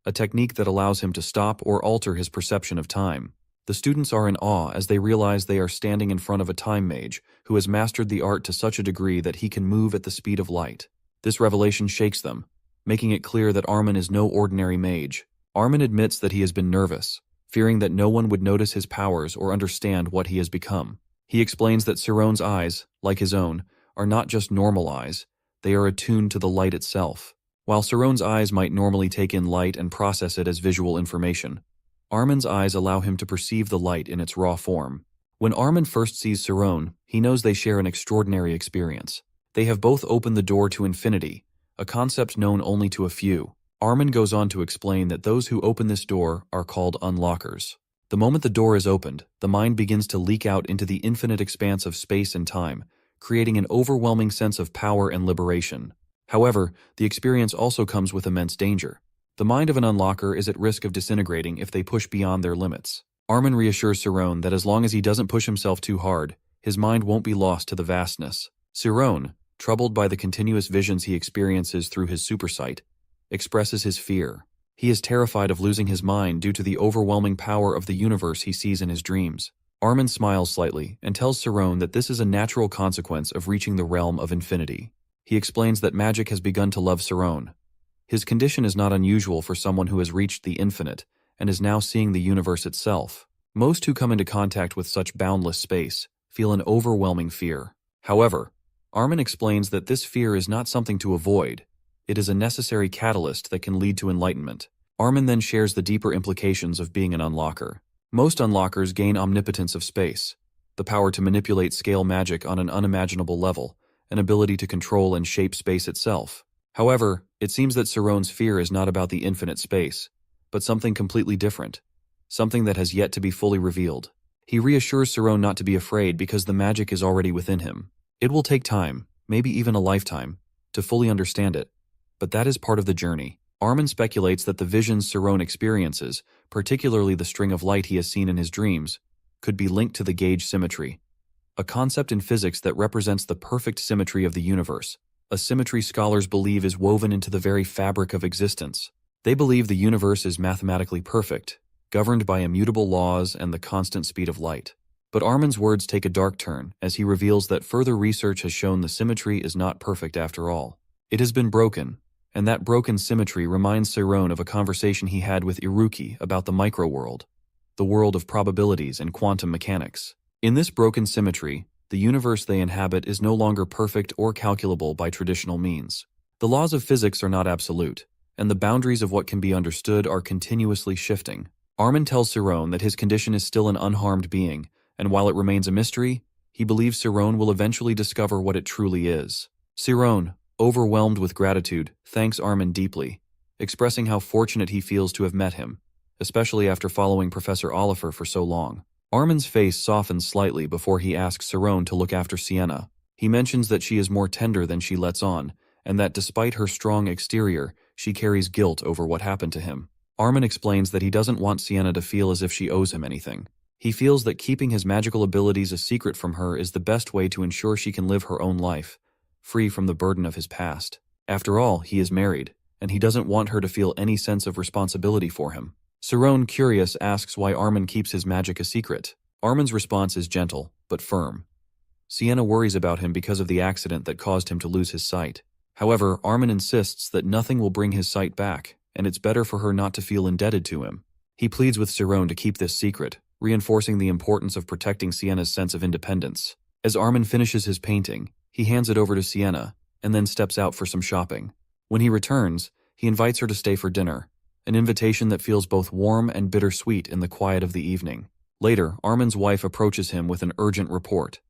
a technique that allows him to stop or alter his perception of time. The students are in awe as they realize they are standing in front of a time mage who has mastered the art to such a degree that he can move at the speed of light. This revelation shakes them, making it clear that Armin is no ordinary mage. Armin admits that he has been nervous, fearing that no one would notice his powers or understand what he has become. He explains that Saron's eyes, like his own, are not just normal eyes, they are attuned to the light itself. While Saron's eyes might normally take in light and process it as visual information, Armin's eyes allow him to perceive the light in its raw form. When Armin first sees Saron, he knows they share an extraordinary experience. They have both opened the door to infinity, a concept known only to a few. Armin goes on to explain that those who open this door are called unlockers. The moment the door is opened, the mind begins to leak out into the infinite expanse of space and time, creating an overwhelming sense of power and liberation. However, the experience also comes with immense danger. The mind of an unlocker is at risk of disintegrating if they push beyond their limits. Armin reassures Saron that as long as he doesn't push himself too hard, his mind won't be lost to the vastness. Saron, troubled by the continuous visions he experiences through his supersight, expresses his fear. He is terrified of losing his mind due to the overwhelming power of the universe he sees in his dreams. Armin smiles slightly and tells Saron that this is a natural consequence of reaching the realm of infinity. He explains that magic has begun to love Saron. His condition is not unusual for someone who has reached the infinite and is now seeing the universe itself. Most who come into contact with such boundless space feel an overwhelming fear. However, Armin explains that this fear is not something to avoid. It is a necessary catalyst that can lead to enlightenment. Armin then shares the deeper implications of being an unlocker. Most unlockers gain omnipotence of space, the power to manipulate scale magic on an unimaginable level, an ability to control and shape space itself. However, it seems that Saron's fear is not about the infinite space, but something completely different, something that has yet to be fully revealed. He reassures Saron not to be afraid because the magic is already within him. It will take time, maybe even a lifetime, to fully understand it, but that is part of the journey. Armin speculates that the visions Saron experiences, particularly the string of light he has seen in his dreams, could be linked to the gauge symmetry, a concept in physics that represents the perfect symmetry of the universe, a symmetry scholars believe is woven into the very fabric of existence. They believe the universe is mathematically perfect, governed by immutable laws and the constant speed of light. But Armin's words take a dark turn as he reveals that further research has shown the symmetry is not perfect after all. It has been broken, and that broken symmetry reminds Saron of a conversation he had with Iruki about the microworld, the world of probabilities and quantum mechanics. In this broken symmetry, the universe they inhabit is no longer perfect or calculable by traditional means. The laws of physics are not absolute, and the boundaries of what can be understood are continuously shifting. Armin tells Saron that his condition is still an unharmed being, and while it remains a mystery, he believes Saron will eventually discover what it truly is. Saron, overwhelmed with gratitude, thanks Armin deeply, expressing how fortunate he feels to have met him, especially after following Professor Oliver for so long. Armin's face softens slightly before he asks Saron to look after Sienna. He mentions that she is more tender than she lets on, and that despite her strong exterior, she carries guilt over what happened to him. Armin explains that he doesn't want Sienna to feel as if she owes him anything. He feels that keeping his magical abilities a secret from her is the best way to ensure she can live her own life, free from the burden of his past. After all, he is married, and he doesn't want her to feel any sense of responsibility for him. Saron, curious, asks why Armin keeps his magic a secret. Armin's response is gentle, but firm. Sienna worries about him because of the accident that caused him to lose his sight. However, Armin insists that nothing will bring his sight back, and it's better for her not to feel indebted to him. He pleads with Saron to keep this secret, reinforcing the importance of protecting Sienna's sense of independence. As Armin finishes his painting, he hands it over to Sienna, and then steps out for some shopping. When he returns, he invites her to stay for dinner, an invitation that feels both warm and bittersweet in the quiet of the evening. Later, Armin's wife approaches him with an urgent report.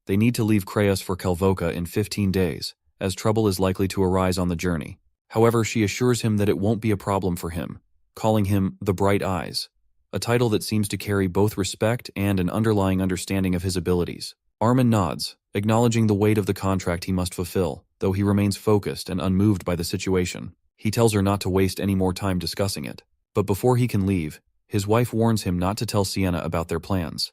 They need to leave Kreos for Kelvoka in 15 days, as trouble is likely to arise on the journey. However, she assures him that it won't be a problem for him, calling him the Bright Eyes, a title that seems to carry both respect and an underlying understanding of his abilities. Armin nods, acknowledging the weight of the contract he must fulfill, though he remains focused and unmoved by the situation. He tells her not to waste any more time discussing it. But before he can leave, his wife warns him not to tell Sienna about their plans.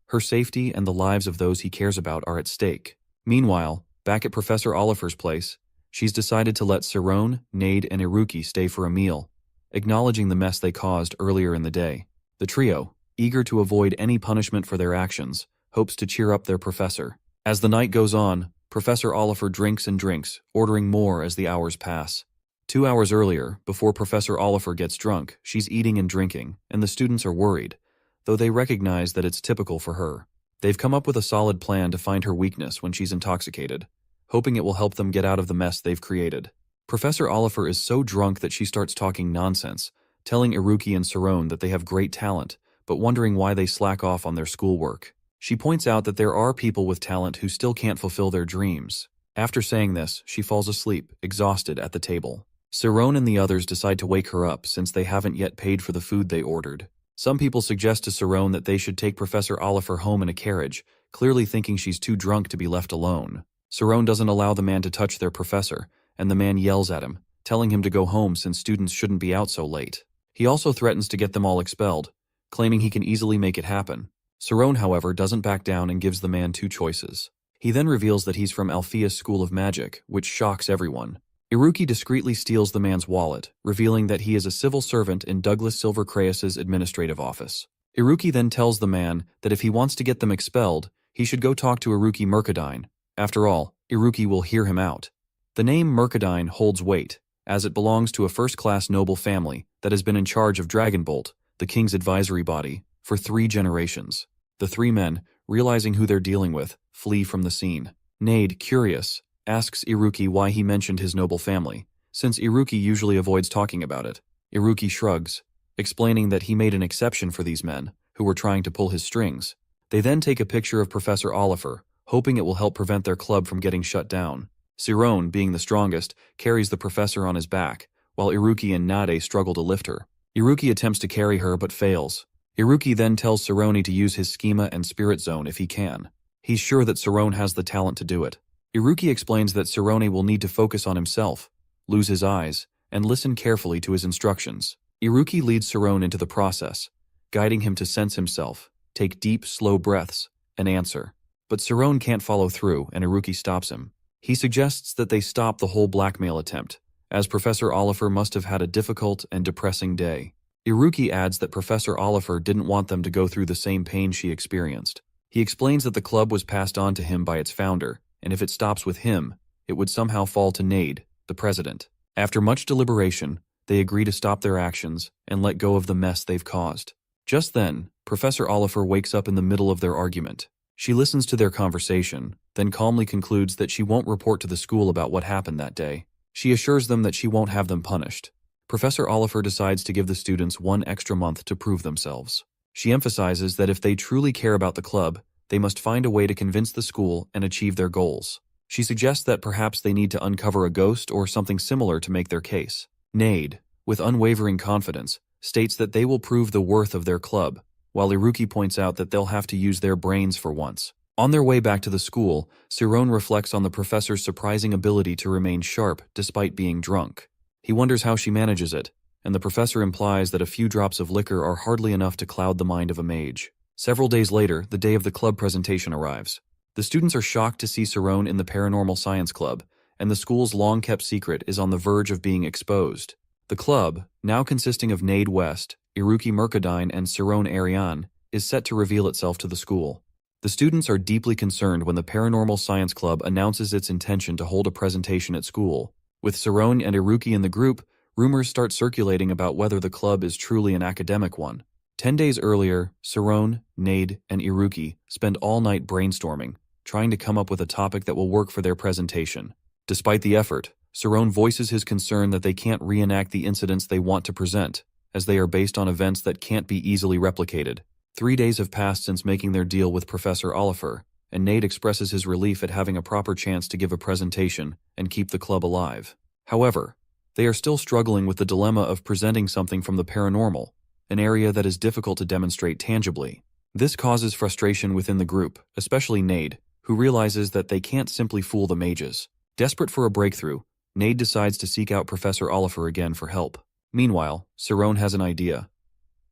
Her safety and the lives of those he cares about are at stake. Meanwhile, back at Professor Oliver's place, she's decided to let Sirone, Nade, and Iruki stay for a meal, acknowledging the mess they caused earlier in the day. The trio, eager to avoid any punishment for their actions, hopes to cheer up their professor. As the night goes on, Professor Oliver drinks and drinks, ordering more as the hours pass. 2 hours earlier, before Professor Oliver gets drunk, she's eating and drinking, and the students are worried, though they recognize that it's typical for her. They've come up with a solid plan to find her weakness when she's intoxicated, hoping it will help them get out of the mess they've created. Professor Oliver is so drunk that she starts talking nonsense, telling Iruki and Sirone that they have great talent, but wondering why they slack off on their schoolwork. She points out that there are people with talent who still can't fulfill their dreams. After saying this, she falls asleep, exhausted, at the table. Sirone and the others decide to wake her up since they haven't yet paid for the food they ordered. Some people suggest to Sirone that they should take Professor Oliver home in a carriage, clearly thinking she's too drunk to be left alone. Sirone doesn't allow the man to touch their professor, and the man yells at him, telling him to go home since students shouldn't be out so late. He also threatens to get them all expelled, claiming he can easily make it happen. Sirone, however, doesn't back down and gives the man 2 choices. He then reveals that he's from Alpheus School of Magic, which shocks everyone. Iruki discreetly steals the man's wallet, revealing that he is a civil servant in Douglas Silvercreas's administrative office. Iruki then tells the man that if he wants to get them expelled, he should go talk to Iruki Mercadine. After all, Iruki will hear him out. The name Mercadine holds weight, as it belongs to a first-class noble family that has been in charge of Dragonbolt, the king's advisory body, for 3 generations. The 3 men, realizing who they're dealing with, flee from the scene. Nade, curious, asks Iruki why he mentioned his noble family, since Iruki usually avoids talking about it. Iruki shrugs, explaining that he made an exception for these men, who were trying to pull his strings. They then take a picture of Professor Oliver, hoping it will help prevent their club from getting shut down. Sirone, being the strongest, carries the professor on his back, while Iruki and Nade struggle to lift her. Iruki attempts to carry her but fails. Iruki then tells Sirone to use his schema and spirit zone if he can. He's sure that Sirone has the talent to do it. Iruki explains that Sirone will need to focus on himself, lose his eyes, and listen carefully to his instructions. Iruki leads Sirone into the process, guiding him to sense himself, take deep, slow breaths, and answer. But Sirone can't follow through, and Iruki stops him. He suggests that they stop the whole blackmail attempt, as Professor Oliver must have had a difficult and depressing day. Iruki adds that Professor Oliver didn't want them to go through the same pain she experienced. He explains that the club was passed on to him by its founder, and if it stops with him, it would somehow fall to Nade, the president. After much deliberation, they agree to stop their actions and let go of the mess they've caused. Just then, Professor Oliver wakes up in the middle of their argument. She listens to their conversation, then calmly concludes that she won't report to the school about what happened that day. She assures them that she won't have them punished. Professor Oliver decides to give the students 1 extra month to prove themselves. She emphasizes that if they truly care about the club, they must find a way to convince the school and achieve their goals. She suggests that perhaps they need to uncover a ghost or something similar to make their case. Nade, with unwavering confidence, states that they will prove the worth of their club, while Iruki points out that they'll have to use their brains for once. On their way back to the school, Sirone reflects on the professor's surprising ability to remain sharp despite being drunk. He wonders how she manages it, and the professor implies that a few drops of liquor are hardly enough to cloud the mind of a mage. Several days later, the day of the club presentation arrives. The students are shocked to see Sirone in the Paranormal Science Club, and the school's long-kept secret is on the verge of being exposed. The club, now consisting of Nade West, Iruki Mercadine, and Sirone Ariane, is set to reveal itself to the school. The students are deeply concerned when the Paranormal Science Club announces its intention to hold a presentation at school. With Sirone and Iruki in the group, rumors start circulating about whether the club is truly an academic one. 10 days earlier, Sirone, Nade, and Iruki spend all night brainstorming, trying to come up with a topic that will work for their presentation. Despite the effort, Sirone voices his concern that they can't reenact the incidents they want to present, as they are based on events that can't be easily replicated. 3 days have passed since making their deal with Professor Oliver, and Nade expresses his relief at having a proper chance to give a presentation and keep the club alive. However, They are still struggling with the dilemma of presenting something from the paranormal, an area that is difficult to demonstrate tangibly. This causes frustration within the group, especially Nade, who realizes that they can't simply fool the mages. Desperate for a breakthrough, Nade decides to seek out Professor Oliver again for help. Meanwhile, Cerrone has an idea.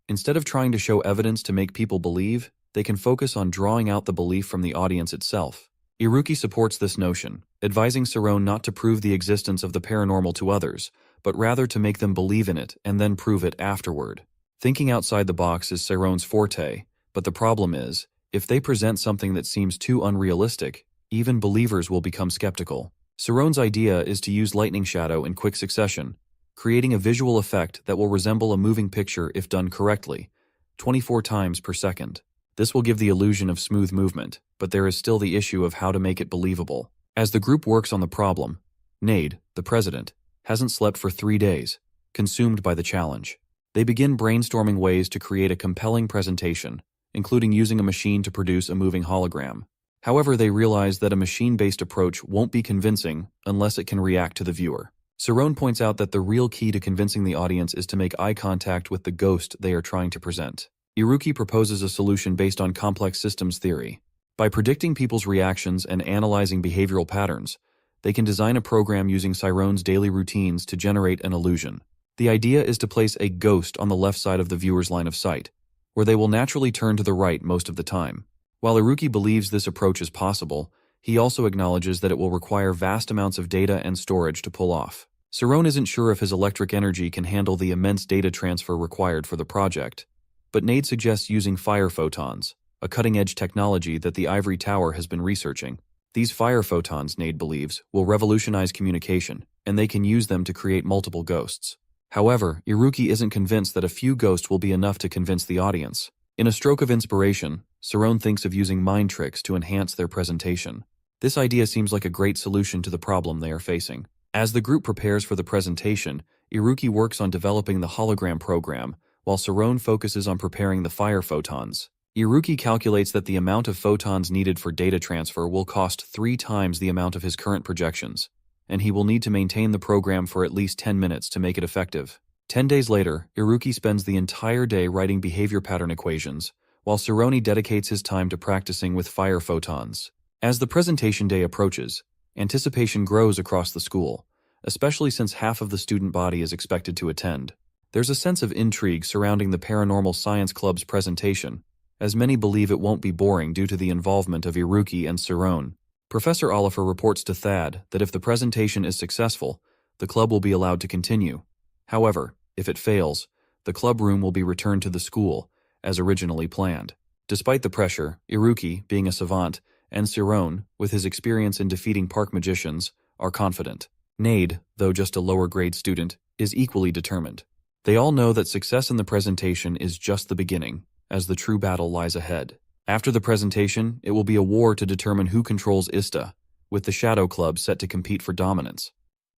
Instead of trying to show evidence to make people believe, they can focus on drawing out the belief from the audience itself. Iruki supports this notion, advising Cerrone not to prove the existence of the paranormal to others, but rather to make them believe in it and then prove it afterward. Thinking outside the box is Cerrone's forte, but the problem is, if they present something that seems too unrealistic, even believers will become skeptical. Cerrone's idea is to use lightning shadow in quick succession, creating a visual effect that will resemble a moving picture if done correctly, 24 times per second. This will give the illusion of smooth movement, but there is still the issue of how to make it believable. As the group works on the problem, Nade, the president, hasn't slept for 3 days, consumed by the challenge. They begin brainstorming ways to create a compelling presentation, including using a machine to produce a moving hologram. However, they realize that a machine-based approach won't be convincing unless it can react to the viewer. Cerrone points out that the real key to convincing the audience is to make eye contact with the ghost they are trying to present. Iruki proposes a solution based on complex systems theory. By predicting people's reactions and analyzing behavioral patterns, they can design a program using Cerrone's daily routines to generate an illusion. The idea is to place a ghost on the left side of the viewer's line of sight, where they will naturally turn to the right most of the time. While Iruki believes this approach is possible, he also acknowledges that it will require vast amounts of data and storage to pull off. Cerrone isn't sure if his electric energy can handle the immense data transfer required for the project, but Nade suggests using fire photons, a cutting-edge technology that the Ivory Tower has been researching. These fire photons, Nade believes, will revolutionize communication, and they can use them to create multiple ghosts. However, Iruki isn't convinced that a few ghosts will be enough to convince the audience. In a stroke of inspiration, Cerrone thinks of using mind tricks to enhance their presentation. This idea seems like a great solution to the problem they are facing. As the group prepares for the presentation, Iruki works on developing the hologram program, while Cerrone focuses on preparing the fire photons. Iruki calculates that the amount of photons needed for data transfer will cost 3 times the amount of his current projections, and he will need to maintain the program for at least 10 minutes to make it effective. 10 days later, Iruki spends the entire day writing behavior pattern equations, while Cerrone dedicates his time to practicing with fire photons. As the presentation day approaches, anticipation grows across the school, especially since half of the student body is expected to attend. There's a sense of intrigue surrounding the Paranormal Science Club's presentation, as many believe it won't be boring due to the involvement of Iruki and Cerrone. Professor Oliver reports to Thad that if the presentation is successful, the club will be allowed to continue. However, if it fails, the club room will be returned to the school, as originally planned. Despite the pressure, Iruki, being a savant, and Cerrone, with his experience in defeating park magicians, are confident. Nade, though just a lower-grade student, is equally determined. They all know that success in the presentation is just the beginning, as the true battle lies ahead. After the presentation, it will be a war to determine who controls Ista, with the Shadow Club set to compete for dominance.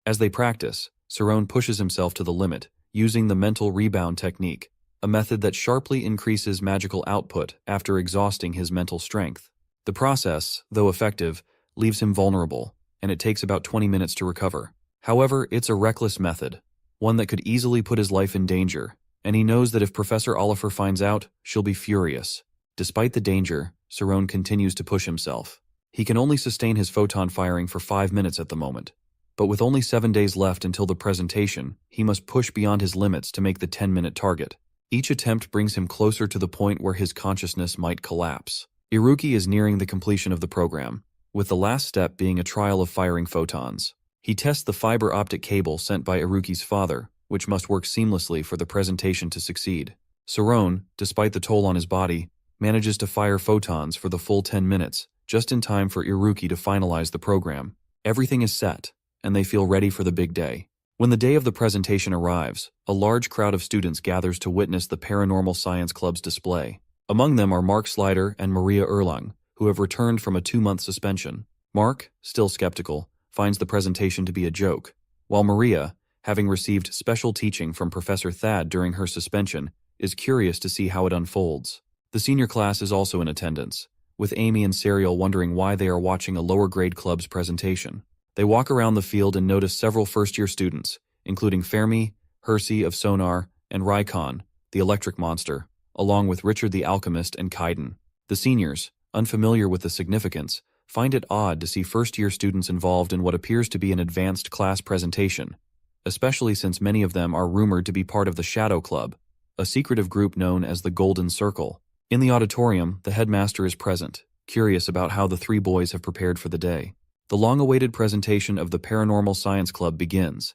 As they practice, Cerrone pushes himself to the limit, using the mental rebound technique, a method that sharply increases magical output after exhausting his mental strength. The process, though effective, leaves him vulnerable, and it takes about 20 minutes to recover. However, it's a reckless method, one that could easily put his life in danger, and he knows that if Professor Oliver finds out, she'll be furious. Despite the danger, Cerrone continues to push himself. He can only sustain his photon firing for 5 minutes at the moment, but with only 7 days left until the presentation, he must push beyond his limits to make the 10-minute target. Each attempt brings him closer to the point where his consciousness might collapse. Iruki is nearing the completion of the program, with the last step being a trial of firing photons. He tests the fiber optic cable sent by Iruki's father, which must work seamlessly for the presentation to succeed. Cerrone, despite the toll on his body, manages to fire photons for the full 10 minutes, just in time for Iruki to finalize the program. Everything is set, and they feel ready for the big day. When the day of the presentation arrives, a large crowd of students gathers to witness the Paranormal Science Club's display. Among them are Mark Slider and Maria Erlang, who have returned from a 2-month suspension. Mark, still skeptical, finds the presentation to be a joke, while Maria, having received special teaching from Professor Thad during her suspension, is curious to see how it unfolds. The senior class is also in attendance, with Amy and Serial wondering why they are watching a lower-grade club's presentation. They walk around the field and notice several first-year students, including Fermi, Hersey of Sonar, and Rykon, the electric monster, along with Richard the Alchemist and Kaiden. The seniors, unfamiliar with the significance, find it odd to see first-year students involved in what appears to be an advanced class presentation, especially since many of them are rumored to be part of the Shadow Club, a secretive group known as the Golden Circle. In the auditorium, the headmaster is present, curious about how the three boys have prepared for the day. The long-awaited presentation of the Paranormal Science Club begins,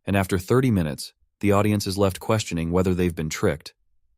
and after 30 minutes, the audience is left questioning whether they've been tricked,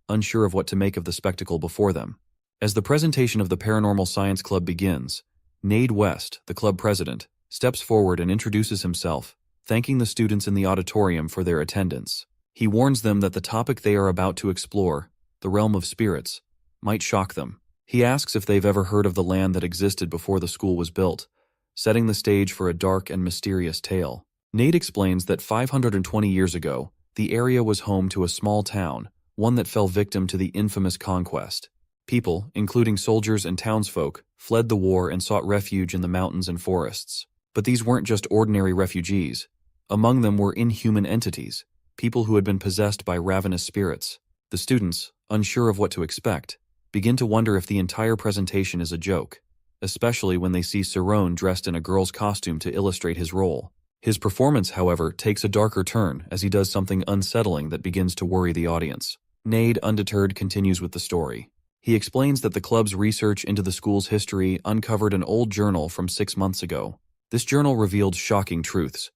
unsure of what to make of the spectacle before them. As the presentation of the Paranormal Science Club begins, Nade West, the club president, steps forward and introduces himself, thanking the students in the auditorium for their attendance. He warns them that the topic they are about to explore, the realm of spirits, might shock them. He asks if they've ever heard of the land that existed before the school was built, setting the stage for a dark and mysterious tale. Nade explains that 520 years ago, the area was home to a small town, one that fell victim to the infamous conquest. People, including soldiers and townsfolk, fled the war and sought refuge in the mountains and forests. But these weren't just ordinary refugees. Among them were inhuman entities, people who had been possessed by ravenous spirits. The students, unsure of what to expect, begin to wonder if the entire presentation is a joke, especially when they see Cerrone dressed in a girl's costume to illustrate his role. His performance, however, takes a darker turn as he does something unsettling that begins to worry the audience. Nade, undeterred, continues with the story. He explains that the club's research into the school's history uncovered an old journal from 6 months ago. This journal revealed shocking truths.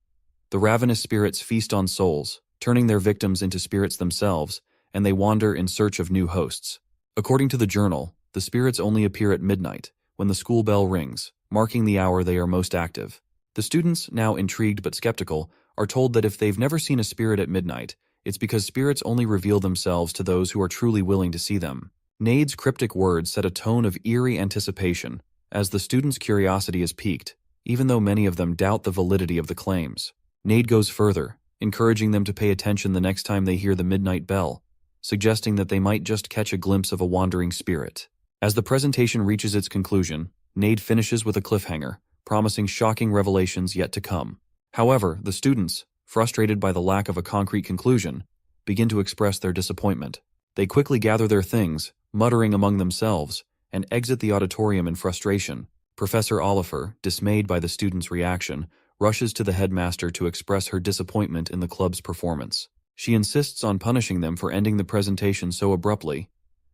The ravenous spirits feast on souls, turning their victims into spirits themselves, and they wander in search of new hosts. According to the journal, the spirits only appear at midnight, when the school bell rings, marking the hour they are most active. The students, now intrigued but skeptical, are told that if they've never seen a spirit at midnight, it's because spirits only reveal themselves to those who are truly willing to see them. Nade's cryptic words set a tone of eerie anticipation, as the students' curiosity is piqued, even though many of them doubt the validity of the claims. Nade goes further, encouraging them to pay attention the next time they hear the midnight bell, suggesting that they might just catch a glimpse of a wandering spirit. As the presentation reaches its conclusion, Nade finishes with a cliffhanger, promising shocking revelations yet to come. However, the students, frustrated by the lack of a concrete conclusion, begin to express their disappointment. They quickly gather their things, muttering among themselves, and exit the auditorium in frustration. Professor Oliver, dismayed by the students' reaction, rushes to the headmaster to express her disappointment in the club's performance. She insists on punishing them for ending the presentation so abruptly,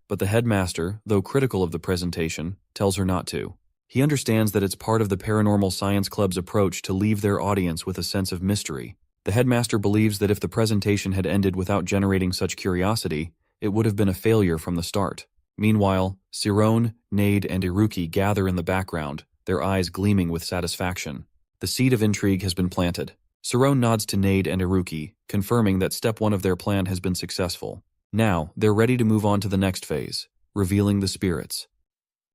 but the headmaster, though critical of the presentation, tells her not to. He understands that it's part of the Paranormal Science Club's approach to leave their audience with a sense of mystery. The headmaster believes that if the presentation had ended without generating such curiosity, it would have been a failure from the start. Meanwhile, Cerrone, Nade, and Iruki gather in the background, their eyes gleaming with satisfaction. The seed of intrigue has been planted. Cerrone nods to Nade and Iruki, confirming that step 1 of their plan has been successful. Now, they're ready to move on to the next phase, revealing the spirits.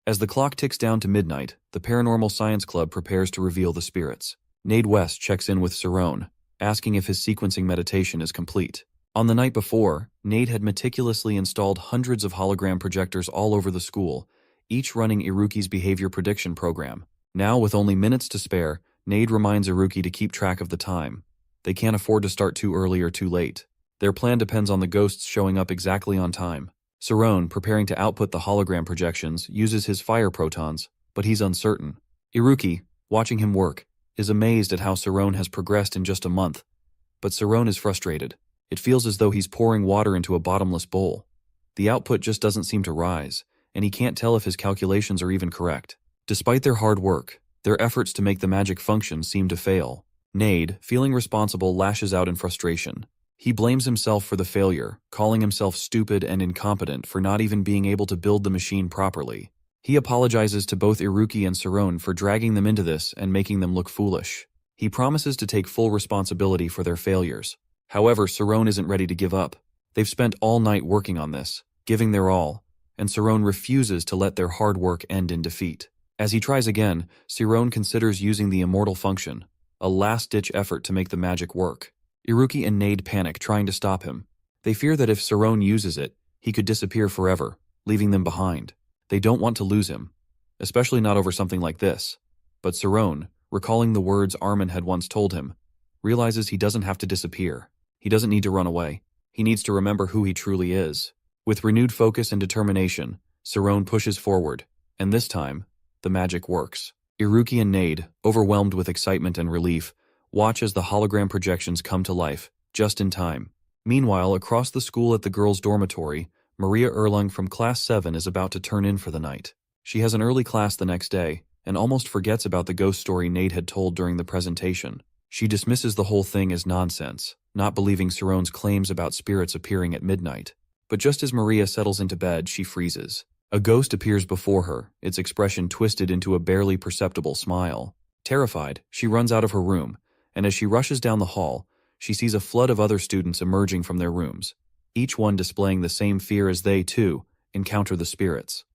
As the clock ticks down to midnight, the Paranormal Science Club prepares to reveal the spirits. Nade West checks in with Cerrone, asking if his sequencing meditation is complete. On the night before, Nade had meticulously installed hundreds of hologram projectors all over the school, each running Iruki's behavior prediction program. Now, with only minutes to spare, Nade reminds Iruki to keep track of the time. They can't afford to start too early or too late. Their plan depends on the ghosts showing up exactly on time. Cerrone, preparing to output the hologram projections, uses his fire protons, but he's uncertain. Iruki, watching him work, is amazed at how Cerrone has progressed in just a month. But Cerrone is frustrated. It feels as though he's pouring water into a bottomless bowl. The output just doesn't seem to rise, and he can't tell if his calculations are even correct. Despite their hard work, their efforts to make the magic function seem to fail. Nade, feeling responsible, lashes out in frustration. He blames himself for the failure, calling himself stupid and incompetent for not even being able to build the machine properly. He apologizes to both Iruki and Cerrone for dragging them into this and making them look foolish. He promises to take full responsibility for their failures. However, Cerrone isn't ready to give up. They've spent all night working on this, giving their all, and Cerrone refuses to let their hard work end in defeat. As he tries again, Cerrone considers using the immortal function, a last-ditch effort to make the magic work. Iruki and Nade panic, trying to stop him. They fear that if Cerrone uses it, he could disappear forever, leaving them behind. They don't want to lose him, especially not over something like this. But Cerrone, recalling the words Armin had once told him, realizes he doesn't have to disappear. He doesn't need to run away. He needs to remember who he truly is. With renewed focus and determination, Saron pushes forward, and this time, the magic works. Iruki and Nade, overwhelmed with excitement and relief, watch as the hologram projections come to life, just in time. Meanwhile, across the school at the girls' dormitory, Maria Erlung from Class 7 is about to turn in for the night. She has an early class the next day, and almost forgets about the ghost story Nade had told during the presentation. She dismisses the whole thing as nonsense, not believing Saron's claims about spirits appearing at midnight. But just as Maria settles into bed, she freezes. A ghost appears before her, its expression twisted into a barely perceptible smile. Terrified, she runs out of her room, and as she rushes down the hall, she sees a flood of other students emerging from their rooms, each one displaying the same fear as they, too, encounter the spirits.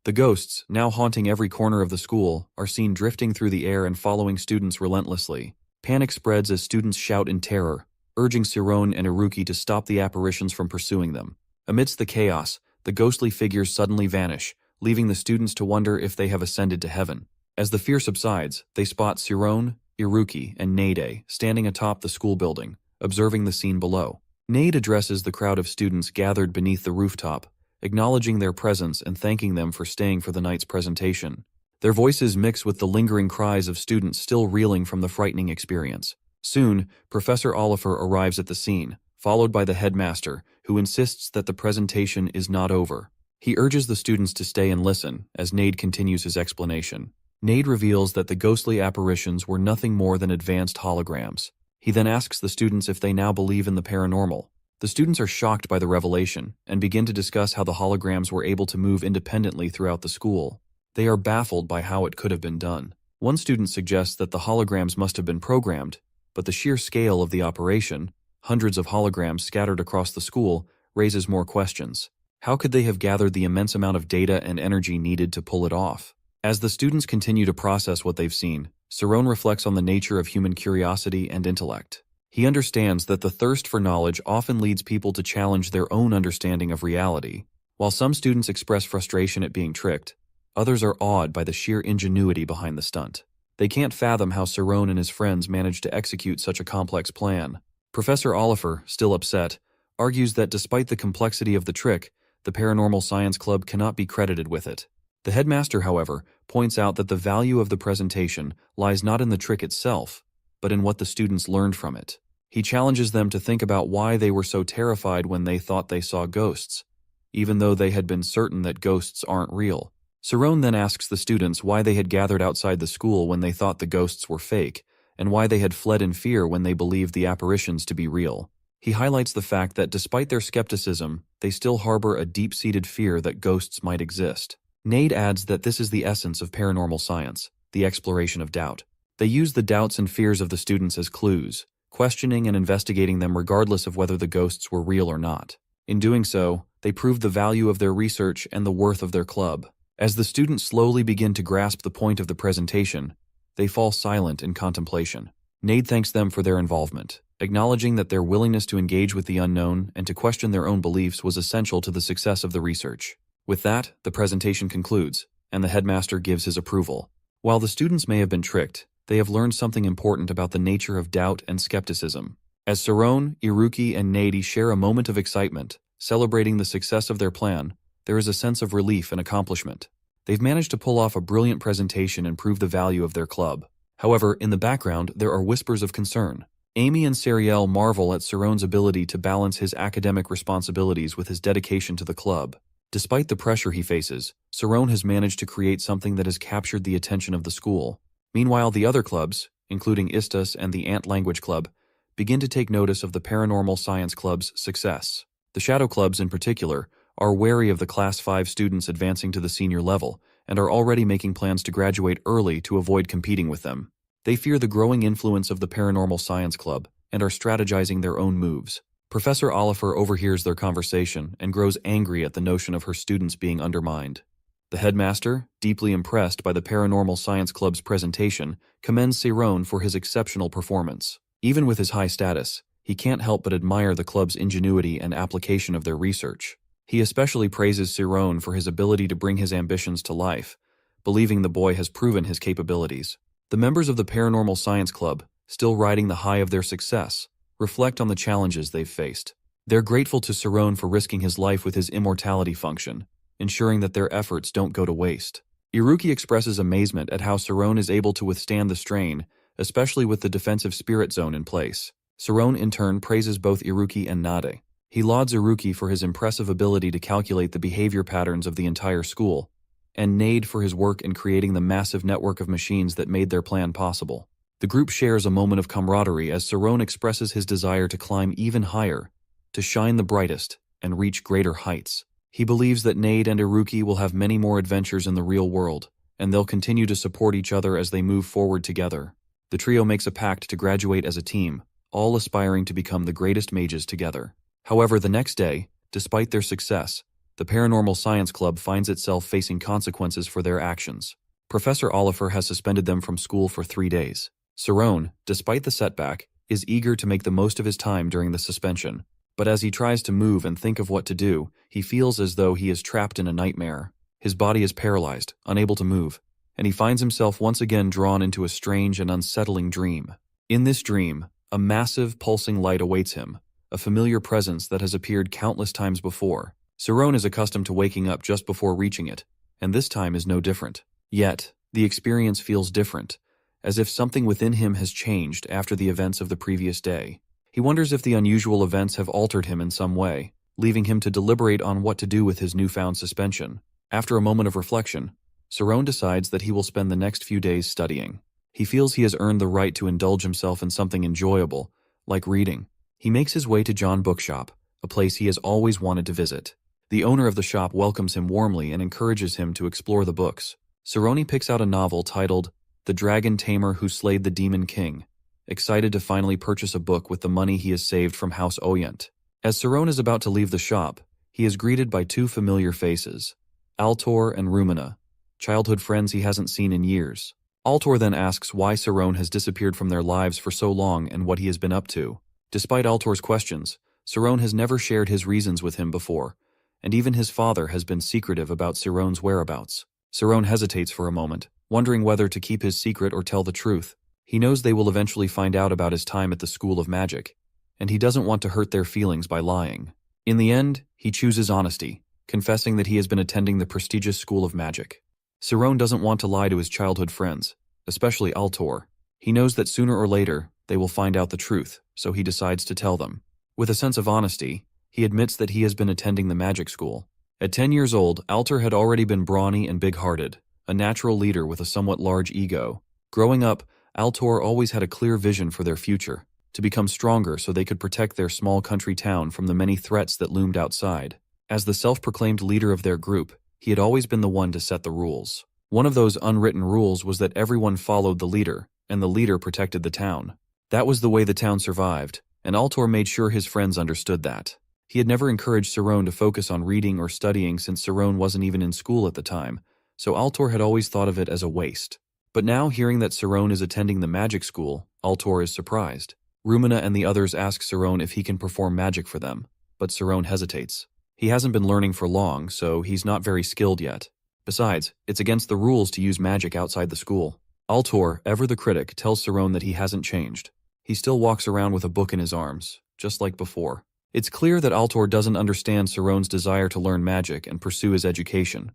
The ghosts, now haunting every corner of the school, are seen drifting through the air and following students relentlessly. Panic spreads as students shout in terror, urging Saron and Iruki to stop the apparitions from pursuing them. Amidst the chaos, the ghostly figures suddenly vanish, leaving the students to wonder if they have ascended to heaven. As the fear subsides, they spot Saron, Iruki, and Nade standing atop the school building, observing the scene below. Nade addresses the crowd of students gathered beneath the rooftop, acknowledging their presence and thanking them for staying for the night's presentation. Their voices mix with the lingering cries of students still reeling from the frightening experience. Soon, Professor Oliver arrives at the scene, followed by the headmaster, who insists that the presentation is not over. He urges the students to stay and listen, as Nade continues his explanation. Nade reveals that the ghostly apparitions were nothing more than advanced holograms. He then asks the students if they now believe in the paranormal. The students are shocked by the revelation, and begin to discuss how the holograms were able to move independently throughout the school. They are baffled by how it could have been done. One student suggests that the holograms must have been programmed, but the sheer scale of the operation, hundreds of holograms scattered across the school, raises more questions. How could they have gathered the immense amount of data and energy needed to pull it off? As the students continue to process what they've seen, Saron reflects on the nature of human curiosity and intellect. He understands that the thirst for knowledge often leads people to challenge their own understanding of reality. While some students express frustration at being tricked, others are awed by the sheer ingenuity behind the stunt. They can't fathom how Saron and his friends managed to execute such a complex plan. Professor Oliver, still upset, argues that despite the complexity of the trick, the Paranormal Science Club cannot be credited with it. The headmaster, however, points out that the value of the presentation lies not in the trick itself, but in what the students learned from it. He challenges them to think about why they were so terrified when they thought they saw ghosts, even though they had been certain that ghosts aren't real. Saron then asks the students why they had gathered outside the school when they thought the ghosts were fake, and why they had fled in fear when they believed the apparitions to be real. He highlights the fact that despite their skepticism, they still harbor a deep-seated fear that ghosts might exist. Nade adds that this is the essence of paranormal science, the exploration of doubt. They use the doubts and fears of the students as clues, questioning and investigating them regardless of whether the ghosts were real or not. In doing so, they prove the value of their research and the worth of their club. As the students slowly begin to grasp the point of the presentation, they fall silent in contemplation. Nade thanks them for their involvement, acknowledging that their willingness to engage with the unknown and to question their own beliefs was essential to the success of the research. With that, the presentation concludes, and the headmaster gives his approval. While the students may have been tricked, they have learned something important about the nature of doubt and skepticism. As Saron, Iruki, and Nade share a moment of excitement, celebrating the success of their plan, there is a sense of relief and accomplishment. They've managed to pull off a brilliant presentation and prove the value of their club. However, in the background, there are whispers of concern. Amy and Sariel marvel at Saron's ability to balance his academic responsibilities with his dedication to the club. Despite the pressure he faces, Saron has managed to create something that has captured the attention of the school. Meanwhile, the other clubs, including Istas and the Ant Language Club, begin to take notice of the Paranormal Science Club's success. The Shadow Clubs, in particular, are wary of the Class 5 students advancing to the senior level and are already making plans to graduate early to avoid competing with them. They fear the growing influence of the Paranormal Science Club and are strategizing their own moves. Professor Oliver overhears their conversation and grows angry at the notion of her students being undermined. The headmaster, deeply impressed by the Paranormal Science Club's presentation, commends Saron for his exceptional performance. Even with his high status, he can't help but admire the club's ingenuity and application of their research. He especially praises Saron for his ability to bring his ambitions to life, believing the boy has proven his capabilities. The members of the Paranormal Science Club, still riding the high of their success, reflect on the challenges they've faced. They're grateful to Saron for risking his life with his immortality function, ensuring that their efforts don't go to waste. Iruki expresses amazement at how Saron is able to withstand the strain, especially with the defensive spirit zone in place. Saron in turn praises both Iruki and Nade. He lauds Iruki for his impressive ability to calculate the behavior patterns of the entire school, and Nade for his work in creating the massive network of machines that made their plan possible. The group shares a moment of camaraderie as Saron expresses his desire to climb even higher, to shine the brightest, and reach greater heights. He believes that Nade and Iruki will have many more adventures in the real world, and they'll continue to support each other as they move forward together. The trio makes a pact to graduate as a team, all aspiring to become the greatest mages together. However, the next day, despite their success, the Paranormal Science Club finds itself facing consequences for their actions. Professor Oliver has suspended them from school for 3 days. Saron, despite the setback, is eager to make the most of his time during the suspension. But as he tries to move and think of what to do, he feels as though he is trapped in a nightmare. His body is paralyzed, unable to move, and he finds himself once again drawn into a strange and unsettling dream. In this dream, a massive, pulsing light awaits him, a familiar presence that has appeared countless times before. Saron is accustomed to waking up just before reaching it, and this time is no different. Yet, the experience feels different, as if something within him has changed after the events of the previous day. He wonders if the unusual events have altered him in some way, leaving him to deliberate on what to do with his newfound suspension. After a moment of reflection, Saron decides that he will spend the next few days studying. He feels he has earned the right to indulge himself in something enjoyable, like reading. He makes his way to John Bookshop, a place he has always wanted to visit. The owner of the shop welcomes him warmly and encourages him to explore the books. Saroni picks out a novel titled The Dragon Tamer Who Slayed the Demon King, excited to finally purchase a book with the money he has saved from House Oyent. As Saron is about to leave the shop, he is greeted by two familiar faces, Altor and Rumina, childhood friends he hasn't seen in years. Altor then asks why Saron has disappeared from their lives for so long and what he has been up to. Despite Altor's questions, Saron has never shared his reasons with him before, and even his father has been secretive about Saron's whereabouts. Saron hesitates for a moment, wondering whether to keep his secret or tell the truth. He knows they will eventually find out about his time at the School of Magic, and he doesn't want to hurt their feelings by lying. In the end, he chooses honesty, confessing that he has been attending the prestigious School of Magic. Saron doesn't want to lie to his childhood friends, especially Altor. He knows that sooner or later, they will find out the truth, so he decides to tell them. With a sense of honesty, he admits that he has been attending the magic school. At 10 years old, Altor had already been brawny and big-hearted, a natural leader with a somewhat large ego. Growing up, Altor always had a clear vision for their future, to become stronger so they could protect their small country town from the many threats that loomed outside. As the self-proclaimed leader of their group, he had always been the one to set the rules. One of those unwritten rules was that everyone followed the leader, and the leader protected the town. That was the way the town survived, and Altor made sure his friends understood that. He had never encouraged Saron to focus on reading or studying since Saron wasn't even in school at the time, so Altor had always thought of it as a waste. But now, hearing that Saron is attending the magic school, Altor is surprised. Rumina and the others ask Saron if he can perform magic for them, but Saron hesitates. He hasn't been learning for long, so he's not very skilled yet. Besides, it's against the rules to use magic outside the school. Altor, ever the critic, tells Saron that he hasn't changed. He still walks around with a book in his arms, just like before. It's clear that Altor doesn't understand Saron's desire to learn magic and pursue his education,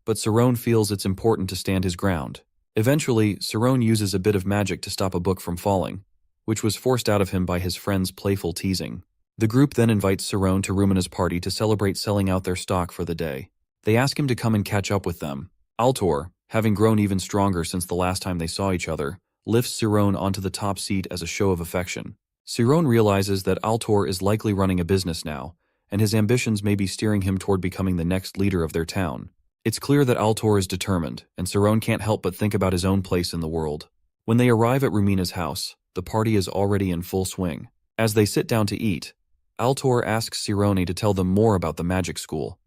but Saron feels it's important to stand his ground. Eventually, Saron uses a bit of magic to stop a book from falling, which was forced out of him by his friend's playful teasing. The group then invites Saron to Rumina's party to celebrate selling out their stock for the day. They ask him to come and catch up with them. Altor, having grown even stronger since the last time they saw each other, lifts Saron onto the top seat as a show of affection. Saron realizes that Altor is likely running a business now, and his ambitions may be steering him toward becoming the next leader of their town. It's clear that Altor is determined, and Saron can't help but think about his own place in the world. When they arrive at Rumina's house, the party is already in full swing. As they sit down to eat, Altor asks Sironi to tell them more about the magic school,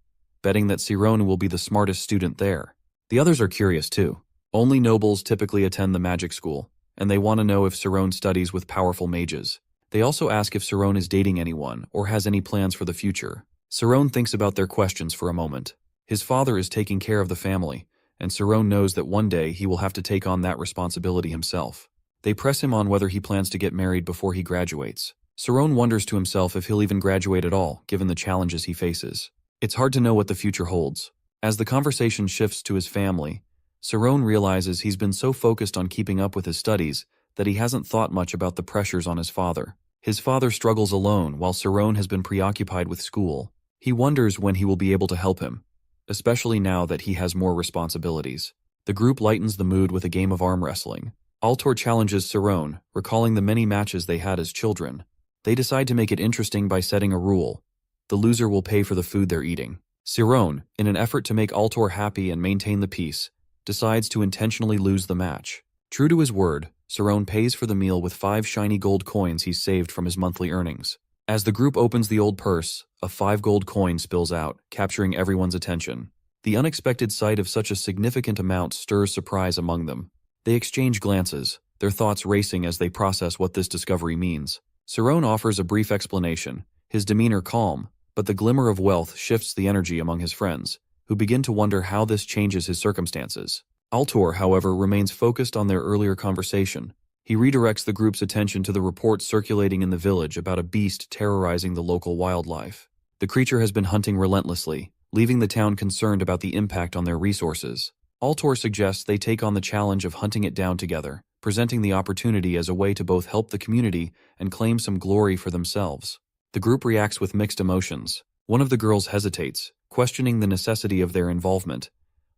betting that Sironi will be the smartest student there. The others are curious too. Only nobles typically attend the magic school, and they want to know if Saron studies with powerful mages. They also ask if Saron is dating anyone or has any plans for the future. Saron thinks about their questions for a moment. His father is taking care of the family, and Saron knows that one day he will have to take on that responsibility himself. They press him on whether he plans to get married before he graduates. Saron wonders to himself if he'll even graduate at all, given the challenges he faces. It's hard to know what the future holds. As the conversation shifts to his family, Saron realizes he's been so focused on keeping up with his studies that he hasn't thought much about the pressures on his father. His father struggles alone while Saron has been preoccupied with school. He wonders when he will be able to help him, especially now that he has more responsibilities. The group lightens the mood with a game of arm wrestling. Altor challenges Saron, recalling the many matches they had as children. They decide to make it interesting by setting a rule. The loser will pay for the food they're eating. Saron, in an effort to make Altor happy and maintain the peace, decides to intentionally lose the match. True to his word, Saron pays for the meal with 5 shiny gold coins he's saved from his monthly earnings. As the group opens the old purse, a 5 gold coin spills out, capturing everyone's attention. The unexpected sight of such a significant amount stirs surprise among them. They exchange glances, their thoughts racing as they process what this discovery means. Saron offers a brief explanation, his demeanor calm, but the glimmer of wealth shifts the energy among his friends, who begin to wonder how this changes his circumstances. Altor, however, remains focused on their earlier conversation. He redirects the group's attention to the reports circulating in the village about a beast terrorizing the local wildlife. The creature has been hunting relentlessly, leaving the town concerned about the impact on their resources. Altor suggests they take on the challenge of hunting it down together, presenting the opportunity as a way to both help the community and claim some glory for themselves. The group reacts with mixed emotions. One of the girls hesitates, questioning the necessity of their involvement,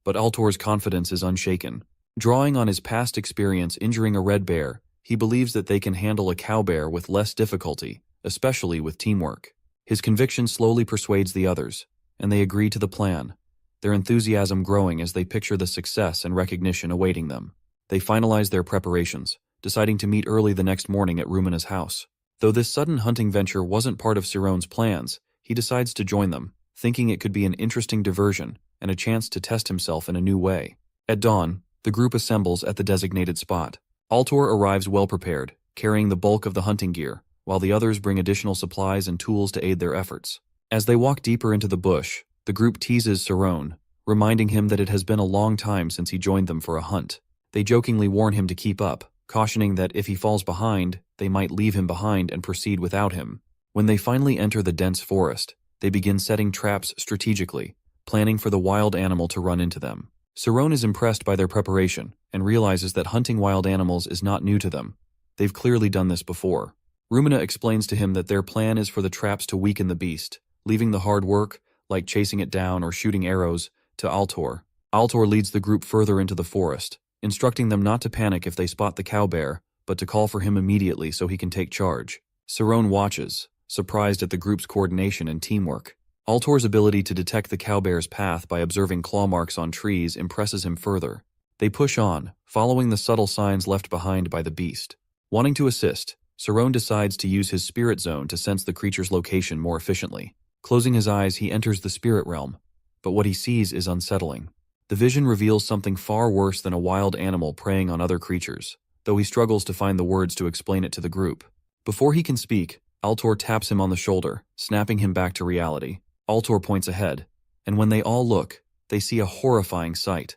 but Altor's confidence is unshaken. Drawing on his past experience injuring a red bear, he believes that they can handle a cow bear with less difficulty, especially with teamwork. His conviction slowly persuades the others, and they agree to the plan, their enthusiasm growing as they picture the success and recognition awaiting them. They finalize their preparations, deciding to meet early the next morning at Rumina's house. Though this sudden hunting venture wasn't part of Saron's plans, he decides to join them, thinking it could be an interesting diversion and a chance to test himself in a new way. At dawn, the group assembles at the designated spot. Altor arrives well prepared, carrying the bulk of the hunting gear, while the others bring additional supplies and tools to aid their efforts. As they walk deeper into the bush, the group teases Saron, reminding him that it has been a long time since he joined them for a hunt. They jokingly warn him to keep up, cautioning that if he falls behind, they might leave him behind and proceed without him. When they finally enter the dense forest, they begin setting traps strategically, planning for the wild animal to run into them. Saron is impressed by their preparation and realizes that hunting wild animals is not new to them. They've clearly done this before. Rumina explains to him that their plan is for the traps to weaken the beast, leaving the hard work, like chasing it down or shooting arrows, to Altor. Altor leads the group further into the forest, instructing them not to panic if they spot the cow bear, but to call for him immediately so he can take charge. Saron watches, surprised at the group's coordination and teamwork. Altor's ability to detect the cowbear's path by observing claw marks on trees impresses him further. They push on, following the subtle signs left behind by the beast. Wanting to assist, Saron decides to use his spirit zone to sense the creature's location more efficiently. Closing his eyes, he enters the spirit realm, but what he sees is unsettling. The vision reveals something far worse than a wild animal preying on other creatures, though he struggles to find the words to explain it to the group. Before he can speak, Altor taps him on the shoulder, snapping him back to reality. Altor points ahead, and when they all look, they see a horrifying sight.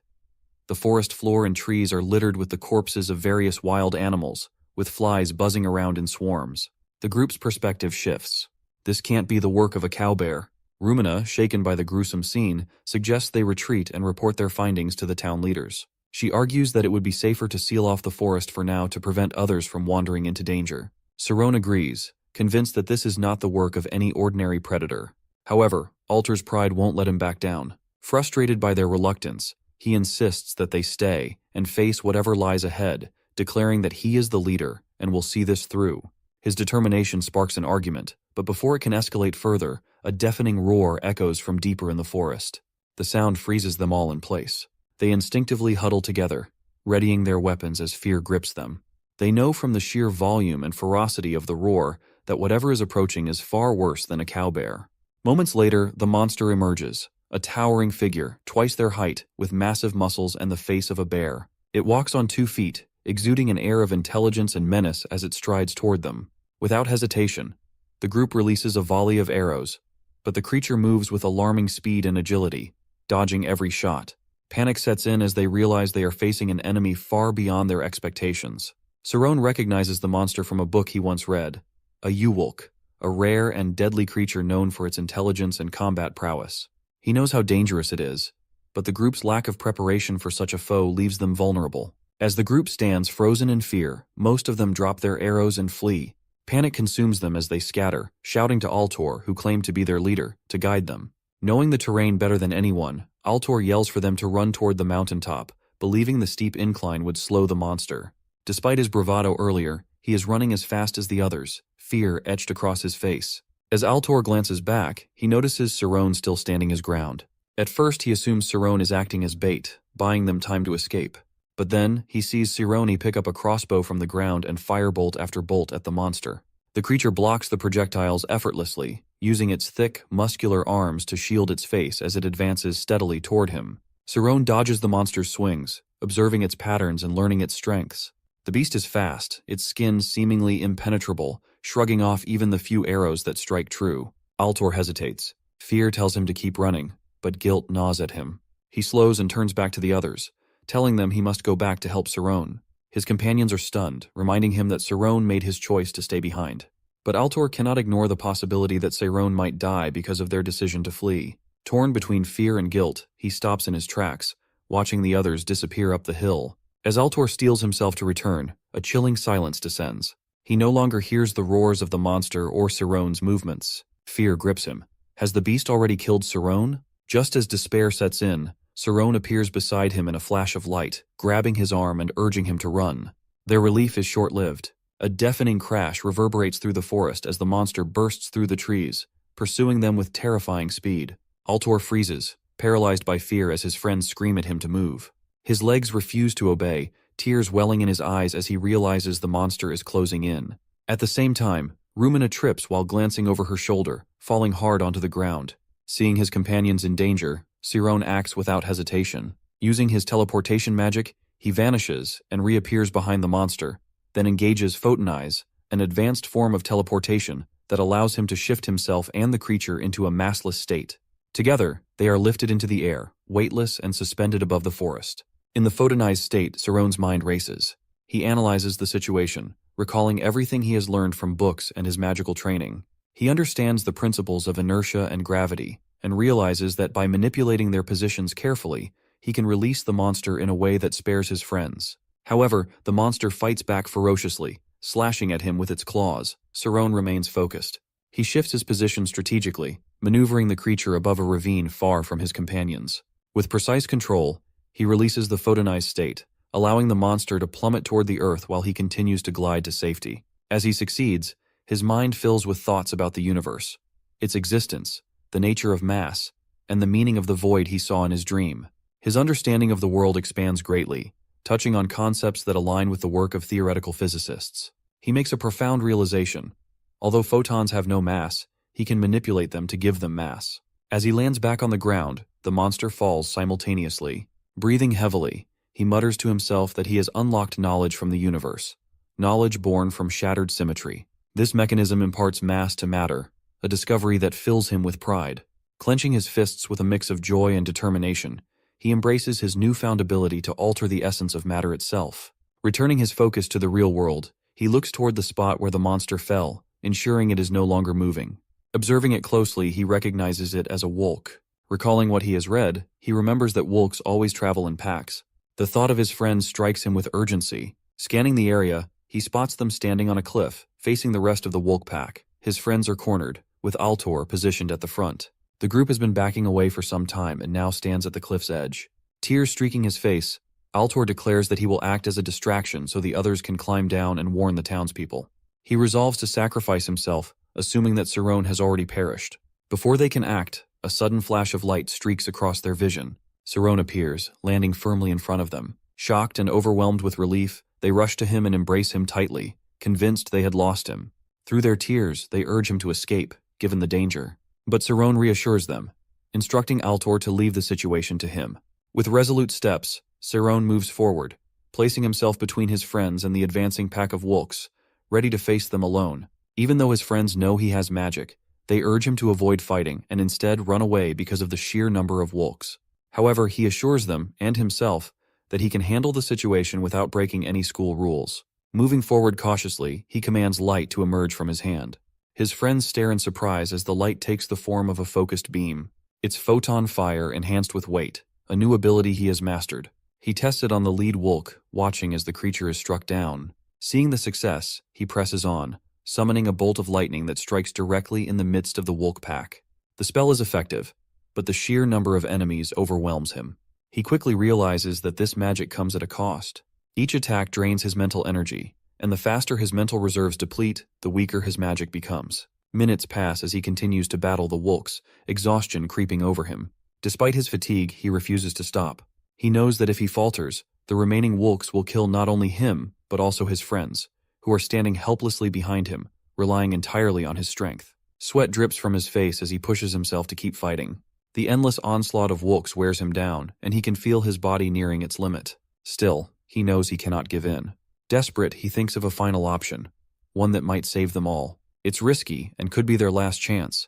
The forest floor and trees are littered with the corpses of various wild animals, with flies buzzing around in swarms. The group's perspective shifts. This can't be the work of a cowbear. Rumina, shaken by the gruesome scene, suggests they retreat and report their findings to the town leaders. She argues that it would be safer to seal off the forest for now to prevent others from wandering into danger. Saron agrees, convinced that this is not the work of any ordinary predator. However, Altor's pride won't let him back down. Frustrated by their reluctance, he insists that they stay and face whatever lies ahead, declaring that he is the leader and will see this through. His determination sparks an argument, but before it can escalate further, a deafening roar echoes from deeper in the forest. The sound freezes them all in place. They instinctively huddle together, readying their weapons as fear grips them. They know from the sheer volume and ferocity of the roar that whatever is approaching is far worse than a cowbear. Moments later, the monster emerges, a towering figure, twice their height, with massive muscles and the face of a bear. It walks on 2 feet, exuding an air of intelligence and menace as it strides toward them. Without hesitation, the group releases a volley of arrows, but the creature moves with alarming speed and agility, dodging every shot. Panic sets in as they realize they are facing an enemy far beyond their expectations. Saron recognizes the monster from a book he once read, a Uwolk, a rare and deadly creature known for its intelligence and combat prowess. He knows how dangerous it is, but the group's lack of preparation for such a foe leaves them vulnerable. As the group stands frozen in fear, most of them drop their arrows and flee. Panic consumes them as they scatter, shouting to Altor, who claimed to be their leader, to guide them. Knowing the terrain better than anyone, Altor yells for them to run toward the mountaintop, believing the steep incline would slow the monster. Despite his bravado earlier, he is running as fast as the others, fear etched across his face. As Altor glances back, he notices Cerrone still standing his ground. At first he assumes Cerrone is acting as bait, buying them time to escape. But then, he sees Cerrone pick up a crossbow from the ground and fire bolt after bolt at the monster. The creature blocks the projectiles effortlessly, using its thick, muscular arms to shield its face as it advances steadily toward him. Cerrone dodges the monster's swings, observing its patterns and learning its strengths. The beast is fast, its skin seemingly impenetrable, shrugging off even the few arrows that strike true. Altor hesitates. Fear tells him to keep running, but guilt gnaws at him. He slows and turns back to the others, telling them he must go back to help Cerrone. His companions are stunned, reminding him that Cerrone made his choice to stay behind. But Altor cannot ignore the possibility that Cerrone might die because of their decision to flee. Torn between fear and guilt, he stops in his tracks, watching the others disappear up the hill. As Altor steels himself to return, a chilling silence descends. He no longer hears the roars of the monster or Cerrone's movements. Fear grips him. Has the beast already killed Cerrone? Just as despair sets in, Cerrone appears beside him in a flash of light, grabbing his arm and urging him to run. Their relief is short-lived. A deafening crash reverberates through the forest as the monster bursts through the trees, pursuing them with terrifying speed. Altor freezes, paralyzed by fear as his friends scream at him to move. His legs refuse to obey, tears welling in his eyes as he realizes the monster is closing in. At the same time, Rumina trips while glancing over her shoulder, falling hard onto the ground. Seeing his companions in danger, Cerrone acts without hesitation. Using his teleportation magic, he vanishes and reappears behind the monster, then engages Photonize, an advanced form of teleportation that allows him to shift himself and the creature into a massless state. Together, they are lifted into the air, weightless and suspended above the forest. In the photonized state, Cerrone's mind races. He analyzes the situation, recalling everything he has learned from books and his magical training. He understands the principles of inertia and gravity, and realizes that by manipulating their positions carefully, he can release the monster in a way that spares his friends. However, the monster fights back ferociously, slashing at him with its claws. Cerrone remains focused. He shifts his position strategically, maneuvering the creature above a ravine far from his companions. With precise control, he releases the photonized state, allowing the monster to plummet toward the earth while he continues to glide to safety. As he succeeds, his mind fills with thoughts about the universe, its existence, the nature of mass, and the meaning of the void he saw in his dream. His understanding of the world expands greatly, touching on concepts that align with the work of theoretical physicists. He makes a profound realization. Although photons have no mass, he can manipulate them to give them mass. As he lands back on the ground, the monster falls simultaneously. Breathing heavily, he mutters to himself that he has unlocked knowledge from the universe, knowledge born from shattered symmetry. This mechanism imparts mass to matter, a discovery that fills him with pride. Clenching his fists with a mix of joy and determination, he embraces his newfound ability to alter the essence of matter itself. Returning his focus to the real world, he looks toward the spot where the monster fell, ensuring it is no longer moving. Observing it closely, he recognizes it as a wolk. Recalling what he has read, he remembers that wolks always travel in packs. The thought of his friends strikes him with urgency. Scanning the area, he spots them standing on a cliff, facing the rest of the wolk pack. His friends are cornered, with Altor positioned at the front. The group has been backing away for some time and now stands at the cliff's edge. Tears streaking his face, Altor declares that he will act as a distraction so the others can climb down and warn the townspeople. He resolves to sacrifice himself, assuming that Cerrone has already perished. Before they can act, a sudden flash of light streaks across their vision. Cerrone appears, landing firmly in front of them. Shocked and overwhelmed with relief, they rush to him and embrace him tightly, convinced they had lost him. Through their tears, they urge him to escape, given the danger. But Cerrone reassures them, instructing Altor to leave the situation to him. With resolute steps, Cerrone moves forward, placing himself between his friends and the advancing pack of wolks, ready to face them alone. Even though his friends know he has magic, they urge him to avoid fighting and instead run away because of the sheer number of wolks. However, he assures them, and himself, that he can handle the situation without breaking any school rules. Moving forward cautiously, he commands light to emerge from his hand. His friends stare in surprise as the light takes the form of a focused beam. It's photon fire enhanced with weight, a new ability he has mastered. He tests it on the lead Wulk, watching as the creature is struck down. Seeing the success, he presses on, summoning a bolt of lightning that strikes directly in the midst of the Wulk pack. The spell is effective, but the sheer number of enemies overwhelms him. He quickly realizes that this magic comes at a cost. Each attack drains his mental energy, and the faster his mental reserves deplete, the weaker his magic becomes. Minutes pass as he continues to battle the Wulks, exhaustion creeping over him. Despite his fatigue, he refuses to stop. He knows that if he falters, the remaining Wulks will kill not only him, but also his friends, who are standing helplessly behind him, relying entirely on his strength. Sweat drips from his face as he pushes himself to keep fighting. The endless onslaught of Wulks wears him down, and he can feel his body nearing its limit. Still, he knows he cannot give in. Desperate, he thinks of a final option, one that might save them all. It's risky and could be their last chance,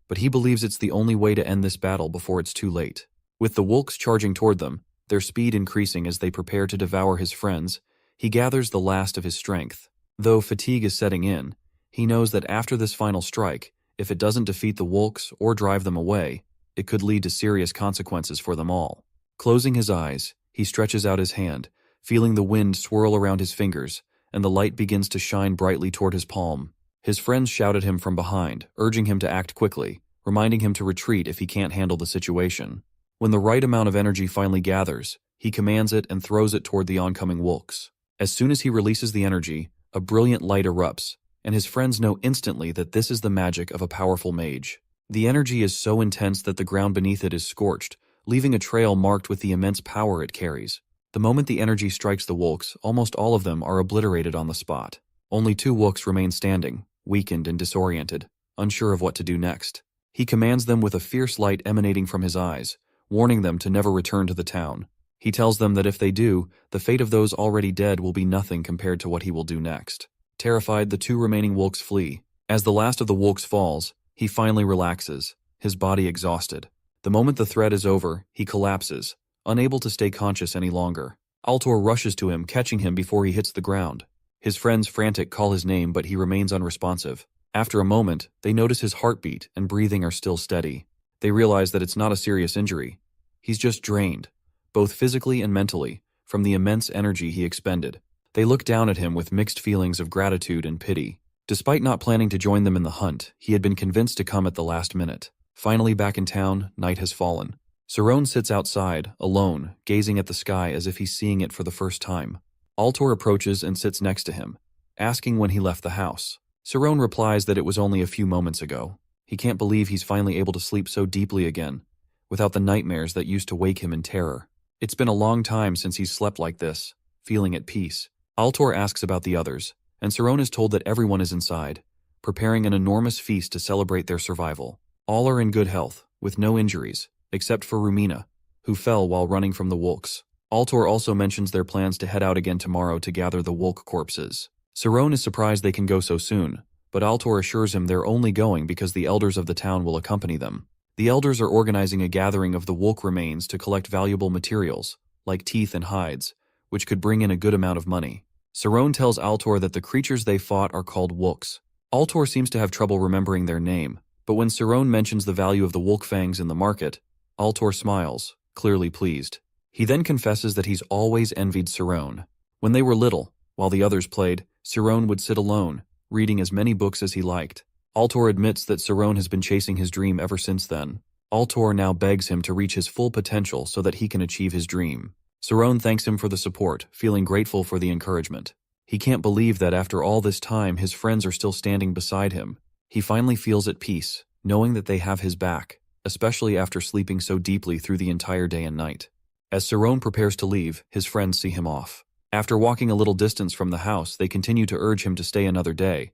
but he believes it's the only way to end this battle before it's too late. With the Wulks charging toward them, their speed increasing as they prepare to devour his friends, he gathers the last of his strength. Though fatigue is setting in, he knows that after this final strike, if it doesn't defeat the Wulks or drive them away, it could lead to serious consequences for them all. Closing his eyes, he stretches out his hand, feeling the wind swirl around his fingers, and the light begins to shine brightly toward his palm. His friends shout at him from behind, urging him to act quickly, reminding him to retreat if he can't handle the situation. When the right amount of energy finally gathers, he commands it and throws it toward the oncoming Wulks. As soon as he releases the energy, a brilliant light erupts, and his friends know instantly that this is the magic of a powerful mage. The energy is so intense that the ground beneath it is scorched, leaving a trail marked with the immense power it carries. The moment the energy strikes the Wulks, almost all of them are obliterated on the spot. Only 2 Wulks remain standing, weakened and disoriented, unsure of what to do next. He commands them with a fierce light emanating from his eyes, warning them to never return to the town. He tells them that if they do, the fate of those already dead will be nothing compared to what he will do next. Terrified, the 2 remaining Wulks flee. As the last of the Wulks falls, he finally relaxes, his body exhausted. The moment the threat is over, he collapses, unable to stay conscious any longer. Altor rushes to him, catching him before he hits the ground. His friends, frantic, call his name, but he remains unresponsive. After a moment, they notice his heartbeat and breathing are still steady. They realize that it's not a serious injury. He's just drained, both physically and mentally, from the immense energy he expended. They look down at him with mixed feelings of gratitude and pity. Despite not planning to join them in the hunt, he had been convinced to come at the last minute. Finally back in town, night has fallen. Saron sits outside, alone, gazing at the sky as if he's seeing it for the first time. Altor approaches and sits next to him, asking when he left the house. Saron replies that it was only a few moments ago. He can't believe he's finally able to sleep so deeply again, without the nightmares that used to wake him in terror. It's been a long time since he's slept like this, feeling at peace. Altor asks about the others, and Saron is told that everyone is inside, preparing an enormous feast to celebrate their survival. All are in good health, with no injuries, except for Rumina, who fell while running from the Wulks. Altor also mentions their plans to head out again tomorrow to gather the Wulk corpses. Saron is surprised they can go so soon, but Altor assures him they're only going because the elders of the town will accompany them. The elders are organizing a gathering of the Wulk remains to collect valuable materials, like teeth and hides, which could bring in a good amount of money. Saron tells Altor that the creatures they fought are called Wulks. Altor seems to have trouble remembering their name, but when Saron mentions the value of the Wulk fangs in the market, Altor smiles, clearly pleased. He then confesses that he's always envied Saron. When they were little, while the others played, Saron would sit alone, reading as many books as he liked. Altor admits that Saron has been chasing his dream ever since then. Altor now begs him to reach his full potential so that he can achieve his dream. Saron thanks him for the support, feeling grateful for the encouragement. He can't believe that after all this time his friends are still standing beside him. He finally feels at peace, knowing that they have his back, especially after sleeping so deeply through the entire day and night. As Saron prepares to leave, his friends see him off. After walking a little distance from the house, they continue to urge him to stay another day,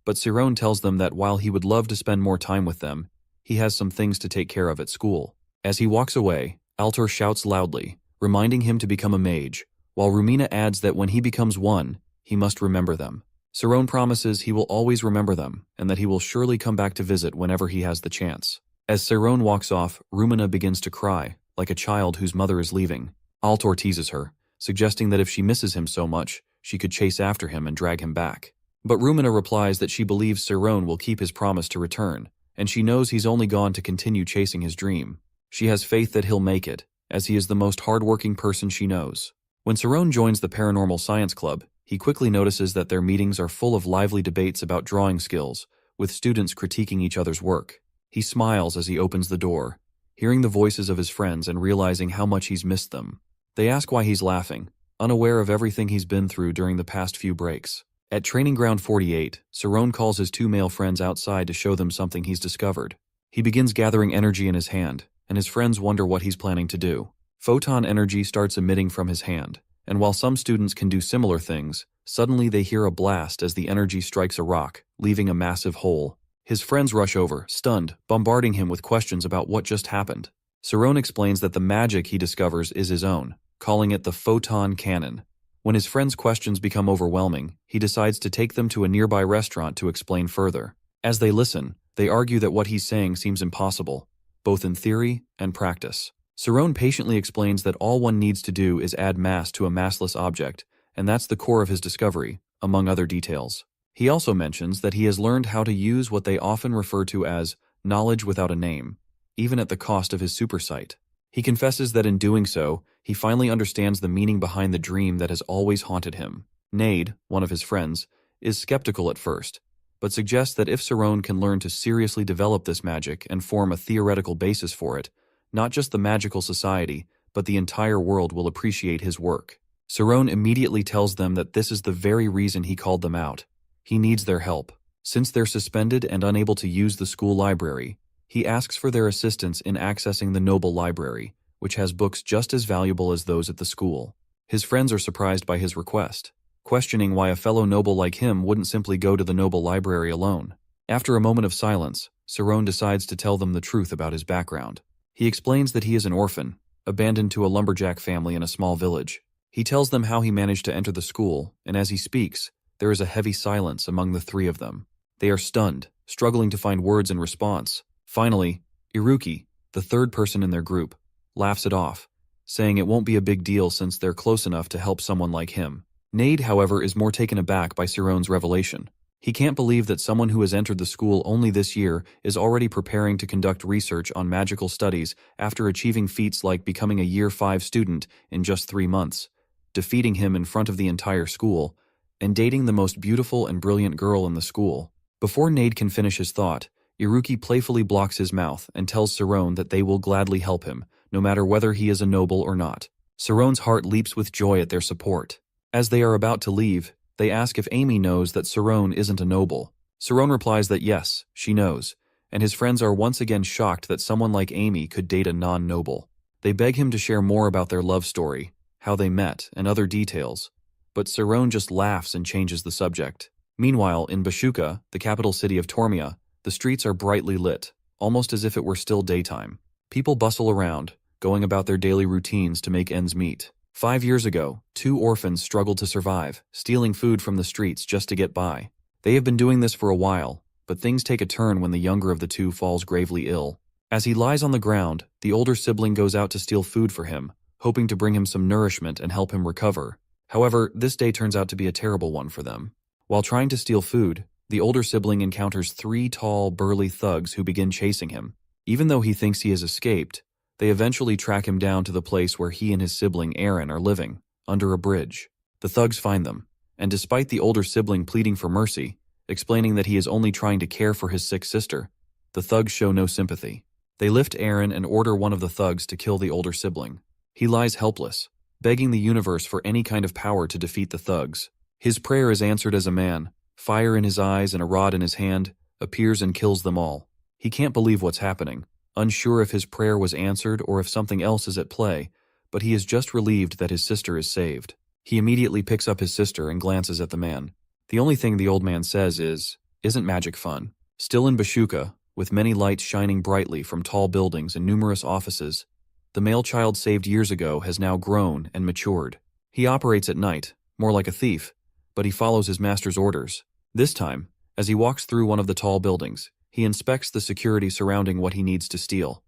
but Saron tells them that while he would love to spend more time with them, he has some things to take care of at school. As he walks away, Altor shouts loudly, reminding him to become a mage, while Rumina adds that when he becomes one, he must remember them. Saron promises he will always remember them, and that he will surely come back to visit whenever he has the chance. As Saron walks off, Rumina begins to cry, like a child whose mother is leaving. Altor teases her, suggesting that if she misses him so much, she could chase after him and drag him back. But Rumina replies that she believes Saron will keep his promise to return, and she knows he's only gone to continue chasing his dream. She has faith that he'll make it, as he is the most hardworking person she knows. When Saron joins the Paranormal Science Club, he quickly notices that their meetings are full of lively debates about drawing skills, with students critiquing each other's work. He smiles as he opens the door, hearing the voices of his friends and realizing how much he's missed them. They ask why he's laughing, unaware of everything he's been through during the past few breaks. At Training Ground 48, Saron calls his two male friends outside to show them something he's discovered. He begins gathering energy in his hand, and his friends wonder what he's planning to do. Photon energy starts emitting from his hand, and while some students can do similar things, suddenly they hear a blast as the energy strikes a rock, leaving a massive hole. His friends rush over, stunned, bombarding him with questions about what just happened. Saron explains that the magic he discovers is his own, calling it the photon cannon. When his friends' questions become overwhelming, he decides to take them to a nearby restaurant to explain further. As they listen, they argue that what he's saying seems impossible, both in theory and practice. Saron patiently explains that all one needs to do is add mass to a massless object, and that's the core of his discovery, among other details. He also mentions that he has learned how to use what they often refer to as knowledge without a name, even at the cost of his supersight. He confesses that in doing so, he finally understands the meaning behind the dream that has always haunted him. Nade, one of his friends, is skeptical at first, but suggests that if Saron can learn to seriously develop this magic and form a theoretical basis for it, not just the magical society, but the entire world will appreciate his work. Saron immediately tells them that this is the very reason he called them out. He needs their help. Since they're suspended and unable to use the school library, he asks for their assistance in accessing the Noble Library, which has books just as valuable as those at the school. His friends are surprised by his request, questioning why a fellow noble like him wouldn't simply go to the Noble Library alone. After a moment of silence, Saron decides to tell them the truth about his background. He explains that he is an orphan, abandoned to a lumberjack family in a small village. He tells them how he managed to enter the school, and as he speaks, there is a heavy silence among the three of them. They are stunned, struggling to find words in response. Finally, Iruki, the third person in their group, laughs it off, saying it won't be a big deal since they're close enough to help someone like him. Nade, however, is more taken aback by Saron's revelation. He can't believe that someone who has entered the school only this year is already preparing to conduct research on magical studies after achieving feats like becoming a Year 5 student in just 3 months, defeating him in front of the entire school, and dating the most beautiful and brilliant girl in the school. Before Nade can finish his thought, Iruki playfully blocks his mouth and tells Saron that they will gladly help him, no matter whether he is a noble or not. Saron's heart leaps with joy at their support. As they are about to leave, they ask if Amy knows that Saron isn't a noble. Saron replies that yes, she knows, and his friends are once again shocked that someone like Amy could date a non-noble. They beg him to share more about their love story, how they met, and other details, but Saron just laughs and changes the subject. Meanwhile, in Bashuka, the capital city of Tormia, the streets are brightly lit, almost as if it were still daytime. People bustle around, going about their daily routines to make ends meet. 5 years ago, 2 orphans struggled to survive, stealing food from the streets just to get by. They have been doing this for a while, but things take a turn when the younger of the 2 falls gravely ill. As he lies on the ground, the older sibling goes out to steal food for him, hoping to bring him some nourishment and help him recover. However, this day turns out to be a terrible one for them. While trying to steal food, the older sibling encounters 3 tall, burly thugs who begin chasing him. Even though he thinks he has escaped, they eventually track him down to the place where he and his sibling Aaron are living, under a bridge. The thugs find them, and despite the older sibling pleading for mercy, explaining that he is only trying to care for his sick sister, the thugs show no sympathy. They lift Aaron and order one of the thugs to kill the older sibling. He lies helpless, begging the universe for any kind of power to defeat the thugs. His prayer is answered as a man, fire in his eyes and a rod in his hand, appears and kills them all. He can't believe what's happening, unsure if his prayer was answered or if something else is at play, but he is just relieved that his sister is saved. He immediately picks up his sister and glances at the man. The only thing the old man says is, "Isn't magic fun?" Still in Bashuka, with many lights shining brightly from tall buildings and numerous offices, the male child saved years ago has now grown and matured. He operates at night, more like a thief, but he follows his master's orders. This time, as he walks through one of the tall buildings, he inspects the security surrounding what he needs to steal,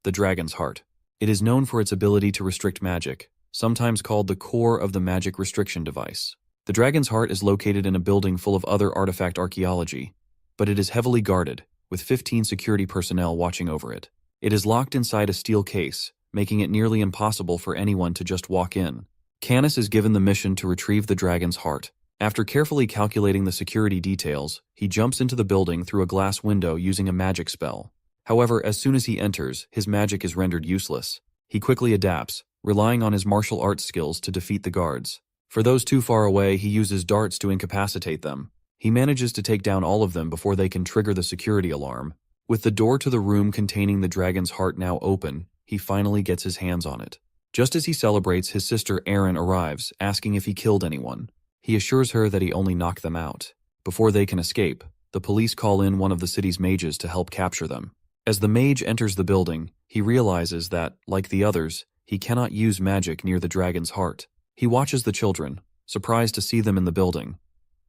the dragon's heart. It is known for its ability to restrict magic, sometimes called the core of the magic restriction device. The dragon's heart is located in a building full of other artifact archaeology, but it is heavily guarded, with 15 security personnel watching over it. It is locked inside a steel case, making it nearly impossible for anyone to just walk in. Canis is given the mission to retrieve the dragon's heart. After carefully calculating the security details, he jumps into the building through a glass window using a magic spell. However, as soon as he enters, his magic is rendered useless. He quickly adapts, relying on his martial arts skills to defeat the guards. For those too far away, he uses darts to incapacitate them. He manages to take down all of them before they can trigger the security alarm. With the door to the room containing the dragon's heart now open, he finally gets his hands on it. Just as he celebrates, his sister Erin arrives, asking if he killed anyone. He assures her that he only knocked them out. Before they can escape, the police call in one of the city's mages to help capture them. As the mage enters the building, he realizes that, like the others, he cannot use magic near the dragon's heart. He watches the children, surprised to see them in the building.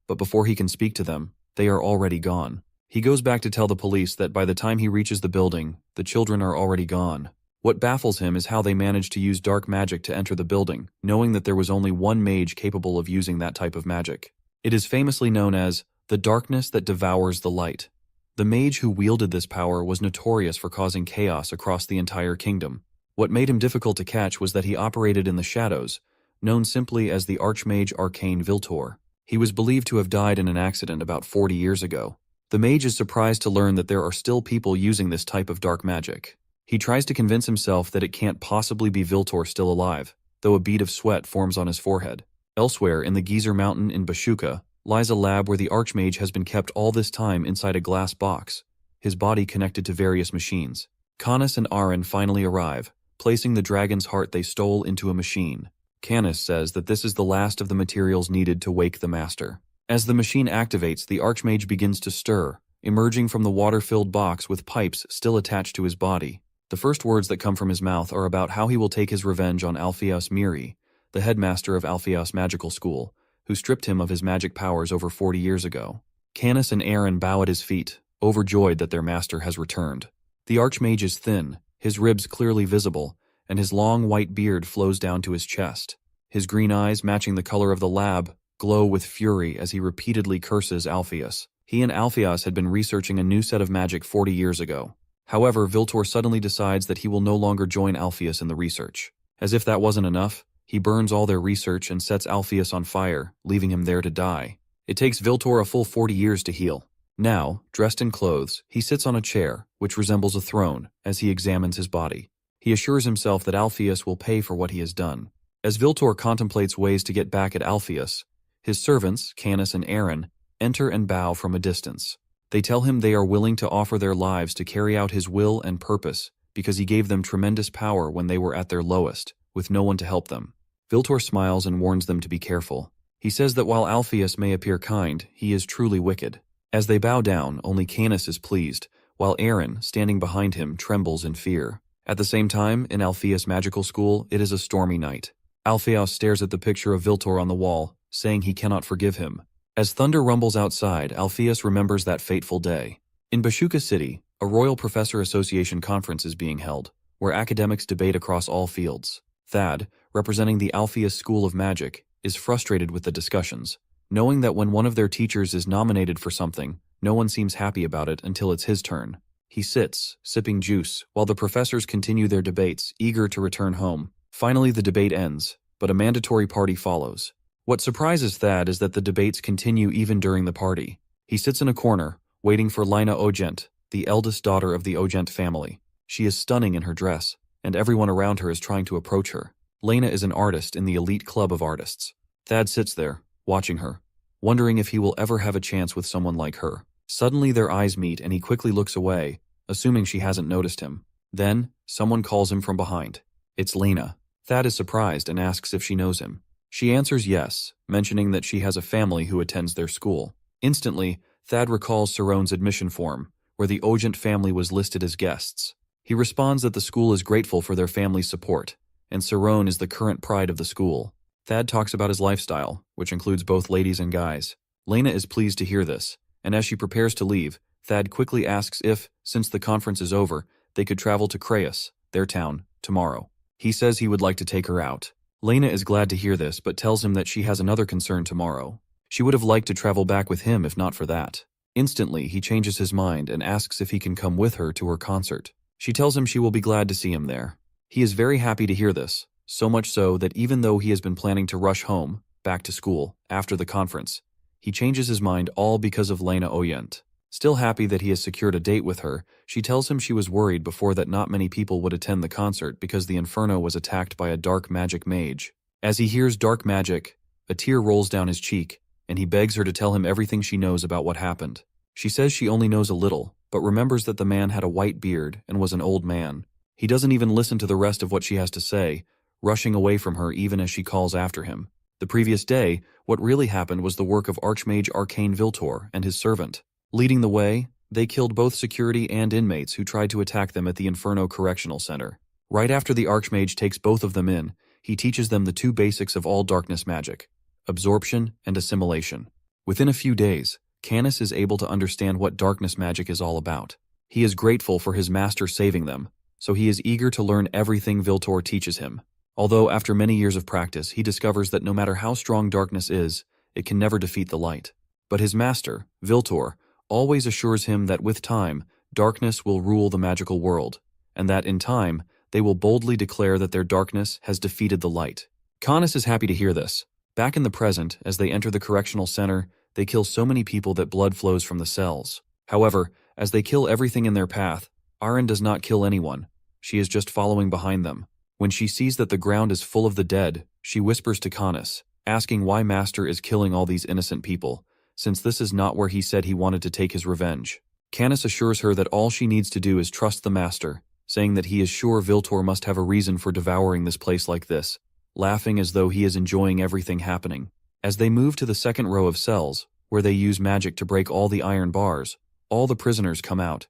But before he can speak to them, they are already gone. He goes back to tell the police that by the time he reaches the building, the children are already gone. What baffles him is how they managed to use dark magic to enter the building, knowing that there was only one mage capable of using that type of magic. It is famously known as the darkness that devours the light. The mage who wielded this power was notorious for causing chaos across the entire kingdom. What made him difficult to catch was that he operated in the shadows, known simply as the Archmage Arcane Viltor. He was believed to have died in an accident about 40 years ago. The mage is surprised to learn that there are still people using this type of dark magic. He tries to convince himself that it can't possibly be Viltor still alive, though a bead of sweat forms on his forehead. Elsewhere, in the Geyser Mountain in Bashuka, lies a lab where the Archmage has been kept all this time inside a glass box, his body connected to various machines. Canis and Aren finally arrive, placing the dragon's heart they stole into a machine. Canis says that this is the last of the materials needed to wake the master. As the machine activates, the Archmage begins to stir, emerging from the water-filled box with pipes still attached to his body. The first words that come from his mouth are about how he will take his revenge on Alpheus Miri, the headmaster of Alpheus Magical School, who stripped him of his magic powers over 40 years ago. Canis and Aren bow at his feet, overjoyed that their master has returned. The Archmage is thin, his ribs clearly visible, and his long white beard flows down to his chest. His green eyes, matching the color of the lab, glow with fury as he repeatedly curses Alpheus. He and Alpheus had been researching a new set of magic 40 years ago. However, Viltor suddenly decides that he will no longer join Alpheus in the research. As if that wasn't enough, he burns all their research and sets Alpheus on fire, leaving him there to die. It takes Viltor a full 40 years to heal. Now, dressed in clothes, he sits on a chair, which resembles a throne, as he examines his body. He assures himself that Alpheus will pay for what he has done. As Viltor contemplates ways to get back at Alpheus, his servants, Canis and Aren, enter and bow from a distance. They tell him they are willing to offer their lives to carry out his will and purpose because he gave them tremendous power when they were at their lowest, with no one to help them. Viltor smiles and warns them to be careful. He says that while Alpheus may appear kind, he is truly wicked. As they bow down, only Canis is pleased, while Aren, standing behind him, trembles in fear. At the same time, in Alpheus Magical School, it is a stormy night. Alpheus stares at the picture of Viltor on the wall, saying he cannot forgive him. As thunder rumbles outside, Alpheus remembers that fateful day. In Bashuka City, a Royal Professor Association conference is being held, where academics debate across all fields. Thad, representing the Alpheus School of Magic, is frustrated with the discussions, knowing that when one of their teachers is nominated for something, no one seems happy about it until it's his turn. He sits, sipping juice, while the professors continue their debates, eager to return home. Finally, the debate ends, but a mandatory party follows. What surprises Thad is that the debates continue even during the party. He sits in a corner, waiting for Lina Ogent, the eldest daughter of the Ogent family. She is stunning in her dress, and everyone around her is trying to approach her. Lena is an artist in the elite club of artists. Thad sits there, watching her, wondering if he will ever have a chance with someone like her. Suddenly their eyes meet and he quickly looks away, assuming she hasn't noticed him. Then, someone calls him from behind. It's Lena. Thad is surprised and asks if she knows him. She answers yes, mentioning that she has a family who attends their school. Instantly, Thad recalls Saron's admission form, where the Ogent family was listed as guests. He responds that the school is grateful for their family's support, and Saron is the current pride of the school. Thad talks about his lifestyle, which includes both ladies and guys. Lena is pleased to hear this, and as she prepares to leave, Thad quickly asks if, since the conference is over, they could travel to Creus, their town, tomorrow. He says he would like to take her out. Lena is glad to hear this but tells him that she has another concern tomorrow. She would have liked to travel back with him if not for that. Instantly, he changes his mind and asks if he can come with her to her concert. She tells him she will be glad to see him there. He is very happy to hear this, so much so that even though he has been planning to rush home, back to school, after the conference, he changes his mind all because of Lena Oyent. Still happy that he has secured a date with her, she tells him she was worried before that not many people would attend the concert because the Inferno was attacked by a dark magic mage. As he hears dark magic, a tear rolls down his cheek, and he begs her to tell him everything she knows about what happened. She says she only knows a little, but remembers that the man had a white beard and was an old man. He doesn't even listen to the rest of what she has to say, rushing away from her even as she calls after him. The previous day, what really happened was the work of Archmage Arcane Viltor and his servant. Leading the way, they killed both security and inmates who tried to attack them at the Inferno Correctional Center. Right after the Archmage takes both of them in, he teaches them the two basics of all darkness magic: absorption and assimilation. Within a few days, Canis is able to understand what darkness magic is all about. He is grateful for his master saving them, so he is eager to learn everything Viltor teaches him. Although after many years of practice, he discovers that no matter how strong darkness is, it can never defeat the light. But his master, Viltor, always assures him that with time, darkness will rule the magical world, and that in time, they will boldly declare that their darkness has defeated the light. Canis is happy to hear this. Back in the present, as they enter the correctional center, they kill so many people that blood flows from the cells. However, as they kill everything in their path, Aren does not kill anyone. She is just following behind them. When she sees that the ground is full of the dead, she whispers to Canis, asking why Master is killing all these innocent people, since this is not where he said he wanted to take his revenge. Canis assures her that all she needs to do is trust the Master, saying that he is sure Viltor must have a reason for devouring this place like this, laughing as though he is enjoying everything happening. As they move to the second row of cells, where they use magic to break all the iron bars, all the prisoners come out,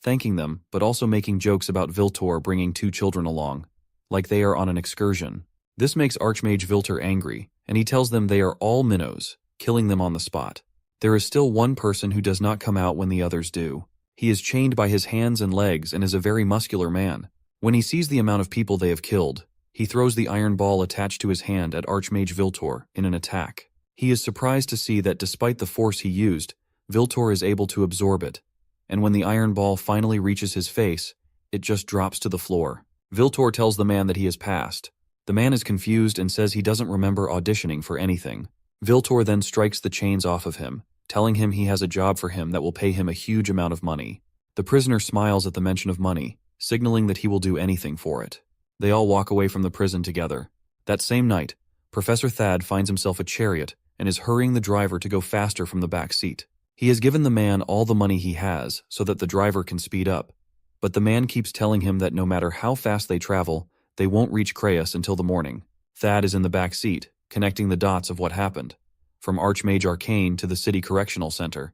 thanking them but also making jokes about Viltor bringing 2 children along, like they are on an excursion. This makes Archmage Viltor angry, and he tells them they are all minnows, killing them on the spot. There is still one person who does not come out when the others do. He is chained by his hands and legs and is a very muscular man. When he sees the amount of people they have killed, he throws the iron ball attached to his hand at Archmage Viltor in an attack. He is surprised to see that despite the force he used, Viltor is able to absorb it, and when the iron ball finally reaches his face, it just drops to the floor. Viltor tells the man that he has passed. The man is confused and says he doesn't remember auditioning for anything. Viltor then strikes the chains off of him, telling him he has a job for him that will pay him a huge amount of money. The prisoner smiles at the mention of money, signaling that he will do anything for it. They all walk away from the prison together. That same night, Professor Thad finds himself a chariot and is hurrying the driver to go faster from the back seat. He has given the man all the money he has so that the driver can speed up, but the man keeps telling him that no matter how fast they travel, they won't reach Creus until the morning. Thad is in the back seat, connecting the dots of what happened, from Archmage Arcane to the City Correctional Center,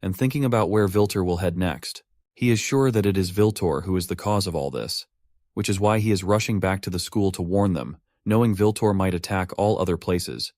and thinking about where Viltor will head next. He is sure that it is Viltor who is the cause of all this, which is why he is rushing back to the school to warn them, knowing Viltor might attack all other places.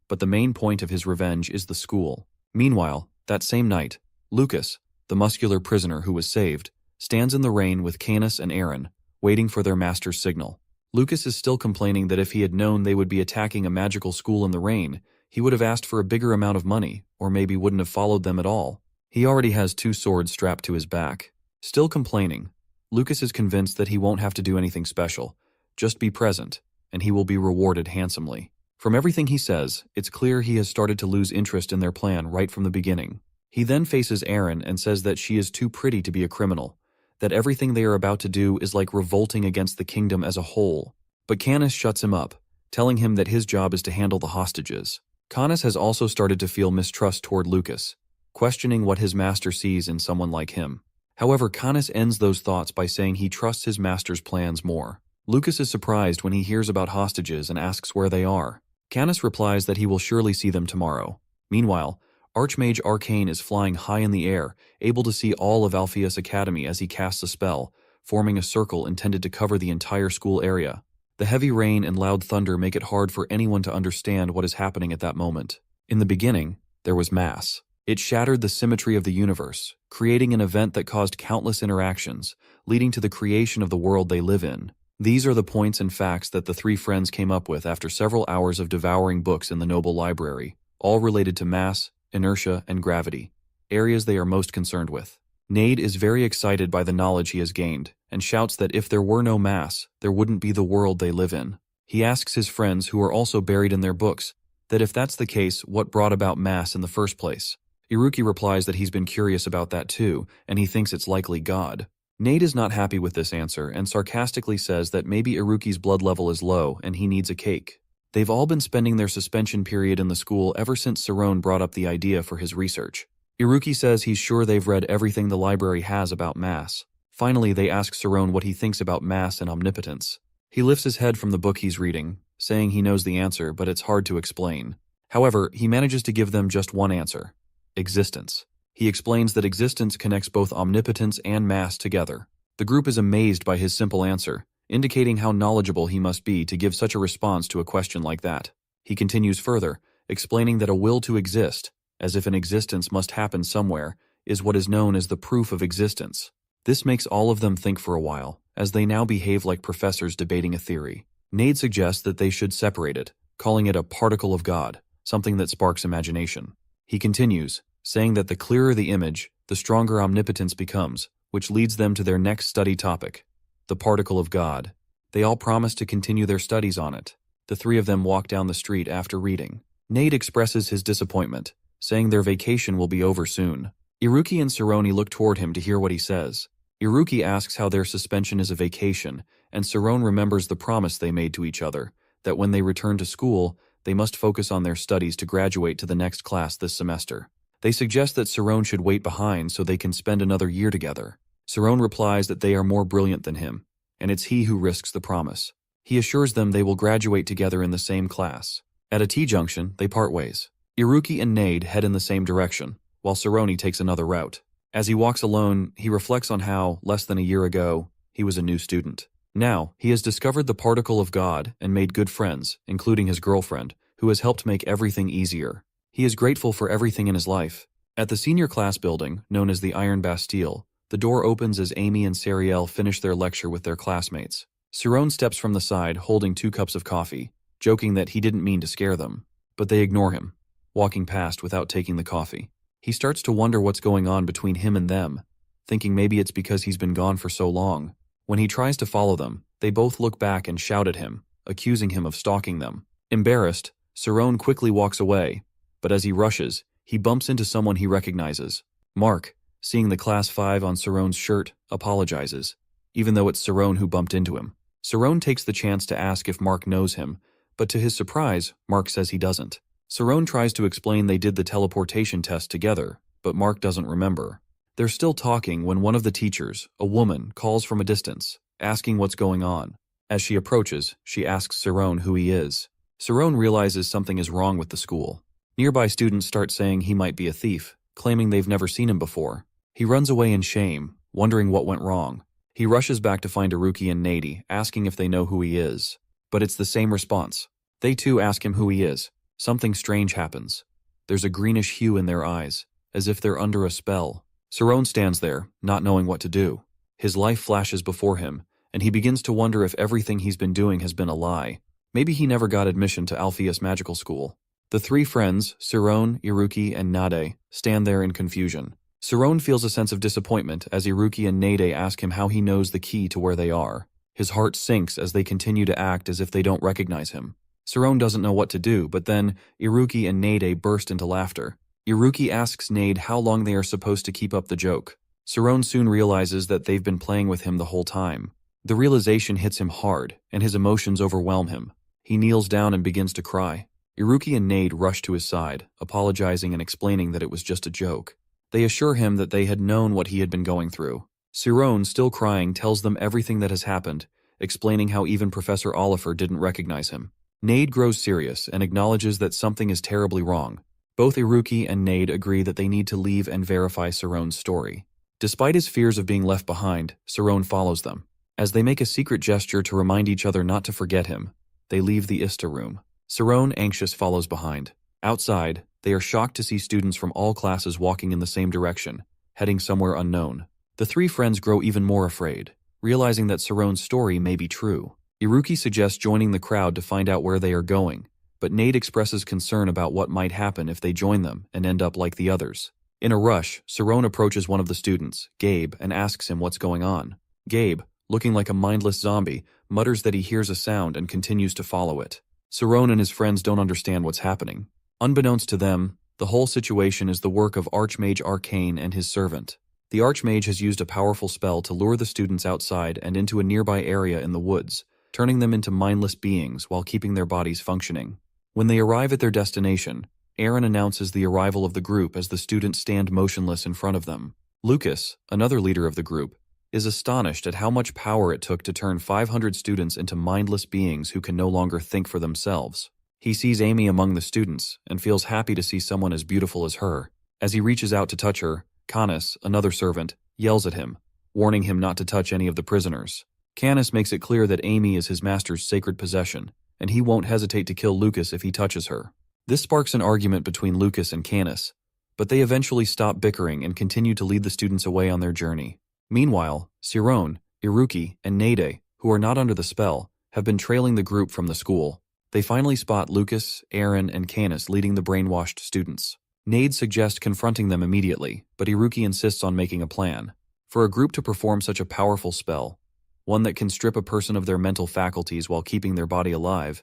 But the main point of his revenge is the school. Meanwhile, that same night, Lucas, the muscular prisoner who was saved, stands in the rain with Canis and Aren, waiting for their master's signal. Lucas is still complaining that if he had known they would be attacking a magical school in the rain, he would have asked for a bigger amount of money, or maybe wouldn't have followed them at all. He already has 2 swords strapped to his back. Still complaining, Lucas is convinced that he won't have to do anything special, just be present, and he will be rewarded handsomely. From everything he says, it's clear he has started to lose interest in their plan right from the beginning. He then faces Aren and says that she is too pretty to be a criminal, that everything they are about to do is like revolting against the kingdom as a whole. But Canis shuts him up, telling him that his job is to handle the hostages. Canis has also started to feel mistrust toward Lucas, questioning what his master sees in someone like him. However, Canis ends those thoughts by saying he trusts his master's plans more. Lucas is surprised when he hears about hostages and asks where they are. Canis replies that he will surely see them tomorrow. Meanwhile, Archmage Arcane is flying high in the air, able to see all of Alpheus Academy as he casts a spell, forming a circle intended to cover the entire school area. The heavy rain and loud thunder make it hard for anyone to understand what is happening at that moment. In the beginning, there was mass. It shattered the symmetry of the universe, creating an event that caused countless interactions, leading to the creation of the world they live in. These are the points and facts that the three friends came up with after several hours of devouring books in the noble library, all related to mass, inertia, and gravity, areas they are most concerned with. Nade is very excited by the knowledge he has gained, and shouts that if there were no mass, there wouldn't be the world they live in. He asks his friends, who are also buried in their books, that if that's the case, what brought about mass in the first place? Iruki replies that he's been curious about that too, and he thinks it's likely God. Nade is not happy with this answer and sarcastically says that maybe Iruki's blood level is low and he needs a cake. They've all been spending their suspension period in the school ever since Saron brought up the idea for his research. Iruki says he's sure they've read everything the library has about mass. Finally, they ask Saron what he thinks about mass and omnipotence. He lifts his head from the book he's reading, saying he knows the answer, but it's hard to explain. However, he manages to give them just one answer: existence. He explains that existence connects both omnipotence and mass together. The group is amazed by his simple answer, indicating how knowledgeable he must be to give such a response to a question like that. He continues further, explaining that a will to exist, as if an existence must happen somewhere, is what is known as the proof of existence. This makes all of them think for a while, as they now behave like professors debating a theory. Nade suggests that they should separate it, calling it a particle of God, something that sparks imagination. He continues, saying that the clearer the image, the stronger omnipotence becomes, which leads them to their next study topic, the particle of God. They all promise to continue their studies on it. The three of them walk down the street after reading. Nade expresses his disappointment, saying their vacation will be over soon. Iruki and Saroni look toward him to hear what he says. Iruki asks how their suspension is a vacation, and Saron remembers the promise they made to each other, that when they return to school, they must focus on their studies to graduate to the next class this semester. They suggest that Saron should wait behind so they can spend another year together. Saron replies that they are more brilliant than him, and it's he who risks the promise. He assures them they will graduate together in the same class. At a T-junction, they part ways. Iruki and Nade head in the same direction, while Saroni takes another route. As he walks alone, he reflects on how, less than a year ago, he was a new student. Now, he has discovered the particle of God and made good friends, including his girlfriend, who has helped make everything easier. He is grateful for everything in his life. At the senior class building, known as the Iron Bastille, the door opens as Amy and Sariel finish their lecture with their classmates. Saron steps from the side, holding 2 cups of coffee, joking that he didn't mean to scare them, but they ignore him, walking past without taking the coffee. He starts to wonder what's going on between him and them, thinking maybe it's because he's been gone for so long. When he tries to follow them, they both look back and shout at him, accusing him of stalking them. Embarrassed, Saron quickly walks away, but as he rushes, he bumps into someone he recognizes. Mark, seeing the Class 5 on Saron's shirt, apologizes, even though it's Saron who bumped into him. Saron takes the chance to ask if Mark knows him, but to his surprise, Mark says he doesn't. Saron tries to explain they did the teleportation test together, but Mark doesn't remember. They're still talking when one of the teachers, a woman, calls from a distance, asking what's going on. As she approaches, she asks Saron who he is. Saron realizes something is wrong with the school. Nearby students start saying he might be a thief, claiming they've never seen him before. He runs away in shame, wondering what went wrong. He rushes back to find Iruki and Nade, asking if they know who he is. But it's the same response. They too ask him who he is. Something strange happens. There's a greenish hue in their eyes, as if they're under a spell. Saron stands there, not knowing what to do. His life flashes before him, and he begins to wonder if everything he's been doing has been a lie. Maybe he never got admission to Alpheus Magical School. The 3 friends, Saron, Iruki, and Nade, stand there in confusion. Saron feels a sense of disappointment as Iruki and Nade ask him how he knows the key to where they are. His heart sinks as they continue to act as if they don't recognize him. Saron doesn't know what to do, but then Iruki and Nade burst into laughter. Iruki asks Nade how long they are supposed to keep up the joke. Saron soon realizes that they've been playing with him the whole time. The realization hits him hard, and his emotions overwhelm him. He kneels down and begins to cry. Iruki and Nade rush to his side, apologizing and explaining that it was just a joke. They assure him that they had known what he had been going through. Saron, still crying, tells them everything that has happened, explaining how even Professor Oliver didn't recognize him. Nade grows serious and acknowledges that something is terribly wrong. Both Iruki and Nade agree that they need to leave and verify Saron's story. Despite his fears of being left behind, Saron follows them. As they make a secret gesture to remind each other not to forget him, they leave the ISTA room. Saron, anxious, follows behind. Outside, they are shocked to see students from all classes walking in the same direction, heading somewhere unknown. The 3 friends grow even more afraid. realizing that Sarone's story may be true. Iruki suggests joining the crowd to find out where they are going, but Nade expresses concern about what might happen if they join them and end up like the others. In a rush, Sarone approaches one of the students, Gabe, and asks him what's going on. Gabe, looking like a mindless zombie, mutters that he hears a sound and continues to follow it. Sarone and his friends don't understand what's happening. Unbeknownst to them, the whole situation is the work of Archmage Arcane and his servant. The Archmage has used a powerful spell to lure the students outside and into a nearby area in the woods, turning them into mindless beings while keeping their bodies functioning. When they arrive at their destination, Aaron announces the arrival of the group as the students stand motionless in front of them. Lucas, another leader of the group, is astonished at how much power it took to turn 500 students into mindless beings who can no longer think for themselves. He sees Amy among the students and feels happy to see someone as beautiful as her. As he reaches out to touch her, Canis, another servant, yells at him, warning him not to touch any of the prisoners. Canis makes it clear that Amy is his master's sacred possession, and he won't hesitate to kill Lucas if he touches her. This sparks an argument between Lucas and Canis, but they eventually stop bickering and continue to lead the students away on their journey. Meanwhile, Sirone, Iruki, and Nade, who are not under the spell, have been trailing the group from the school. They finally spot Lucas, Aaron, and Canis leading the brainwashed students. Nade suggests confronting them immediately, but Iruki insists on making a plan. For a group to perform such a powerful spell, one that can strip a person of their mental faculties while keeping their body alive,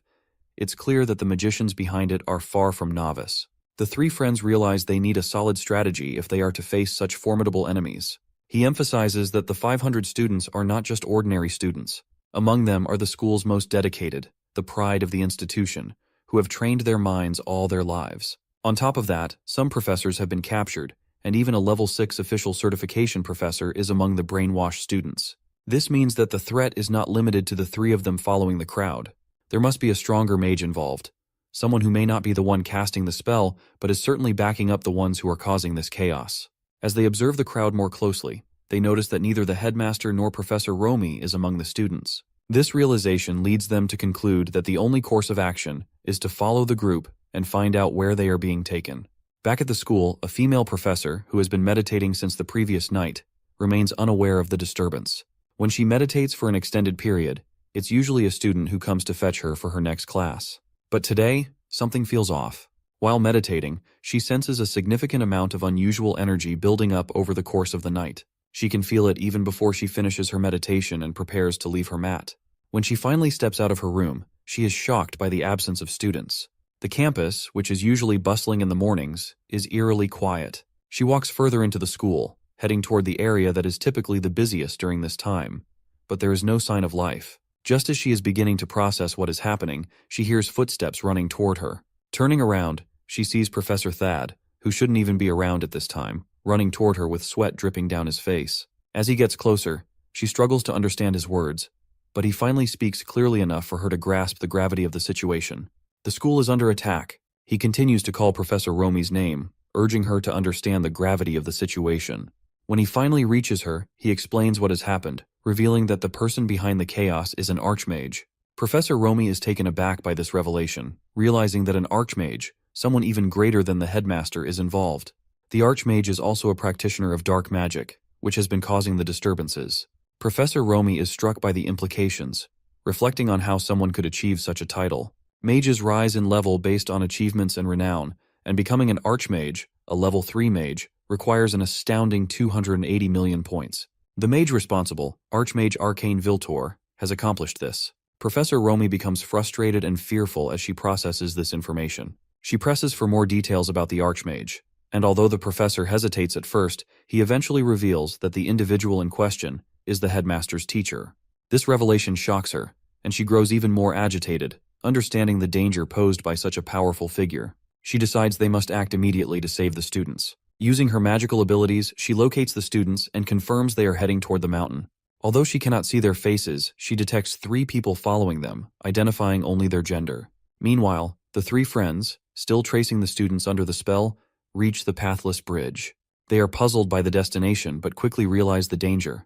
it's clear that the magicians behind it are far from novice. The three friends realize they need a solid strategy if they are to face such formidable enemies. He emphasizes that the 500 students are not just ordinary students. Among them are the school's most dedicated, the pride of the institution, who have trained their minds all their lives. On top of that, some professors have been captured, and even a level 6 official certification professor is among the brainwashed students. This means that the threat is not limited to the three of them following the crowd. There must be a stronger mage involved, someone who may not be the one casting the spell, but is certainly backing up the ones who are causing this chaos. As they observe the crowd more closely, they notice that neither the headmaster nor Professor Romy is among the students. This realization leads them to conclude that the only course of action is to follow the group and find out where they are being taken. Back at the school, a female professor, who has been meditating since the previous night, remains unaware of the disturbance. When she meditates for an extended period, it's usually a student who comes to fetch her for her next class. But today, something feels off. While meditating, she senses a significant amount of unusual energy building up over the course of the night. She can feel it even before she finishes her meditation and prepares to leave her mat. When she finally steps out of her room, she is shocked by the absence of students. The campus, which is usually bustling in the mornings, is eerily quiet. She walks further into the school, heading toward the area that is typically the busiest during this time. But there is no sign of life. Just as she is beginning to process what is happening, she hears footsteps running toward her. Turning around, she sees Professor Thad, who shouldn't even be around at this time, running toward her with sweat dripping down his face. As he gets closer, she struggles to understand his words, but he finally speaks clearly enough for her to grasp the gravity of the situation. The school is under attack. He continues to call Professor Romy's name, urging her to understand the gravity of the situation. When he finally reaches her, he explains what has happened, revealing that the person behind the chaos is an archmage. Professor Romy is taken aback by this revelation, realizing that an archmage, someone even greater than the headmaster, is involved. The archmage is also a practitioner of dark magic, which has been causing the disturbances. Professor Romy is struck by the implications, reflecting on how someone could achieve such a title. Mages rise in level based on achievements and renown, and becoming an archmage, a level 3 mage, requires an astounding 280 million points. The mage responsible, Archmage Arcane Viltor, has accomplished this. Professor Romy becomes frustrated and fearful as she processes this information. She presses for more details about the Archmage, and although the professor hesitates at first, he eventually reveals that the individual in question is the headmaster's teacher. This revelation shocks her, and she grows even more agitated, understanding the danger posed by such a powerful figure. She decides they must act immediately to save the students. Using her magical abilities, she locates the students and confirms they are heading toward the mountain. Although she cannot see their faces, she detects 3 people following them, identifying only their gender. Meanwhile, the 3 friends, still tracing the students under the spell, reach the pathless bridge. They are puzzled by the destination but quickly realize the danger.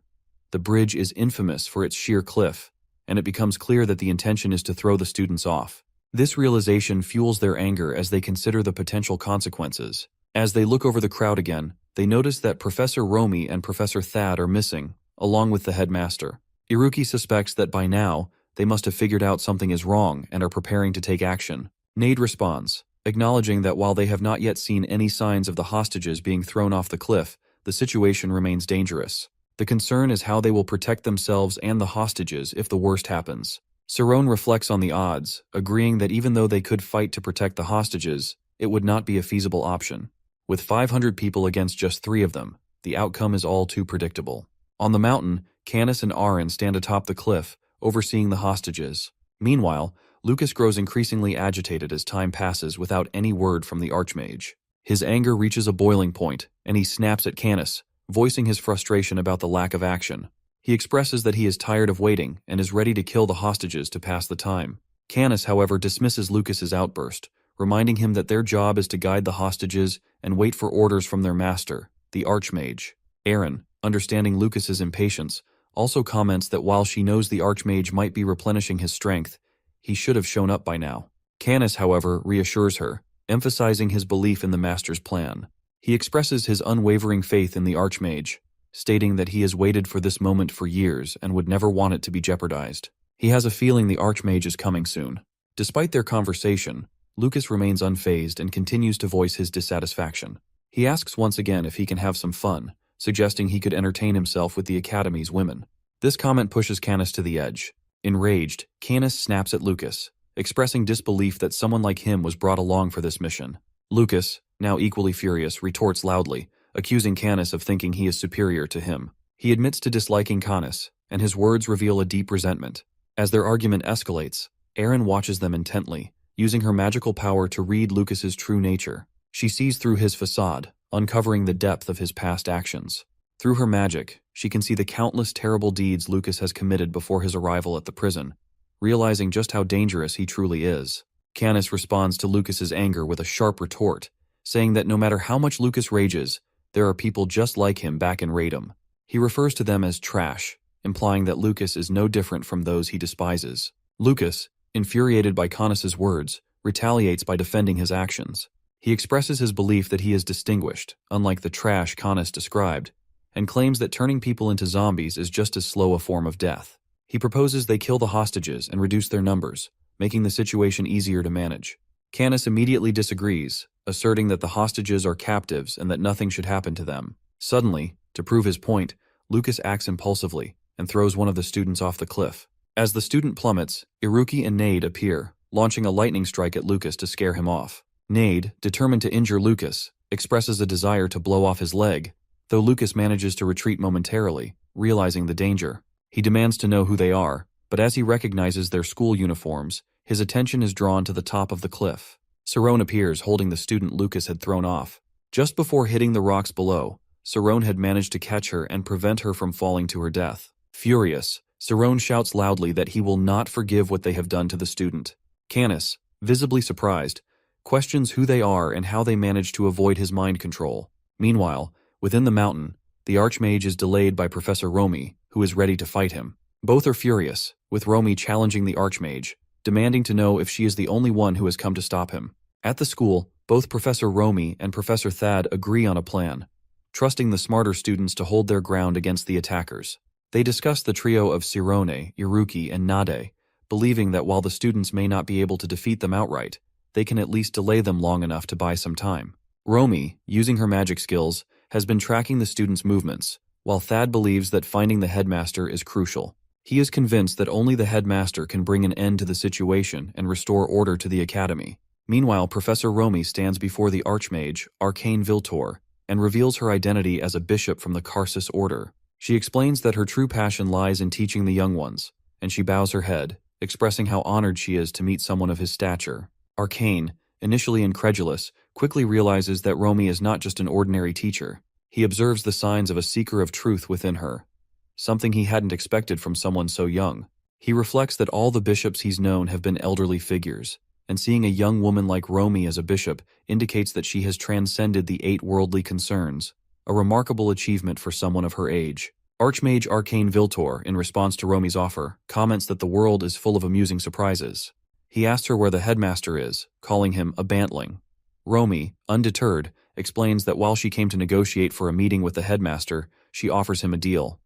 The bridge is infamous for its sheer cliff, and it becomes clear that the intention is to throw the students off. This realization fuels their anger as they consider the potential consequences. As they look over the crowd again, they notice that Professor Romy and Professor Thad are missing, along with the headmaster. Iruki suspects that by now, they must have figured out something is wrong and are preparing to take action. Nade responds, acknowledging that while they have not yet seen any signs of the hostages being thrown off the cliff, the situation remains dangerous. The concern is how they will protect themselves and the hostages if the worst happens. Sarone reflects on the odds, agreeing that even though they could fight to protect the hostages, it would not be a feasible option. With 500 people against just 3 of them, the outcome is all too predictable. On the mountain, Canis and Aaron stand atop the cliff, overseeing the hostages. Meanwhile, Lucas grows increasingly agitated as time passes without any word from the Archmage. His anger reaches a boiling point, and he snaps at Canis, voicing his frustration about the lack of action. He expresses that he is tired of waiting and is ready to kill the hostages to pass the time. Canis, however, dismisses Lucas's outburst, reminding him that their job is to guide the hostages and wait for orders from their master, the Archmage. Aaron, understanding Lucas's impatience, also comments that while she knows the Archmage might be replenishing his strength, he should have shown up by now. Canis, however, reassures her, emphasizing his belief in the master's plan. He expresses his unwavering faith in the Archmage, stating that he has waited for this moment for years and would never want it to be jeopardized. He has a feeling the Archmage is coming soon. Despite their conversation, Lucas remains unfazed and continues to voice his dissatisfaction. He asks once again if he can have some fun, suggesting he could entertain himself with the Academy's women. This comment pushes Canis to the edge. Enraged, Canis snaps at Lucas, expressing disbelief that someone like him was brought along for this mission. Lucas, now equally furious, retorts loudly, accusing Canis of thinking he is superior to him. He admits to disliking Canis, and his words reveal a deep resentment. As their argument escalates, Aaron watches them intently, using her magical power to read Lucas's true nature. She sees through his facade, uncovering the depth of his past actions. Through her magic, she can see the countless terrible deeds Lucas has committed before his arrival at the prison, realizing just how dangerous he truly is. Canis responds to Lucas's anger with a sharp retort, saying that no matter how much Lucas rages, there are people just like him back in Radom. He refers to them as trash, implying that Lucas is no different from those he despises. Lucas, infuriated by Canis's words, retaliates by defending his actions. He expresses his belief that he is distinguished, unlike the trash Canis described, and claims that turning people into zombies is just as slow a form of death. He proposes they kill the hostages and reduce their numbers, making the situation easier to manage. Canis immediately disagrees, asserting that the hostages are captives and that nothing should happen to them. Suddenly, to prove his point, Lucas acts impulsively and throws one of the students off the cliff. As the student plummets, Iruki and Nade appear, launching a lightning strike at Lucas to scare him off. Nade, determined to injure Lucas, expresses a desire to blow off his leg, though Lucas manages to retreat momentarily, realizing the danger. He demands to know who they are, but as he recognizes their school uniforms, his attention is drawn to the top of the cliff. Sarone appears holding the student Lucas had thrown off. Just before hitting the rocks below, Sarone had managed to catch her and prevent her from falling to her death. Furious, Sarone shouts loudly that he will not forgive what they have done to the student. Canis, visibly surprised, questions who they are and how they managed to avoid his mind control. Meanwhile, within the mountain, the Archmage is delayed by Professor Romy, who is ready to fight him. Both are furious, with Romy challenging the Archmage, demanding to know if she is the only one who has come to stop him. At the school, both Professor Romy and Professor Thad agree on a plan, trusting the smarter students to hold their ground against the attackers. They discuss the trio of Sirone, Iruki, and Nade, believing that while the students may not be able to defeat them outright, they can at least delay them long enough to buy some time. Romy, using her magic skills, has been tracking the students' movements, while Thad believes that finding the headmaster is crucial. He is convinced that only the headmaster can bring an end to the situation and restore order to the academy. Meanwhile, Professor Romy stands before the Archmage, Arcane Viltor, and reveals her identity as a bishop from the Karsus Order. She explains that her true passion lies in teaching the young ones, and she bows her head, expressing how honored she is to meet someone of his stature. Arcane, initially incredulous, quickly realizes that Romy is not just an ordinary teacher. He observes the signs of a seeker of truth within her, something he hadn't expected from someone so young. He reflects that all the bishops he's known have been elderly figures, and seeing a young woman like Romy as a bishop indicates that she has transcended the 8 worldly concerns, a remarkable achievement for someone of her age. Archmage Arcane Viltor, in response to Romy's offer, comments that the world is full of amusing surprises. He asks her where the headmaster is, calling him a bantling. Romy, undeterred, explains that while she came to negotiate for a meeting with the headmaster, she offers him a deal.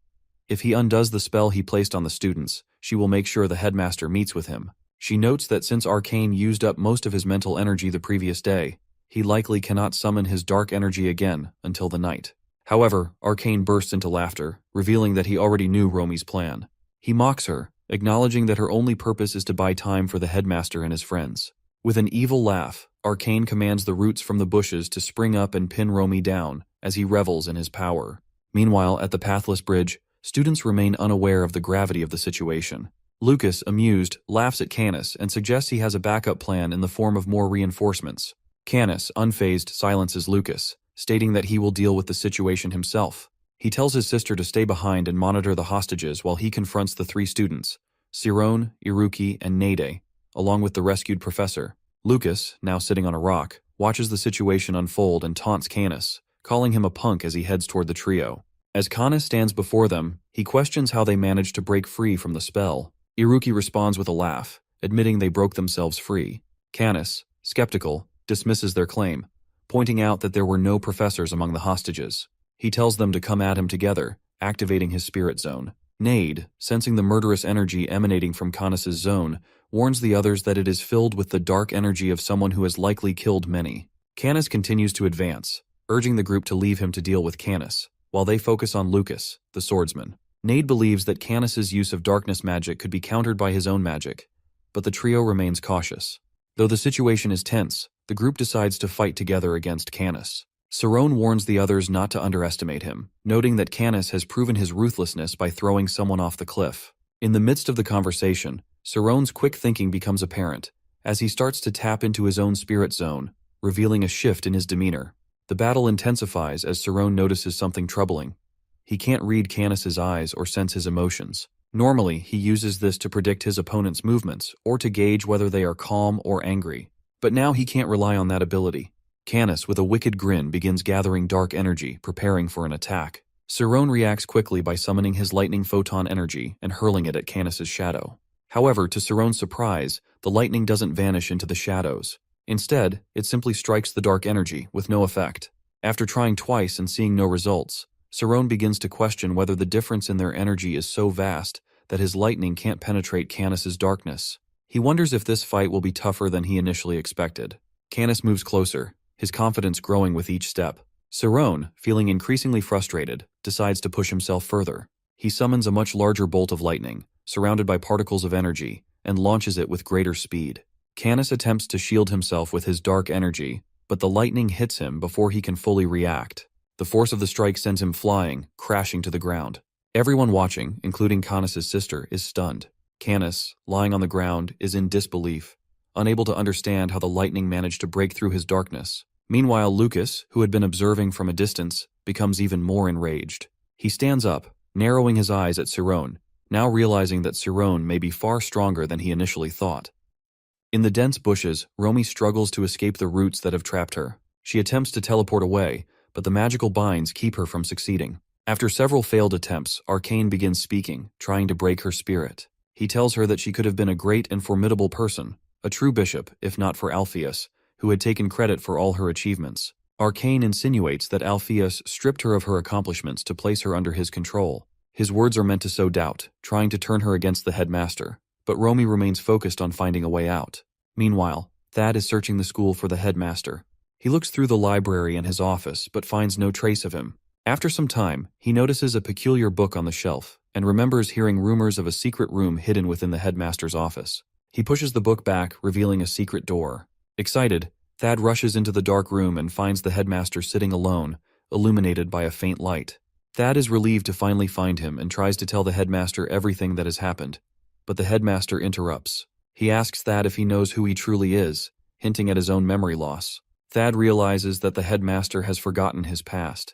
If he undoes the spell he placed on the students, she will make sure the headmaster meets with him. She notes that since Arcane used up most of his mental energy the previous day, he likely cannot summon his dark energy again until the night. However, Arcane bursts into laughter, revealing that he already knew Romi's plan. He mocks her, acknowledging that her only purpose is to buy time for the headmaster and his friends. With an evil laugh, Arcane commands the roots from the bushes to spring up and pin Romi down as he revels in his power. Meanwhile, at the Pathless Bridge, students remain unaware of the gravity of the situation. Lucas, amused, laughs at Canis and suggests he has a backup plan in the form of more reinforcements. Canis, unfazed, silences Lucas, stating that he will deal with the situation himself. He tells his sister to stay behind and monitor the hostages while he confronts the 3 students, Sirone, Iruki, and Nade, along with the rescued professor. Lucas, now sitting on a rock, watches the situation unfold and taunts Canis, calling him a punk as he heads toward the trio. As Canis stands before them, he questions how they managed to break free from the spell. Iruki responds with a laugh, admitting they broke themselves free. Canis, skeptical, dismisses their claim, pointing out that there were no professors among the hostages. He tells them to come at him together, activating his spirit zone. Nade, sensing the murderous energy emanating from Canis's zone, warns the others that it is filled with the dark energy of someone who has likely killed many. Canis continues to advance, urging the group to leave him to deal with Canis, while they focus on Lucas, the swordsman. Nade believes that Canis's use of darkness magic could be countered by his own magic, but the trio remains cautious. Though the situation is tense, the group decides to fight together against Canis. Sirone warns the others not to underestimate him, noting that Canis has proven his ruthlessness by throwing someone off the cliff. In the midst of the conversation, Sirone's quick thinking becomes apparent, as he starts to tap into his own spirit zone, revealing a shift in his demeanor. The battle intensifies as Sirone notices something troubling. He can't read Canis's eyes or sense his emotions. Normally, he uses this to predict his opponent's movements or to gauge whether they are calm or angry. But now he can't rely on that ability. Canis, with a wicked grin, begins gathering dark energy, preparing for an attack. Sirone reacts quickly by summoning his lightning photon energy and hurling it at Canis's shadow. However, to Sirone's surprise, the lightning doesn't vanish into the shadows. Instead, it simply strikes the dark energy, with no effect. After trying twice and seeing no results, Sirone begins to question whether the difference in their energy is so vast that his lightning can't penetrate Canis's darkness. He wonders if this fight will be tougher than he initially expected. Canis moves closer, his confidence growing with each step. Sirone, feeling increasingly frustrated, decides to push himself further. He summons a much larger bolt of lightning, surrounded by particles of energy, and launches it with greater speed. Canis attempts to shield himself with his dark energy, but the lightning hits him before he can fully react. The force of the strike sends him flying, crashing to the ground. Everyone watching, including Canis's sister, is stunned. Canis, lying on the ground, is in disbelief, unable to understand how the lightning managed to break through his darkness. Meanwhile, Lucas, who had been observing from a distance, becomes even more enraged. He stands up, narrowing his eyes at Sirone, now realizing that Sirone may be far stronger than he initially thought. In the dense bushes, Romi struggles to escape the roots that have trapped her. She attempts to teleport away, but the magical binds keep her from succeeding. After several failed attempts, Arcane begins speaking, trying to break her spirit. He tells her that she could have been a great and formidable person, a true bishop, if not for Alpheus, who had taken credit for all her achievements. Arcane insinuates that Alpheus stripped her of her accomplishments to place her under his control. His words are meant to sow doubt, trying to turn her against the headmaster, but Romi remains focused on finding a way out. Meanwhile, Thad is searching the school for the headmaster. He looks through the library and his office, but finds no trace of him. After some time, he notices a peculiar book on the shelf, and remembers hearing rumors of a secret room hidden within the headmaster's office. He pushes the book back, revealing a secret door. Excited, Thad rushes into the dark room and finds the headmaster sitting alone, illuminated by a faint light. Thad is relieved to finally find him and tries to tell the headmaster everything that has happened, but the headmaster interrupts. He asks Thad if he knows who he truly is, hinting at his own memory loss. Thad realizes that the headmaster has forgotten his past,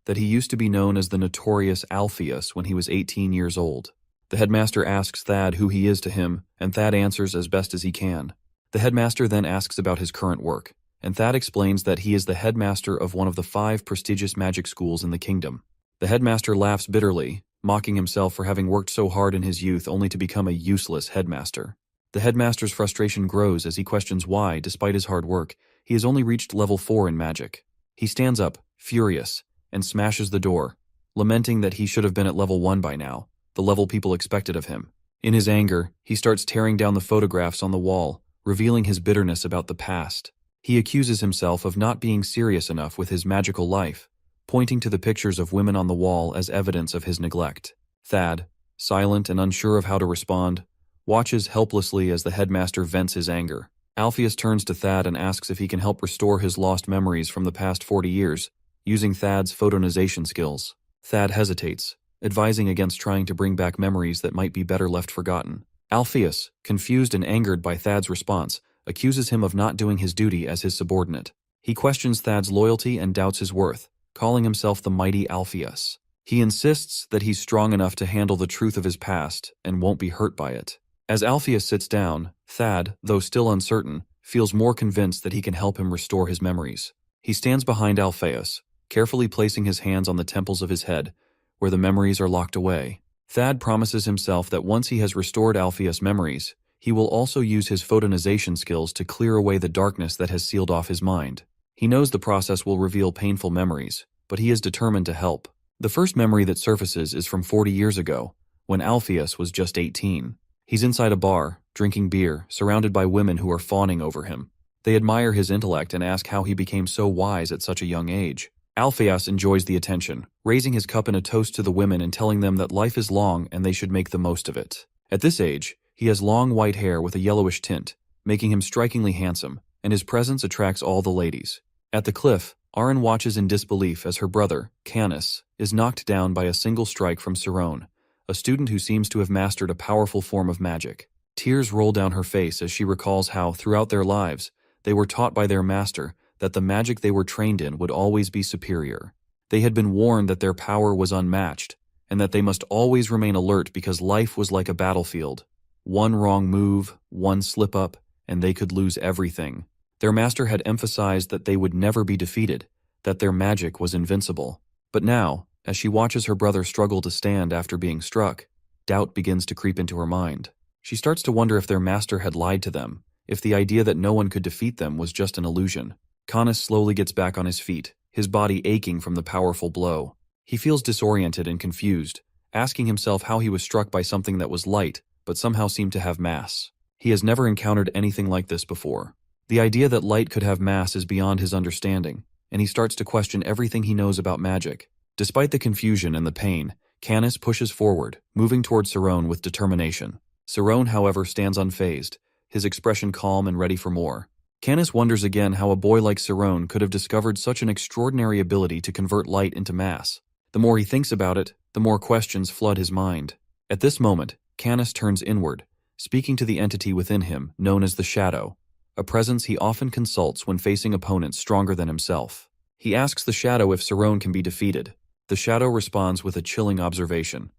that he used to be known as the notorious Alpheus when he was 18 years old. The headmaster asks Thad who he is to him, and Thad answers as best as he can. The headmaster then asks about his current work, and Thad explains that he is the headmaster of one of the 5 prestigious magic schools in the kingdom. The headmaster laughs bitterly, mocking himself for having worked so hard in his youth only to become a useless headmaster. The headmaster's frustration grows as he questions why, despite his hard work, he has only reached level 4 in magic. He stands up, furious, and smashes the door, lamenting that he should have been at level 1 by now, the level people expected of him. In his anger, he starts tearing down the photographs on the wall, revealing his bitterness about the past. He accuses himself of not being serious enough with his magical life, pointing to the pictures of women on the wall as evidence of his neglect. Thad, silent and unsure of how to respond, watches helplessly as the headmaster vents his anger. Alpheus turns to Thad and asks if he can help restore his lost memories from the past 40 years, using Thad's photonization skills. Thad hesitates, advising against trying to bring back memories that might be better left forgotten. Alpheus, confused and angered by Thad's response, accuses him of not doing his duty as his subordinate. He questions Thad's loyalty and doubts his worth, calling himself the mighty Alpheus. He insists that he's strong enough to handle the truth of his past and won't be hurt by it. As Alpheus sits down, Thad, though still uncertain, feels more convinced that he can help him restore his memories. He stands behind Alpheus, carefully placing his hands on the temples of his head, where the memories are locked away. Thad promises himself that once he has restored Alpheus' memories, he will also use his photonization skills to clear away the darkness that has sealed off his mind. He knows the process will reveal painful memories, but he is determined to help. The first memory that surfaces is from 40 years ago, when Alpheus was just 18. He's inside a bar, drinking beer, surrounded by women who are fawning over him. They admire his intellect and ask how he became so wise at such a young age. Alpheus enjoys the attention, raising his cup in a toast to the women and telling them that life is long and they should make the most of it. At this age, he has long white hair with a yellowish tint, making him strikingly handsome, and his presence attracts all the ladies. At the cliff, Arin watches in disbelief as her brother, Canis, is knocked down by a single strike from Cerrone, a student who seems to have mastered a powerful form of magic. Tears roll down her face as she recalls how, throughout their lives, they were taught by their master that the magic they were trained in would always be superior. They had been warned that their power was unmatched, and that they must always remain alert because life was like a battlefield. One wrong move, one slip-up, and they could lose everything. Their master had emphasized that they would never be defeated, that their magic was invincible. But now, as she watches her brother struggle to stand after being struck, doubt begins to creep into her mind. She starts to wonder if their master had lied to them, if the idea that no one could defeat them was just an illusion. Canis slowly gets back on his feet, his body aching from the powerful blow. He feels disoriented and confused, asking himself how he was struck by something that was light, but somehow seemed to have mass. He has never encountered anything like this before. The idea that light could have mass is beyond his understanding, and he starts to question everything he knows about magic. Despite the confusion and the pain, Canis pushes forward, moving toward Cerrone with determination. Cerrone, however, stands unfazed, his expression calm and ready for more. Canis wonders again how a boy like Cerrone could have discovered such an extraordinary ability to convert light into mass. The more he thinks about it, the more questions flood his mind. At this moment, Canis turns inward, speaking to the entity within him, known as the Shadow, a presence he often consults when facing opponents stronger than himself. He asks the Shadow if Cerrone can be defeated. The Shadow responds with a chilling observation.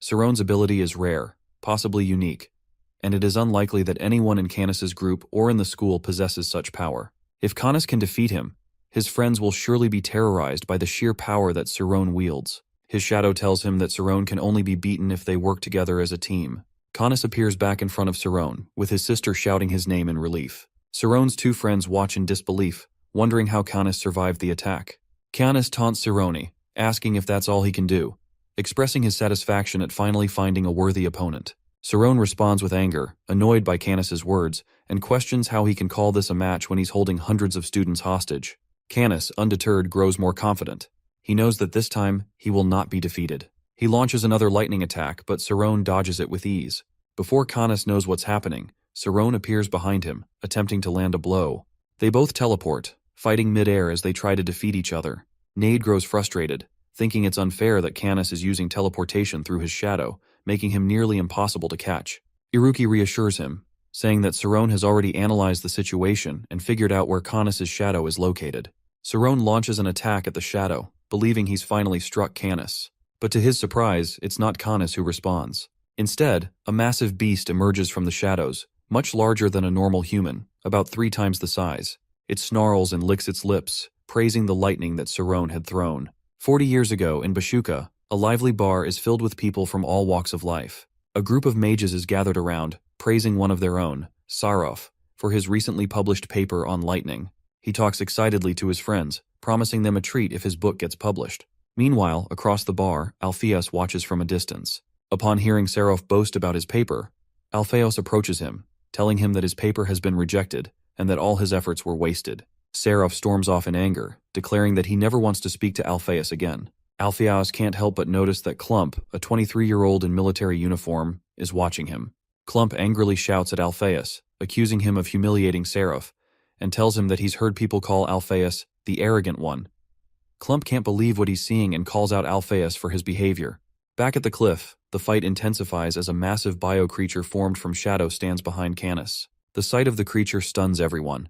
Cerrone's ability is rare, possibly unique, and it is unlikely that anyone in Canis's group or in the school possesses such power. If Canis can defeat him, his friends will surely be terrorized by the sheer power that Cerrone wields. His Shadow tells him that Cerrone can only be beaten if they work together as a team. Canis appears back in front of Cerrone, with his sister shouting his name in relief. Cerrone's two friends watch in disbelief, wondering how Canis survived the attack. Canis taunts Cerrone, asking if that's all he can do, expressing his satisfaction at finally finding a worthy opponent. Cerrone responds with anger, annoyed by Canis's words, and questions how he can call this a match when he's holding hundreds of students hostage. Canis, undeterred, grows more confident. He knows that this time, he will not be defeated. He launches another lightning attack, but Cerrone dodges it with ease. Before Canis knows what's happening, Cerrone appears behind him, attempting to land a blow. They both teleport, fighting mid-air as they try to defeat each other. Nade grows frustrated, thinking it's unfair that Canis is using teleportation through his shadow, making him nearly impossible to catch. Iruki reassures him, saying that Cerrone has already analyzed the situation and figured out where Canis's shadow is located. Cerrone launches an attack at the shadow, believing he's finally struck Canis. But to his surprise, it's not Canis who responds. Instead, a massive beast emerges from the shadows, much larger than a normal human, about 3 times the size. It snarls and licks its lips, praising the lightning that Cerrone had thrown. 40 years ago, in Bashuka, a lively bar is filled with people from all walks of life. A group of mages is gathered around, praising one of their own, Sarov, for his recently published paper on lightning. He talks excitedly to his friends, promising them a treat if his book gets published. Meanwhile, across the bar, Alpheus watches from a distance. Upon hearing Seraph boast about his paper, Alpheus approaches him, telling him that his paper has been rejected and that all his efforts were wasted. Seraph storms off in anger, declaring that he never wants to speak to Alpheus again. Alpheus can't help but notice that Clump, a 23-year-old in military uniform, is watching him. Clump angrily shouts at Alpheus, accusing him of humiliating Seraph, and tells him that he's heard people call Alpheus the arrogant one. Clump can't believe what he's seeing and calls out Alpheus for his behavior. Back at the cliff, the fight intensifies as a massive bio-creature formed from shadow stands behind Canis. The sight of the creature stuns everyone.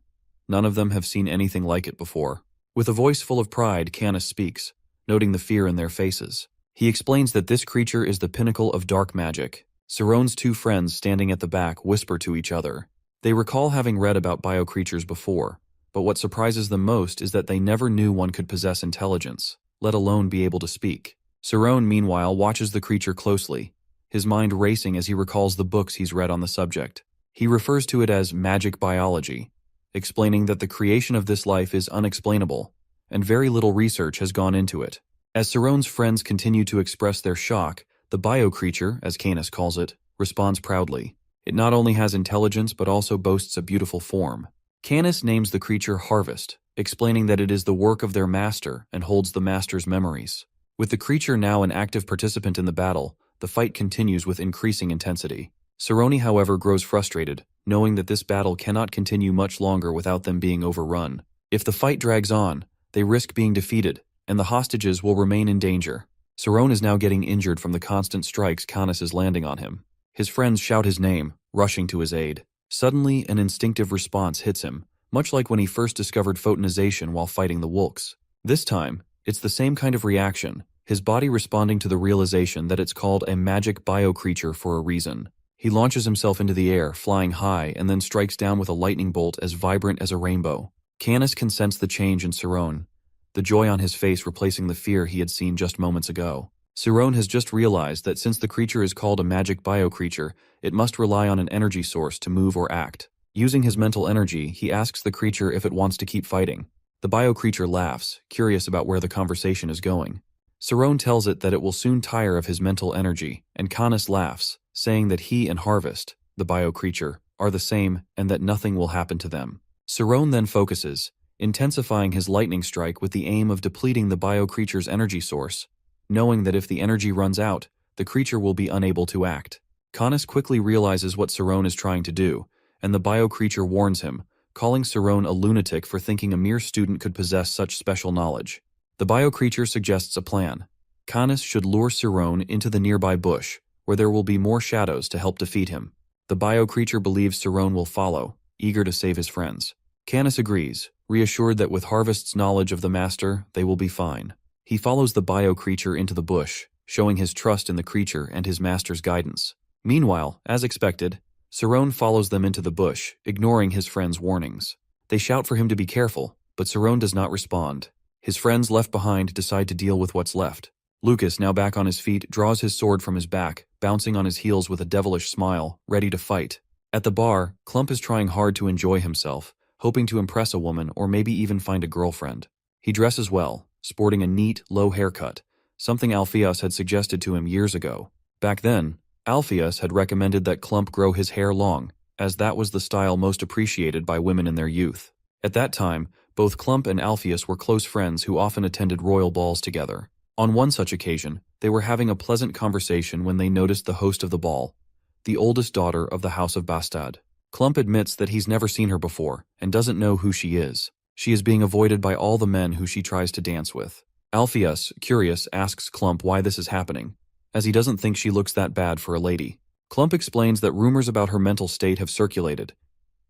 None of them have seen anything like it before. With a voice full of pride, Canis speaks, noting the fear in their faces. He explains that this creature is the pinnacle of dark magic. Saron's two friends standing at the back whisper to each other. They recall having read about bio-creatures before, but what surprises them most is that they never knew one could possess intelligence, let alone be able to speak. Saron, meanwhile, watches the creature closely, his mind racing as he recalls the books he's read on the subject. He refers to it as magic biology, explaining that the creation of this life is unexplainable, and very little research has gone into it. As Saron's friends continue to express their shock, the bio-creature, as Canis calls it, responds proudly. It not only has intelligence but also boasts a beautiful form. Canis names the creature Harvest, explaining that it is the work of their master and holds the master's memories. With the creature now an active participant in the battle, the fight continues with increasing intensity. Saroni, however, grows frustrated, knowing that this battle cannot continue much longer without them being overrun. If the fight drags on, they risk being defeated, and the hostages will remain in danger. Saron is now getting injured from the constant strikes Canis is landing on him. His friends shout his name, rushing to his aid. Suddenly, an instinctive response hits him, much like when he first discovered photonization while fighting the Wulks. This time, it's the same kind of reaction, his body responding to the realization that it's called a magic bio-creature for a reason. He launches himself into the air, flying high, and then strikes down with a lightning bolt as vibrant as a rainbow. Canis can sense the change in Saron, the joy on his face replacing the fear he had seen just moments ago. Saron has just realized that since the creature is called a magic bio-creature, it must rely on an energy source to move or act. Using his mental energy, he asks the creature if it wants to keep fighting. The bio-creature laughs, curious about where the conversation is going. Saron tells it that it will soon tire of his mental energy, and Canis laughs, saying that he and Harvest, the bio-creature, are the same and that nothing will happen to them. Saron then focuses, intensifying his lightning strike with the aim of depleting the bio-creature's energy source, knowing that if the energy runs out, the creature will be unable to act. Canis quickly realizes what Saron is trying to do, and the bio-creature warns him, calling Saron a lunatic for thinking a mere student could possess such special knowledge. The bio-creature suggests a plan. Canis should lure Saron into the nearby bush, where there will be more shadows to help defeat him. The bio-creature believes Saron will follow, eager to save his friends. Canis agrees, reassured that with Harvest's knowledge of the master, they will be fine. He follows the bio-creature into the bush, showing his trust in the creature and his master's guidance. Meanwhile, as expected, Saron follows them into the bush, ignoring his friends' warnings. They shout for him to be careful, but Saron does not respond. His friends left behind decide to deal with what's left. Lucas, now back on his feet, draws his sword from his back, bouncing on his heels with a devilish smile, ready to fight. At the bar, Clump is trying hard to enjoy himself, hoping to impress a woman or maybe even find a girlfriend. He dresses well, sporting a neat, low haircut, something Alpheus had suggested to him years ago. Back then, Alpheus had recommended that Clump grow his hair long, as that was the style most appreciated by women in their youth. At that time, both Clump and Alpheus were close friends who often attended royal balls together. On one such occasion, they were having a pleasant conversation when they noticed the host of the ball, the oldest daughter of the House of Bastad. Clump admits that he's never seen her before and doesn't know who she is. She is being avoided by all the men who she tries to dance with. Alpheus, curious, asks Clump why this is happening, as he doesn't think she looks that bad for a lady. Clump explains that rumors about her mental state have circulated.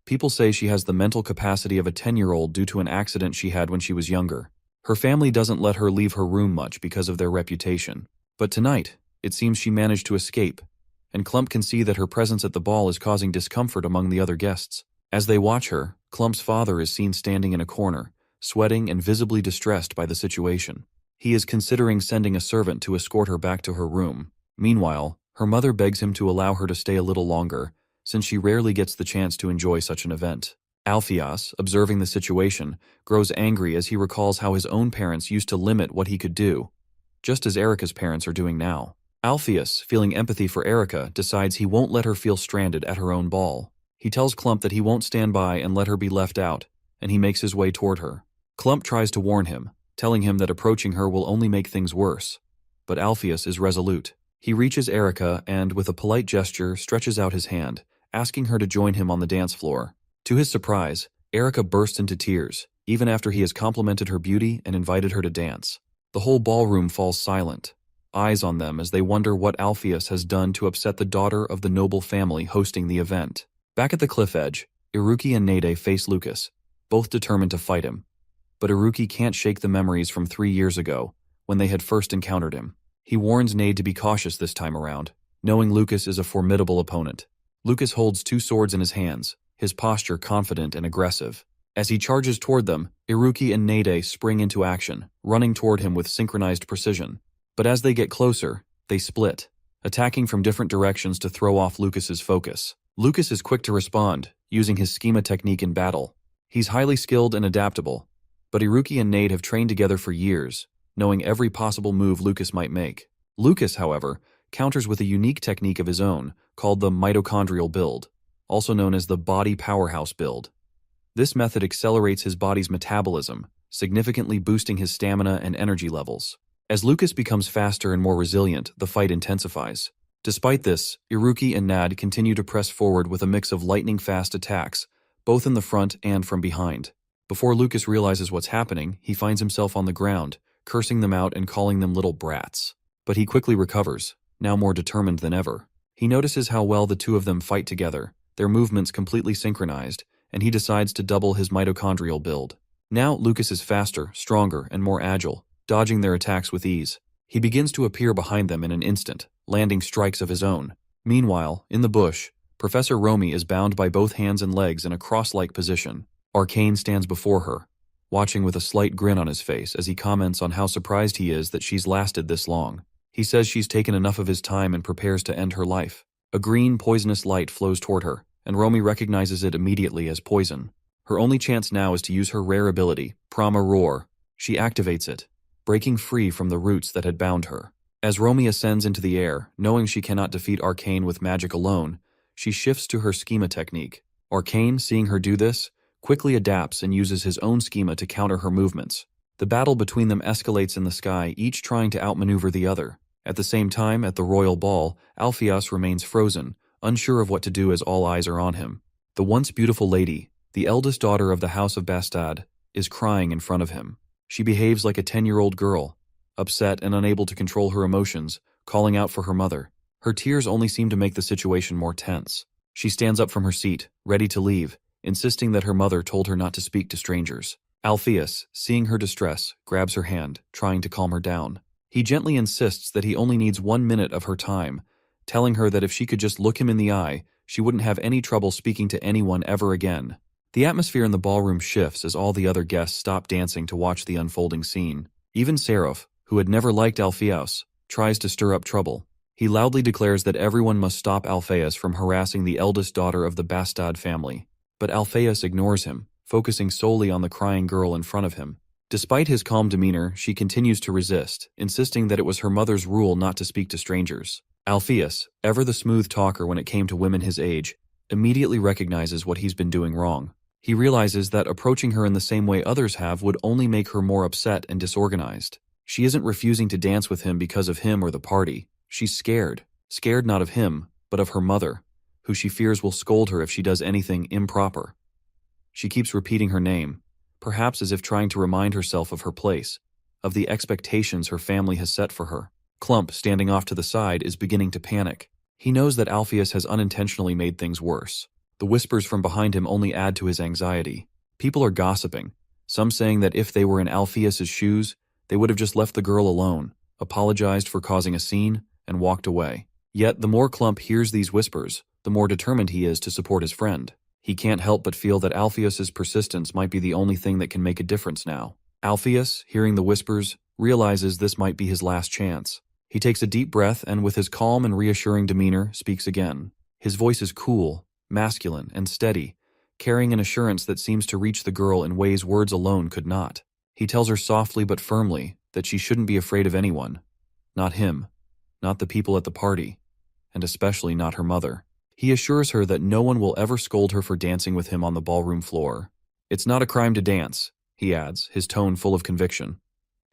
People say she has the mental capacity of a 10-year-old due to an accident she had when she was younger. Her family doesn't let her leave her room much because of their reputation. But tonight, it seems she managed to escape, and Clump can see that her presence at the ball is causing discomfort among the other guests. As they watch her, Clump's father is seen standing in a corner, sweating and visibly distressed by the situation. He is considering sending a servant to escort her back to her room. Meanwhile, her mother begs him to allow her to stay a little longer, since she rarely gets the chance to enjoy such an event. Alpheus, observing the situation, grows angry as he recalls how his own parents used to limit what he could do. just as Erica's parents are doing now. Alpheus, feeling empathy for Erica, decides he won't let her feel stranded at her own ball. He tells Clump that he won't stand by and let her be left out, and he makes his way toward her. Clump tries to warn him, telling him that approaching her will only make things worse. But Alpheus is resolute. He reaches Erica and, with a polite gesture, stretches out his hand, asking her to join him on the dance floor. To his surprise, Erica bursts into tears, even after he has complimented her beauty and invited her to dance. The whole ballroom falls silent, eyes on them as they wonder what Alpheus has done to upset the daughter of the noble family hosting the event. Back at the cliff edge, Iruki and Nade face Lucas, both determined to fight him. But Iruki can't shake the memories from 3 years ago, when they had first encountered him. He warns Nade to be cautious this time around, knowing Lucas is a formidable opponent. Lucas holds 2 swords in his hands, his posture confident and aggressive. As he charges toward them, Iruki and Nade spring into action, running toward him with synchronized precision. But as they get closer, they split, attacking from different directions to throw off Lucas's focus. Lucas is quick to respond, using his schema technique in battle. He's highly skilled and adaptable, but Iruki and Nade have trained together for years, knowing every possible move Lucas might make. Lucas, however, counters with a unique technique of his own, called the mitochondrial build, also known as the body powerhouse build. This method accelerates his body's metabolism, significantly boosting his stamina and energy levels. As Lucas becomes faster and more resilient, the fight intensifies. Despite this, Iruki and Nad continue to press forward with a mix of lightning-fast attacks, both in the front and from behind. Before Lucas realizes what's happening, he finds himself on the ground, cursing them out and calling them little brats. But he quickly recovers, now more determined than ever. He notices how well the two of them fight together, their movements completely synchronized, and he decides to double his mitochondrial build. Now Lucas is faster, stronger, and more agile, dodging their attacks with ease. He begins to appear behind them in an instant, landing strikes of his own. Meanwhile, in the bush, Professor Romy is bound by both hands and legs in a cross-like position. Arcane stands before her, watching with a slight grin on his face as he comments on how surprised he is that she's lasted this long. He says she's taken enough of his time and prepares to end her life. A green, poisonous light flows toward her, and Romy recognizes it immediately as poison. Her only chance now is to use her rare ability, Prama Roar. She activates it, breaking free from the roots that had bound her. As Romy ascends into the air, knowing she cannot defeat Arcane with magic alone, she shifts to her schema technique. Arcane, seeing her do this, quickly adapts and uses his own schema to counter her movements. The battle between them escalates in the sky, each trying to outmaneuver the other. At the same time, at the royal ball, Alpheus remains frozen, unsure of what to do as all eyes are on him. The once beautiful lady, the eldest daughter of the House of Bastad, is crying in front of him. She behaves like a 10-year-old girl, upset and unable to control her emotions, calling out for her mother. Her tears only seem to make the situation more tense. She stands up from her seat, ready to leave, insisting that her mother told her not to speak to strangers. Alpheus, seeing her distress, grabs her hand, trying to calm her down. He gently insists that he only needs 1 minute of her time, telling her that if she could just look him in the eye, she wouldn't have any trouble speaking to anyone ever again. The atmosphere in the ballroom shifts as all the other guests stop dancing to watch the unfolding scene. Even Seraph, who had never liked Alpheus, tries to stir up trouble. He loudly declares that everyone must stop Alpheus from harassing the eldest daughter of the Bastad family. But Alpheus ignores him, focusing solely on the crying girl in front of him. Despite his calm demeanor, she continues to resist, insisting that it was her mother's rule not to speak to strangers. Alpheus, ever the smooth talker when it came to women his age, immediately recognizes what he's been doing wrong. He realizes that approaching her in the same way others have would only make her more upset and disorganized. She isn't refusing to dance with him because of him or the party. She's scared. Scared not of him, but of her mother, who she fears will scold her if she does anything improper. She keeps repeating her name, perhaps as if trying to remind herself of her place, of the expectations her family has set for her. Clump, standing off to the side, is beginning to panic. He knows that Alpheus has unintentionally made things worse. The whispers from behind him only add to his anxiety. People are gossiping, some saying that if they were in Alpheus's shoes, they would have just left the girl alone, apologized for causing a scene, and walked away. Yet the more Clump hears these whispers, the more determined he is to support his friend. He can't help but feel that Alpheus's persistence might be the only thing that can make a difference now. Alpheus, hearing the whispers, realizes this might be his last chance. He takes a deep breath and, with his calm and reassuring demeanor, speaks again. His voice is cool, masculine, and steady, carrying an assurance that seems to reach the girl in ways words alone could not. He tells her softly but firmly that she shouldn't be afraid of anyone, not him, not the people at the party, and especially not her mother. He assures her that no one will ever scold her for dancing with him on the ballroom floor. It's not a crime to dance, he adds, his tone full of conviction.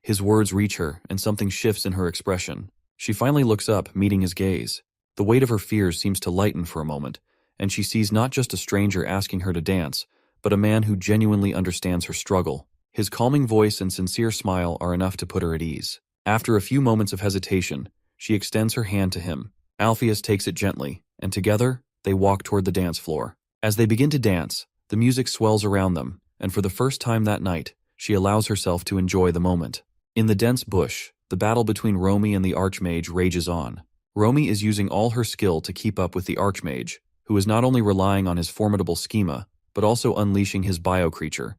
His words reach her, and something shifts in her expression. She finally looks up, meeting his gaze. The weight of her fears seems to lighten for a moment, and she sees not just a stranger asking her to dance, but a man who genuinely understands her struggle. His calming voice and sincere smile are enough to put her at ease. After a few moments of hesitation, she extends her hand to him. Alpheus takes it gently, and together, they walk toward the dance floor. As they begin to dance, the music swells around them, and for the first time that night, she allows herself to enjoy the moment. In the dense bush, the battle between Romy and the Archmage rages on. Romy is using all her skill to keep up with the Archmage, who is not only relying on his formidable schema, but also unleashing his bio-creature,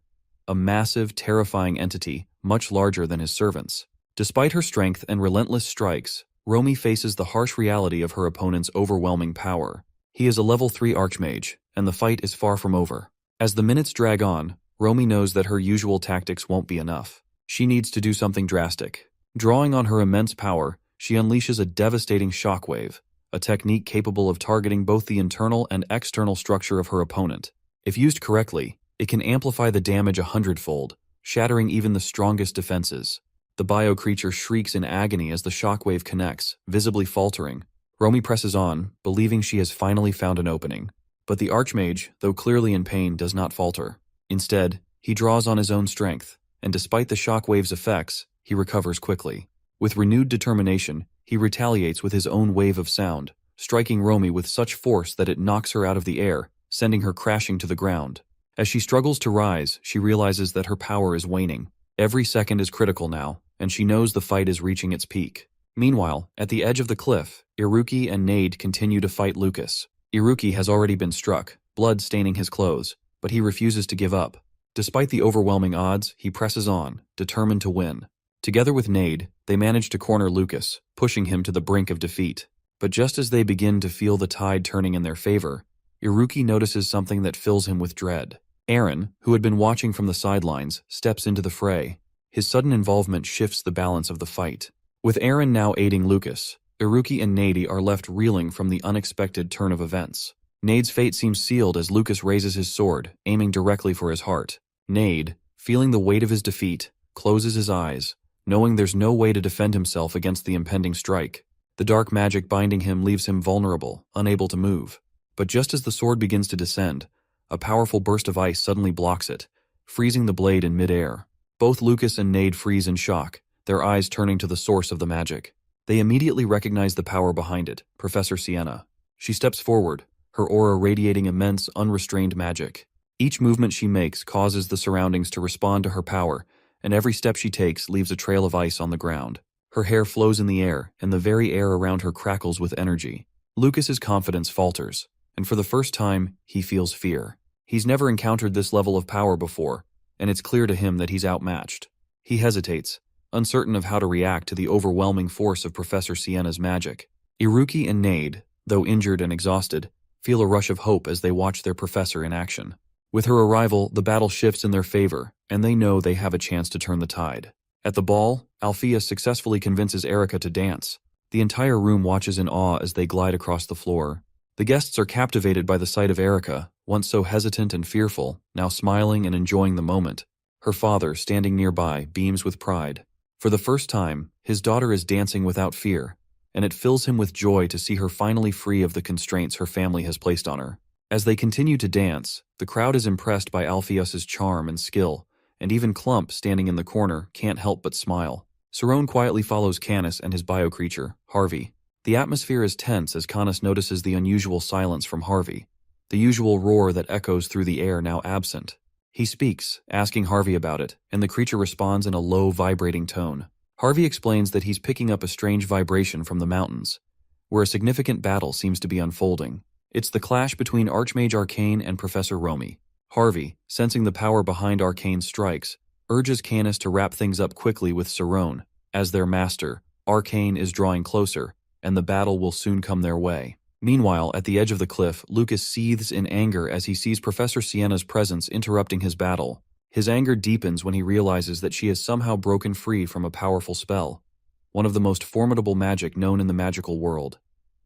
a massive, terrifying entity much larger than his servants. Despite her strength and relentless strikes, Romy faces the harsh reality of her opponent's overwhelming power. He is a level 3 Archmage, and the fight is far from over. As the minutes drag on, Romy knows that her usual tactics won't be enough. She needs to do something drastic. Drawing on her immense power, she unleashes a devastating shockwave, a technique capable of targeting both the internal and external structure of her opponent. If used correctly, it can amplify the damage 100-fold, shattering even the strongest defenses. The bio-creature shrieks in agony as the shockwave connects, visibly faltering. Romy presses on, believing she has finally found an opening. But the Archmage, though clearly in pain, does not falter. Instead, he draws on his own strength, and despite the shockwave's effects, he recovers quickly. With renewed determination, he retaliates with his own wave of sound, striking Romy with such force that it knocks her out of the air, sending her crashing to the ground. As she struggles to rise, she realizes that her power is waning. Every second is critical now, and she knows the fight is reaching its peak. Meanwhile, at the edge of the cliff, Iruki and Nade continue to fight Lucas. Iruki has already been struck, blood staining his clothes, but he refuses to give up. Despite the overwhelming odds, he presses on, determined to win. Together with Nade, they manage to corner Lucas, pushing him to the brink of defeat. But just as they begin to feel the tide turning in their favor, Iruki notices something that fills him with dread. Aaron, who had been watching from the sidelines, steps into the fray. His sudden involvement shifts the balance of the fight. With Aaron now aiding Lucas, Iruki and Nade are left reeling from the unexpected turn of events. Nade's fate seems sealed as Lucas raises his sword, aiming directly for his heart. Nade, feeling the weight of his defeat, closes his eyes, knowing there's no way to defend himself against the impending strike. The dark magic binding him leaves him vulnerable, unable to move. But just as the sword begins to descend, a powerful burst of ice suddenly blocks it, freezing the blade in midair. Both Lucas and Nade freeze in shock, their eyes turning to the source of the magic. They immediately recognize the power behind it, Professor Sienna. She steps forward, her aura radiating immense, unrestrained magic. Each movement she makes causes the surroundings to respond to her power, and every step she takes leaves a trail of ice on the ground. Her hair flows in the air, and the very air around her crackles with energy. Lucas's confidence falters, and for the first time, he feels fear. He's never encountered this level of power before, and it's clear to him that he's outmatched. He hesitates, uncertain of how to react to the overwhelming force of Professor Sienna's magic. Iruki and Nade, though injured and exhausted, feel a rush of hope as they watch their professor in action. With her arrival, the battle shifts in their favor, and they know they have a chance to turn the tide. At the ball, Alpheus successfully convinces Erica to dance. The entire room watches in awe as they glide across the floor. The guests are captivated by the sight of Erica, once so hesitant and fearful, now smiling and enjoying the moment. Her father, standing nearby, beams with pride. For the first time, his daughter is dancing without fear, and it fills him with joy to see her finally free of the constraints her family has placed on her. As they continue to dance, the crowd is impressed by Alpheus's charm and skill, and even Clump, standing in the corner, can't help but smile. Cerrone quietly follows Canis and his bio-creature, Harvey. The atmosphere is tense as Canis notices the unusual silence from Harvey, the usual roar that echoes through the air now absent. He speaks, asking Harvey about it, and the creature responds in a low, vibrating tone. Harvey explains that he's picking up a strange vibration from the mountains, where a significant battle seems to be unfolding. It's the clash between Archmage Arcane and Professor Romy. Harvey, sensing the power behind Arcane's strikes, urges Canis to wrap things up quickly with Cerrone. As their master, Arcane is drawing closer, and the battle will soon come their way. Meanwhile, at the edge of the cliff, Lucas seethes in anger as he sees Professor Sienna's presence interrupting his battle. His anger deepens when he realizes that she has somehow broken free from a powerful spell. one of the most formidable magic known in the magical world,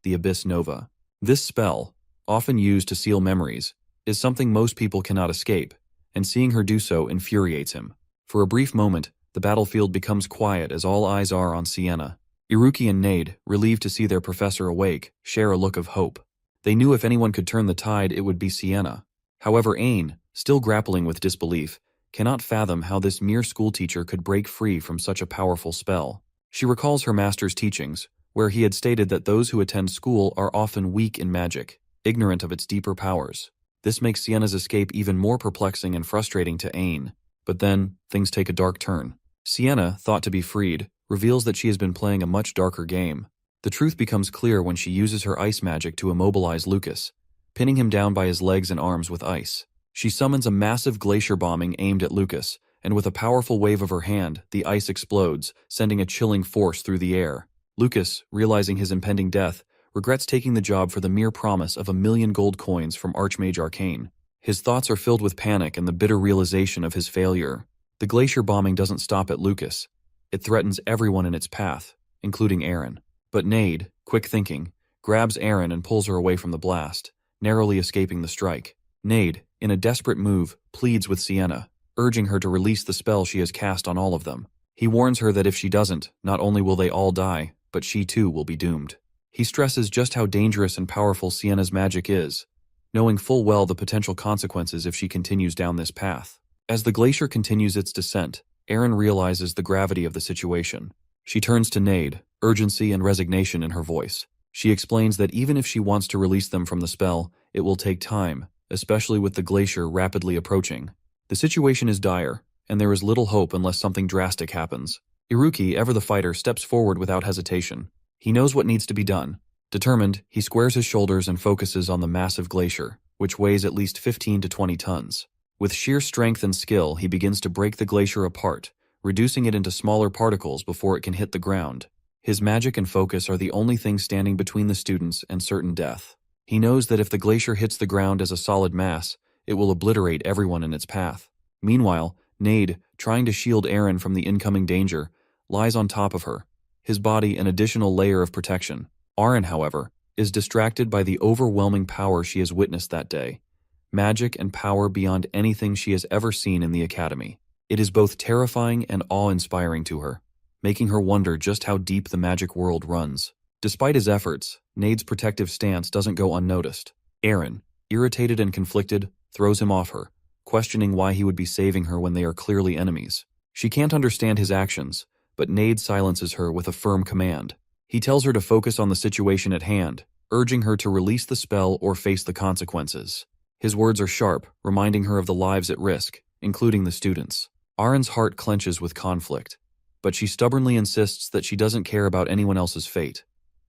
the Abyss Nova. This spell, often used to seal memories, is something most people cannot escape, and seeing her do so infuriates him. For a brief moment, the battlefield becomes quiet as all eyes are on Sienna. Iruki and Nade, relieved to see their professor awake, share a look of hope. They knew if anyone could turn the tide, it would be Sienna. However, Aine, still grappling with disbelief, cannot fathom how this mere schoolteacher could break free from such a powerful spell. She recalls her master's teachings, where he had stated that those who attend school are often weak in magic, ignorant of its deeper powers. This makes Sienna's escape even more perplexing and frustrating to Aine. But then, things take a dark turn. Sienna, thought to be freed, reveals that she has been playing a much darker game. The truth becomes clear when she uses her ice magic to immobilize Lucas, pinning him down by his legs and arms with ice. She summons a massive glacier bombing aimed at Lucas, and with a powerful wave of her hand, the ice explodes, sending a chilling force through the air. Lucas, realizing his impending death, regrets taking the job for the mere promise of 1,000,000 gold coins from Archmage Arcane. His thoughts are filled with panic and the bitter realization of his failure. The glacier bombing doesn't stop at Lucas. It threatens everyone in its path, including Aaron. But Nade, quick thinking, grabs Aaron and pulls her away from the blast, narrowly escaping the strike. Nade, in a desperate move, pleads with Sienna, urging her to release the spell she has cast on all of them. He warns her that if she doesn't, not only will they all die, but she too will be doomed. He stresses just how dangerous and powerful Sienna's magic is, knowing full well the potential consequences if she continues down this path. As the glacier continues its descent, Aaron realizes the gravity of the situation. She turns to Nade, urgency and resignation in her voice. She explains that even if she wants to release them from the spell, it will take time, especially with the glacier rapidly approaching. The situation is dire, and there is little hope unless something drastic happens. Iruki, ever the fighter, steps forward without hesitation. He knows what needs to be done. Determined, he squares his shoulders and focuses on the massive glacier, which weighs at least 15 to 20 tons. With sheer strength and skill, he begins to break the glacier apart, reducing it into smaller particles before it can hit the ground. His magic and focus are the only things standing between the students and certain death. He knows that if the glacier hits the ground as a solid mass, it will obliterate everyone in its path. Meanwhile, Nade, trying to shield Aaron from the incoming danger, lies on top of her, his body an additional layer of protection. Aaron, however, is distracted by the overwhelming power she has witnessed that day. Magic and power beyond anything she has ever seen in the academy. It is both terrifying and awe-inspiring to her, making her wonder just how deep the magic world runs. Despite his efforts, Nade's protective stance doesn't go unnoticed. Aaron, irritated and conflicted, throws him off her, questioning why he would be saving her when they are clearly enemies. She can't understand his actions, but Nade silences her with a firm command. He tells her to focus on the situation at hand, urging her to release the spell or face the consequences. His words are sharp, reminding her of the lives at risk, including the students. Aaron's heart clenches with conflict, but she stubbornly insists that she doesn't care about anyone else's fate.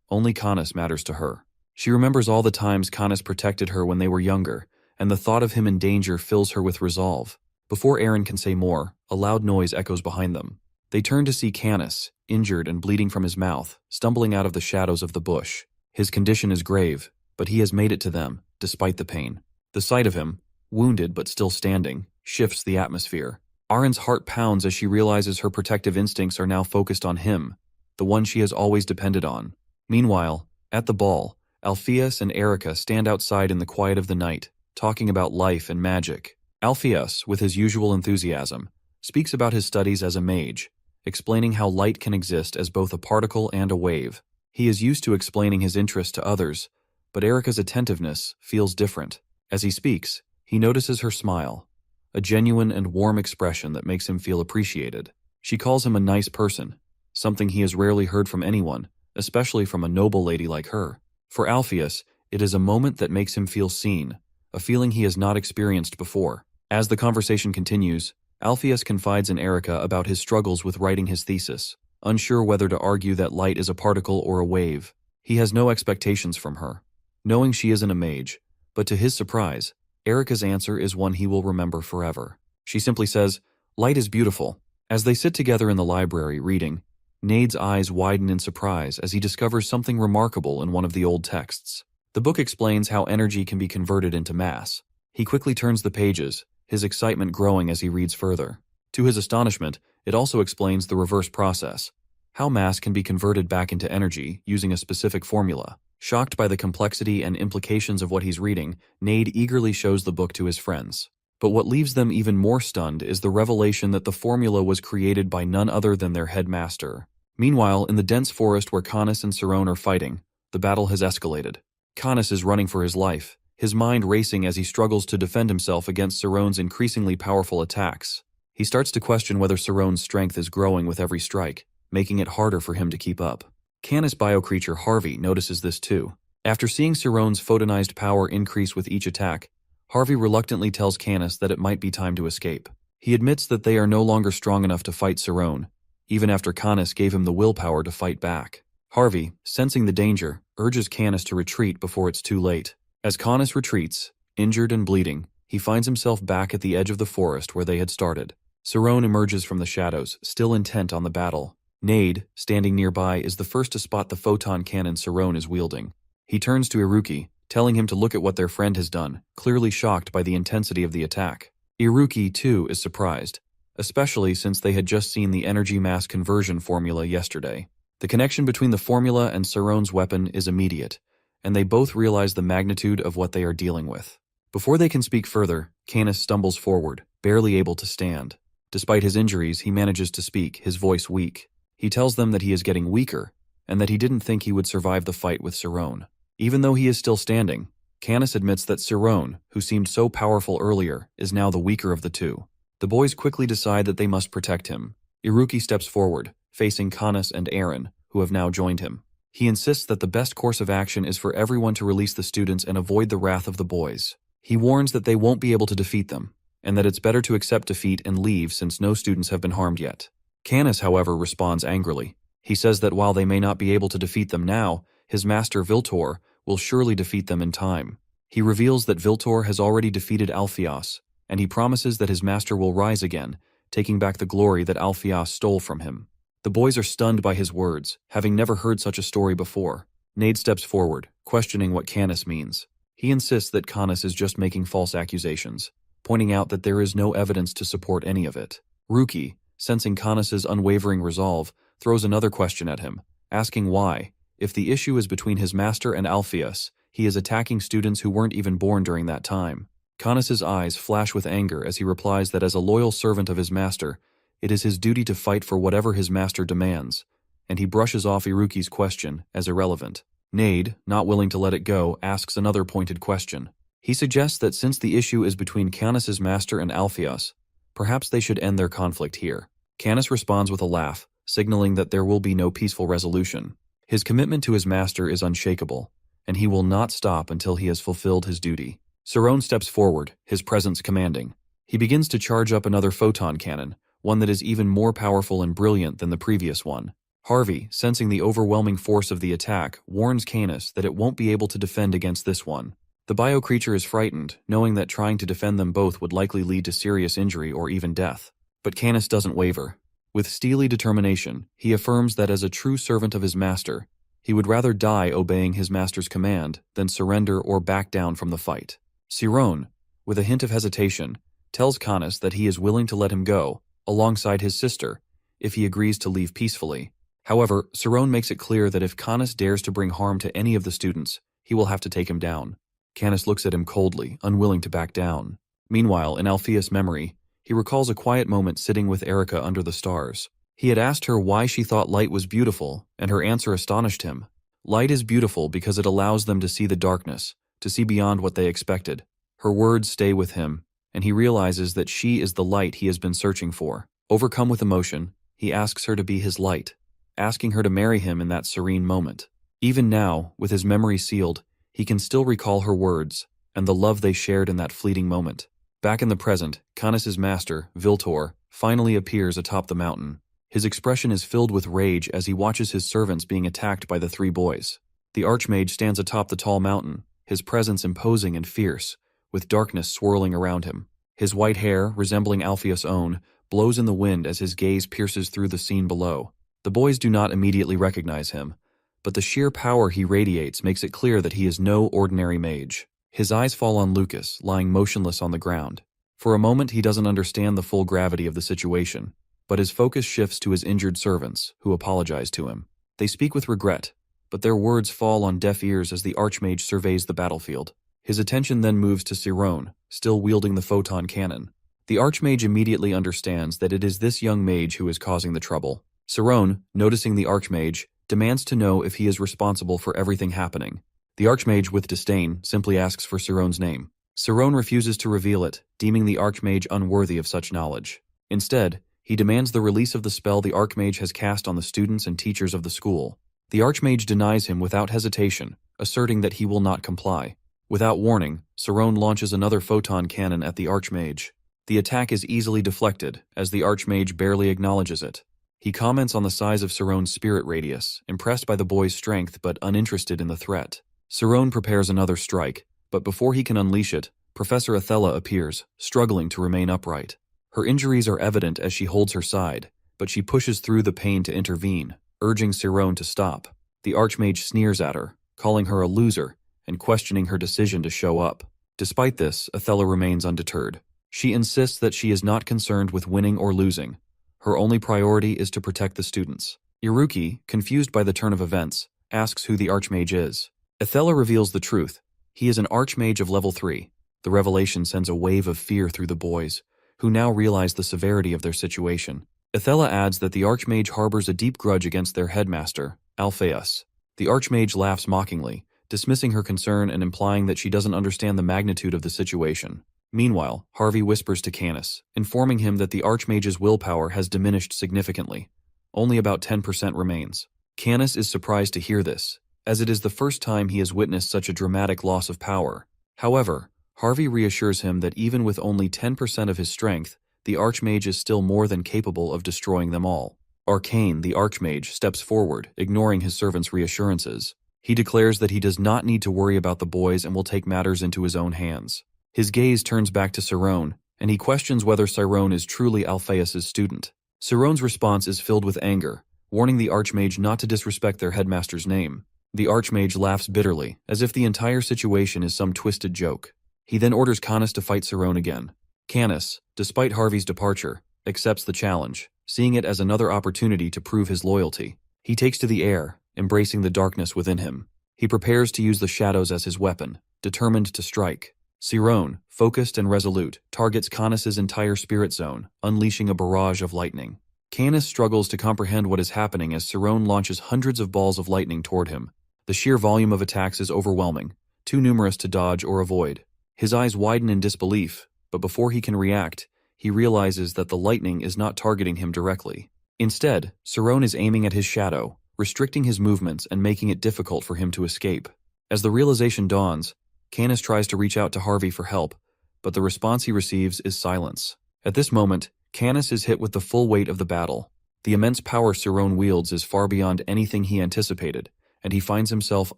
Only Canis matters to her. She remembers all the times Canis protected her when they were younger, and the thought of him in danger fills her with resolve. Before Aaron can say more, a loud noise echoes behind them. They turn to see Canis, injured and bleeding from his mouth, stumbling out of the shadows of the bush. His condition is grave, but he has made it to them, despite the pain. The sight of him, wounded but still standing, shifts the atmosphere. Aaron's heart pounds as she realizes her protective instincts are now focused on him, the one she has always depended on. Meanwhile, at the ball, Alpheus and Erica stand outside in the quiet of the night, talking about life and magic. Alpheus, with his usual enthusiasm, speaks about his studies as a mage, explaining how light can exist as both a particle and a wave. He is used to explaining his interest to others, but Erica's attentiveness feels different. As he speaks, he notices her smile, a genuine and warm expression that makes him feel appreciated. She calls him a nice person, something he has rarely heard from anyone, especially from a noble lady like her. For Alpheus, it is a moment that makes him feel seen, a feeling he has not experienced before. As the conversation continues, Alpheus confides in Erica about his struggles with writing his thesis, unsure whether to argue that light is a particle or a wave. He has no expectations from her, knowing she isn't a mage, but to his surprise, Erica's answer is one he will remember forever. She simply says, "Light is beautiful." As they sit together in the library reading, Nade's eyes widen in surprise as he discovers something remarkable in one of the old texts. The book explains how energy can be converted into mass. He quickly turns the pages, his excitement growing as he reads further. To his astonishment, it also explains the reverse process. how mass can be converted back into energy using a specific formula. Shocked by the complexity and implications of what he's reading, Nade eagerly shows the book to his friends. But what leaves them even more stunned is the revelation that the formula was created by none other than their headmaster. Meanwhile, in the dense forest where Canis and Cerrone are fighting, the battle has escalated. Canis is running for his life, his mind racing as he struggles to defend himself against Cerrone's increasingly powerful attacks. He starts to question whether Cerrone's strength is growing with every strike, making it harder for him to keep up. Canis bio-creature Harvey notices this too. After seeing Cerrone's photonized power increase with each attack, Harvey reluctantly tells Canis that it might be time to escape. He admits that they are no longer strong enough to fight Cerrone, even after Canis gave him the willpower to fight back. Harvey, sensing the danger, urges Canis to retreat before it's too late. As Canis retreats, injured and bleeding, he finds himself back at the edge of the forest where they had started. Cerrone emerges from the shadows, still intent on the battle. Nade, standing nearby, is the first to spot the photon cannon Cerrone is wielding. He turns to Iruki, telling him to look at what their friend has done, clearly shocked by the intensity of the attack. Iruki, too, is surprised, especially since they had just seen the energy mass conversion formula yesterday. The connection between the formula and Cerrone's weapon is immediate, and they both realize the magnitude of what they are dealing with. Before they can speak further, Canis stumbles forward, barely able to stand. Despite his injuries, he manages to speak, his voice weak. He tells them that he is getting weaker, and that he didn't think he would survive the fight with Cerrone. Even though he is still standing, Canis admits that Cerrone, who seemed so powerful earlier, is now the weaker of the two. The boys quickly decide that they must protect him. Iruki steps forward, facing Canis and Aaron, who have now joined him. He insists that the best course of action is for everyone to release the students and avoid the wrath of the boys. He warns that they won't be able to defeat them, and that it's better to accept defeat and leave since no students have been harmed yet. Canis, however, responds angrily. He says that while they may not be able to defeat them now, his master Viltor will surely defeat them in time. He reveals that Viltor has already defeated Alpheus, and he promises that his master will rise again, taking back the glory that Alpheus stole from him. The boys are stunned by his words, having never heard such a story before. Nade steps forward, questioning what Canis means. He insists that Canis is just making false accusations, pointing out that there is no evidence to support any of it. Ruki, sensing Canis's unwavering resolve, throws another question at him, asking why, if the issue is between his master and Alpheus, he is attacking students who weren't even born during that time. Canis's eyes flash with anger as he replies that as a loyal servant of his master, it is his duty to fight for whatever his master demands, and he brushes off Iruki's question as irrelevant. Nade, not willing to let it go, asks another pointed question. He suggests that since the issue is between Canis's master and Alpheus, perhaps they should end their conflict here. Canis responds with a laugh, signaling that there will be no peaceful resolution. His commitment to his master is unshakable, and he will not stop until he has fulfilled his duty. Cerrone steps forward, his presence commanding. He begins to charge up another photon cannon, one that is even more powerful and brilliant than the previous one. Harvey, sensing the overwhelming force of the attack, warns Canis that it won't be able to defend against this one. The bio-creature is frightened, knowing that trying to defend them both would likely lead to serious injury or even death. But Canis doesn't waver. With steely determination, he affirms that as a true servant of his master, he would rather die obeying his master's command than surrender or back down from the fight. Cerrone, with a hint of hesitation, tells Canis that he is willing to let him go, alongside his sister, if he agrees to leave peacefully. However, Cerrone makes it clear that if Canis dares to bring harm to any of the students, he will have to take him down. Canis looks at him coldly, unwilling to back down. Meanwhile, in Alpheus' memory, he recalls a quiet moment sitting with Erica under the stars. He had asked her why she thought light was beautiful, and her answer astonished him. Light is beautiful because it allows them to see the darkness, to see beyond what they expected. Her words stay with him, and he realizes that she is the light he has been searching for. Overcome with emotion, he asks her to be his light, asking her to marry him in that serene moment. Even now, with his memory sealed, he can still recall her words and the love they shared in that fleeting moment. Back in the present, Canis's master, Viltor, finally appears atop the mountain. His expression is filled with rage as he watches his servants being attacked by the three boys. The Archmage stands atop the tall mountain, his presence imposing and fierce, with darkness swirling around him. His white hair, resembling Alpheus' own, blows in the wind as his gaze pierces through the scene below. The boys do not immediately recognize him, but the sheer power he radiates makes it clear that he is no ordinary mage. His eyes fall on Lucas, lying motionless on the ground. For a moment he doesn't understand the full gravity of the situation, but his focus shifts to his injured servants, who apologize to him. They speak with regret, but their words fall on deaf ears as the Archmage surveys the battlefield. His attention then moves to Sirone, still wielding the photon cannon. The Archmage immediately understands that it is this young mage who is causing the trouble. Sirone, noticing the Archmage, demands to know if he is responsible for everything happening. The Archmage, with disdain, simply asks for Sirone's name. Sirone refuses to reveal it, deeming the Archmage unworthy of such knowledge. Instead, he demands the release of the spell the Archmage has cast on the students and teachers of the school. The Archmage denies him without hesitation, asserting that he will not comply. Without warning, Sirone launches another photon cannon at the Archmage. The attack is easily deflected, as the Archmage barely acknowledges it. He comments on the size of Sirone's spirit radius, impressed by the boy's strength but uninterested in the threat. Sirone prepares another strike, but before he can unleash it, Professor Athela appears, struggling to remain upright. Her injuries are evident as she holds her side, but she pushes through the pain to intervene, urging Sirone to stop. The Archmage sneers at her, calling her a loser, and questioning her decision to show up. Despite this, Athela remains undeterred. She insists that she is not concerned with winning or losing. Her only priority is to protect the students. Iruki, confused by the turn of events, asks who the Archmage is. Athela reveals the truth. He is an Archmage of level 3. The revelation sends a wave of fear through the boys, who now realize the severity of their situation. Athela adds that the Archmage harbors a deep grudge against their headmaster, Alphaeus. The Archmage laughs mockingly, dismissing her concern and implying that she doesn't understand the magnitude of the situation. Meanwhile, Harvey whispers to Canis, informing him that the Archmage's willpower has diminished significantly. Only about 10% remains. Canis is surprised to hear this, as it is the first time he has witnessed such a dramatic loss of power. However, Harvey reassures him that even with only 10% of his strength, the Archmage is still more than capable of destroying them all. Arcane, the Archmage, steps forward, ignoring his servant's reassurances. He declares that he does not need to worry about the boys and will take matters into his own hands. His gaze turns back to Sirone, and he questions whether Sirone is truly Alphaeus' student. Sirone's response is filled with anger, warning the Archmage not to disrespect their headmaster's name. The Archmage laughs bitterly, as if the entire situation is some twisted joke. He then orders Canis to fight Sirone again. Canis, despite Harvey's departure, accepts the challenge, seeing it as another opportunity to prove his loyalty. He takes to the air, embracing the darkness within him. He prepares to use the shadows as his weapon, determined to strike. Sirone, focused and resolute, targets Canis' entire spirit zone, unleashing a barrage of lightning. Canis struggles to comprehend what is happening as Sirone launches hundreds of balls of lightning toward him. The sheer volume of attacks is overwhelming, too numerous to dodge or avoid. His eyes widen in disbelief, but before he can react, he realizes that the lightning is not targeting him directly. Instead, Sirone is aiming at his shadow, restricting his movements and making it difficult for him to escape. As the realization dawns, Canis tries to reach out to Harvey for help, but the response he receives is silence. At this moment, Canis is hit with the full weight of the battle. The immense power Sirone wields is far beyond anything he anticipated, and he finds himself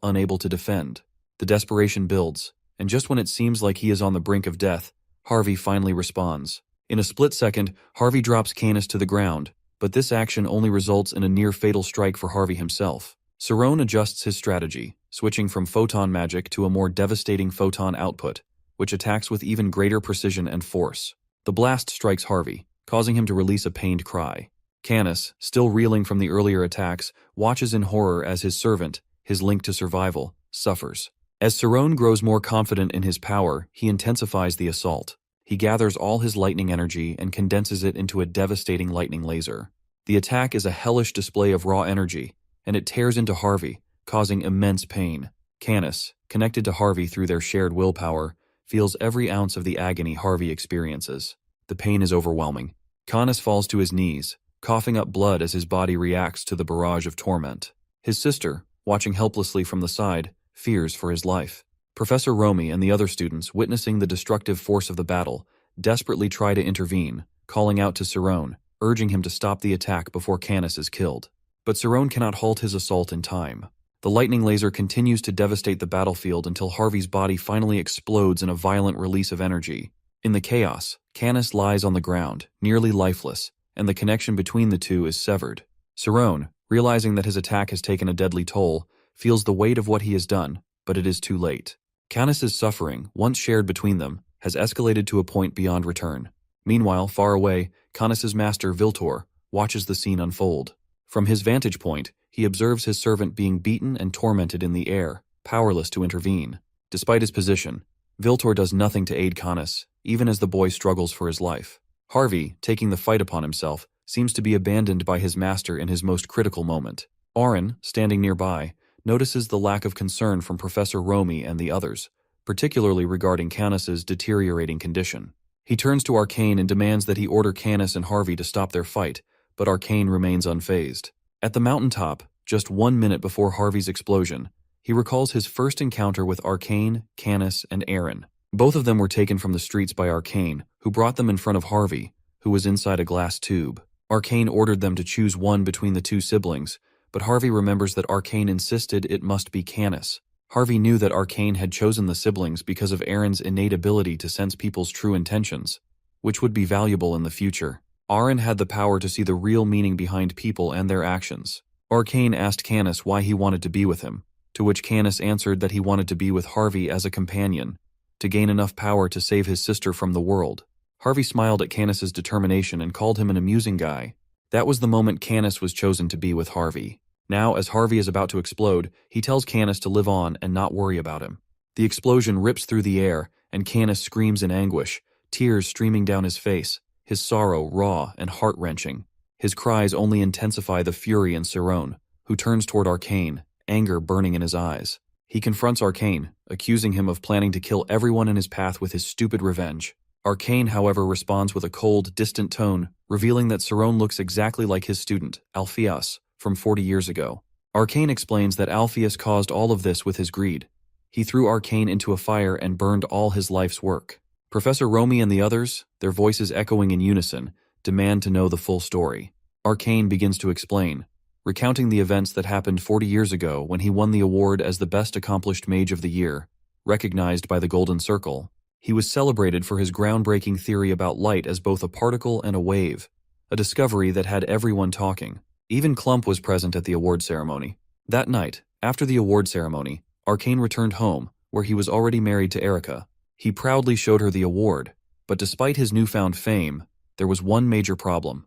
unable to defend. The desperation builds, and just when it seems like he is on the brink of death, Harvey finally responds. In a split second, Harvey drops Canis to the ground, but this action only results in a near-fatal strike for Harvey himself. Sirone adjusts his strategy, switching from photon magic to a more devastating photon output, which attacks with even greater precision and force. The blast strikes Harvey, causing him to release a pained cry. Canis, still reeling from the earlier attacks, watches in horror as his servant, his link to survival, suffers. As Sirone grows more confident in his power, he intensifies the assault. He gathers all his lightning energy and condenses it into a devastating lightning laser. The attack is a hellish display of raw energy, and it tears into Harvey, causing immense pain. Canis, connected to Harvey through their shared willpower, feels every ounce of the agony Harvey experiences. The pain is overwhelming. Canis falls to his knees, coughing up blood as his body reacts to the barrage of torment. His sister, watching helplessly from the side, fears for his life. Professor Romy and the other students, witnessing the destructive force of the battle, desperately try to intervene, calling out to Sirone, urging him to stop the attack before Canis is killed. But Sirone cannot halt his assault in time. The lightning laser continues to devastate the battlefield until Harvey's body finally explodes in a violent release of energy. In the chaos, Canis lies on the ground, nearly lifeless, and the connection between the two is severed. Sirone, realizing that his attack has taken a deadly toll, feels the weight of what he has done, but it is too late. Canis' suffering, once shared between them, has escalated to a point beyond return. Meanwhile, far away, Canis' master Viltor, watches the scene unfold. From his vantage point, he observes his servant being beaten and tormented in the air, powerless to intervene. Despite his position, Viltor does nothing to aid Canis, even as the boy struggles for his life. Harvey, taking the fight upon himself, seems to be abandoned by his master in his most critical moment. Auron, standing nearby, notices the lack of concern from Professor Romy and the others, particularly regarding Canis's deteriorating condition. He turns to Arcane and demands that he order Canis and Harvey to stop their fight, but Arcane remains unfazed. At the mountaintop, just 1 minute before Harvey's explosion, he recalls his first encounter with Arcane, Canis, and Aaron. Both of them were taken from the streets by Arcane, who brought them in front of Harvey, who was inside a glass tube. Arcane ordered them to choose one between the two siblings, but Harvey remembers that Arcane insisted it must be Canis. Harvey knew that Arcane had chosen the siblings because of Aaron's innate ability to sense people's true intentions, which would be valuable in the future. Aaron had the power to see the real meaning behind people and their actions. Arcane asked Canis why he wanted to be with him, to which Canis answered that he wanted to be with Harvey as a companion, to gain enough power to save his sister from the world. Harvey smiled at Canis's determination and called him an amusing guy. That was the moment Canis was chosen to be with Harvey. Now, as Harvey is about to explode, he tells Canis to live on and not worry about him. The explosion rips through the air, and Canis screams in anguish, tears streaming down his face, his sorrow raw and heart-wrenching. His cries only intensify the fury in Cerrone, who turns toward Arcane, anger burning in his eyes. He confronts Arcane, accusing him of planning to kill everyone in his path with his stupid revenge. Arcane, however, responds with a cold, distant tone, revealing that Cerrone looks exactly like his student, Alpheus, from 40 years ago. Arcane explains that Alpheus caused all of this with his greed. He threw Arcane into a fire and burned all his life's work. Professor Romy and the others, their voices echoing in unison, demand to know the full story. Arcane begins to explain, recounting the events that happened 40 years ago when he won the award as the best accomplished mage of the year, recognized by the Golden Circle. He was celebrated for his groundbreaking theory about light as both a particle and a wave, a discovery that had everyone talking. Even Clump was present at the award ceremony. That night, after the award ceremony, Arcane returned home, where he was already married to Erica. He proudly showed her the award, but despite his newfound fame, there was one major problem.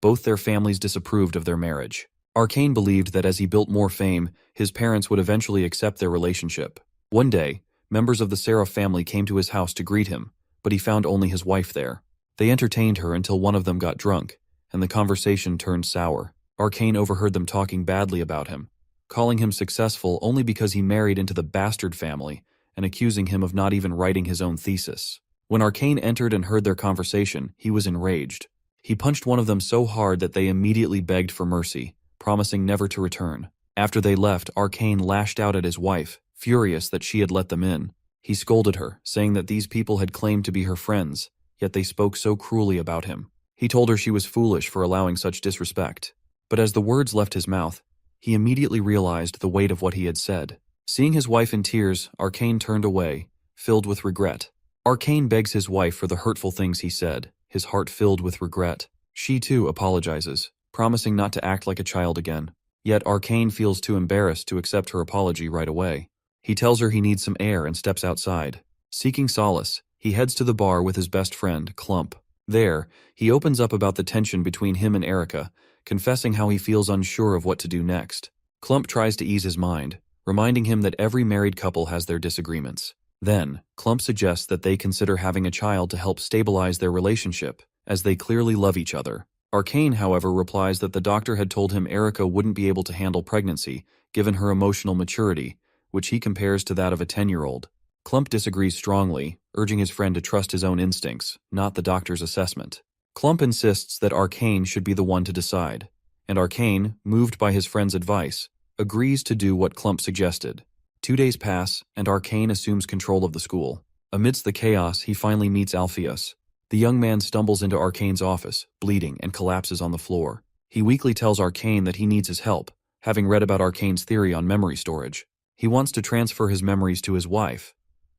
Both their families disapproved of their marriage. Arcane believed that as he built more fame, his parents would eventually accept their relationship. One day, members of the Seraph family came to his house to greet him, but he found only his wife there. They entertained her until one of them got drunk, and the conversation turned sour. Arcane overheard them talking badly about him, calling him successful only because he married into the bastard family, and accusing him of not even writing his own thesis. When Arcane entered and heard their conversation, he was enraged. He punched one of them so hard that they immediately begged for mercy, promising never to return. After they left, Arcane lashed out at his wife, furious that she had let them in. He scolded her, saying that these people had claimed to be her friends, yet they spoke so cruelly about him. He told her she was foolish for allowing such disrespect. But as the words left his mouth, he immediately realized the weight of what he had said. Seeing his wife in tears, Arcane turned away, filled with regret. Arcane begs his wife for the hurtful things he said, his heart filled with regret. She too apologizes, promising not to act like a child again. Yet Arcane feels too embarrassed to accept her apology right away. He tells her he needs some air and steps outside. Seeking solace, he heads to the bar with his best friend, Clump. There, he opens up about the tension between him and Erica, confessing how he feels unsure of what to do next. Clump tries to ease his mind, reminding him that every married couple has their disagreements. Then, Clump suggests that they consider having a child to help stabilize their relationship, as they clearly love each other. Arcane, however, replies that the doctor had told him Erica wouldn't be able to handle pregnancy, given her emotional maturity, which he compares to that of a 10-year-old. Clump disagrees strongly, urging his friend to trust his own instincts, not the doctor's assessment. Clump insists that Arcane should be the one to decide, and Arcane, moved by his friend's advice, agrees to do what Clump suggested. 2 days pass, and Arcane assumes control of the school. Amidst the chaos, he finally meets Alpheus. The young man stumbles into Arcane's office, bleeding, and collapses on the floor. He weakly tells Arcane that he needs his help, having read about Arcane's theory on memory storage. He wants to transfer his memories to his wife,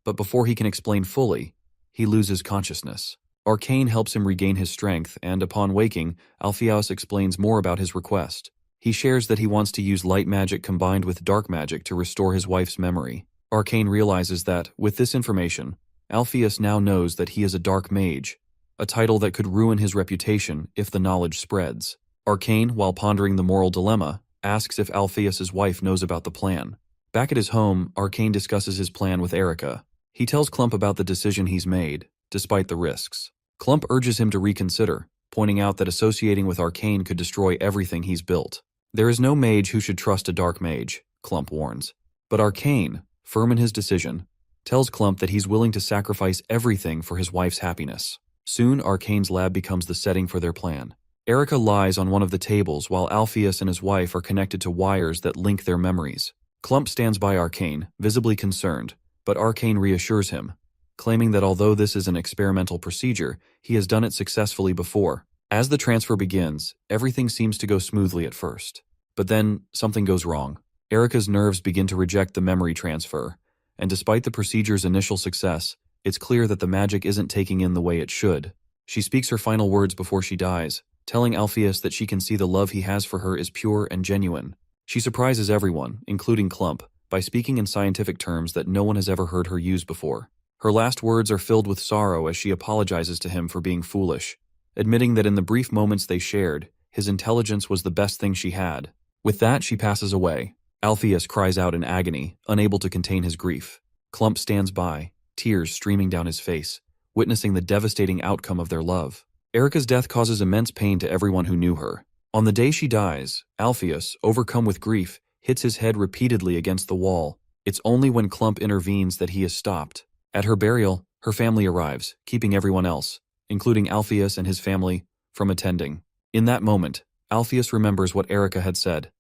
but before he can explain fully, he loses consciousness. Arcane helps him regain his strength, and upon waking, Alpheus explains more about his request. He shares that he wants to use light magic combined with dark magic to restore his wife's memory. Arcane realizes that, with this information, Alpheus now knows that he is a dark mage, a title that could ruin his reputation if the knowledge spreads. Arcane, while pondering the moral dilemma, asks if Alpheus's wife knows about the plan. Back at his home, Arcane discusses his plan with Erica. He tells Clump about the decision he's made, despite the risks. Clump urges him to reconsider, pointing out that associating with Arcane could destroy everything he's built. There is no mage who should trust a dark mage, Clump warns. But Arcane, firm in his decision, tells Clump that he's willing to sacrifice everything for his wife's happiness. Soon, Arcane's lab becomes the setting for their plan. Erica lies on one of the tables while Alpheus and his wife are connected to wires that link their memories. Clump stands by Arcane, visibly concerned, but Arcane reassures him, claiming that although this is an experimental procedure, he has done it successfully before. As the transfer begins, everything seems to go smoothly at first. But then, something goes wrong. Erica's nerves begin to reject the memory transfer, and despite the procedure's initial success, it's clear that the magic isn't taking in the way it should. She speaks her final words before she dies, telling Alpheus that she can see the love he has for her is pure and genuine. She surprises everyone, including Clump, by speaking in scientific terms that no one has ever heard her use before. Her last words are filled with sorrow as she apologizes to him for being foolish, admitting that in the brief moments they shared, his intelligence was the best thing she had. With that, she passes away. Alpheus cries out in agony, unable to contain his grief. Clump stands by, tears streaming down his face, witnessing the devastating outcome of their love. Erica's death causes immense pain to everyone who knew her. On the day she dies, Alpheus, overcome with grief, hits his head repeatedly against the wall. It's only when Clump intervenes that he is stopped. At her burial, her family arrives, keeping everyone else, including Alpheus and his family, from attending. In that moment, Alpheus remembers what Erica had said,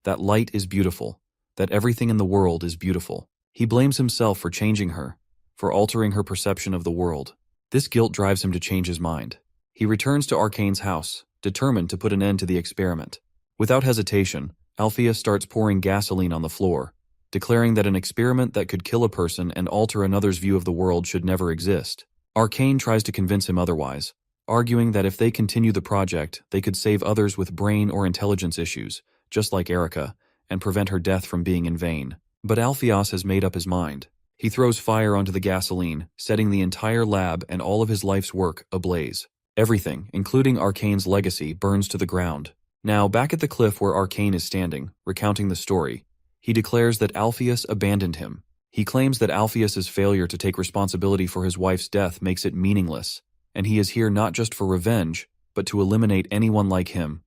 that light is beautiful, that everything in the world is beautiful. He blames himself for changing her, for altering her perception of the world. This guilt drives him to change his mind. He returns to Arcane's house, determined to put an end to the experiment. Without hesitation, Alpheus starts pouring gasoline on the floor, declaring that an experiment that could kill a person and alter another's view of the world should never exist. Arcane tries to convince him otherwise, arguing that if they continue the project, they could save others with brain or intelligence issues, just like Erica, and prevent her death from being in vain. But Alpheus has made up his mind. He throws fire onto the gasoline, setting the entire lab and all of his life's work ablaze. Everything, including Arcane's legacy, burns to the ground. Now, back at the cliff where Arcane is standing, recounting the story, he declares that Alpheus abandoned him. He claims that Alpheus's failure to take responsibility for his wife's death makes it meaningless, and he is here not just for revenge, but to eliminate anyone like him,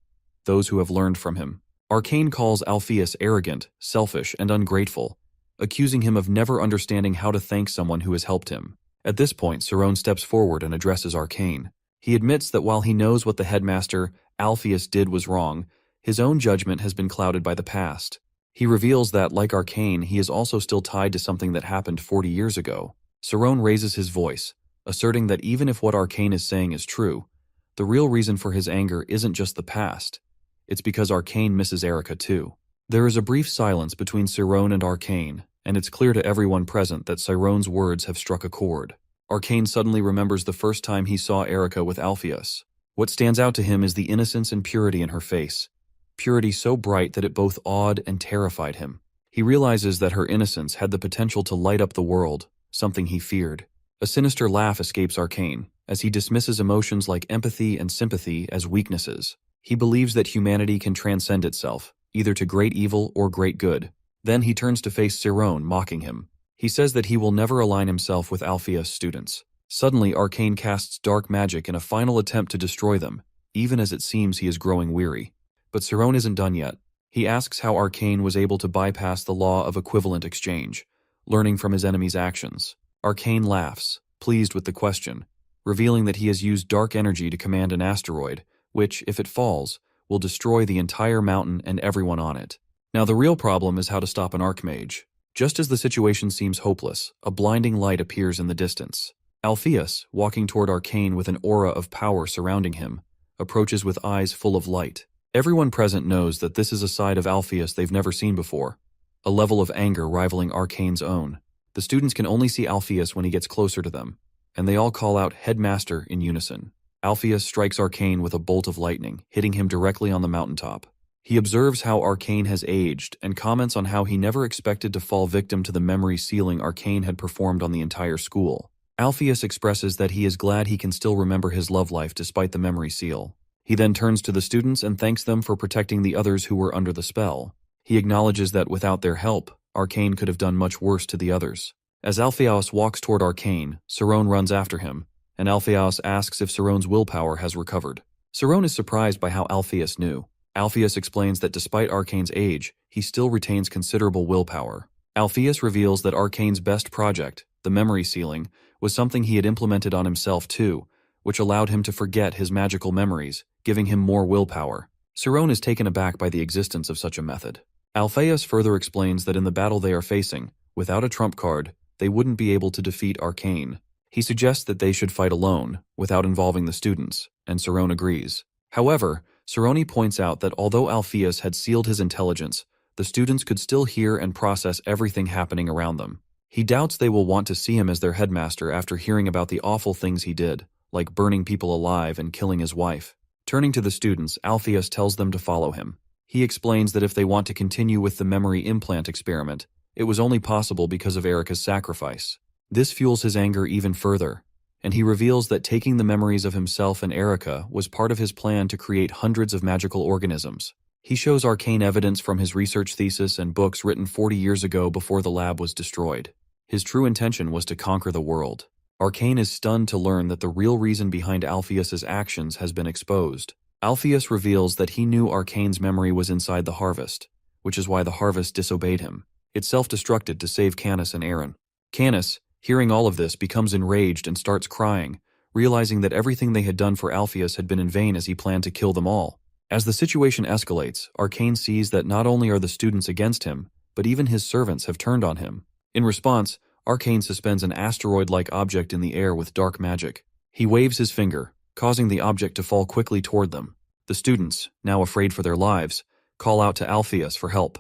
those who have learned from him. Arcane calls Alpheus arrogant, selfish, and ungrateful, accusing him of never understanding how to thank someone who has helped him. At this point, Cerrone steps forward and addresses Arcane. He admits that while he knows what the headmaster, Alpheus, did was wrong, his own judgment has been clouded by the past. He reveals that, like Arcane, he is also still tied to something that happened 40 years ago. Cerrone raises his voice, asserting that even if what Arcane is saying is true, the real reason for his anger isn't just the past. It's because Arcane misses Erica too. There is a brief silence between Cerrone and Arcane, and it's clear to everyone present that Cerrone's words have struck a chord. Arcane suddenly remembers the first time he saw Erica with Alpheus. What stands out to him is the innocence and purity in her face, purity so bright that it both awed and terrified him. He realizes that her innocence had the potential to light up the world, something he feared. A sinister laugh escapes Arcane, as he dismisses emotions like empathy and sympathy as weaknesses. He believes that humanity can transcend itself, either to great evil or great good. Then he turns to face Cerrone, mocking him. He says that he will never align himself with Alpheus' students. Suddenly, Arcane casts dark magic in a final attempt to destroy them, even as it seems he is growing weary. But Cerrone isn't done yet. He asks how Arcane was able to bypass the law of equivalent exchange, learning from his enemy's actions. Arcane laughs, pleased with the question, revealing that he has used dark energy to command an asteroid, which, if it falls, will destroy the entire mountain and everyone on it. Now the real problem is how to stop an archmage. Just as the situation seems hopeless, a blinding light appears in the distance. Alpheus, walking toward Arcane with an aura of power surrounding him, approaches with eyes full of light. Everyone present knows that this is a side of Alpheus they've never seen before, a level of anger rivaling Arcane's own. The students can only see Alpheus when he gets closer to them, and they all call out "Headmaster" in unison. Alpheus strikes Arcane with a bolt of lightning, hitting him directly on the mountaintop. He observes how Arcane has aged and comments on how he never expected to fall victim to the memory sealing Arcane had performed on the entire school. Alpheus expresses that he is glad he can still remember his love life despite the memory seal. He then turns to the students and thanks them for protecting the others who were under the spell. He acknowledges that without their help, Arcane could have done much worse to the others. As Alpheus walks toward Arcane, Cerrone runs after him, and Alpheus asks if Cerrone's willpower has recovered. Cerrone is surprised by how Alpheus knew. Alpheus explains that despite Arcane's age, he still retains considerable willpower. Alpheus reveals that Arcane's best project, the memory sealing, was something he had implemented on himself too, which allowed him to forget his magical memories, giving him more willpower. Cerrone is taken aback by the existence of such a method. Alpheus further explains that in the battle they are facing, without a trump card, they wouldn't be able to defeat Arcane. He suggests that they should fight alone, without involving the students, and Cerrone agrees. However, Cerrone points out that although Alpheus had sealed his intelligence, the students could still hear and process everything happening around them. He doubts they will want to see him as their headmaster after hearing about the awful things he did, like burning people alive and killing his wife. Turning to the students, Alpheus tells them to follow him. He explains that if they want to continue with the memory implant experiment, it was only possible because of Erica's sacrifice. This fuels his anger even further, and he reveals that taking the memories of himself and Erica was part of his plan to create hundreds of magical organisms. He shows Arcane evidence from his research thesis and books written 40 years ago before the lab was destroyed. His true intention was to conquer the world. Arcane is stunned to learn that the real reason behind Alpheus's actions has been exposed. Alpheus reveals that he knew Arcane's memory was inside the harvest, which is why the harvest disobeyed him. It self-destructed to save Canis and Aaron. Canis, hearing all of this, becomes enraged and starts crying, realizing that everything they had done for Alpheus had been in vain as he planned to kill them all. As the situation escalates, Arcane sees that not only are the students against him, but even his servants have turned on him. In response, Arcane suspends an asteroid-like object in the air with dark magic. He waves his finger, causing the object to fall quickly toward them. The students, now afraid for their lives, call out to Alpheus for help.